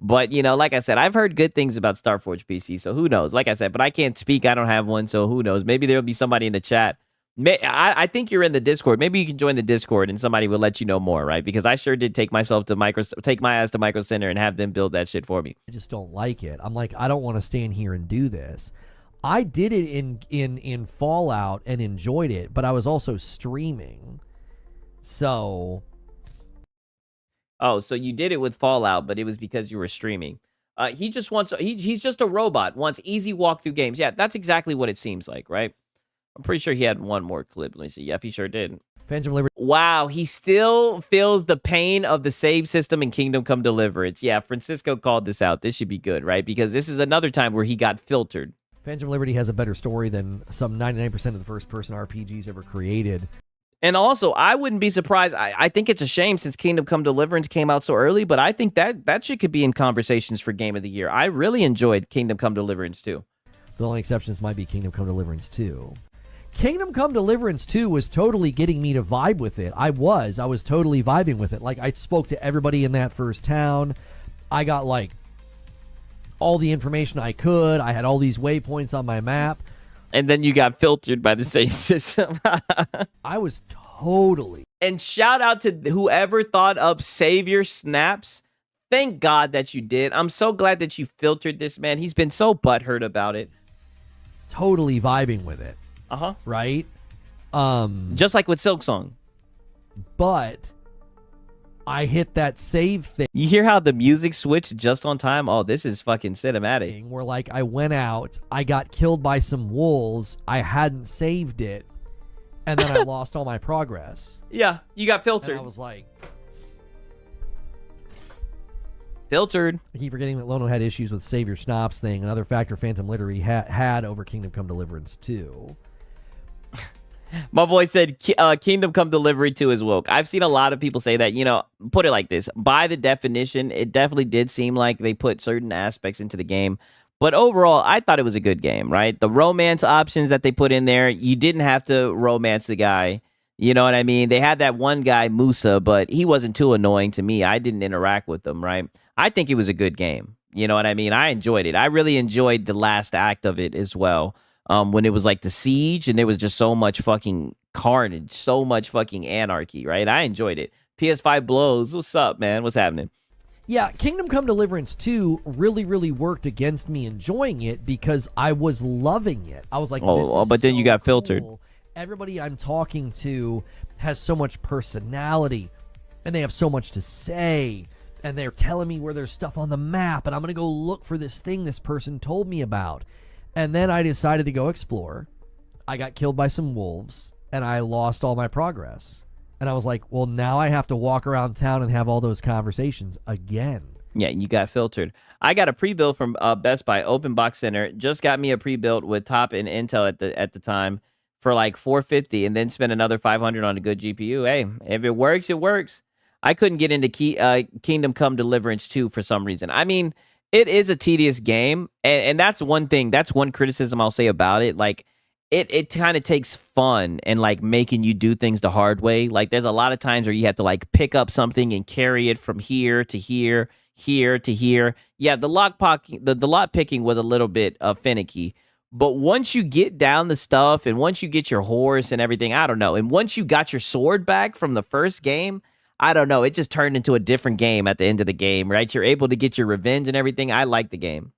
But, like I said, I've heard good things about Starforge PC, so who knows? Like I said, but I can't speak. I don't have one, so who knows? Maybe there'll be somebody in the chat. I think you're in the Discord. Maybe you can join the Discord and somebody will let you know more, right? Because I sure did take my ass to Micro Center and have them build that shit for me. I just don't like it. I'm like, I don't want to stand here and do this. I did it in Fallout and enjoyed it, but I was also streaming. So. Oh, so you did it with Fallout, but it was because you were streaming. He just wants. He's just a robot. Wants easy walkthrough games. Yeah, that's exactly what it seems like, right? I'm pretty sure he had one more clip. Let me see. Yep, he sure did. Phantom Liberty. Wow, he still feels the pain of the save system in Kingdom Come Deliverance. Yeah, Francisco called this out. This should be good, right? Because this is another time where he got filtered. Phantom Liberty has a better story than some 99% of the first-person RPGs ever created. And also, I wouldn't be surprised. I think it's a shame since Kingdom Come Deliverance came out so early, but I think that shit could be in conversations for Game of the Year. I really enjoyed Kingdom Come Deliverance 2. The only exceptions might be Kingdom Come Deliverance 2. Kingdom Come Deliverance 2 was totally getting me to vibe with it. I was totally vibing with it. Like, I spoke to everybody in that first town. I got, like, all the information I could. I had all these waypoints on my map. And then you got filtered by the save system. I was totally. And shout out to whoever thought up Save Your Snaps. thank God that you did. I'm so glad that you filtered this, man. He's been so butthurt about it. Totally vibing with it. Uh-huh. Right? Just like with Silksong. But I hit that save thing You hear how the music switched just on time? Oh, this is fucking cinematic. where, like, I went out, I got killed by some wolves, I hadn't saved it, and then I lost all my progress. Yeah, you got filtered. And I was like, filtered. I keep forgetting that Lono had issues with Save Your Snops thing, another factor Phantom Literary had over Kingdom Come Deliverance 2. My boy said Kingdom Come Delivery 2 is woke. I've seen a lot of people say that. You know, put it like this. By the definition, it definitely did seem like they put certain aspects into the game. But overall, I thought it was a good game, right? The romance options that they put in there, you didn't have to romance the guy. You know what I mean? They had that one guy, Musa, but he wasn't too annoying to me. I didn't interact with him, right? I think it was a good game. You know what I mean? I enjoyed it. I really enjoyed the last act of it as well. When it was like the siege and there was just so much fucking carnage, so much fucking anarchy, right? I enjoyed it. PS5 blows. What's up, man? What's happening? Yeah, Kingdom Come Deliverance 2 really, really worked against me enjoying it because I was loving it. I was like, this is but then you so got filtered. cool. Everybody I'm talking to has so much personality and they have so much to say. And they're telling me where there's stuff on the map and I'm going to go look for this thing this person told me about. And then I decided to go explore. I got killed by some wolves, and I lost all my progress. And I was like, well, now I have to walk around town and have all those conversations again. Yeah, you got filtered. I got a pre-built from Best Buy, Open Box Center. Just got me a pre-built with top and Intel at the time for like $450, and then spent another $500 on a good GPU. Hey, if it works, it works. I couldn't get into Kingdom Come Deliverance 2 for some reason. I mean, it is a tedious game, and that's one thing. That's one criticism I'll say about it. Like, it kind of takes fun and like making you do things the hard way. Like, there's a lot of times where you have to like pick up something and carry it from here to here, here to here. Yeah, the lot picking was a little bit finicky. But once you get down the stuff and once you get your horse and everything, I don't know. And once you got your sword back from the first game, I don't know. It just turned into a different game at the end of the game, right? You're able to get your revenge and everything. I like the game.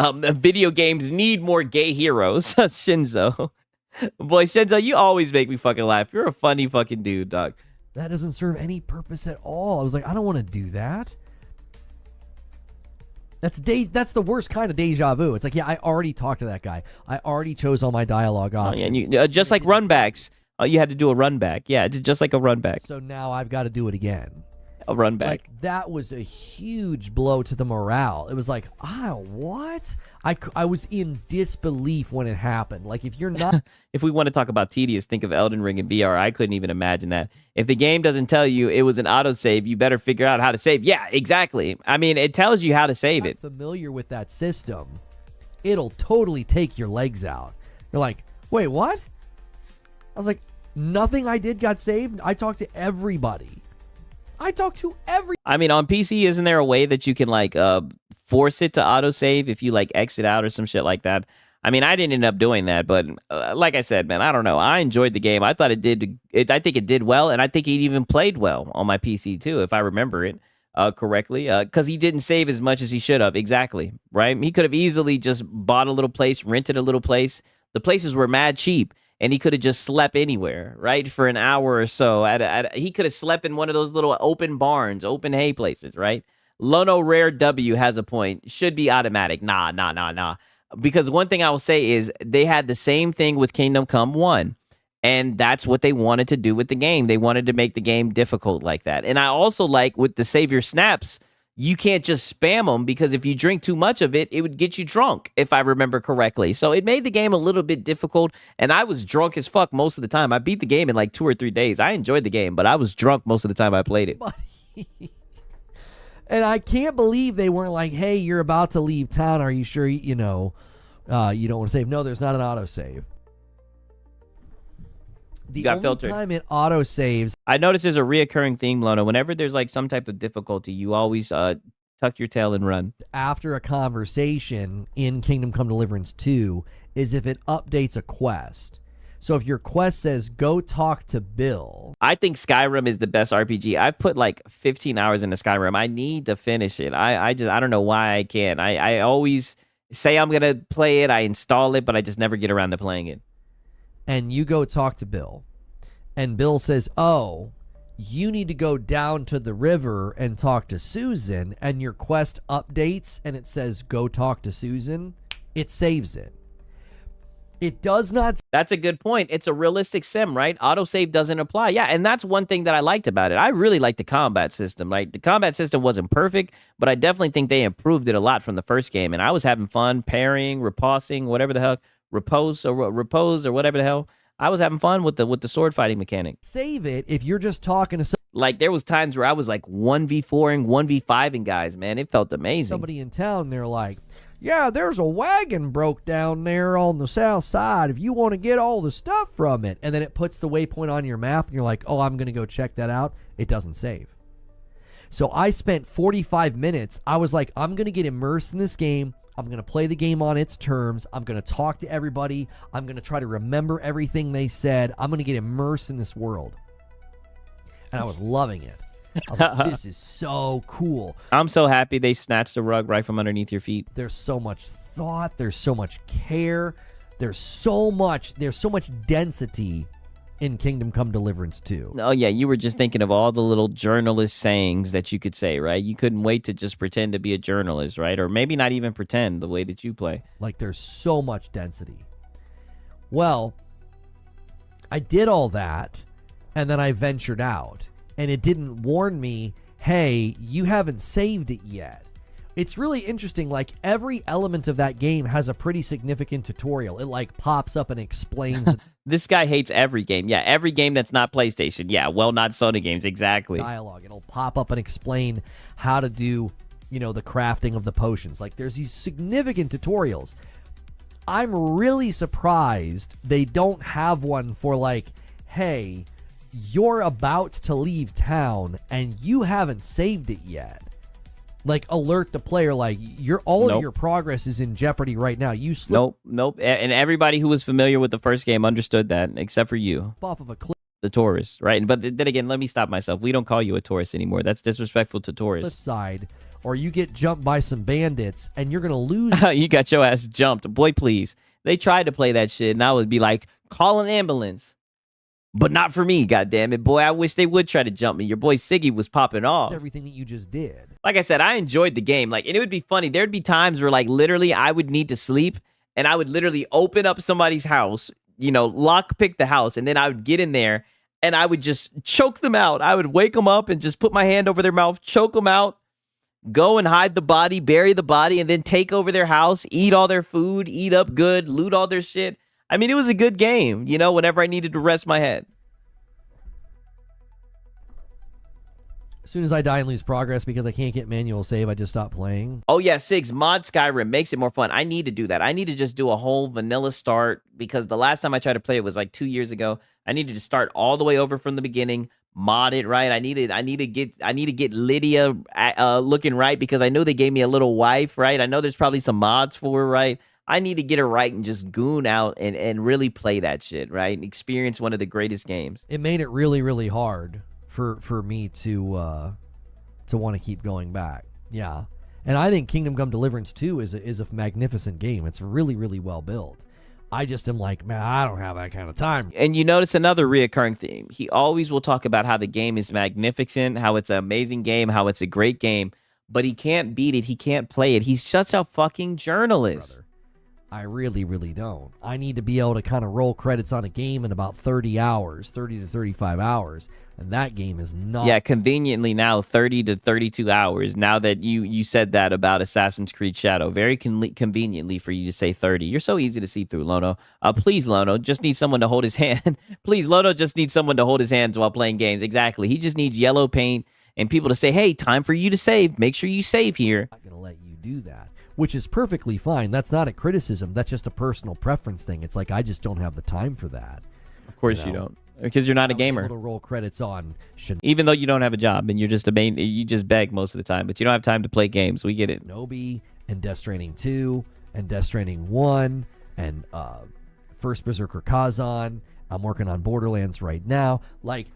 Video games need more gay heroes. Shinzo. Boy, Shinzo, you always make me fucking laugh. You're a funny fucking dude, dog. That doesn't serve any purpose at all. I was like, I don't want to do that. That's the worst kind of deja vu. It's like, yeah, I already talked to that guy. I already chose all my dialogue options. Yeah, and you, just like runbacks. You had to do a run back. Yeah, just like a run back. So now I've got to do it again. A run back. Like, that was a huge blow to the morale. It was like, what? I was in disbelief when it happened. Like, if you're not... If we want to talk about tedious, think of Elden Ring and VR. I couldn't even imagine that. If the game doesn't tell you it was an autosave, you better figure out how to save. Yeah, exactly. I mean, it tells you how to save it. Familiar with that system, it'll totally take your legs out. You're like, wait, what? I was like, nothing I did got saved. I talked to everybody. I mean, on PC, isn't there a way that you can like force it to autosave if you like exit out or some shit like that? I mean, I didn't end up doing that, but like I said, man, I don't know. I enjoyed the game. I thought I think it did well, and I think it even played well on my PC too, if I remember it correctly, because he didn't save as much as he should have. Exactly, right? He could have easily just bought a little place, rented a little place. The places were mad cheap. And he could have just slept anywhere, right, for an hour or so. He could have slept in one of those little open barns, open hay places, right? Lono Rare W has a point. Should be automatic. Nah. Because one thing I will say is they had the same thing with Kingdom Come 1. And that's what they wanted to do with the game. They wanted to make the game difficult like that. And I also like with the Save Your Snaps, you can't just spam them because if you drink too much of it, it would get you drunk, if I remember correctly. So it made the game a little bit difficult, and I was drunk as fuck most of the time. I beat the game in like 2 or 3 days. I enjoyed the game, but I was drunk most of the time I played it. And I can't believe they weren't like, hey, you're about to leave town. Are you sure, you don't want to save? No, there's not an autosave. The got only filtered. time it autosaves. I noticed there's a reoccurring theme, Lono. Whenever there's like some type of difficulty, you always tuck your tail and run. After a conversation in Kingdom Come Deliverance 2 is if it updates a quest. So if your quest says go talk to Bill, I think Skyrim is the best RPG. I've put like 15 hours into Skyrim. I need to finish it. I don't know why I can't. I always say I'm gonna play it. I install it, but I just never get around to playing it. and you go talk to Bill, and Bill says, "Oh, you need to go down to the river and talk to Susan," and your quest updates and it says go talk to Susan, it saves it. It does not. That's a good point. It's a realistic sim, right? Autosave doesn't apply. Yeah, and that's one thing that I liked about it. I really liked the combat system. Like, the combat system wasn't perfect, but I definitely think they improved it a lot from the first game, and I was having fun parrying, riposting, whatever the hell, repose or whatever the hell. I was having fun with the sword fighting mechanic. Save it if you're just talking to Like, there was times where I was like 1v4ing, 1v5ing guys, man. It felt amazing. somebody in town, they're like, "Yeah, there's a wagon broke down there on the south side if you want to get all the stuff from it." And then it puts the waypoint on your map, and you're like, "Oh, I'm going to go check that out." It doesn't save. So I spent 45 minutes. I was like, I'm going to get immersed in this game. I'm going to play the game on its terms. I'm going to talk to everybody. I'm going to try to remember everything they said. I'm going to get immersed in this world. And I was loving it. I was like, this is so cool. I'm so happy they snatched the rug right from underneath your feet. There's so much thought. There's so much care. There's so much density in Kingdom Come Deliverance 2. Oh, yeah, you were just thinking of all the little journalist sayings that you could say, right? You couldn't wait to just pretend to be a journalist, right? Or maybe not even pretend the way that you play. Like, there's so much density. Well, I did all that, and then I ventured out. And it didn't warn me, hey, you haven't saved it yet. It's really interesting. Like, every element of that game has a pretty significant tutorial. It, like, pops up and explains This guy hates every game. Yeah, every game that's not PlayStation. Yeah, well, not Sony games. Exactly. dialogue. It'll pop up and explain how to do, the crafting of the potions. Like, there's these significant tutorials. I'm really surprised they don't have one for, like, hey, you're about to leave town and you haven't saved it yet. Like, alert the player, like, of your progress is in jeopardy right now. You slip Nope. And everybody who was familiar with the first game understood that, except for you. off of a cliff The tourist, right? But then again, let me stop myself. We don't call you a tourist anymore. That's disrespectful to tourists. side, or you get jumped by some bandits and you're going to lose. You got your ass jumped. Boy, please. They tried to play that shit, and I would be like, call an ambulance. But not for me, goddammit. Boy, I wish they would try to jump me. Your boy Siggy was popping off. Everything that you just did. Like I said, I enjoyed the game. Like, and it would be funny. There'd be times where, like, literally I would need to sleep, and I would literally open up somebody's house, lock pick the house, and then I would get in there, and I would just choke them out. I would wake them up and just put my hand over their mouth, choke them out, go and hide the body, bury the body, and then take over their house, eat all their food, eat up good, loot all their shit. I mean, it was a good game, whenever I needed to rest my head. As soon as I die and lose progress because I can't get manual save, I just stop playing. Oh, yeah, Sigs, mod Skyrim makes it more fun. I need to do that. I need to just do a whole vanilla start, because the last time I tried to play it was like 2 years ago. I needed to start all the way over from the beginning, mod it right. I need to get Lydia looking right, because I know they gave me a little wife, right? I know there's probably some mods for her, right? I need to get her right and just goon out and really play that shit, right? And experience one of the greatest games. It made it really, really hard for me to want to keep going back. Yeah. And I think Kingdom Come Deliverance 2 is a magnificent game. It's really, really well built. I just am like, man, I don't have that kind of time. And you notice another reoccurring theme. He always will talk about how the game is magnificent, how it's an amazing game, how it's a great game, but he can't beat it. He can't play it. He's such a fucking journalist. Brother, I really, really don't. I need to be able to kind of roll credits on a game in about 30 hours, 30 to 35 hours. And that game is not. Yeah, conveniently now 30 to 32 hours. Now that you said that about Assassin's Creed Shadow, very conveniently for you to say 30. You're so easy to see through, Lono. Please, Lono, just need someone to hold his hand. Please, Lono just needs someone to hold his hands while playing games. Exactly. He just needs yellow paint and people to say, hey, time for you to save. Make sure you save here. I'm not going to let you do that, which is perfectly fine. That's not a criticism. That's just a personal preference thing. It's like, I just don't have the time for that. Of course you don't. Because you're not a gamer. Able to roll credits on. Even though you don't have a job and you're just you just beg most of the time, but you don't have time to play games. We get it. Shinobi and Death Stranding 2 and Death Stranding 1 and First Berserker Kazan I'm working on Borderlands right now. Like,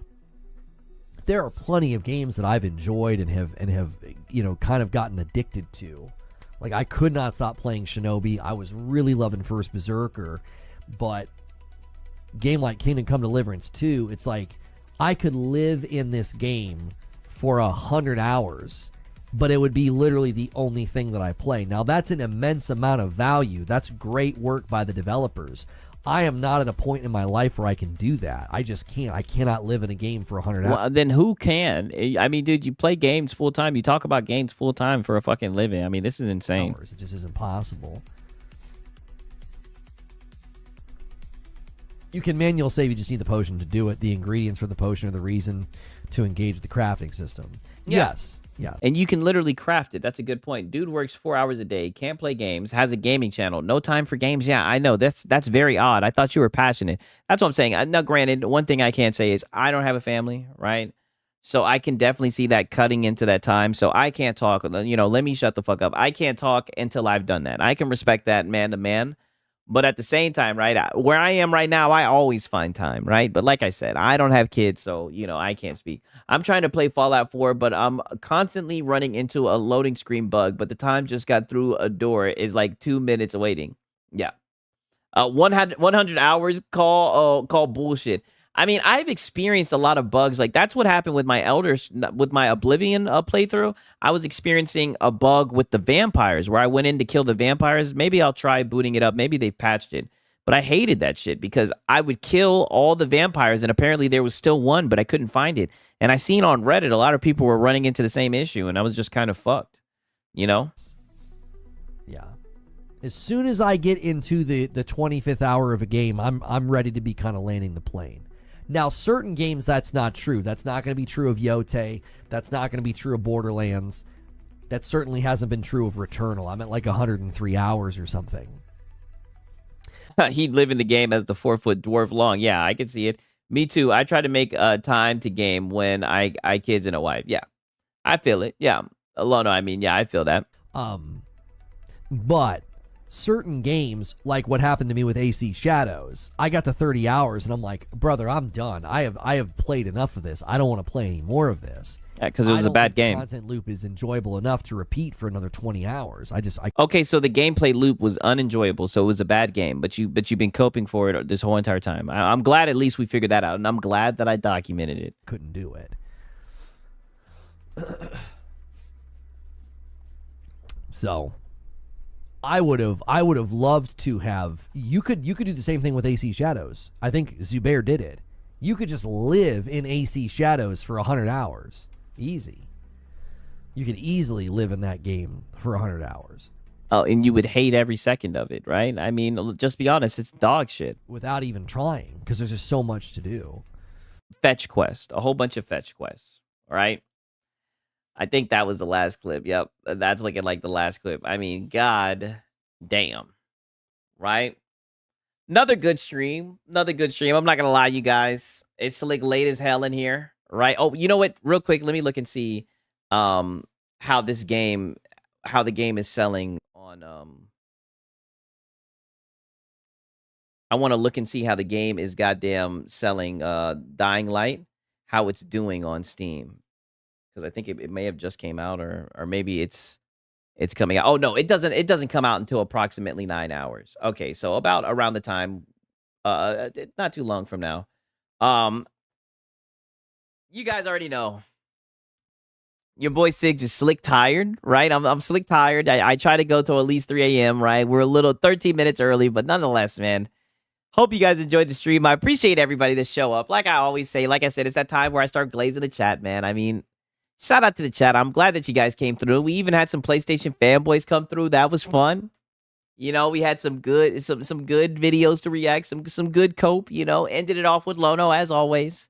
there are plenty of games that I've enjoyed and have kind of gotten addicted to. Like, I could not stop playing Shinobi. I was really loving First Berserker, but game like Kingdom Come Deliverance 2, it's like I could live in this game for 100 hours, but it would be literally the only thing that I play. Now, that's an immense amount of value. That's great work by the developers. I am not at a point in my life where I can do that. I just can't. I cannot live in a game for 100 hours. Well, then who can? I mean, dude, you play games full time. You talk about games full time for a fucking living. I mean, this is insane. It just isn't possible. You can manual save. You just need the potion to do it. The ingredients for the potion are the reason to engage with the crafting system. Yeah. Yes. Yeah. And you can literally craft it. That's a good point. Dude works 4 hours a day, can't play games, has a gaming channel, no time for games. Yeah, I know. That's very odd. I thought you were passionate. That's what I'm saying. Now, granted, one thing I can't say is I don't have a family, right? So I can definitely see that cutting into that time. So I can't talk. Let me shut the fuck up. I can't talk until I've done that. I can respect that man to man. But at the same time, right, where I am right now, I always find time, right? But like I said, I don't have kids, so, I can't speak. I'm trying to play Fallout 4, but I'm constantly running into a loading screen bug, but the time just got through a door is like 2 minutes waiting. Yeah. 100 hours, call bullshit. I mean, I've experienced a lot of bugs. Like, that's what happened with my Oblivion playthrough. I was experiencing a bug with the vampires where I went in to kill the vampires. Maybe I'll try booting it up. Maybe they've patched it. But I hated that shit because I would kill all the vampires and apparently there was still one, but I couldn't find it. And I seen on Reddit a lot of people were running into the same issue and I was just kind of fucked, Yeah. As soon as I get into the 25th hour of a game, I'm ready to be kind of landing the plane. Now, certain games, that's not true. That's not going to be true of Yote. That's not going to be true of Borderlands. That certainly hasn't been true of Returnal. I'm at like 103 hours or something. He'd live in the game as the 4-foot dwarf long. Yeah, I can see it. Me too. I try to make time to game when I kids and a wife. Yeah, I feel it. Yeah. Alona, I mean, yeah, I feel that. But certain games, like what happened to me with AC Shadows, I got to 30 hours and I'm like, brother, I'm done. I have played enough of this. I don't want to play any more of this. Yeah, because it was a bad game. The content loop is enjoyable enough to repeat for another 20 hours. Okay, so the gameplay loop was unenjoyable, so it was a bad game, but you've been coping for it this whole entire time. I'm glad at least we figured that out, and I'm glad that I documented it. Couldn't do it. So I would have loved to have. You could do the same thing with AC Shadows. I think Zubair did it. You could just live in AC Shadows for 100 hours. Easy. You could easily live in that game for 100 hours. Oh, and you would hate every second of it, right? I mean, just be honest, it's dog shit. Without even trying, because there's just so much to do. Fetch quest, a whole bunch of fetch quests, right? I think that was the last clip. Yep, that's looking like the last clip. I mean, god damn, right? Another good stream. I'm not going to lie, you guys. It's like late as hell in here, right? Oh, you know what? Real quick, let me look and see how the game is selling on I want to look and see how the game is goddamn selling Dying Light, how it's doing on Steam. Because I think it may have just came out or maybe it's coming out. Oh no, it doesn't come out until approximately 9 hours. Okay, so about around the time not too long from now. You guys already know. Your boy Siggs is slick tired, right? I'm slick tired. I try to go till at least 3 a.m., right? We're a little 13 minutes early, but nonetheless, man. Hope you guys enjoyed the stream. I appreciate everybody that show up. Like I always say, like I said, it's that time where I start glazing the chat, man. I mean, shout out to the chat. I'm glad that you guys came through. We even had some PlayStation fanboys come through. That was fun. You know, we had some good videos to react, some good cope, you know. Ended it off with Lono as always.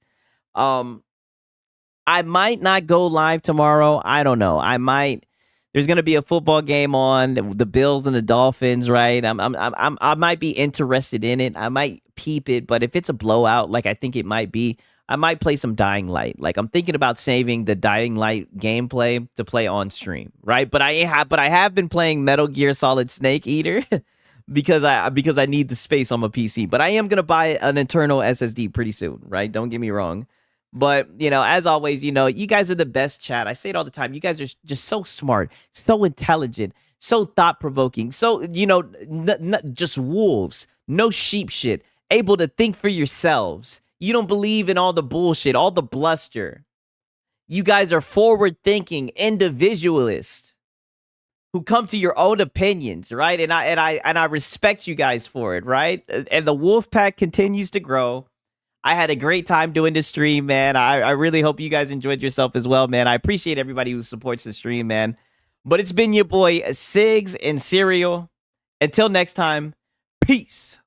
I might not go live tomorrow. I don't know. I might. There's gonna be a football game on, the Bills and the Dolphins, right? I might be interested in it. I might peep it, but if it's a blowout, like I think it might be, I might play some Dying Light. Like I'm thinking about saving the Dying Light gameplay to play on stream, right? But I have been playing Metal Gear Solid Snake Eater because I need the space on my PC. But I am gonna buy an internal SSD pretty soon, right? Don't get me wrong. But as always, you guys are the best chat. I say it all the time. You guys are just so smart, so intelligent, so thought provoking, so just wolves, no sheep shit, able to think for yourselves. You don't believe in all the bullshit, all the bluster. You guys are forward-thinking individualists who come to your own opinions, right? And I respect you guys for it, right? And the wolf pack continues to grow. I had a great time doing this stream, man. I really hope you guys enjoyed yourself as well, man. I appreciate everybody who supports the stream, man. But it's been your boy Sigs and Serial. Until next time, peace.